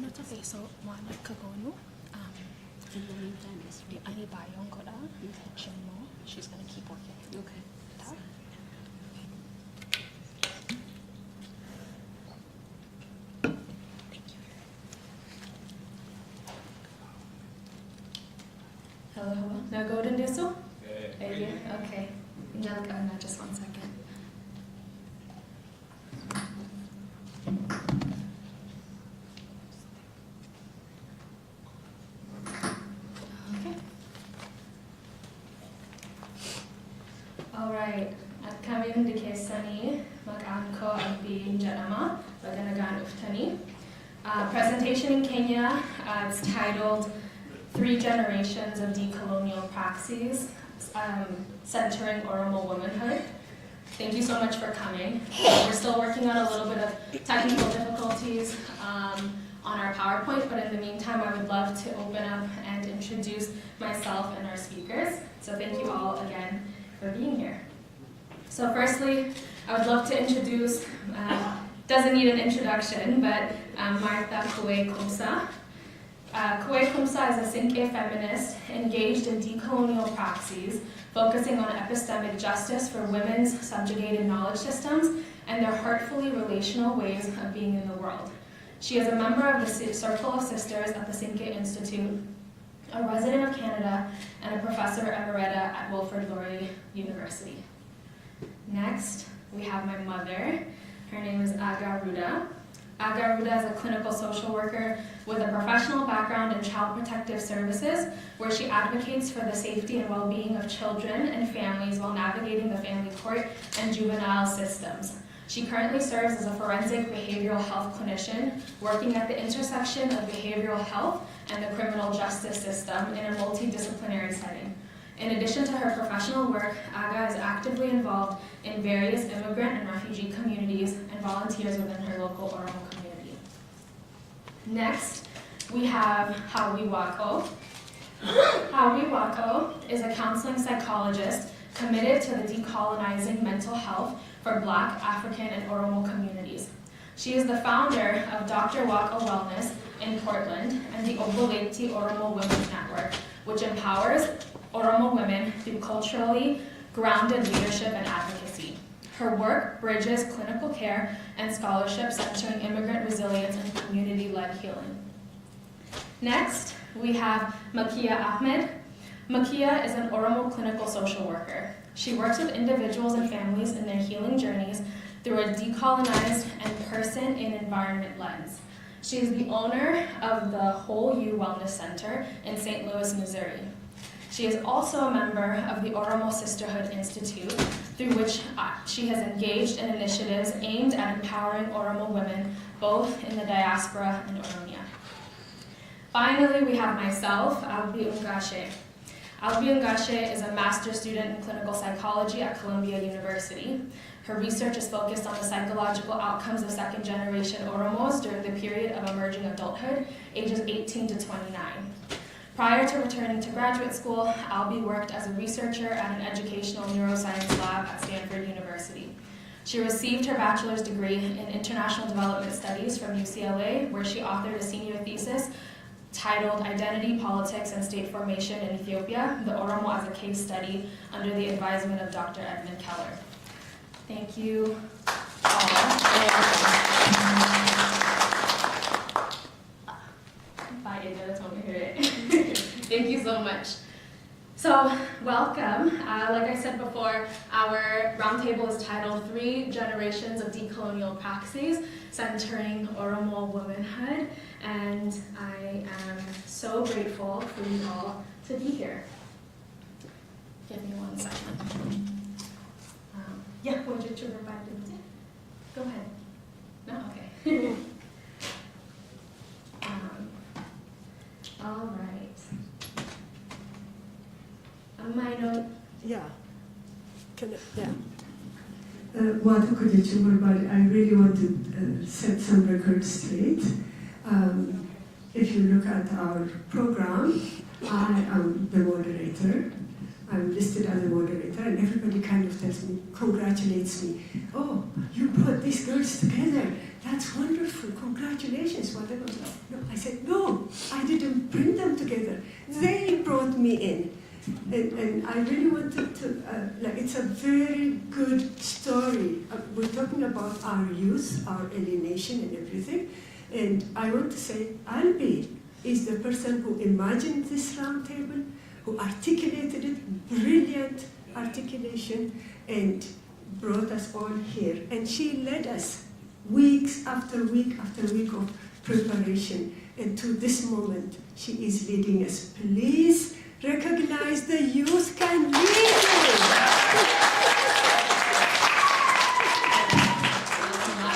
Not okay, so one Kagonu, in the meantime, Ani Bayon Koda, Chimo, she's going to keep working. Okay. Hello, hello. Now go to Nisso? Okay. Now, just 1 second. Okay. All right. At coming to Kesani, Makanko Abbi Janama, Baganagan Uftani. Presentation in Kenya, it's titled 3 Generations of Decolonial Praxis, Centering Oromo Womanhood. Thank you so much for coming. We're still working on a little bit of technical difficulties on our PowerPoint, but in the meantime, I would love to open up and introduce myself and our speakers. So thank you all again for being here. So firstly, I would love to introduce, doesn't need an introduction, but Martha Kwe-Kumsa. Kwe-Kumsa is a Sinke feminist engaged in decolonial praxis, focusing on epistemic justice for women's subjugated knowledge systems and their heartfully relational ways of being in the world. She is a member of the Circle of Sisters at the Sinke Institute, a resident of Canada, and a professor emerita at Wilfrid Laurier University. Next, we have my mother. Her name is Aga Ruda. Aga Ruda is a clinical social worker with a professional background in child protective services, where she advocates for the safety and well-being of children and families while navigating the family court and juvenile systems. She currently serves as a forensic behavioral health clinician, working at the intersection of behavioral health and the criminal justice system in a multidisciplinary setting. In addition to her professional work, Aga is actively involved in various immigrant and refugee communities and volunteers within her local Oromo community. Next, we have Hawi Wako. Hawi Wako is a counseling psychologist committed to the decolonizing mental health for Black, African, and Oromo communities. She is the founder of Dr. Wako Wellness in Portland and the Oboleti Oromo Women's Network, which empowers Oromo women through culturally grounded leadership and advocacy. Her work bridges clinical care and scholarship centering immigrant resilience and community-led healing. Next, we have Makia Ahmed. Makia is an Oromo clinical social worker. She works with individuals and families in their healing journeys through a decolonized and person and environment lens. She is the owner of the Whole You Wellness Center in St. Louis, Missouri. She is also a member of the Oromo Sisterhood Institute, through which she has engaged in initiatives aimed at empowering Oromo women, both in the diaspora and Oromiyaa. Finally, we have myself, Addunyaa.Adooleeysa. Addunyaa.Adooleeysa is a master's student in clinical psychology at Columbia University. Her research is focused on the psychological outcomes of second-generation Oromos during the period of emerging adulthood, ages 18 to 29. Prior to returning to graduate school, Albie worked as a researcher at an educational neuroscience lab at Stanford University. She received her bachelor's degree in international development studies from UCLA, where she authored a senior thesis titled Identity, Politics, and State Formation in Ethiopia, the Oromo as a Case Study, under the advisement of Dr. Edmund Keller. Thank you all. Thank you so much. So, welcome. Like I said before, our roundtable is titled 3 Generations of Decolonial Praxis, Centering Oromo Womanhood, and I am so grateful for you all to be here. Give me 1 second. Yeah, would you provide it? Go ahead. No? Okay. All right. Yeah. I really want to set some records straight. If you look at our program, I am the moderator. I'm listed as a moderator, and everybody kind of tells me, congratulates me. Oh, you brought these girls together. That's wonderful. Congratulations. Whatever. No, I said, no, I didn't bring them together. They brought me in. And I really wanted to, it's a very good story. We're talking about our youth, our alienation and everything. And I want to say, Albie is the person who imagined this roundtable, who articulated it, brilliant articulation, and brought us all here. And she led us weeks after week after week of preparation. And to this moment, she is leading us. Please recognize the youth can lead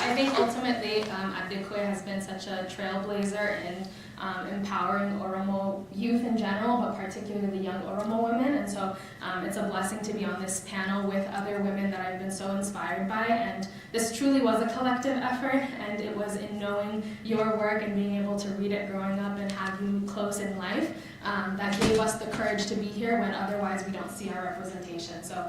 I think ultimately, Addunyaa has been such a trailblazer in empowering Oromo youth in general, but particularly the young Oromo women. And so it's a blessing to be on this panel with other women that I've been so inspired by. And this truly was a collective effort, and it was in knowing your work and being able to read it growing up and have you close in life that gave us the courage to be here when otherwise we don't see our representation. So,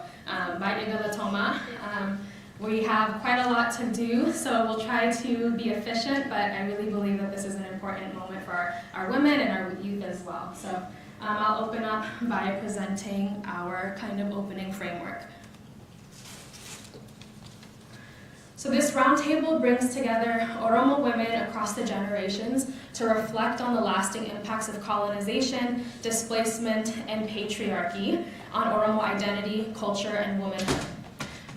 we have quite a lot to do, so we'll try to be efficient, but I really believe that this is an important moment for our women and our youth as well. So I'll open up by presenting our kind of opening framework. So this roundtable brings together Oromo women across the generations to reflect on the lasting impacts of colonization, displacement, and patriarchy on Oromo identity, culture, and womanhood.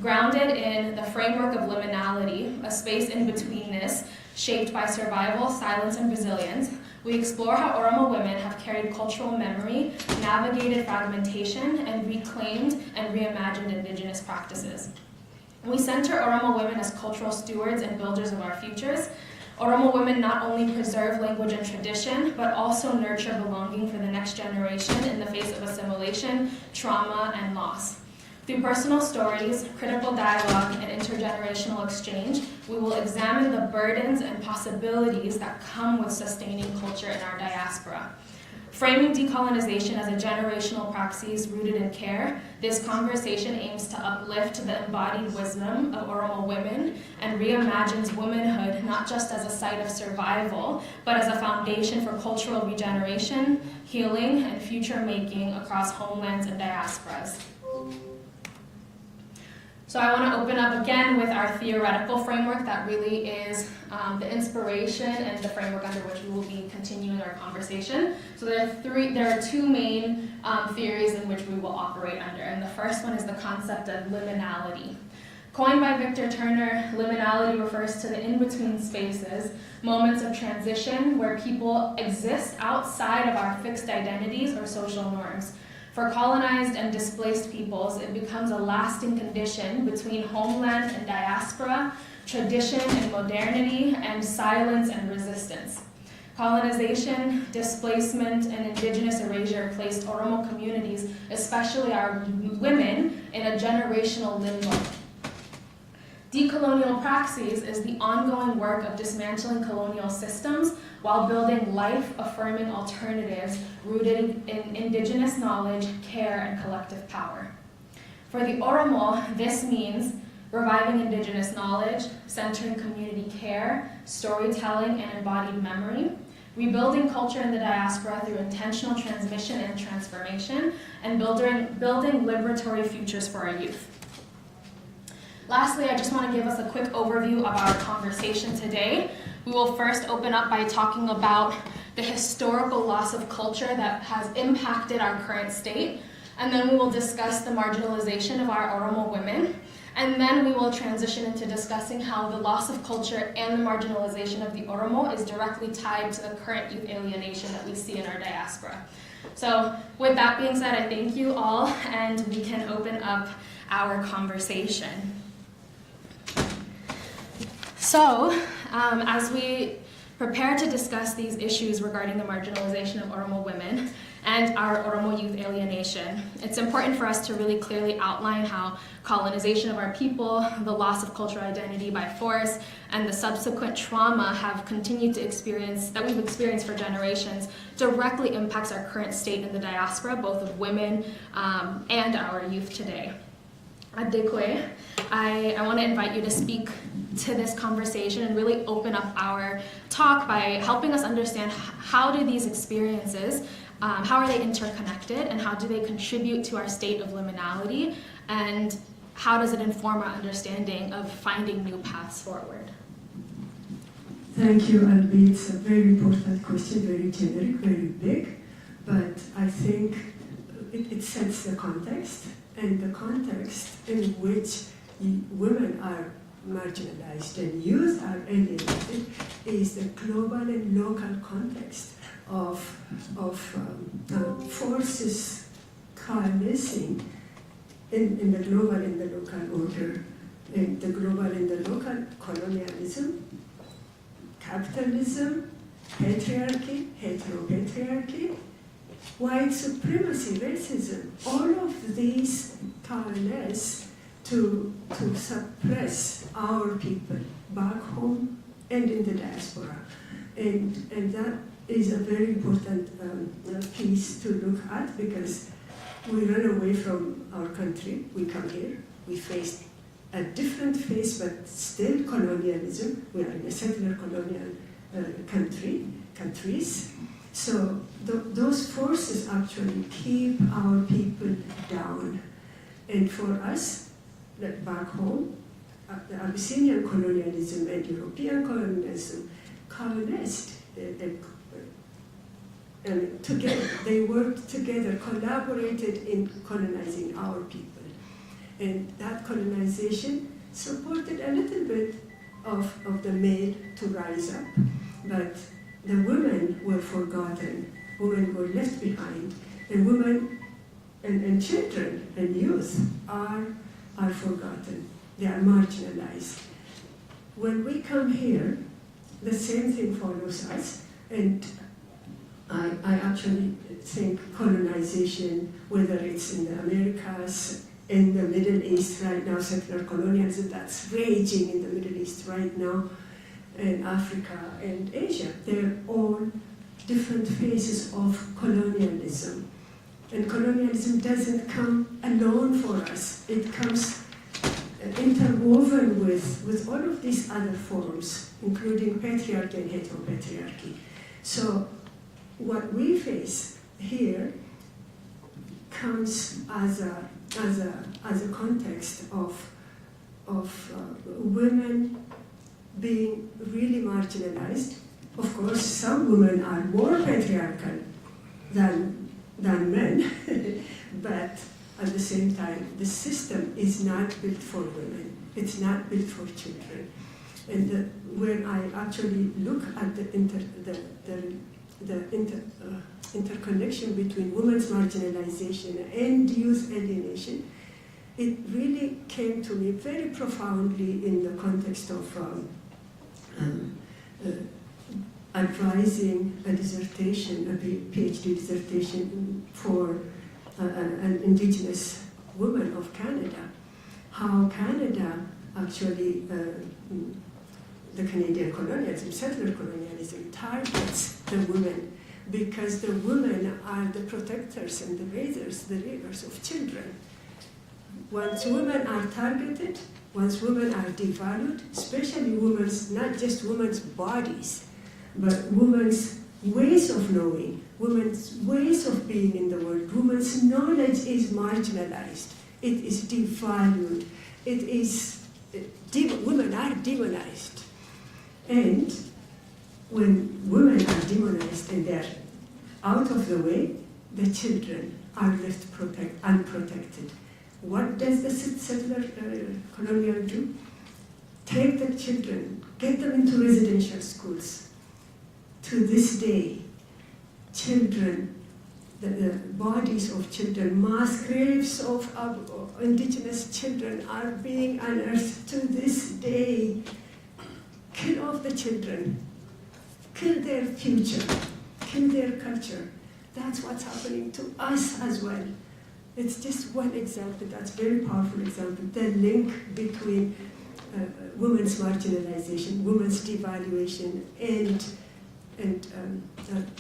Grounded in the framework of liminality, a space in betweenness shaped by survival, silence, and resilience, we explore how Oromo women have carried cultural memory, navigated fragmentation, and reclaimed and reimagined indigenous practices. We center Oromo women as cultural stewards and builders of our futures. Oromo women not only preserve language and tradition, but also nurture belonging for the next generation in the face of assimilation, trauma, and loss. Through personal stories, critical dialogue, and intergenerational exchange, we will examine the burdens and possibilities that come with sustaining culture in our diaspora. Framing decolonization as a generational praxis rooted in care, this conversation aims to uplift the embodied wisdom of Oromo women and reimagines womanhood not just as a site of survival, but as a foundation for cultural regeneration, healing, and future making across homelands and diasporas. So I want to open up again with our theoretical framework that really is the inspiration and the framework under which we will be continuing our conversation. So there are two main theories in which we will operate under, and the first one is the concept of liminality. Coined by Victor Turner, liminality refers to the in-between spaces, moments of transition where people exist outside of our fixed identities or social norms. For colonized and displaced peoples, it becomes a lasting condition between homeland and diaspora, tradition and modernity, and silence and resistance. Colonization, displacement, and indigenous erasure placed Oromo communities, especially our women, in a generational limbo. Decolonial praxis is the ongoing work of dismantling colonial systems while building life-affirming alternatives rooted in indigenous knowledge, care, and collective power. For the Oromo, this means reviving indigenous knowledge, centering community care, storytelling, and embodied memory, rebuilding culture in the diaspora through intentional transmission and transformation, and building liberatory futures for our youth. Lastly, I just want to give us a quick overview of our conversation today. We will first open up by talking about the historical loss of culture that has impacted our current state, and then we will discuss the marginalization of our Oromo women, and then we will transition into discussing how the loss of culture and the marginalization of the Oromo is directly tied to the current youth alienation that we see in our diaspora. So with that being said, I thank you all, and we can open up our conversation. So, as we prepare to discuss these issues regarding the marginalization of Oromo women and our Oromo youth alienation, it's important for us to really clearly outline how colonization of our people, the loss of cultural identity by force, and the subsequent trauma have continued to experience, that we've experienced for generations, directly impacts our current state in the diaspora, both of women and our youth today. Adekwe, I want to invite you to speak to this conversation and really open up our talk by helping us understand how do these experiences, how are they interconnected, and how do they contribute to our state of liminality, and how does it inform our understanding of finding new paths forward? Thank you, Albi. It's a very important question, very generic, very big, but I think it sets the context, and the context in which women are marginalized and youth are alienated is the global and local context of forces coalescing in the global and the local order. In the global and the local, colonialism, capitalism, patriarchy, heteropatriarchy, white supremacy, racism, all of these coalesce to suppress our people back home and in the diaspora. And that is a very important piece to look at, because we run away from our country, we come here, we face a different face, but still colonialism. We are in a settler colonial countries. So those forces actually keep our people down. And for us, like back home, the Abyssinian colonialism and European colonialism coalesced and together. They worked together, collaborated in colonizing our people. And that colonization supported a little bit of the male to rise up, but the women were forgotten, women were left behind, and women and children and youth are forgotten. They are marginalized. When we come here, the same thing follows us, and I actually think colonization, whether it's in the Americas, in the Middle East right now, settler colonialism that's raging in the Middle East right now, in Africa and Asia, they're all different phases of colonialism. And colonialism doesn't come alone for us. It comes interwoven with all of these other forms, including patriarchy and heteropatriarchy. So what we face here comes as a context of women being really marginalized. Of course, some women are more patriarchal than men, but at the same time, the system is not built for women. It's not built for children. And when I actually look at the interconnection between women's marginalization and youth alienation, it really came to me very profoundly in the context of advising a dissertation, a PhD dissertation for an Indigenous woman of Canada. How Canada actually, the Canadian colonialism, settler colonialism, targets the women because the women are the protectors and the raisers of children. Once women are targeted, once women are devalued, especially women's, not just women's bodies, but women's ways of knowing, women's ways of being in the world, women's knowledge is marginalized, it is devalued, it is, women are demonized. And when women are demonized and they're out of the way, the children are left unprotected. What does the settler colonial do? Take the children, get them into residential schools. To this day, children, the bodies of children, mass graves of Indigenous children are being unearthed to this day. Kill off the children, kill their future, kill their culture. That's what's happening to us as well. It's just one example, that's a very powerful example. The link between women's marginalization, women's devaluation, and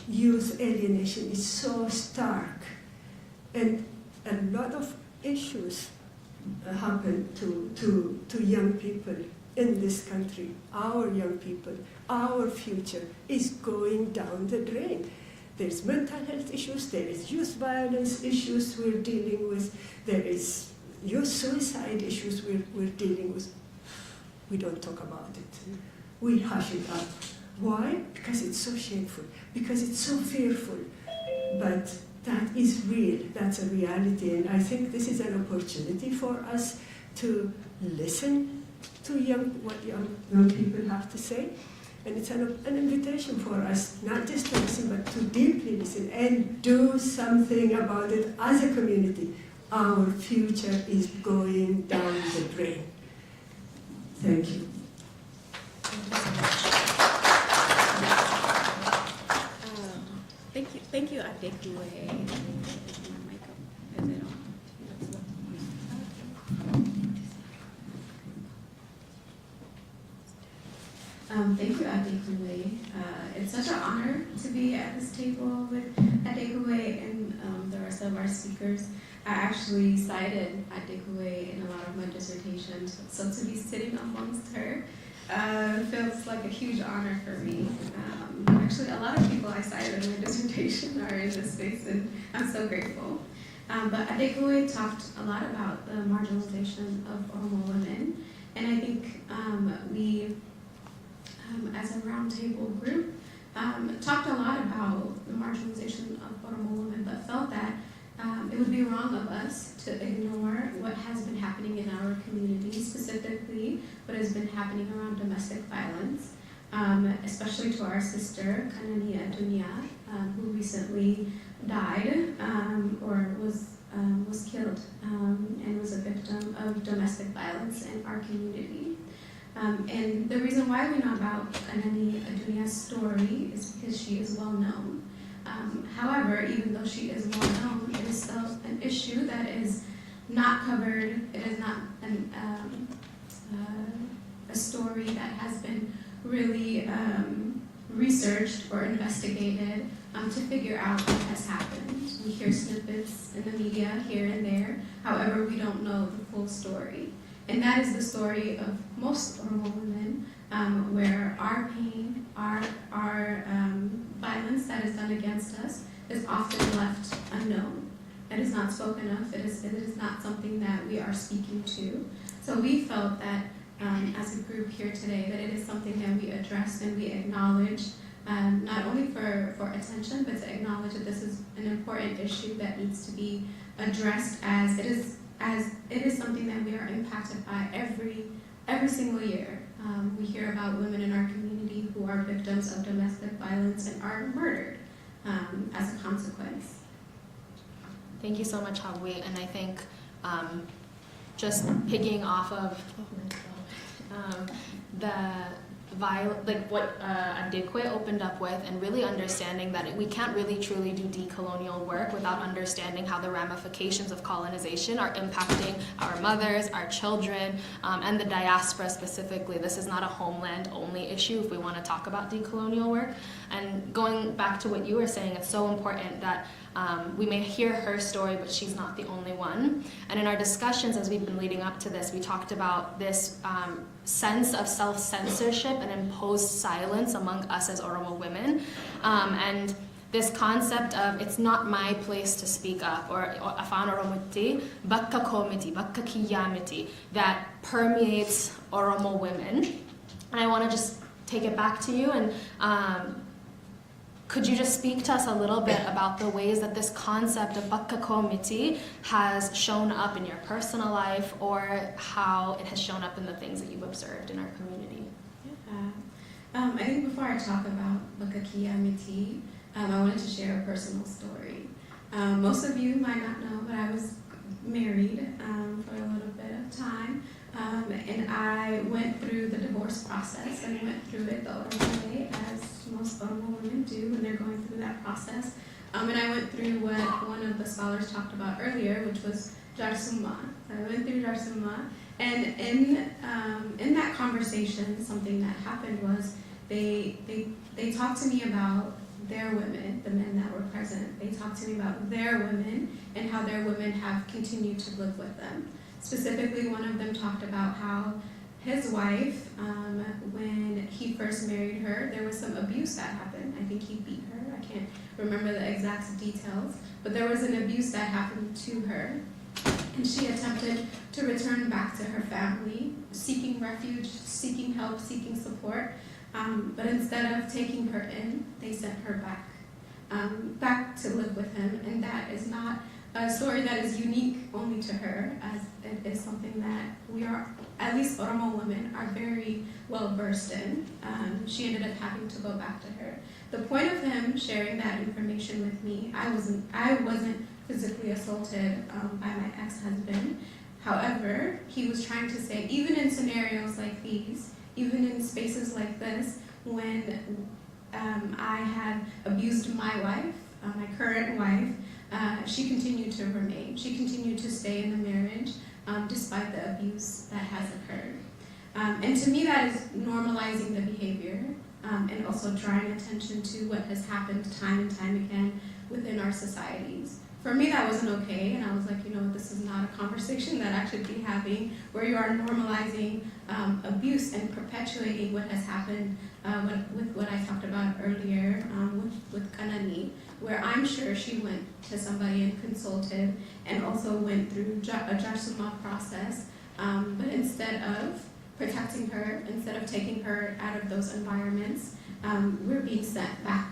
youth alienation is so stark. And a lot of issues happen to young people in this country. Our young people, our future is going down the drain. There's mental health issues, there is youth violence issues we're dealing with, there is youth suicide issues we're dealing with. We don't talk about it. We hush it up. Why? Because it's so shameful, because it's so fearful. But that is real, that's a reality, and I think this is an opportunity for us to listen to what young people have to say. And it's an invitation for us, not just to listen, but to deeply listen and do something about it as a community. Our future is going down the drain. Thank you. Thank you, Addunyaa. Thank you, Addunyaa. It's such an honor to be at this table with Addunyaa and the rest of our speakers. I actually cited Addunyaa in a lot of my dissertations, so to be sitting amongst her feels like a huge honor for me. Actually, a lot of people I cited in my dissertation are in this space, and I'm so grateful. But Addunyaa talked a lot about the marginalization of Oromo women, and I think we, as a roundtable group, talked a lot about the marginalization of Oromo women, but felt that it would be wrong of us to ignore what has been happening in our community, specifically what has been happening around domestic violence, especially to our sister, Addunyaa, who recently died or was killed and was a victim of domestic violence in our community. And the reason why we know about Addunyaa's story is because she is well known. However, even though she is well known, it is still an issue that is not covered. It is not a story that has been really researched or investigated to figure out what has happened. We hear snippets in the media here and there. However, we don't know the full story. And that is the story of most Oromo women, where our pain, our violence that is done against us is often left unknown. It is not spoken of. It is not something that we are speaking to. So we felt that as a group here today, that it is something that we address and we acknowledge, not only for attention, but to acknowledge that this is an important issue that needs to be addressed, as it is something that we are impacted by every single year. We hear about women in our community who are victims of domestic violence and are murdered as a consequence. Thank you so much, Hawi. And I think just picking off of what Adekwe opened up with, and really understanding that we can't really truly do decolonial work without understanding how the ramifications of colonization are impacting our mothers, our children, and the diaspora specifically. This is not a homeland only issue if we want to talk about decolonial work. And going back to what you were saying, it's so important that we may hear her story, but she's not the only one. And in our discussions as we've been leading up to this, we talked about this sense of self-censorship and imposed silence among us as Oromo women. And this concept of it's not my place to speak up, or afaan Oromotti, bakka komiti, bakka kiyyamiti, that permeates Oromo women. And I want to just take it back to you, and could you just speak to us a little bit about the ways that this concept of bakka komiti has shown up in your personal life, or how it has shown up in the things that you've observed in our community? I think before I talk about bakka kiyyamiti, I wanted to share a personal story. Most of you might not know, but I was married for a little bit of time. And I went through the divorce process, and went through it the Oromo way, as most Oromo women do when they're going through that process. And I went through what one of the scholars talked about earlier, which was Jarsumma. I went through Jarsumma, and in that conversation, something that happened was they talked to me about their women, the men that were present. They talked to me about their women and how their women have continued to live with them. Specifically, one of them talked about how his wife, when he first married her, there was some abuse that happened. I think he beat her. I can't remember the exact details, but there was an abuse that happened to her. And she attempted to return back to her family, seeking refuge, seeking help, seeking support. But instead of taking her in, they sent her back to live with him. And that is not a story that is unique only to her, as it is something that we are, at least Oromo women, are very well versed in. She ended up having to go back to her. The point of him sharing that information with me, I wasn't physically assaulted by my ex-husband. However, he was trying to say, even in scenarios like these, even in spaces like this, when I had abused my wife, my current wife, she continued to remain. She continued to stay in the marriage despite the abuse that has occurred. And to me, that is normalizing the behavior and also drawing attention to what has happened time and time again within our societies. For me, that wasn't okay, and I was like, this is not a conversation that I should be having, where you are normalizing abuse and perpetuating what has happened with what I talked about earlier with Kanani, where I'm sure she went to somebody and consulted, and also went through a Jarsumma process, but instead of protecting her, instead of taking her out of those environments, we're being sent back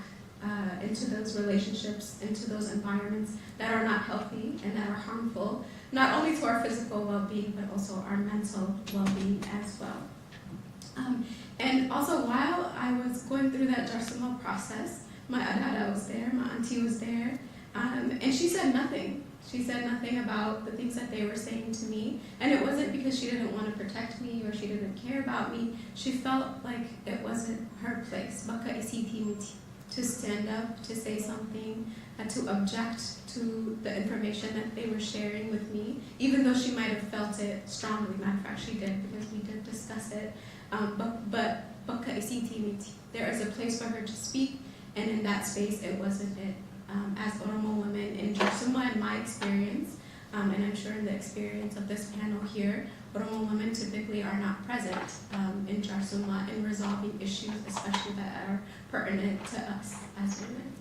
into those relationships, into those environments that are not healthy and that are harmful, not only to our physical well-being, but also our mental well-being as well. And also, while I was going through that Jarsumma process, my Adada was there, my auntie was there, and she said nothing. She said nothing about the things that they were saying to me, and it wasn't because she didn't want to protect me or she didn't care about me. She felt like it wasn't her place, to stand up, to say something, to object to the information that they were sharing with me, even though she might have felt it strongly. Matter of fact, she did, because we did discuss it. But there is a place for her to speak, and in that space, it wasn't it. As Oromo women in Jarsumma, in my experience, and I'm sure in the experience of this panel here, Oromo women typically are not present in Jarsumma in resolving issues, especially that are pertinent to us as women.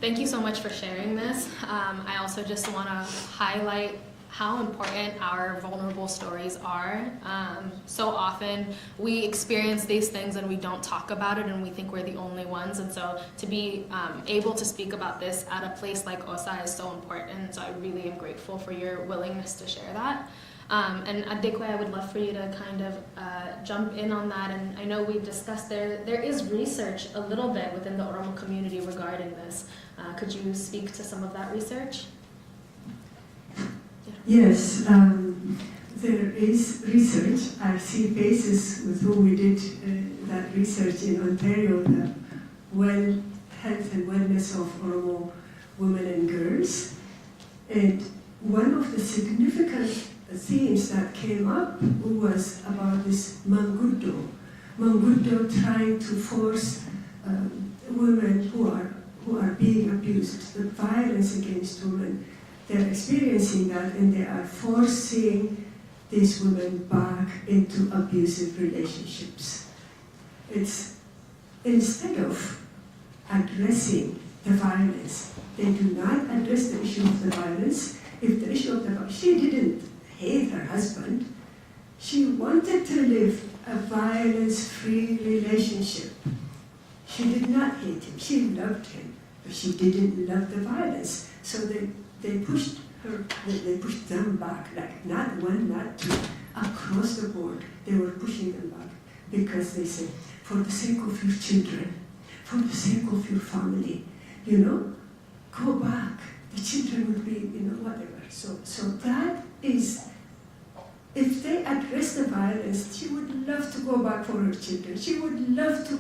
Thank you so much for sharing this. I also just want to highlight how important our vulnerable stories are. So often we experience these things and we don't talk about it and we think we're the only ones. And so to be able to speak about this at a place like OSA is so important. So I really am grateful for your willingness to share that. And Addunyaa, I would love for you to kind of jump in on that. And I know we've discussed there is research a little bit within the Oromo community regarding this. Could you speak to some of that research? Yes, there is research. I see bases with whom we did that research in Ontario, the health and wellness of Oromo women and girls. And one of the significant themes that came up was about this Manguddo trying to force women who are being abused, the violence against women. They're experiencing that and they are forcing these women back into abusive relationships. It's instead of addressing the violence, they do not address the issue of the violence. If the issue of the violence, she didn't hate her husband, she wanted to live a violence-free relationship. She did not hate him, she loved him, but she didn't love the violence. So they pushed them back, like not one, not two, across the board. They were pushing them back because they said, for the sake of your children, for the sake of your family, go back. The children will be, whatever. So that is, if they address the violence, she would love to go back for her children. She would love to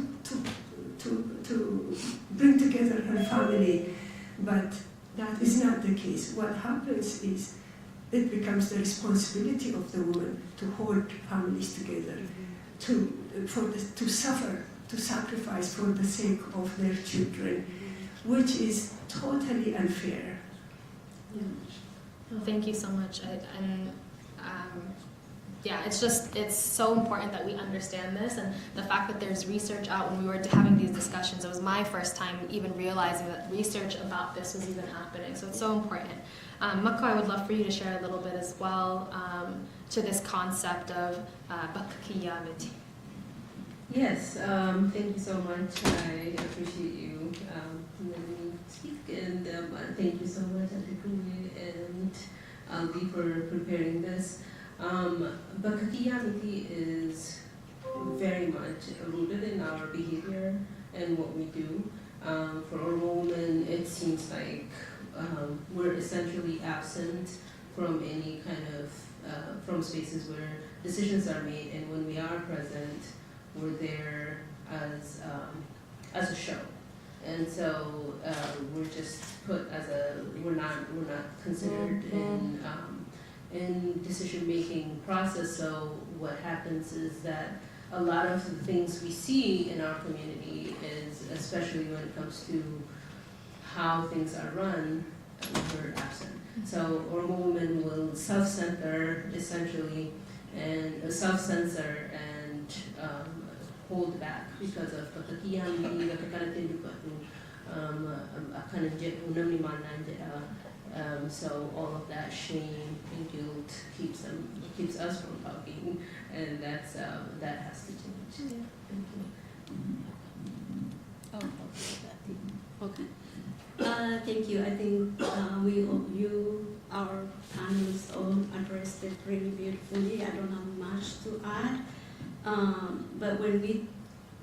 bring together her family, but that is not the case. What happens is it becomes the responsibility of the woman to hold families together, to suffer, to sacrifice for the sake of their children, which is totally unfair. Well, thank you so much. It's so important that we understand this, and the fact that there's research out. When we were having these discussions, it was my first time even realizing that research about this was even happening. So it's so important. Mako, I would love for you to share a little bit as well to this concept of bakakiyamiti. Yes, thank you so much. I appreciate you letting me speak, and thank you so much, Addunyaa and Aldi, for preparing this. Bakakiyamiti is very much rooted in our behavior and what we do. For Oromo women, it seems like we're essentially absent from any kind of, from spaces where decisions are made, and when we are present, we're there as a show. And so we're just put as we're not considered in decision-making process. So what happens is that a lot of the things we see in our community is, especially when it comes to how things are run, we're absent. So Oromo women will self-center essentially, and self-censor and hold back because of kakakiyamiti, so all of that shame and guilt keeps us from talking, and that has to change. Yeah. Thank you. Oh, okay. Thank you. I think our panelists all addressed it really beautifully. I don't have much to add. But when we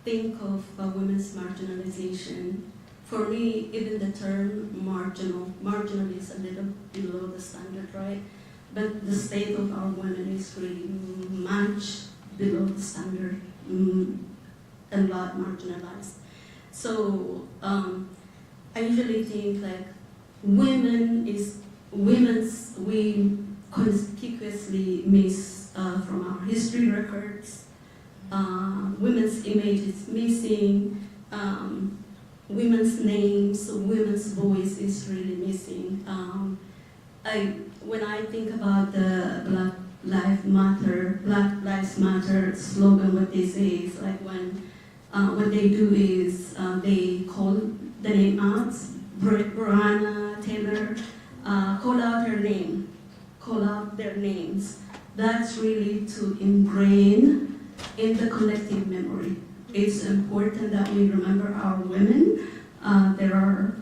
think of women's marginalization, for me, even the term marginal is a little below the standard, right? But the state of our women is really much below the standard, a lot marginalized. So I usually think like we conspicuously miss from our history records. Women's image is missing. Women's names, women's voice is really missing. When I think about the Black Lives Matter slogan, what they say is like what they do is they call the name out, Breonna Taylor, call out her name, call out their names. That's really to ingrain in the collective memory. It's important that we remember our women. There are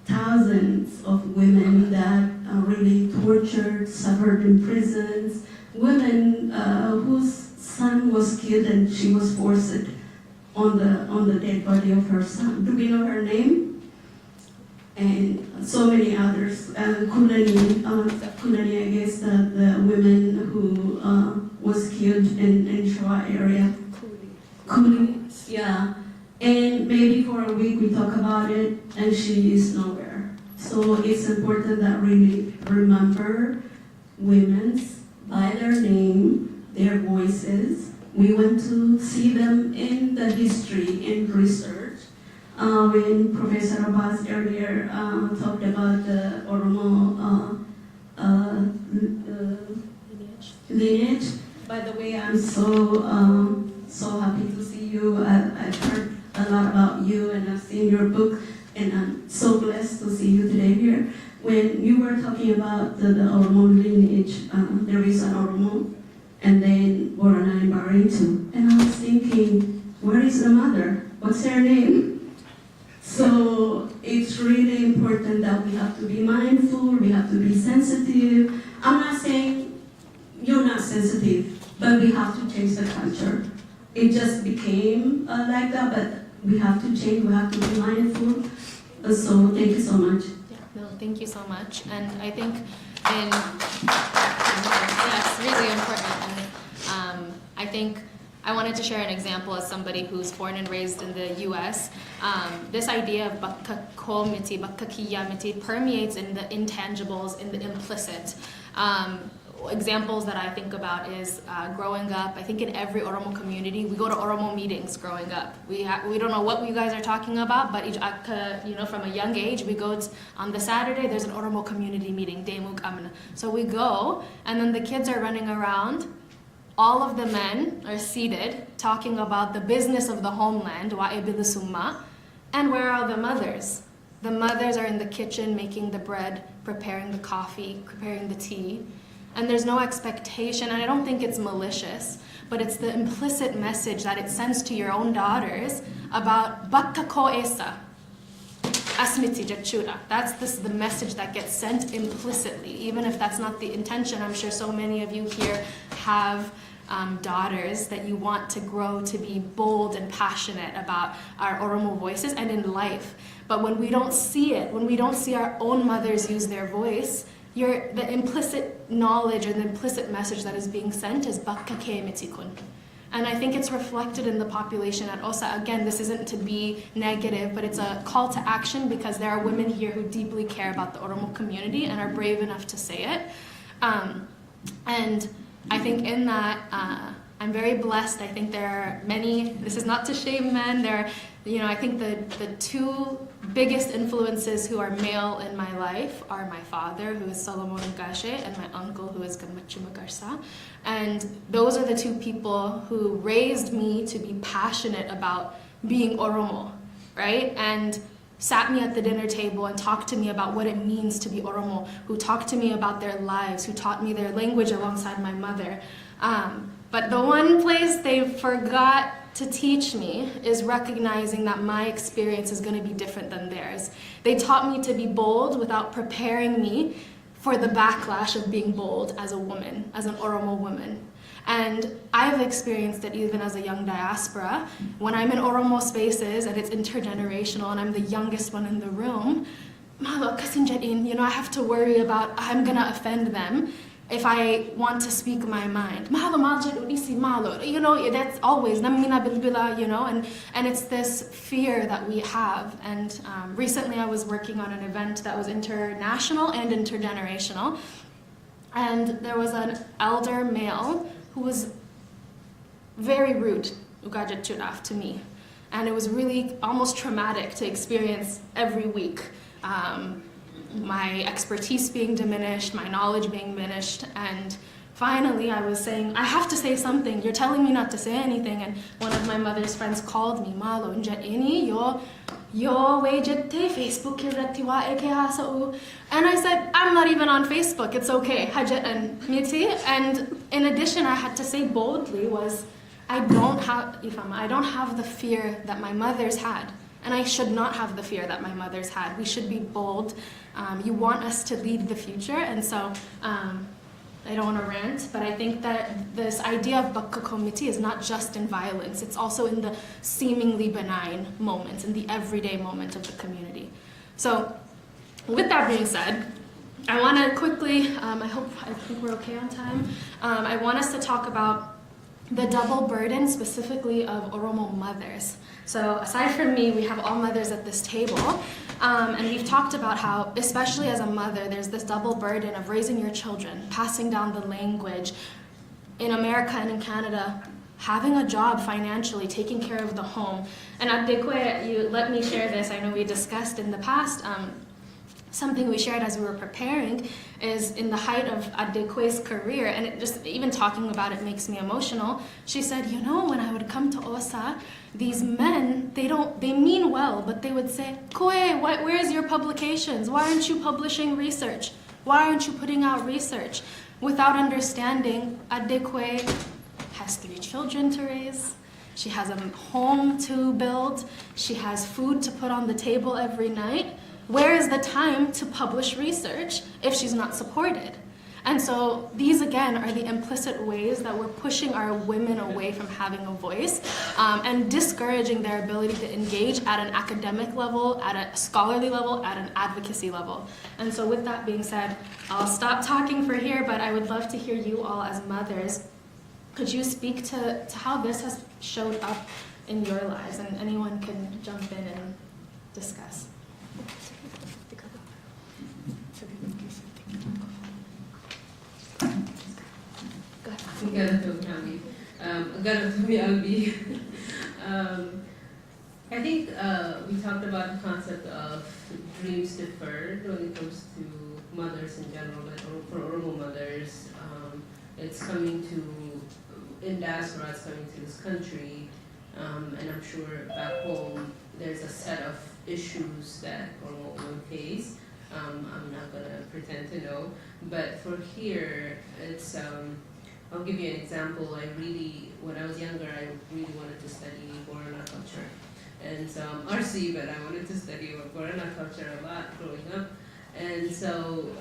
thousands of women that are really tortured, suffered in prisons, women whose son was killed and she was forced on the dead body of her son. Do we know her name? And so many others. Kulani, I guess, the women who was killed in Shoa area. Kuli, yeah. And maybe for a week we talk about it and she is nowhere. So it's important that we remember women's by their name, their voices. We want to see them in the history, in research. When Professor Abbas earlier talked about the Oromo lineage. By the way, I'm so happy to see you. I've heard a lot about you and I've seen your book and I'm so blessed to see you today here. When you were talking about the Oromo lineage, there is an Oromo and then Borana and Barintu. And I was thinking, where is the mother? What's her name? So it's really important that we have to be mindful, we have to be sensitive. I'm not saying you're not sensitive, but we have to change the culture. It just became like that, but we have to change, we have to be mindful. So thank you so much. Yeah, no, thank you so much. And I think it's really important. And I think I wanted to share an example as somebody who's born and raised in the US. This idea of bakka komiti, bakka kiyamiti permeates in the intangibles, in the implicit. Examples that I think about is growing up. I think in every Oromo community, we go to Oromo meetings growing up. We don't know what you guys are talking about, but from a young age, we go on the Saturday, there's an Oromo community meeting, Demuk Amna. So we go, and then the kids are running around. All of the men are seated, talking about the business of the homeland, Wa'ibilisumma, and where are the mothers? The mothers are in the kitchen making the bread, preparing the coffee, preparing the tea. And there's no expectation, and I don't think it's malicious, but it's the implicit message that it sends to your own daughters about bakka ko'esa, asmiti jachura. That's the message that gets sent implicitly, even if that's not the intention. I'm sure so many of you here have daughters that you want to grow to be bold and passionate about our Oromo voices and in life. But when we don't see it, when we don't see our own mothers use their voice, the implicit knowledge or the implicit message that is being sent is bakka ke'emitikun. And I think it's reflected in the population at OSA. Again, this isn't to be negative, but it's a call to action because there are women here who deeply care about the Oromo community and are brave enough to say it. And I think in that, I'm very blessed. I think there are many, this is not to shame men, I think the two biggest influences who are male in my life are my father, who is Solomon Ngashe, and my uncle, who is Gammachu Magarsa. And those are the two people who raised me to be passionate about being Oromo, right? And sat me at the dinner table and talked to me about what it means to be Oromo, who talked to me about their lives, who taught me their language alongside my mother. But the one place they forgot to teach me is recognizing that my experience is going to be different than theirs. They taught me to be bold without preparing me for the backlash of being bold as a woman, as an Oromo woman. And I've experienced it even as a young diaspora. When I'm in Oromo spaces and it's intergenerational and I'm the youngest one in the room, I have to worry about I'm going to offend them if I want to speak my mind. That's always, and it's this fear that we have. And recently I was working on an event that was international and intergenerational. And there was an elder male who was very rude to me. And it was really almost traumatic to experience every week. My expertise being diminished, my knowledge being diminished, and finally I was saying, I have to say something, you're telling me not to say anything, and one of my mother's friends called me, Malo, nja'ini, yo Yo wejette Facebook irratti waa'ee kee haasa'u. And I said, I'm not even on Facebook, it's okay. Hajetan miti. And in addition, I had to say boldly was, I don't have the fear that my mothers had. And I should not have the fear that my mothers had. We should be bold. You want us to lead the future, and so I don't want to rant, but I think that this idea of bakka committee is not just in violence, it's also in the seemingly benign moments, in the everyday moment of the community. So with that being said, I want to quickly, I think we're okay on time. I want us to talk about the double burden specifically of Oromo mothers. So aside from me, we have all mothers at this table. And we've talked about how, especially as a mother, there's this double burden of raising your children, passing down the language. In America and in Canada, having a job financially, taking care of the home. And Adekwe, you let me share this. I know we discussed in the past, something we shared as we were preparing is in the height of Adekwe's career, and it just, even talking about it makes me emotional. She said, you know, when I would come to OSA, these men, they mean well, but they would say, Kwe, where's your publications? Why aren't you publishing research? Why aren't you putting out research? Without understanding, Adekwe has 3 children to raise. She has a home to build. She has food to put on the table every night. Where is the time to publish research if she's not supported? And so these, again, are the implicit ways that we're pushing our women away from having a voice and discouraging their ability to engage at an academic level, at a scholarly level, at an advocacy level. And so with that being said, I'll stop talking for here, but I would love to hear you all as mothers. Could you speak to how this has showed up in your lives? And anyone can jump in and discuss. I think we talked about the concept of dreams deferred when it comes to mothers in general, but for Oromo mothers, it's coming to, in diaspora, it's coming to this country, and I'm sure back home there's a set of issues that Oromo women face. I'm not gonna pretend to know, but for here, it's, I'll give you an example. When I was younger, I really wanted to study Borana culture. And so I'm RC, but I wanted to study Borana culture a lot growing up. And so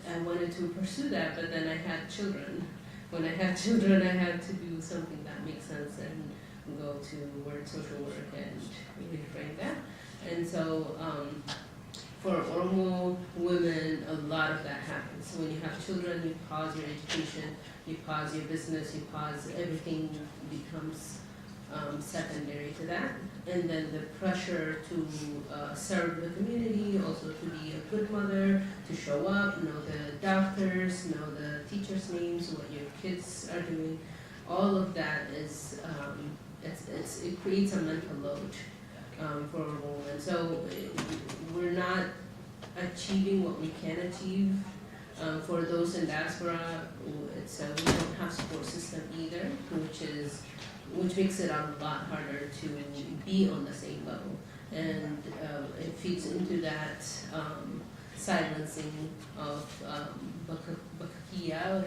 I wanted to pursue that, but then I had children. When I had children, I had to do something that makes sense and go to social work and reframe that. And so for Oromo women, a lot of that happens. So when you have children, you pause your education, you pause your business, you pause, everything becomes secondary to that. And then the pressure to serve the community, also to be a good mother, to show up, know the doctors, know the teachers' names, what your kids are doing. All of that is, it creates a mental load for a woman. So we're not achieving what we can achieve. For those in diaspora, we don't have support system either, which makes it a lot harder to be on the same level. And it feeds into that silencing of Bakakia,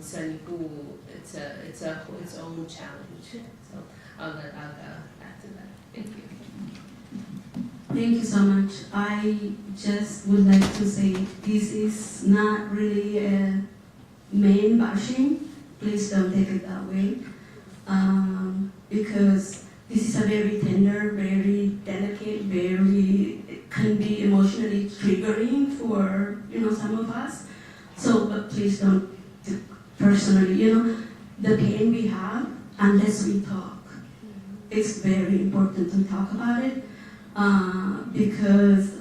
Saniku. It's its own challenge. So I'll add to that. Thank you. Thank you so much. I just would like to say this is not really a main bashing. Please don't take it that way. Because this is a very tender, very delicate, it can be emotionally triggering for some of us. So, but please don't personally, the pain we have, unless we talk. It's very important to talk about it. Because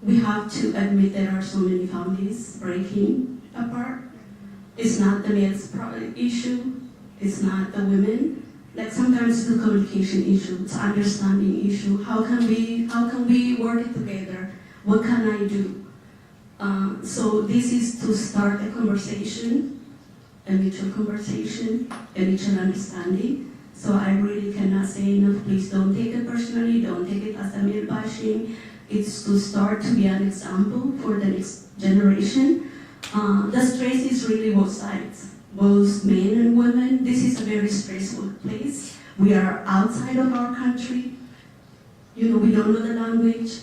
we have to admit there are so many families breaking apart. It's not the male's issue, it's not the women. Like sometimes it's a communication issue, it's an understanding issue. How can we work together? What can I do? So this is to start a conversation, a mutual conversation, a mutual understanding. So I really cannot say enough. Please don't take it personally. Don't take it as a male bashing. It's to start to be an example for the next generation. The stress is really both sides, both men and women. This is a very stressful place. We are outside of our country. You know, we don't know the language.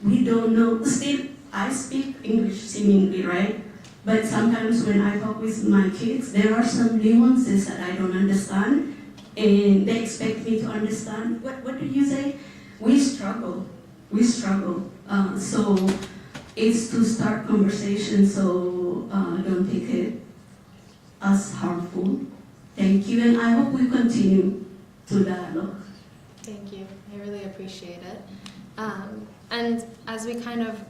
We don't know. Still, I speak English seemingly, right? But sometimes when I talk with my kids, there are some nuances that I don't understand, and they expect me to understand. What do you say? We struggle. We struggle. So it's to start conversation, so don't take it as harmful. Thank you, and I hope we continue to dialogue. Thank you. I really appreciate it. And as we kind of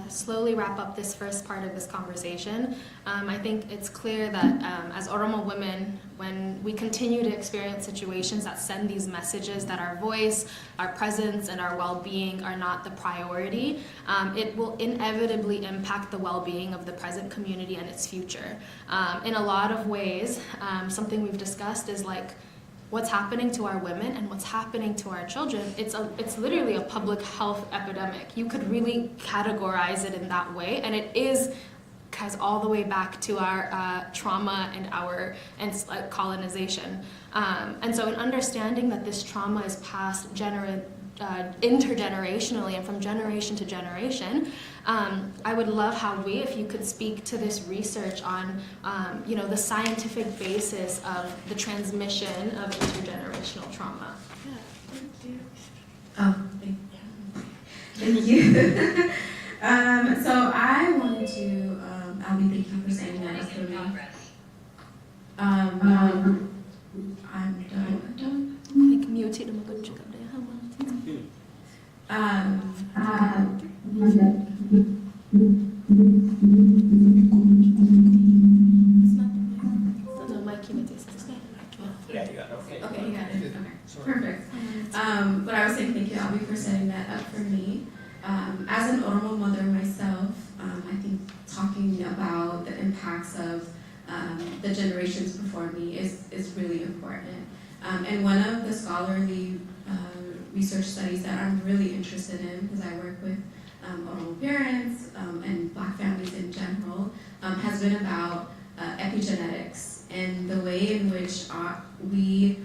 slowly wrap up this first part of this conversation, I think it's clear that as Oromo women, when we continue to experience situations that send these messages that our voice, our presence, and our well-being are not the priority, it will inevitably impact the well-being of the present community and its future. In a lot of ways, something we've discussed is like, what's happening to our women and what's happening to our children, it's literally a public health epidemic. You could really categorize it in that way, and it goes all the way back to our trauma and colonization. And so in understanding that this trauma is passed intergenerationally and from generation to generation, I would love how if you could speak to this research on, the scientific basis of the transmission of intergenerational trauma. Yeah, thank you. Oh, thank you. So I wanted to, Albie, thank you for saying that for me. I'm done. Like mute it, Yeah, you got it. Okay. Okay, you got it. Okay, perfect. But I was saying thank you, Albie, for setting that up for me. As an Oromo mother myself, I think talking about the impacts of the generations before me is really important. And one of the scholarly research studies that I'm really interested in, because I work with Oromo parents and Black families in general, has been about epigenetics and the way in which we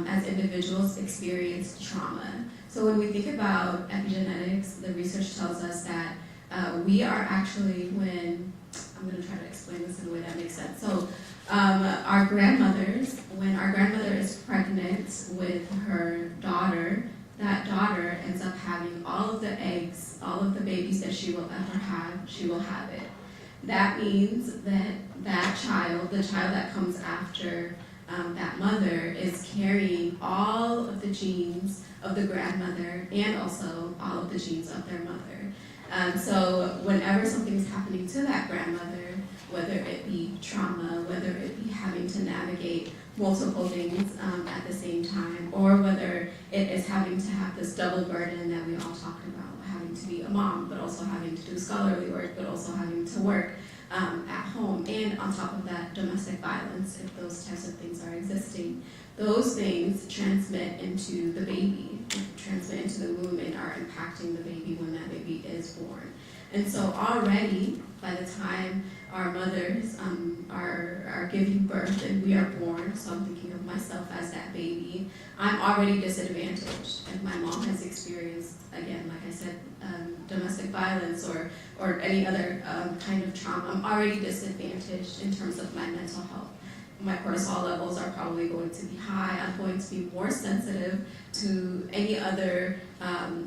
as individuals experience trauma. So when we think about epigenetics, the research tells us that we are actually, I'm going to try to explain this in a way that makes sense. So our grandmothers, when our grandmother is pregnant with her daughter, that daughter ends up having all of the eggs, all of the babies that she will ever have, she will have it. That means that that child, the child that comes after that mother, is carrying all of the genes of the grandmother and also all of the genes of their mother. So whenever something's happening to that grandmother, whether it be trauma, whether it be having to navigate multiple things at the same time, or whether it is having to have this double burden that we all talked about, having to be a mom, but also having to do scholarly work, but also having to work at home, and on top of that, domestic violence, if those types of things are existing. Those things transmit into the baby, transmit into the womb, and are impacting the baby when that baby is born. And so already, by the time our mothers are giving birth and we are born, so I'm thinking of myself as that baby, I'm already disadvantaged. If my mom has experienced, again, like I said, domestic violence or any other kind of trauma, I'm already disadvantaged in terms of my mental health. My cortisol levels are probably going to be high. I'm going to be more sensitive to any other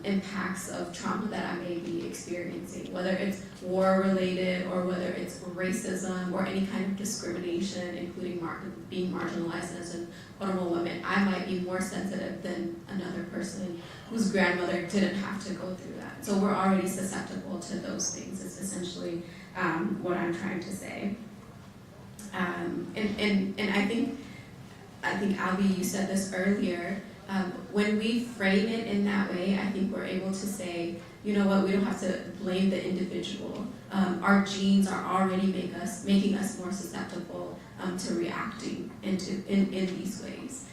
impacts of trauma that I may be experiencing, whether it's war-related or whether it's racism or any kind of discrimination, including being marginalized as an Oromo woman. I might be more sensitive than another person whose grandmother didn't have to go through that. So we're already susceptible to those things, is essentially what I'm trying to say. And I think Albie, you said this earlier, When we frame it in that way, I think we're able to say, you know what, we don't have to blame the individual. Our genes are already making us more susceptible to reacting in these ways.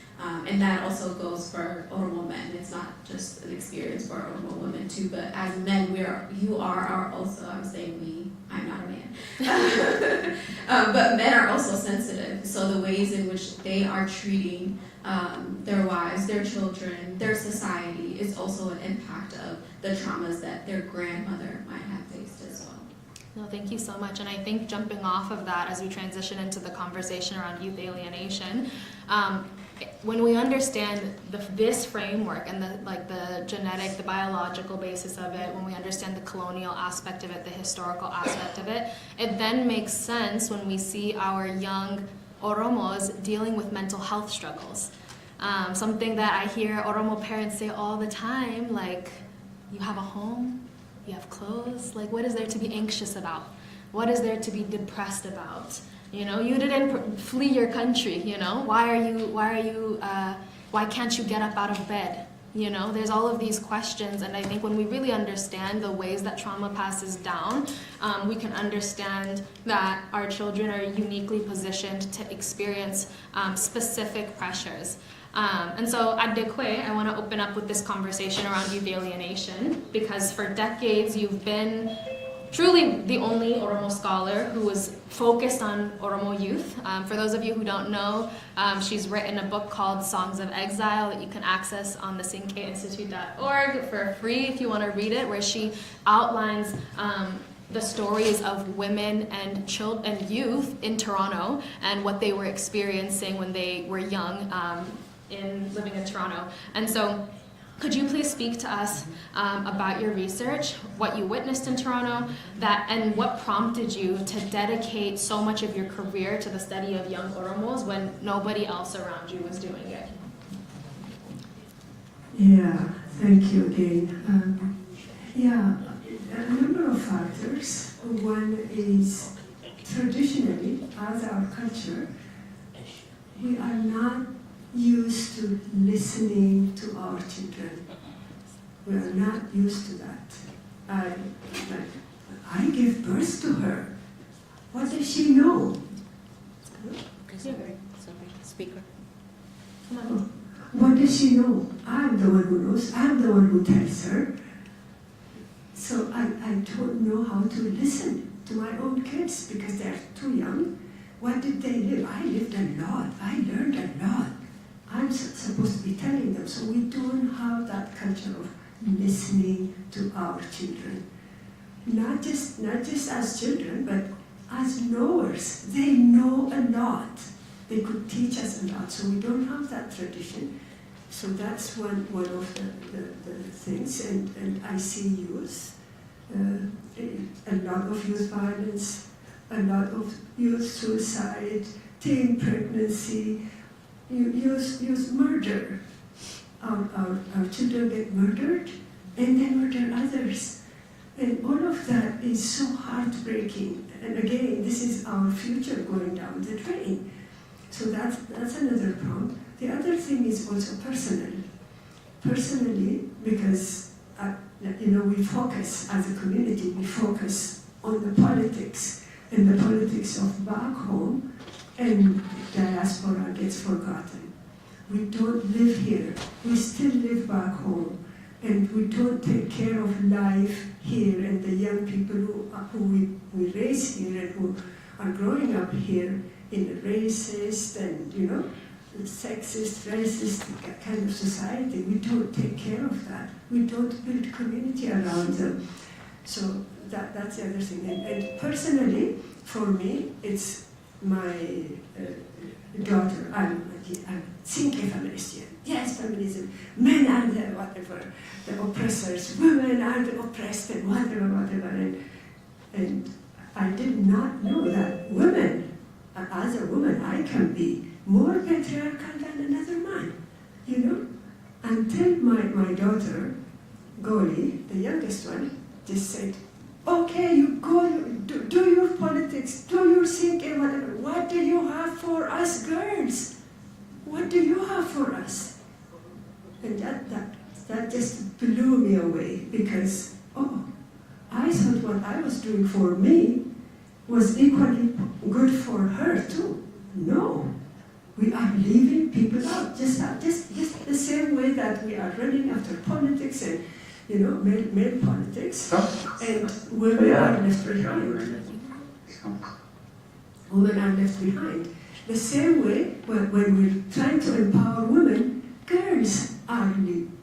And that also goes for Oromo men. It's not just an experience for Oromo women too, but as men, you are also, I'm saying we, I'm not a man. But men are also sensitive. So the ways in which they are treating their wives, their children, their society is also an impact of the traumas that their grandmother might have faced as well. No, thank you so much. And I think jumping off of that as we transition into the conversation around youth alienation, when we understand this framework and the genetic, the biological basis of it, when we understand the colonial aspect of it, the historical aspect of it, it then makes sense when we see our young Oromos dealing with mental health struggles. Something that I hear Oromo parents say all the time, like, you have a home, you have clothes, like what is there to be anxious about? What is there to be depressed about? You know, you didn't flee your country, you know? Why can't you get up out of bed? You know, there's all of these questions, and I think when we really understand the ways that trauma passes down, we can understand that our children are uniquely positioned to experience specific pressures. And so at Dekwe, I want to open up with this conversation around youth alienation, because for decades you've been truly the only Oromo scholar who was focused on Oromo youth. For those of you who don't know, she's written a book called Songs of Exile that you can access on the sinkeinstitute.org for free if you want to read it, where she outlines the stories of women and children and youth in Toronto and what they were experiencing when they were young living in Toronto. And so could you please speak to us about your research, what you witnessed in Toronto, and what prompted you to dedicate so much of your career to the study of young Oromos when nobody else around you was doing it? Yeah, thank you again. A number of factors. One is traditionally, as our culture, we are not used to listening to our children. We are not used to that. I give birth to her. What does she know? Sorry, speaker. What does she know? I'm the one who knows. I'm the one who tells her. So I don't know how to listen to my own kids because they're too young. What did they live? I lived a lot. I learned a lot. I'm supposed to be telling them. So we don't have that culture of listening to our children. Not just as children, but as knowers. They know a lot. They could teach us a lot. So we don't have that tradition. So that's one of the things. And I see youth, a lot of youth violence, a lot of youth suicide, teen pregnancy, youth murder. Our children get murdered and they murder others. And all of that is so heartbreaking. And again, this is our future going down the drain. So that's another problem. The other thing is also personal. Personally, because we focus as a community, we focus on the politics and the politics of back home, and diaspora gets forgotten. We don't live here. We still live back home, and we don't take care of life here and the young people who we raise here and who are growing up here in a racist and sexist, racist kind of society. We don't take care of that. We don't build community around them. So that's the other thing. And personally, for me, it's my daughter. I'm thinking feminist. Yes, feminism. Men are the whatever, the oppressors. Women are the oppressed and whatever. And I did not know that women, as a woman, I can be more patriarchal than another man, until my daughter, Goli, the youngest one, just said, okay, you go, do your politics, do your thinking, whatever. What do you have for us girls? What do you have for us? And that just blew me away because, oh, I thought what I was doing for me was equally good for her too. No, we are leaving people out, just the same way that we are running after politics and, you know, male politics, and women are left behind. Women are left behind. The same way when we're trying to empower women, girls are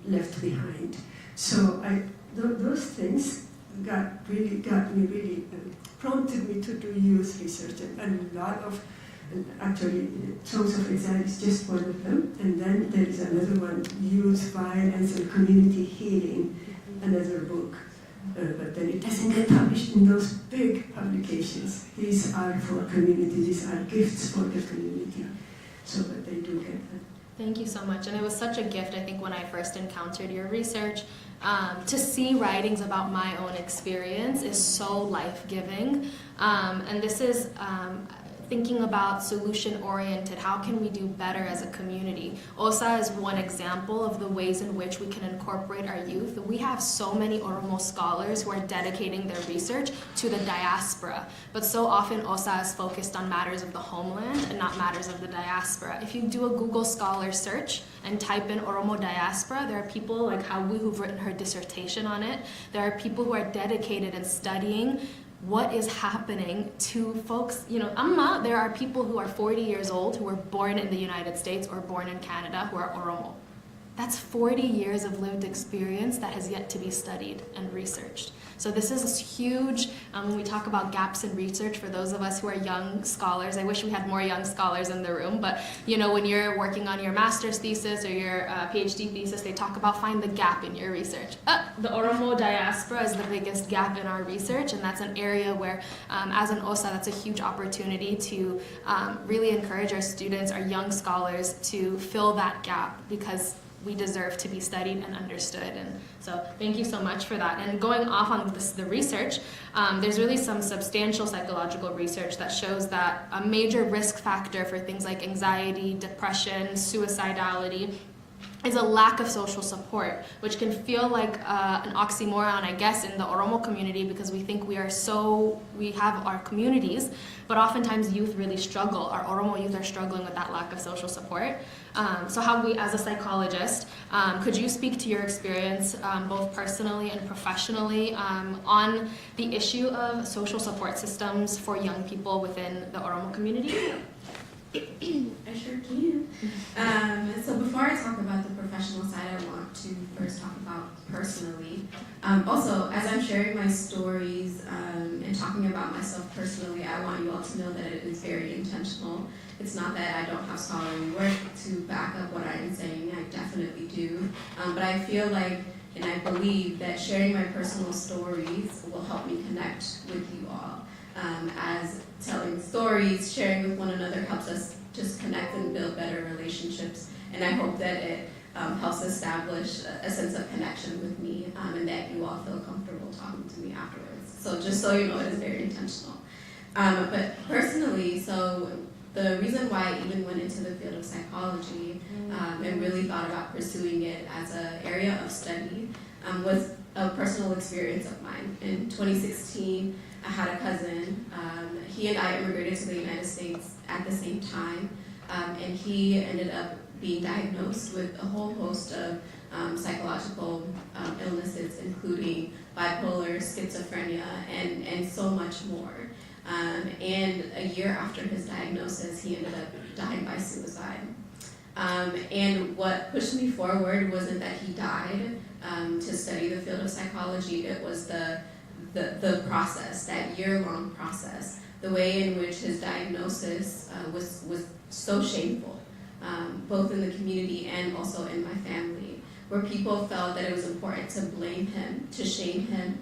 left behind. So those things prompted me to do youth research, and a lot of, actually, Songs of Exile is just one of them, and then there is another one, Youth Violence and Community Healing, another book. But then it doesn't get published in those big publications. These are for community, these are gifts for the community, so that they do get that. Thank you so much. And it was such a gift, I think, when I first encountered your research. To see writings about my own experience is so life-giving. And this is thinking about solution-oriented. How can we do better as a community? OSA is one example of the ways in which we can incorporate our youth. We have so many Oromo scholars who are dedicating their research to the diaspora, but so often OSA is focused on matters of the homeland and not matters of the diaspora. If you do a Google Scholar search and type in Oromo diaspora, there are people like Hawi who've written her dissertation on it. There are people who are dedicated in studying what is happening to folks, you know, Amma, there are people who are 40 years old who were born in the United States or born in Canada who are Oromo. That's 40 years of lived experience that has yet to be studied and researched. So this is huge. When we talk about gaps in research, for those of us who are young scholars, I wish we had more young scholars in the room, but you know, when you're working on your master's thesis or your PhD thesis, they talk about find the gap in your research. The Oromo diaspora is the biggest gap in our research, and that's an area where, as an OSA, that's a huge opportunity to really encourage our students, our young scholars, to fill that gap, because we deserve to be studied and understood. And so thank you so much for that. And going off on the research, there's really some substantial psychological research that shows that a major risk factor for things like anxiety, depression, suicidality is a lack of social support, which can feel like an oxymoron, I guess, in the Oromo community, because we think we have our communities, but oftentimes youth really struggle. Our Oromo youth are struggling with that lack of social support. So how we, as a psychologist, could you speak to your experience, both personally and professionally, on the issue of social support systems for young people within the Oromo community? I sure can. So before I talk about the professional side, I want to first talk about personally. Also, as I'm sharing my stories and talking about myself personally, I want you all to know that it is very intentional. It's not that I don't have scholarly work to back up what I'm saying. I definitely do. But I feel like, and I believe that sharing my personal stories will help me connect with you all. As telling stories, sharing with one another helps us just connect and build better relationships. And I hope that it helps establish a sense of connection with me, and that you all feel comfortable talking to me afterwards. So just so you know, it is very intentional. But personally, so the reason why I even went into the field of psychology and really thought about pursuing it as an area of study was a personal experience of mine. In 2016, I had a cousin. He and I immigrated to the United States at the same time, and he ended up being diagnosed with a whole host of psychological illnesses, including bipolar, schizophrenia, and so much more. And a year after his diagnosis, he ended up dying by suicide. And what pushed me forward wasn't that he died to study the field of psychology. It was the process, that year-long process, the way in which his diagnosis was so shameful, both in the community and also in my family, where people felt that it was important to blame him, to shame him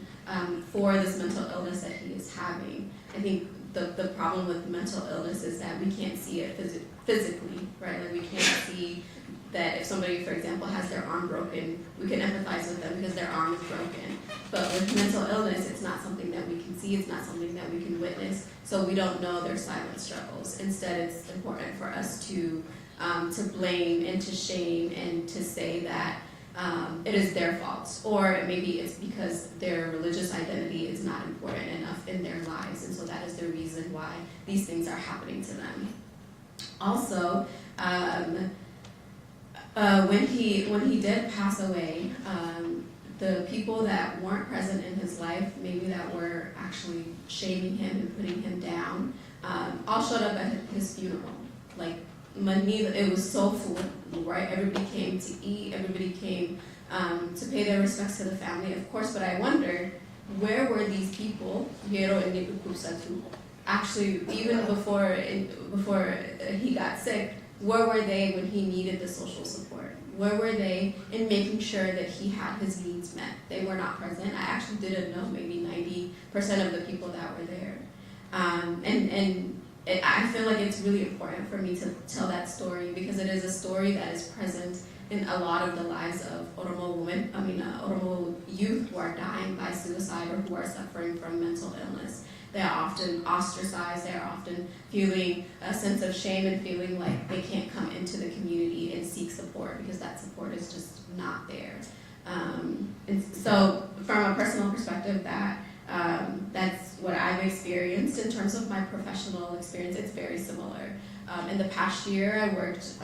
for this mental illness that he is having. I think the problem with mental illness is that we can't see it physically, right? Like we can't see that if somebody, for example, has their arm broken, we can empathize with them because their arm is broken. But with mental illness, it's not something that we can see, it's not something that we can witness, so we don't know their silent struggles. Instead, it's important for us to blame and to shame and to say that it is their fault, or maybe it's because their religious identity is not important enough in their lives, and so that is the reason why these things are happening to them. Also, when he did pass away, the people that weren't present in his life, maybe that were actually shaming him and putting him down, all showed up at his funeral. Like, it was so full, right? Everybody came to eat, everybody came to pay their respects to the family, of course, but I wondered, where were these people, actually, even before he got sick, where were they when he needed the social support? Where were they in making sure that he had his needs met? They were not present. I actually didn't know maybe 90% of the people that were there. I feel like it's really important for me to tell that story because it is a story that is present in a lot of the lives of Oromo women, Oromo youth who are dying by suicide or who are suffering from mental illness. They are often ostracized, they are often feeling a sense of shame and feeling like they can't come into the community and seek support because that support is just not there. And so from a personal perspective, that's what I've experienced in terms of my professional experience. It's very similar. In the past year, I worked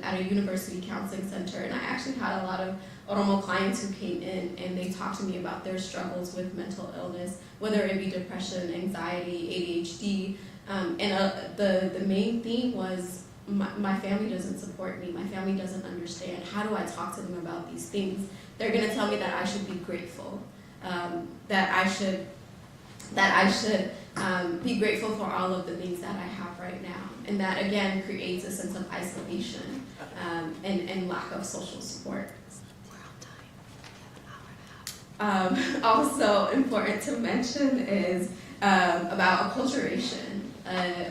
at a university counseling center, and I actually had a lot of Oromo clients who came in and they talked to me about their struggles with mental illness, whether it be depression, anxiety, ADHD. The main theme was my family doesn't support me. My family doesn't understand. How do I talk to them about these things? They're going to tell me that I should be grateful, that I should be grateful for all of the things that I have right now. And that, again, creates a sense of isolation and lack of social support. Also important to mention is about acculturation.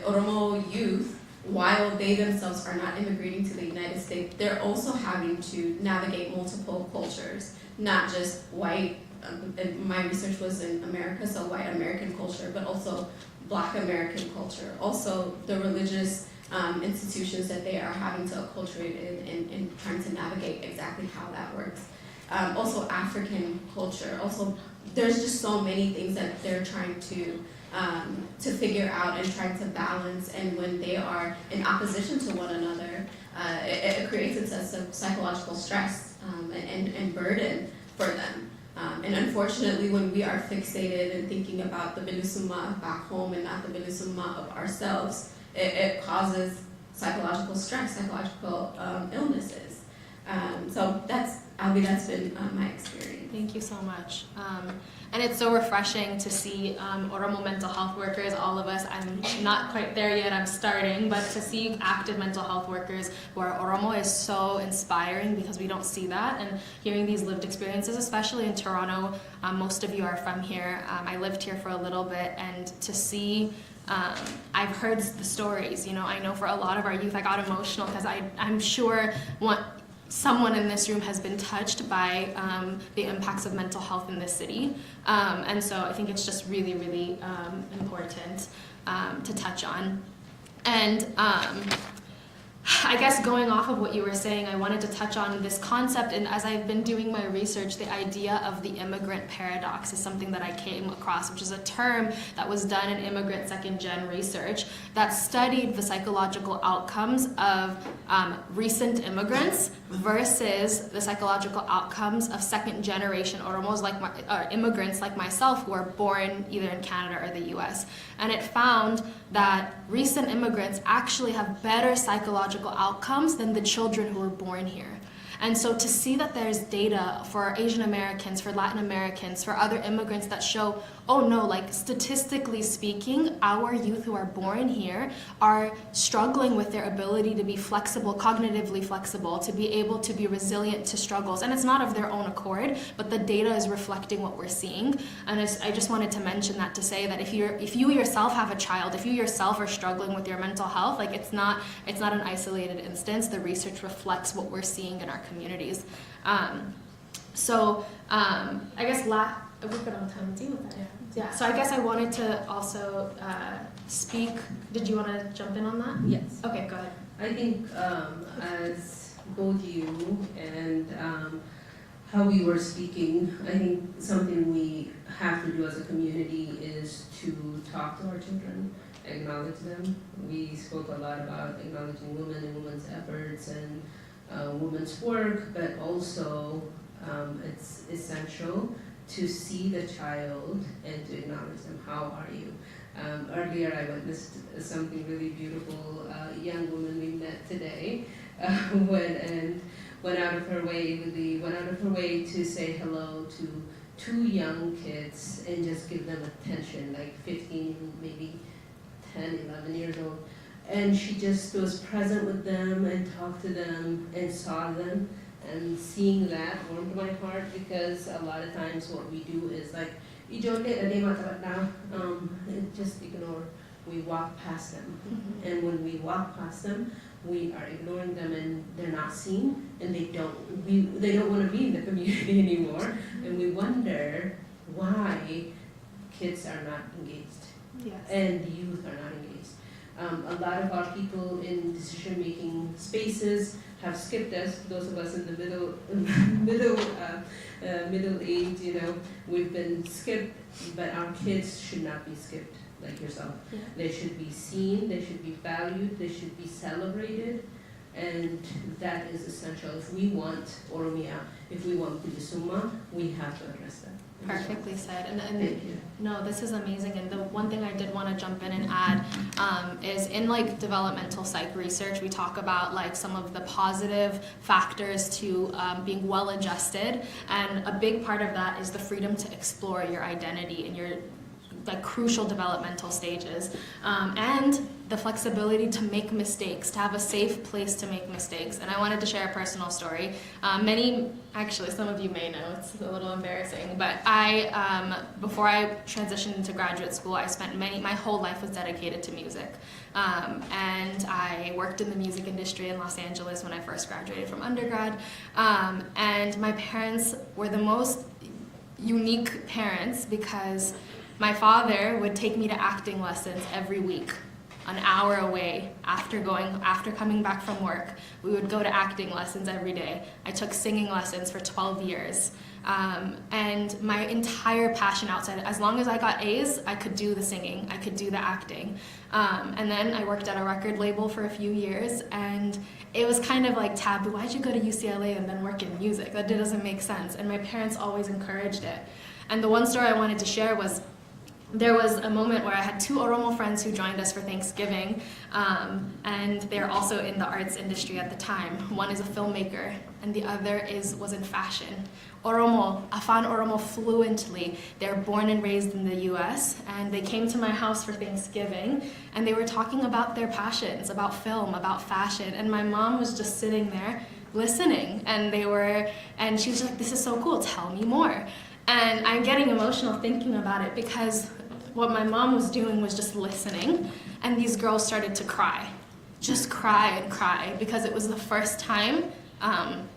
Oromo youth, while they themselves are not immigrating to the United States, they're also having to navigate multiple cultures, not just white. My research was in America, so white American culture, but also Black American culture. Also the religious institutions that they are having to acculturate in and trying to navigate exactly how that works. Also African culture. Also, there's just so many things that they're trying to figure out and trying to balance. And when they are in opposition to one another, it creates a sense of psychological stress and burden for them. And unfortunately, when we are fixated and thinking about the Bilusuma back home and not the Bilusuma of ourselves, it causes psychological stress, psychological illnesses. So that's been my experience. Thank you so much. And it's so refreshing to see Oromo mental health workers, all of us. I'm not quite there yet, I'm starting, but to see active mental health workers who are Oromo is so inspiring because we don't see that. And hearing these lived experiences, especially in Toronto, most of you are from here. I lived here for a little bit, and to see I've heard the stories, I know for a lot of our youth, I got emotional because I'm sure someone in this room has been touched by the impacts of mental health in this city. And so I think it's just really, really important to touch on. And I guess going off of what you were saying, I wanted to touch on this concept, and as I've been doing my research, the idea of the immigrant paradox is something that I came across, which is a term that was done in immigrant second-gen research that studied the psychological outcomes of recent immigrants versus the psychological outcomes of second-generation Oromos, immigrants like myself who are born either in Canada or the US. And it found that recent immigrants actually have better psychological outcomes than the children who were born here. And so to see that there's data for Asian Americans, for Latin Americans, for other immigrants that show, oh no, statistically speaking, our youth who are born here are struggling with their ability to be flexible, cognitively flexible, to be able to be resilient to struggles. And it's not of their own accord, but the data is reflecting what we're seeing. And I just wanted to mention that to say that if you yourself have a child, if you yourself are struggling with your mental health, it's not an isolated instance. The research reflects what we're seeing in our communities. I guess we've got enough time to deal with that. Yeah. So I guess I wanted to also speak. Did you want to jump in on that? Yes. Okay, go ahead. I think as both you and how we were speaking, I think something we have to do as a community is to talk to our children, acknowledge them. We spoke a lot about acknowledging women and women's efforts and women's work, but also it's essential to see the child and to acknowledge them. How are you? Earlier I witnessed something really beautiful. A young woman we met today went out of her way to say hello to 2 young kids and just give them attention, like 15, maybe 10, 11 years old. And she just was present with them and talked to them and saw them. And seeing that warmed my heart, because a lot of times what we do is like, just ignore. We walk past them. And when we walk past them, we are ignoring them and they're not seen, and they don't want to be in the community anymore. And we wonder why kids are not engaged. Yes. And the youth are not engaged. A lot of our people in decision-making spaces have skipped us. Those of us in the middle age, we've been skipped, but our kids should not be skipped like yourself. Yeah. They should be seen, they should be valued, they should be celebrated, and that is essential. If we want Oromiyaa, if we want Bilisummaa, we have to address that. Perfectly said. And Thank you. no, this is amazing. And the one thing I did want to jump in and add is in like developmental psych research, we talk about like some of the positive factors to being well adjusted. And a big part of that is the freedom to explore your identity in your like crucial developmental stages, and the flexibility to make mistakes, to have a safe place to make mistakes. And I wanted to share a personal story. Actually some of you may know, it's a little embarrassing, but before I transitioned into graduate school, I spent my whole life was dedicated to music. And I worked in the music industry in Los Angeles when I first graduated from undergrad. And my parents were the most unique parents, because my father would take me to acting lessons every week, an hour away after coming back from work. We would go to acting lessons every day. I took singing lessons for 12 years. And my entire passion outside, as long as I got A's, I could do the singing, I could do the acting. And then I worked at a record label for a few years, and it was kind of like taboo. Why'd you go to UCLA and then work in music? That doesn't make sense. And my parents always encouraged it. And the one story I wanted to share was, there was a moment where I had 2 Oromo friends who joined us for Thanksgiving, and they're also in the arts industry at the time. One is a filmmaker, and the other was in fashion. Oromo, Afaan Oromo fluently. They're born and raised in the US, and they came to my house for Thanksgiving, and they were talking about their passions, about film, about fashion, and my mom was just sitting there listening, and she was like, "This is so cool, tell me more." And I'm getting emotional thinking about it, because what my mom was doing was just listening, and these girls started to cry. Just cry and cry, because it was the first time an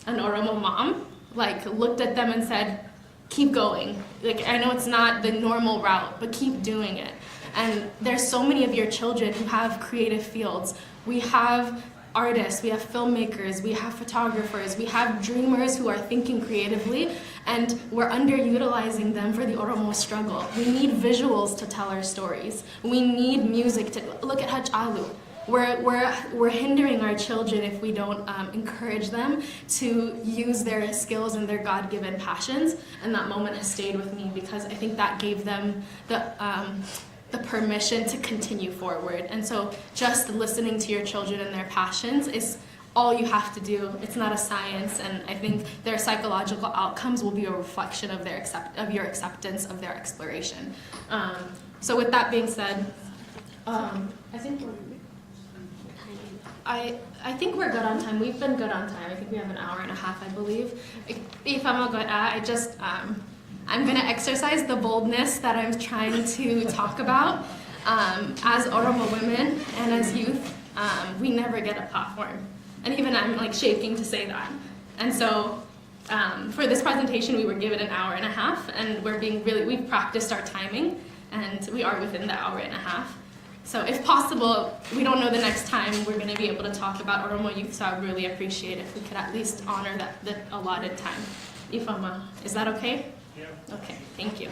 Oromo mom looked at them and said, "Keep going. I know it's not the normal route, but keep doing it." And there's so many of your children who have creative fields. We have artists, we have filmmakers, we have photographers, we have dreamers who are thinking creatively, and we're underutilizing them for the Oromo struggle. We need visuals to tell our stories. We need music to look at Hachalu. We're hindering our children if we don't encourage them to use their skills and their God-given passions. And that moment has stayed with me, because I think that gave them the permission to continue forward. And so just listening to your children and their passions is all you have to do. It's not a science, and I think their psychological outcomes will be a reflection of your acceptance of their exploration. So with that being said, I think we're good on time. We've been good on time. I think we have an hour and a half, I believe. If I'm good at, I'm going to exercise the boldness that I'm trying to talk about. As Oromo women and as youth, we never get a platform. And even I'm shaking to say that. And so for this presentation, we were given an hour and a half, and we've practiced our timing, and we are within the hour and a half. So if possible, we don't know the next time we're going to be able to talk about Oromo youth, so I would really appreciate if we could at least honor that allotted time. Ifama, is that okay? Yeah. Okay, thank you.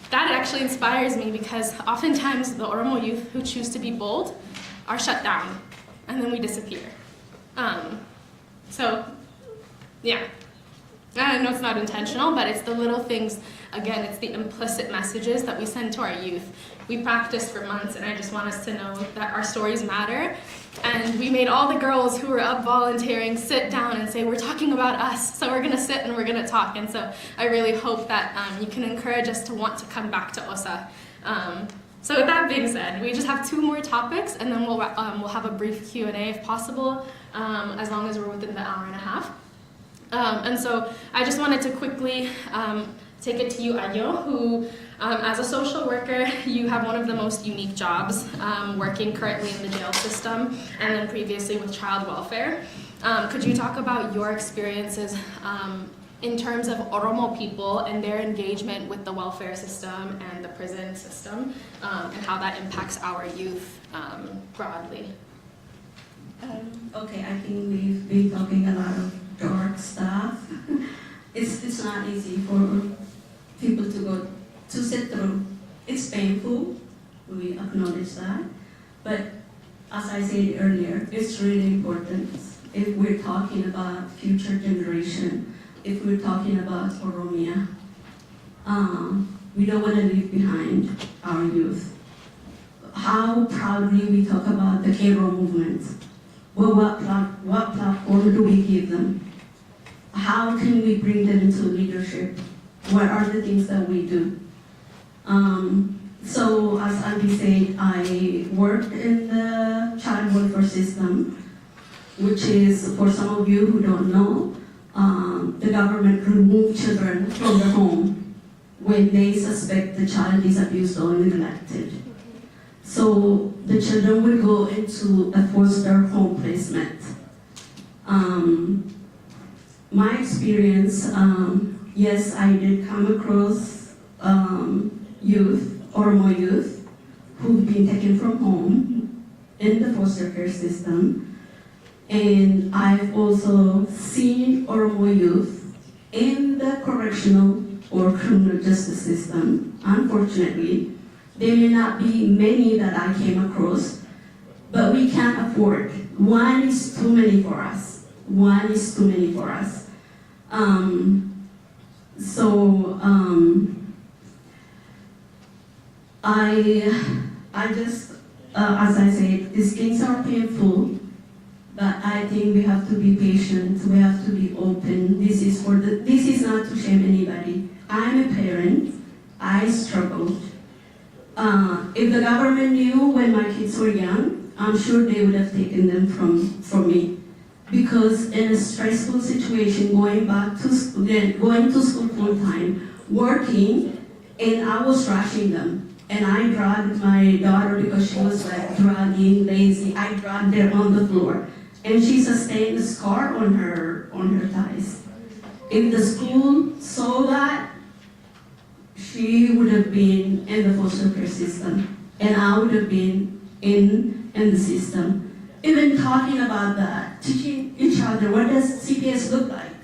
That actually inspires me because oftentimes the Oromo youth who choose to be bold are shut down and then we disappear. So, yeah. I know it's not intentional, but it's the little things, again, it's the implicit messages that we send to our youth. We practiced for months, and I just want us to know that our stories matter. And we made all the girls who were up volunteering sit down and say, we're talking about us, so we're gonna sit and we're gonna talk. And so I really hope that you can encourage us to want to come back to OSA. So with that being said, we just have 2 more topics, and then we'll have a brief Q&A if possible, as long as we're within the hour and a half. And so I just wanted to quickly take it to you, Ayo, who, as a social worker, you have one of the most unique jobs, working currently in the jail system and then previously with child welfare. Could you talk about your experiences in terms of Oromo people and their engagement with the welfare system and the prison system, and how that impacts our youth broadly? Okay, I think we've been talking a lot of dark stuff. It's not easy for people to sit through. It's painful, we acknowledge that. But as I said earlier, it's really important if we're talking about future generation, if we're talking about Oromiyaa. We don't want to leave behind our youth. How proudly we talk about the Kero movement. Well, what platform do we give them? How can we bring them into leadership? What are the things that we do? So as Andy said, I worked in the child welfare system, which is, for some of you who don't know, the government removes children from the home when they suspect the child is abused or neglected. So the children will go into a foster home placement. My experience, yes, I did come across youth, Oromo youth, who've been taken from home in the foster care system. And I've also seen Oromo youth in the correctional or criminal justice system. Unfortunately, there may not be many that I came across, but we can't afford. One is too many for us. One is too many for us. I just, as I said, these things are painful, but I think we have to be patient. We have to be open. This is not to shame anybody. I'm a parent. I struggled. If the government knew when my kids were young, I'm sure they would have taken them from me. Because in a stressful situation, going to school full time, working, and I was rushing them. And I dragged my daughter because she was like dragging, lazy. I dragged her on the floor. And she sustained a scar on her thighs. If the school saw that, she would have been in the foster care system, and I would have been in the system. Even talking about that, teaching each other, what does CPS look like?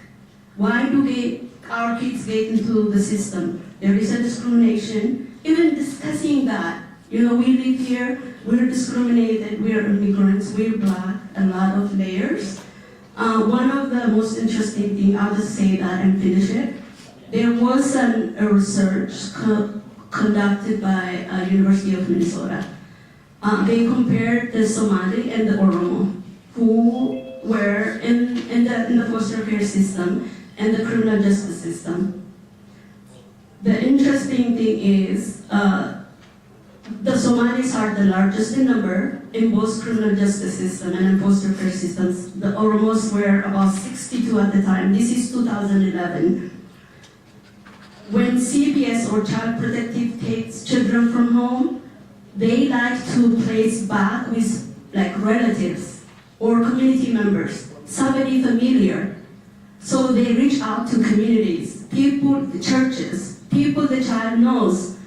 Why do our kids get into the system? There is a discrimination. Even discussing that, we live here, we're discriminated, we're immigrants, we're black, a lot of layers. One of the most interesting things, I'll just say that and finish it. There was a research conducted by University of Minnesota. They compared the Somali and the Oromo, who were in the foster care system and the criminal justice system. The interesting thing is, the Somalis are the largest in number in both criminal justice system and in foster care systems. The Oromos were about 62 at the time. This is 2011. When CPS or Child Protective takes children from home, they like to place back with relatives or community members, somebody familiar. So they reach out to communities, people, the churches, people the child knows.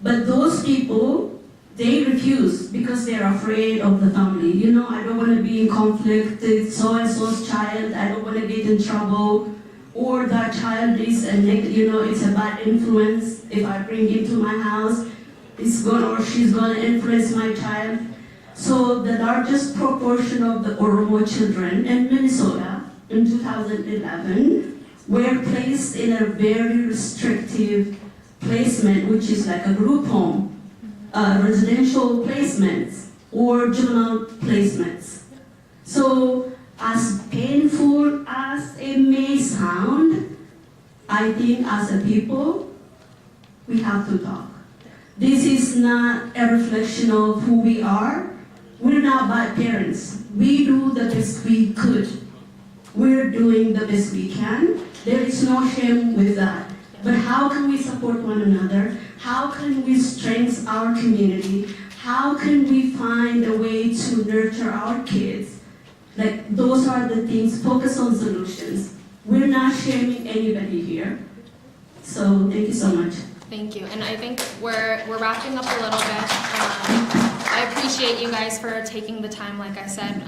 But those people, they refuse because they're afraid of the family. You know, I don't want to be in conflict with so-and-so's child, I don't want to get in trouble, or that child is it's a bad influence. If I bring him to my house, she's gonna influence my child. So the largest proportion of the Oromo children in Minnesota in 2011 were placed in a very restrictive placement, which is like a group home, residential placements, or juvenile placements. So as painful as it may sound, I think as a people, we have to talk. This is not a reflection of who we are. We're not bad parents. We do the best we could. We're doing the best we can. There is no shame with that. But how can we support one another? How can we strengthen our community? How can we find a way to nurture our kids? Like, those are the things, focus on solutions. We're not shaming anybody here. So thank you so much. Thank you. And I think we're wrapping up a little bit. I appreciate you guys for taking the time. Like I said,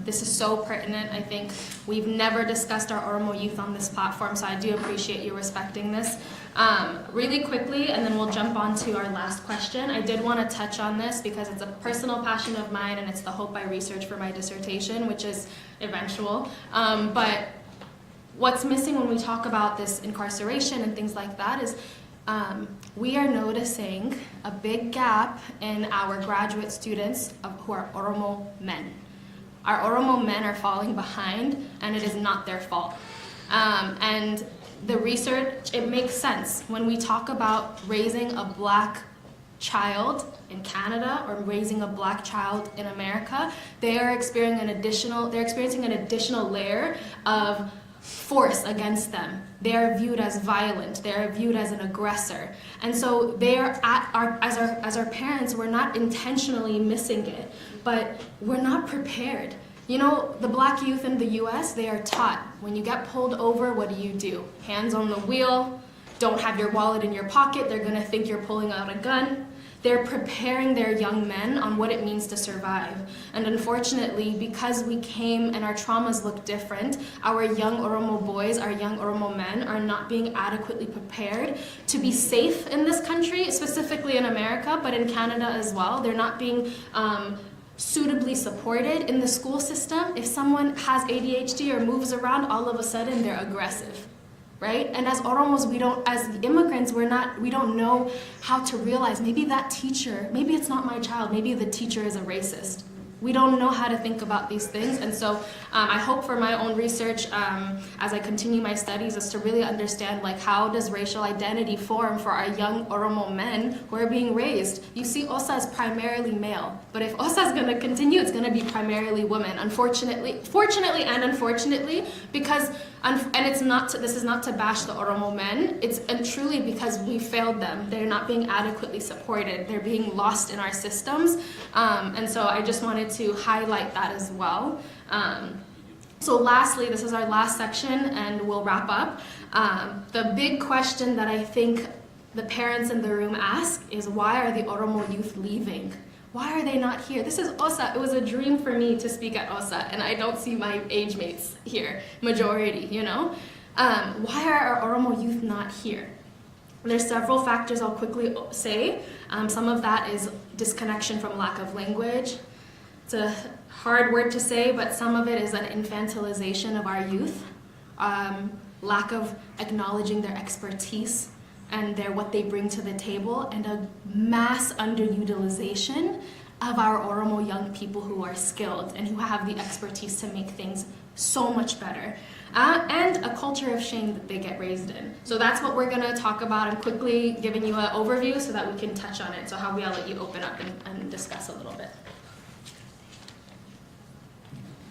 this is so pertinent. I think we've never discussed our Oromo youth on this platform, so I do appreciate you respecting this. Really quickly, and then we'll jump on to our last question. I did want to touch on this because it's a personal passion of mine, and it's the hope I research for my dissertation, which is eventual. But what's missing when we talk about this incarceration and things like that is we are noticing a big gap in our graduate students who are Oromo men. Our Oromo men are falling behind, and it is not their fault. And the research, it makes sense. When we talk about raising a black child in Canada or raising a black child in America, they are experiencing an additional layer of force against them. They are viewed as violent. They are viewed as an aggressor. And so they are as our parents, we're not intentionally missing it, but we're not prepared. You know, the black youth in the US, they are taught, when you get pulled over, what do? Hands on the wheel, don't have your wallet in your pocket, they're gonna think you're pulling out a gun. They're preparing their young men on what it means to survive. And unfortunately, because we came and our traumas look different, our young Oromo boys, our young Oromo men are not being adequately prepared to be safe in this country, specifically in America, but in Canada as well. They're not being suitably supported in the school system. If someone has ADHD or moves around, all of a sudden they're aggressive. Right? And as Oromos, as immigrants, we don't know how to realize maybe that teacher, maybe it's not my child, maybe the teacher is a racist. We don't know how to think about these things. And so I hope for my own research, as I continue my studies, is to really understand, like, how does racial identity form for our young Oromo men who are being raised? You see, OSA is primarily male, but if OSA is gonna continue, it's gonna be primarily women, fortunately and unfortunately, because, and this is not to bash the Oromo men, it's truly because we failed them. They're not being adequately supported. They're being lost in our systems. And so I just wanted to highlight that as well. So lastly, this is our last section and we'll wrap up. The big question that I think the parents in the room ask is, why are the Oromo youth leaving? Why are they not here? This is OSA. It was a dream for me to speak at OSA, and I don't see my age mates here, majority, you know? Why are our Oromo youth not here? There's several factors I'll quickly say. Some of that is disconnection from lack of language. It's a hard word to say, but some of it is an infantilization of our youth, lack of acknowledging their expertise and what they bring to the table, and a mass underutilization of our Oromo young people who are skilled and who have the expertise to make things so much better. And a culture of shame that they get raised in. So that's what we're gonna talk about. I'm quickly giving you an overview so that we can touch on it. So how I'll let you open up and discuss a little bit.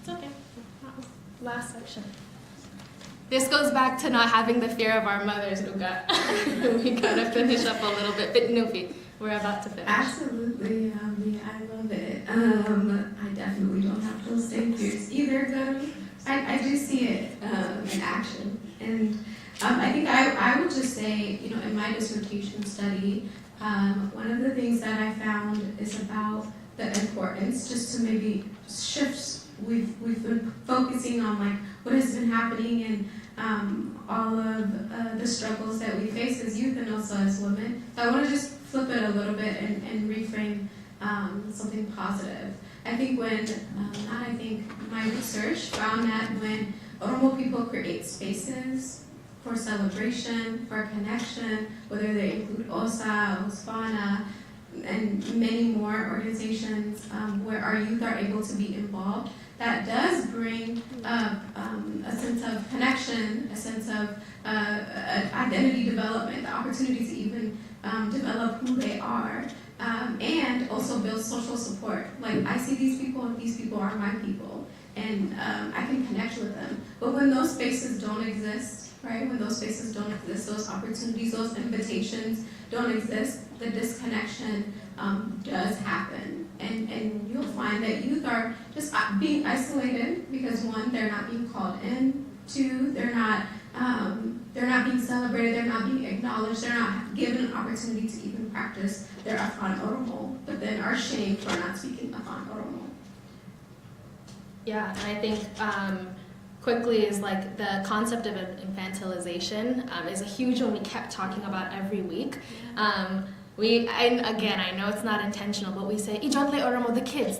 It's okay, last section. This goes back to not having the fear of our mothers, Uga. We gotta finish up a little bit. But Nufi, we're about to finish. Absolutely, I love it. I definitely don't have those same fears either, Gary. I do see it in action. And I think I would just say, you know, in my dissertation study, one of the things that I found is about the importance, just to maybe shift. We've been focusing on like what has been happening and all of the struggles that we face as youth and also as women. So I want to just flip it a little bit and reframe something positive. I think my research found that when Oromo people create spaces for celebration, for connection, whether they include OSA, OSFANA, and many more organizations where our youth are able to be involved, that does bring a sense of connection, a sense of identity development, the opportunity to even develop who they are, and also build social support. Like, I see these people and these people are my people, and I can connect with them. But when those spaces don't exist, right, when those spaces don't exist, those opportunities, those invitations don't exist, the disconnection does happen. And you'll find that youth are just being isolated because, one, they're not being called in, two, they're not being celebrated, they're not being acknowledged, they're not given an opportunity to even practice their Afan Oromo, but then are shamed for not speaking Afan Oromo. Yeah, and I think quickly is like the concept of infantilization is a huge one we kept talking about every week. And again, I know it's not intentional, but we say, Ijotle Oromo, the kids,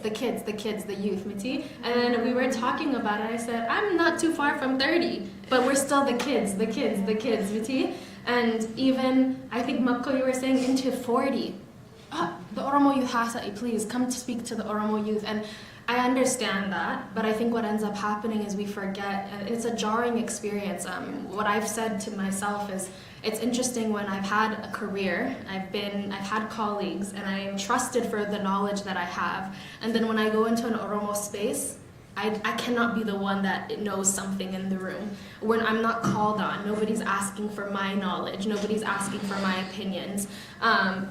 the youth, miti. And we were talking about it, I said, I'm not too far from 30, but we're still the kids, miti. And even, I think, Mapko, you were saying into 40. The Oromo youth Hasai, please, come to speak to the Oromo youth. And I understand that, but I think what ends up happening is we forget, and it's a jarring experience. What I've said to myself is, it's interesting when I've had a career, I've had colleagues, and I am trusted for the knowledge that I have. And then when I go into an Oromo space, I cannot be the one that knows something in the room. When I'm not called on, nobody's asking for my knowledge, nobody's asking for my opinions.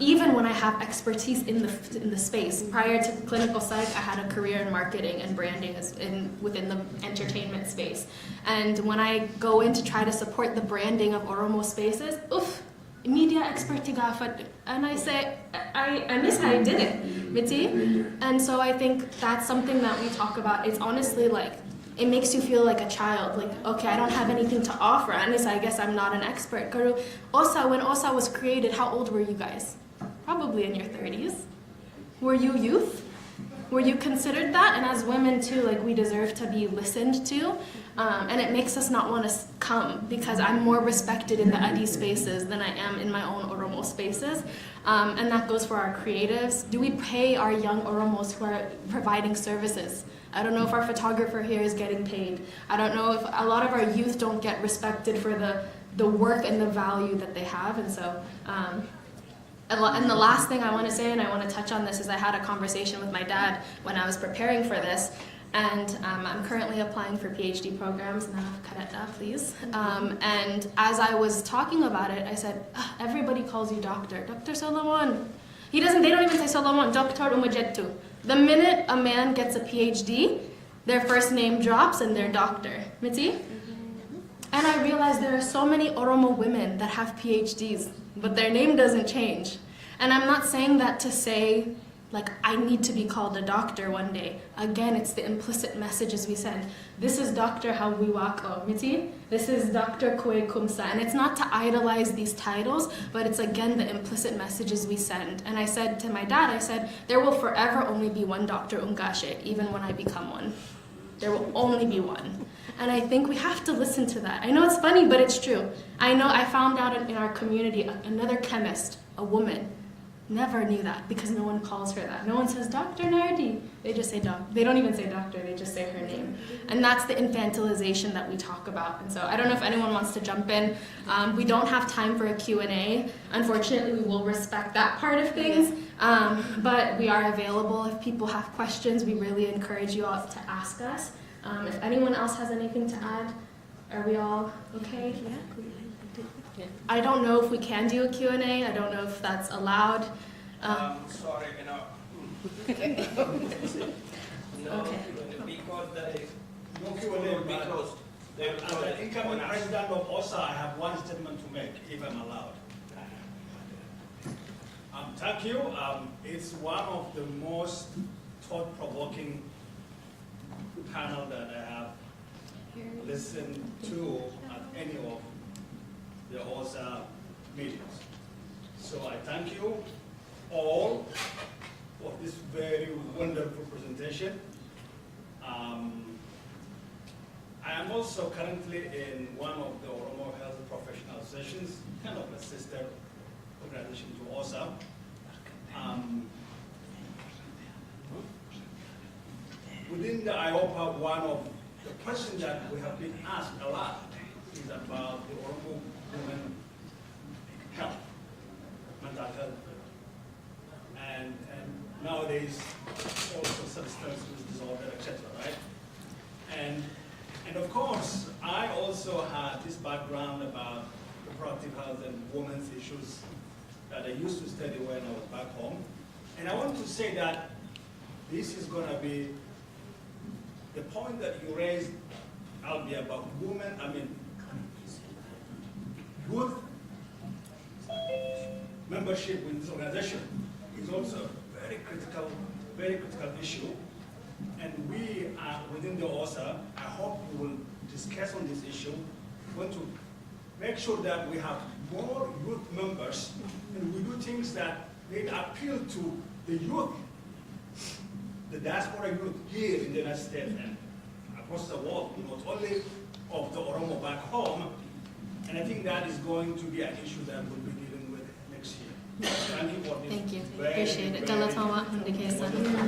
Even when I have expertise in the space. Prior to clinical psych, I had a career in marketing and branding within the entertainment space. And when I go in to try to support the branding of Oromo spaces, media expert tigafat, and I say, I miss how I did it, miti. And so I think that's something that we talk about. It's honestly like, it makes you feel like a child, like, okay, I don't have anything to offer, and so I guess I'm not an expert. When OSA was created, how old were you guys? Probably in your 30s. Were you youth? Were you considered that? And as women too, like, we deserve to be listened to. And it makes us not want to come because I'm more respected in the Adi spaces than I am in my own Oromo spaces. And that goes for our creatives. Do we pay our young Oromos who are providing services? I don't know if our photographer here is getting paid. I don't know if a lot of our youth don't get respected for the work and the value that they have. And so, and the last thing I want to say, and I want to touch on this, is I had a conversation with my dad when I was preparing for this. And I'm currently applying for PhD programs, please. And as I was talking about it, I said, everybody calls you doctor, Dr. Solomon. They don't even say Solomon, Dr. Umajettu. The minute a man gets a PhD, their first name drops and they're doctor. Miti? And I realized there are so many Oromo women that have PhDs, but their name doesn't change. And I'm not saying that to say, like, I need to be called a doctor one day. Again, it's the implicit messages we send. This is Dr. Hawiwako, miti? This is Dr. Kwe Kumsa. And it's not to idolize these titles, but it's, again, the implicit messages we send. And I said to my dad, I said, there will forever only be one Dr. Ungashe, even when I become one. There will only be one. And I think we have to listen to that. I know it's funny, but it's true. I know I found out in our community, another chemist, a woman, never knew that because no one calls her that. No one says, Dr. Nardi. They just say doc. They don't even say doctor, they just say her name. And that's the infantilization that we talk about. And so I don't know if anyone wants to jump in. We don't have time for a Q&A. Unfortunately, we will respect that part of things. But we are available. If people have questions, we really encourage you all to ask us. If anyone else has anything to add, are we all okay? Yeah. I don't know if we can do a Q&A. I don't know if that's allowed. Sorry, Okay. no, because there is Because as the incoming president of OSA, I have one statement to make, if I'm allowed. Thank you. It's one of the most thought-provoking panel that I have listened to at any of the OSA meetings. So I thank you all for this very wonderful presentation. I am also currently in one of the Oromo Health Professional Sessions, kind of a sister organization to OSA. Within the IOPA, one of the questions that we have been asked a lot is about the Oromo women health, mental health, and nowadays also substance use disorder, etc. Right? And of course, I also had this background about reproductive health and women's issues that I used to study when I was back home. And I want to say that this is going to be the point that you raised, Albie, about women, youth membership in this organization is also a very critical issue. And we are within the OSA, I hope we will discuss on this issue. We want to make sure that we have more youth members and we do things that may appeal to the youth, the diaspora youth here in the United States and across the world, not only of the Oromo back home. And I think that is going to be an issue that we'll be dealing with next year. Thank you for this. Thank you. Very, Appreciate it. very Galatama, Decolonial.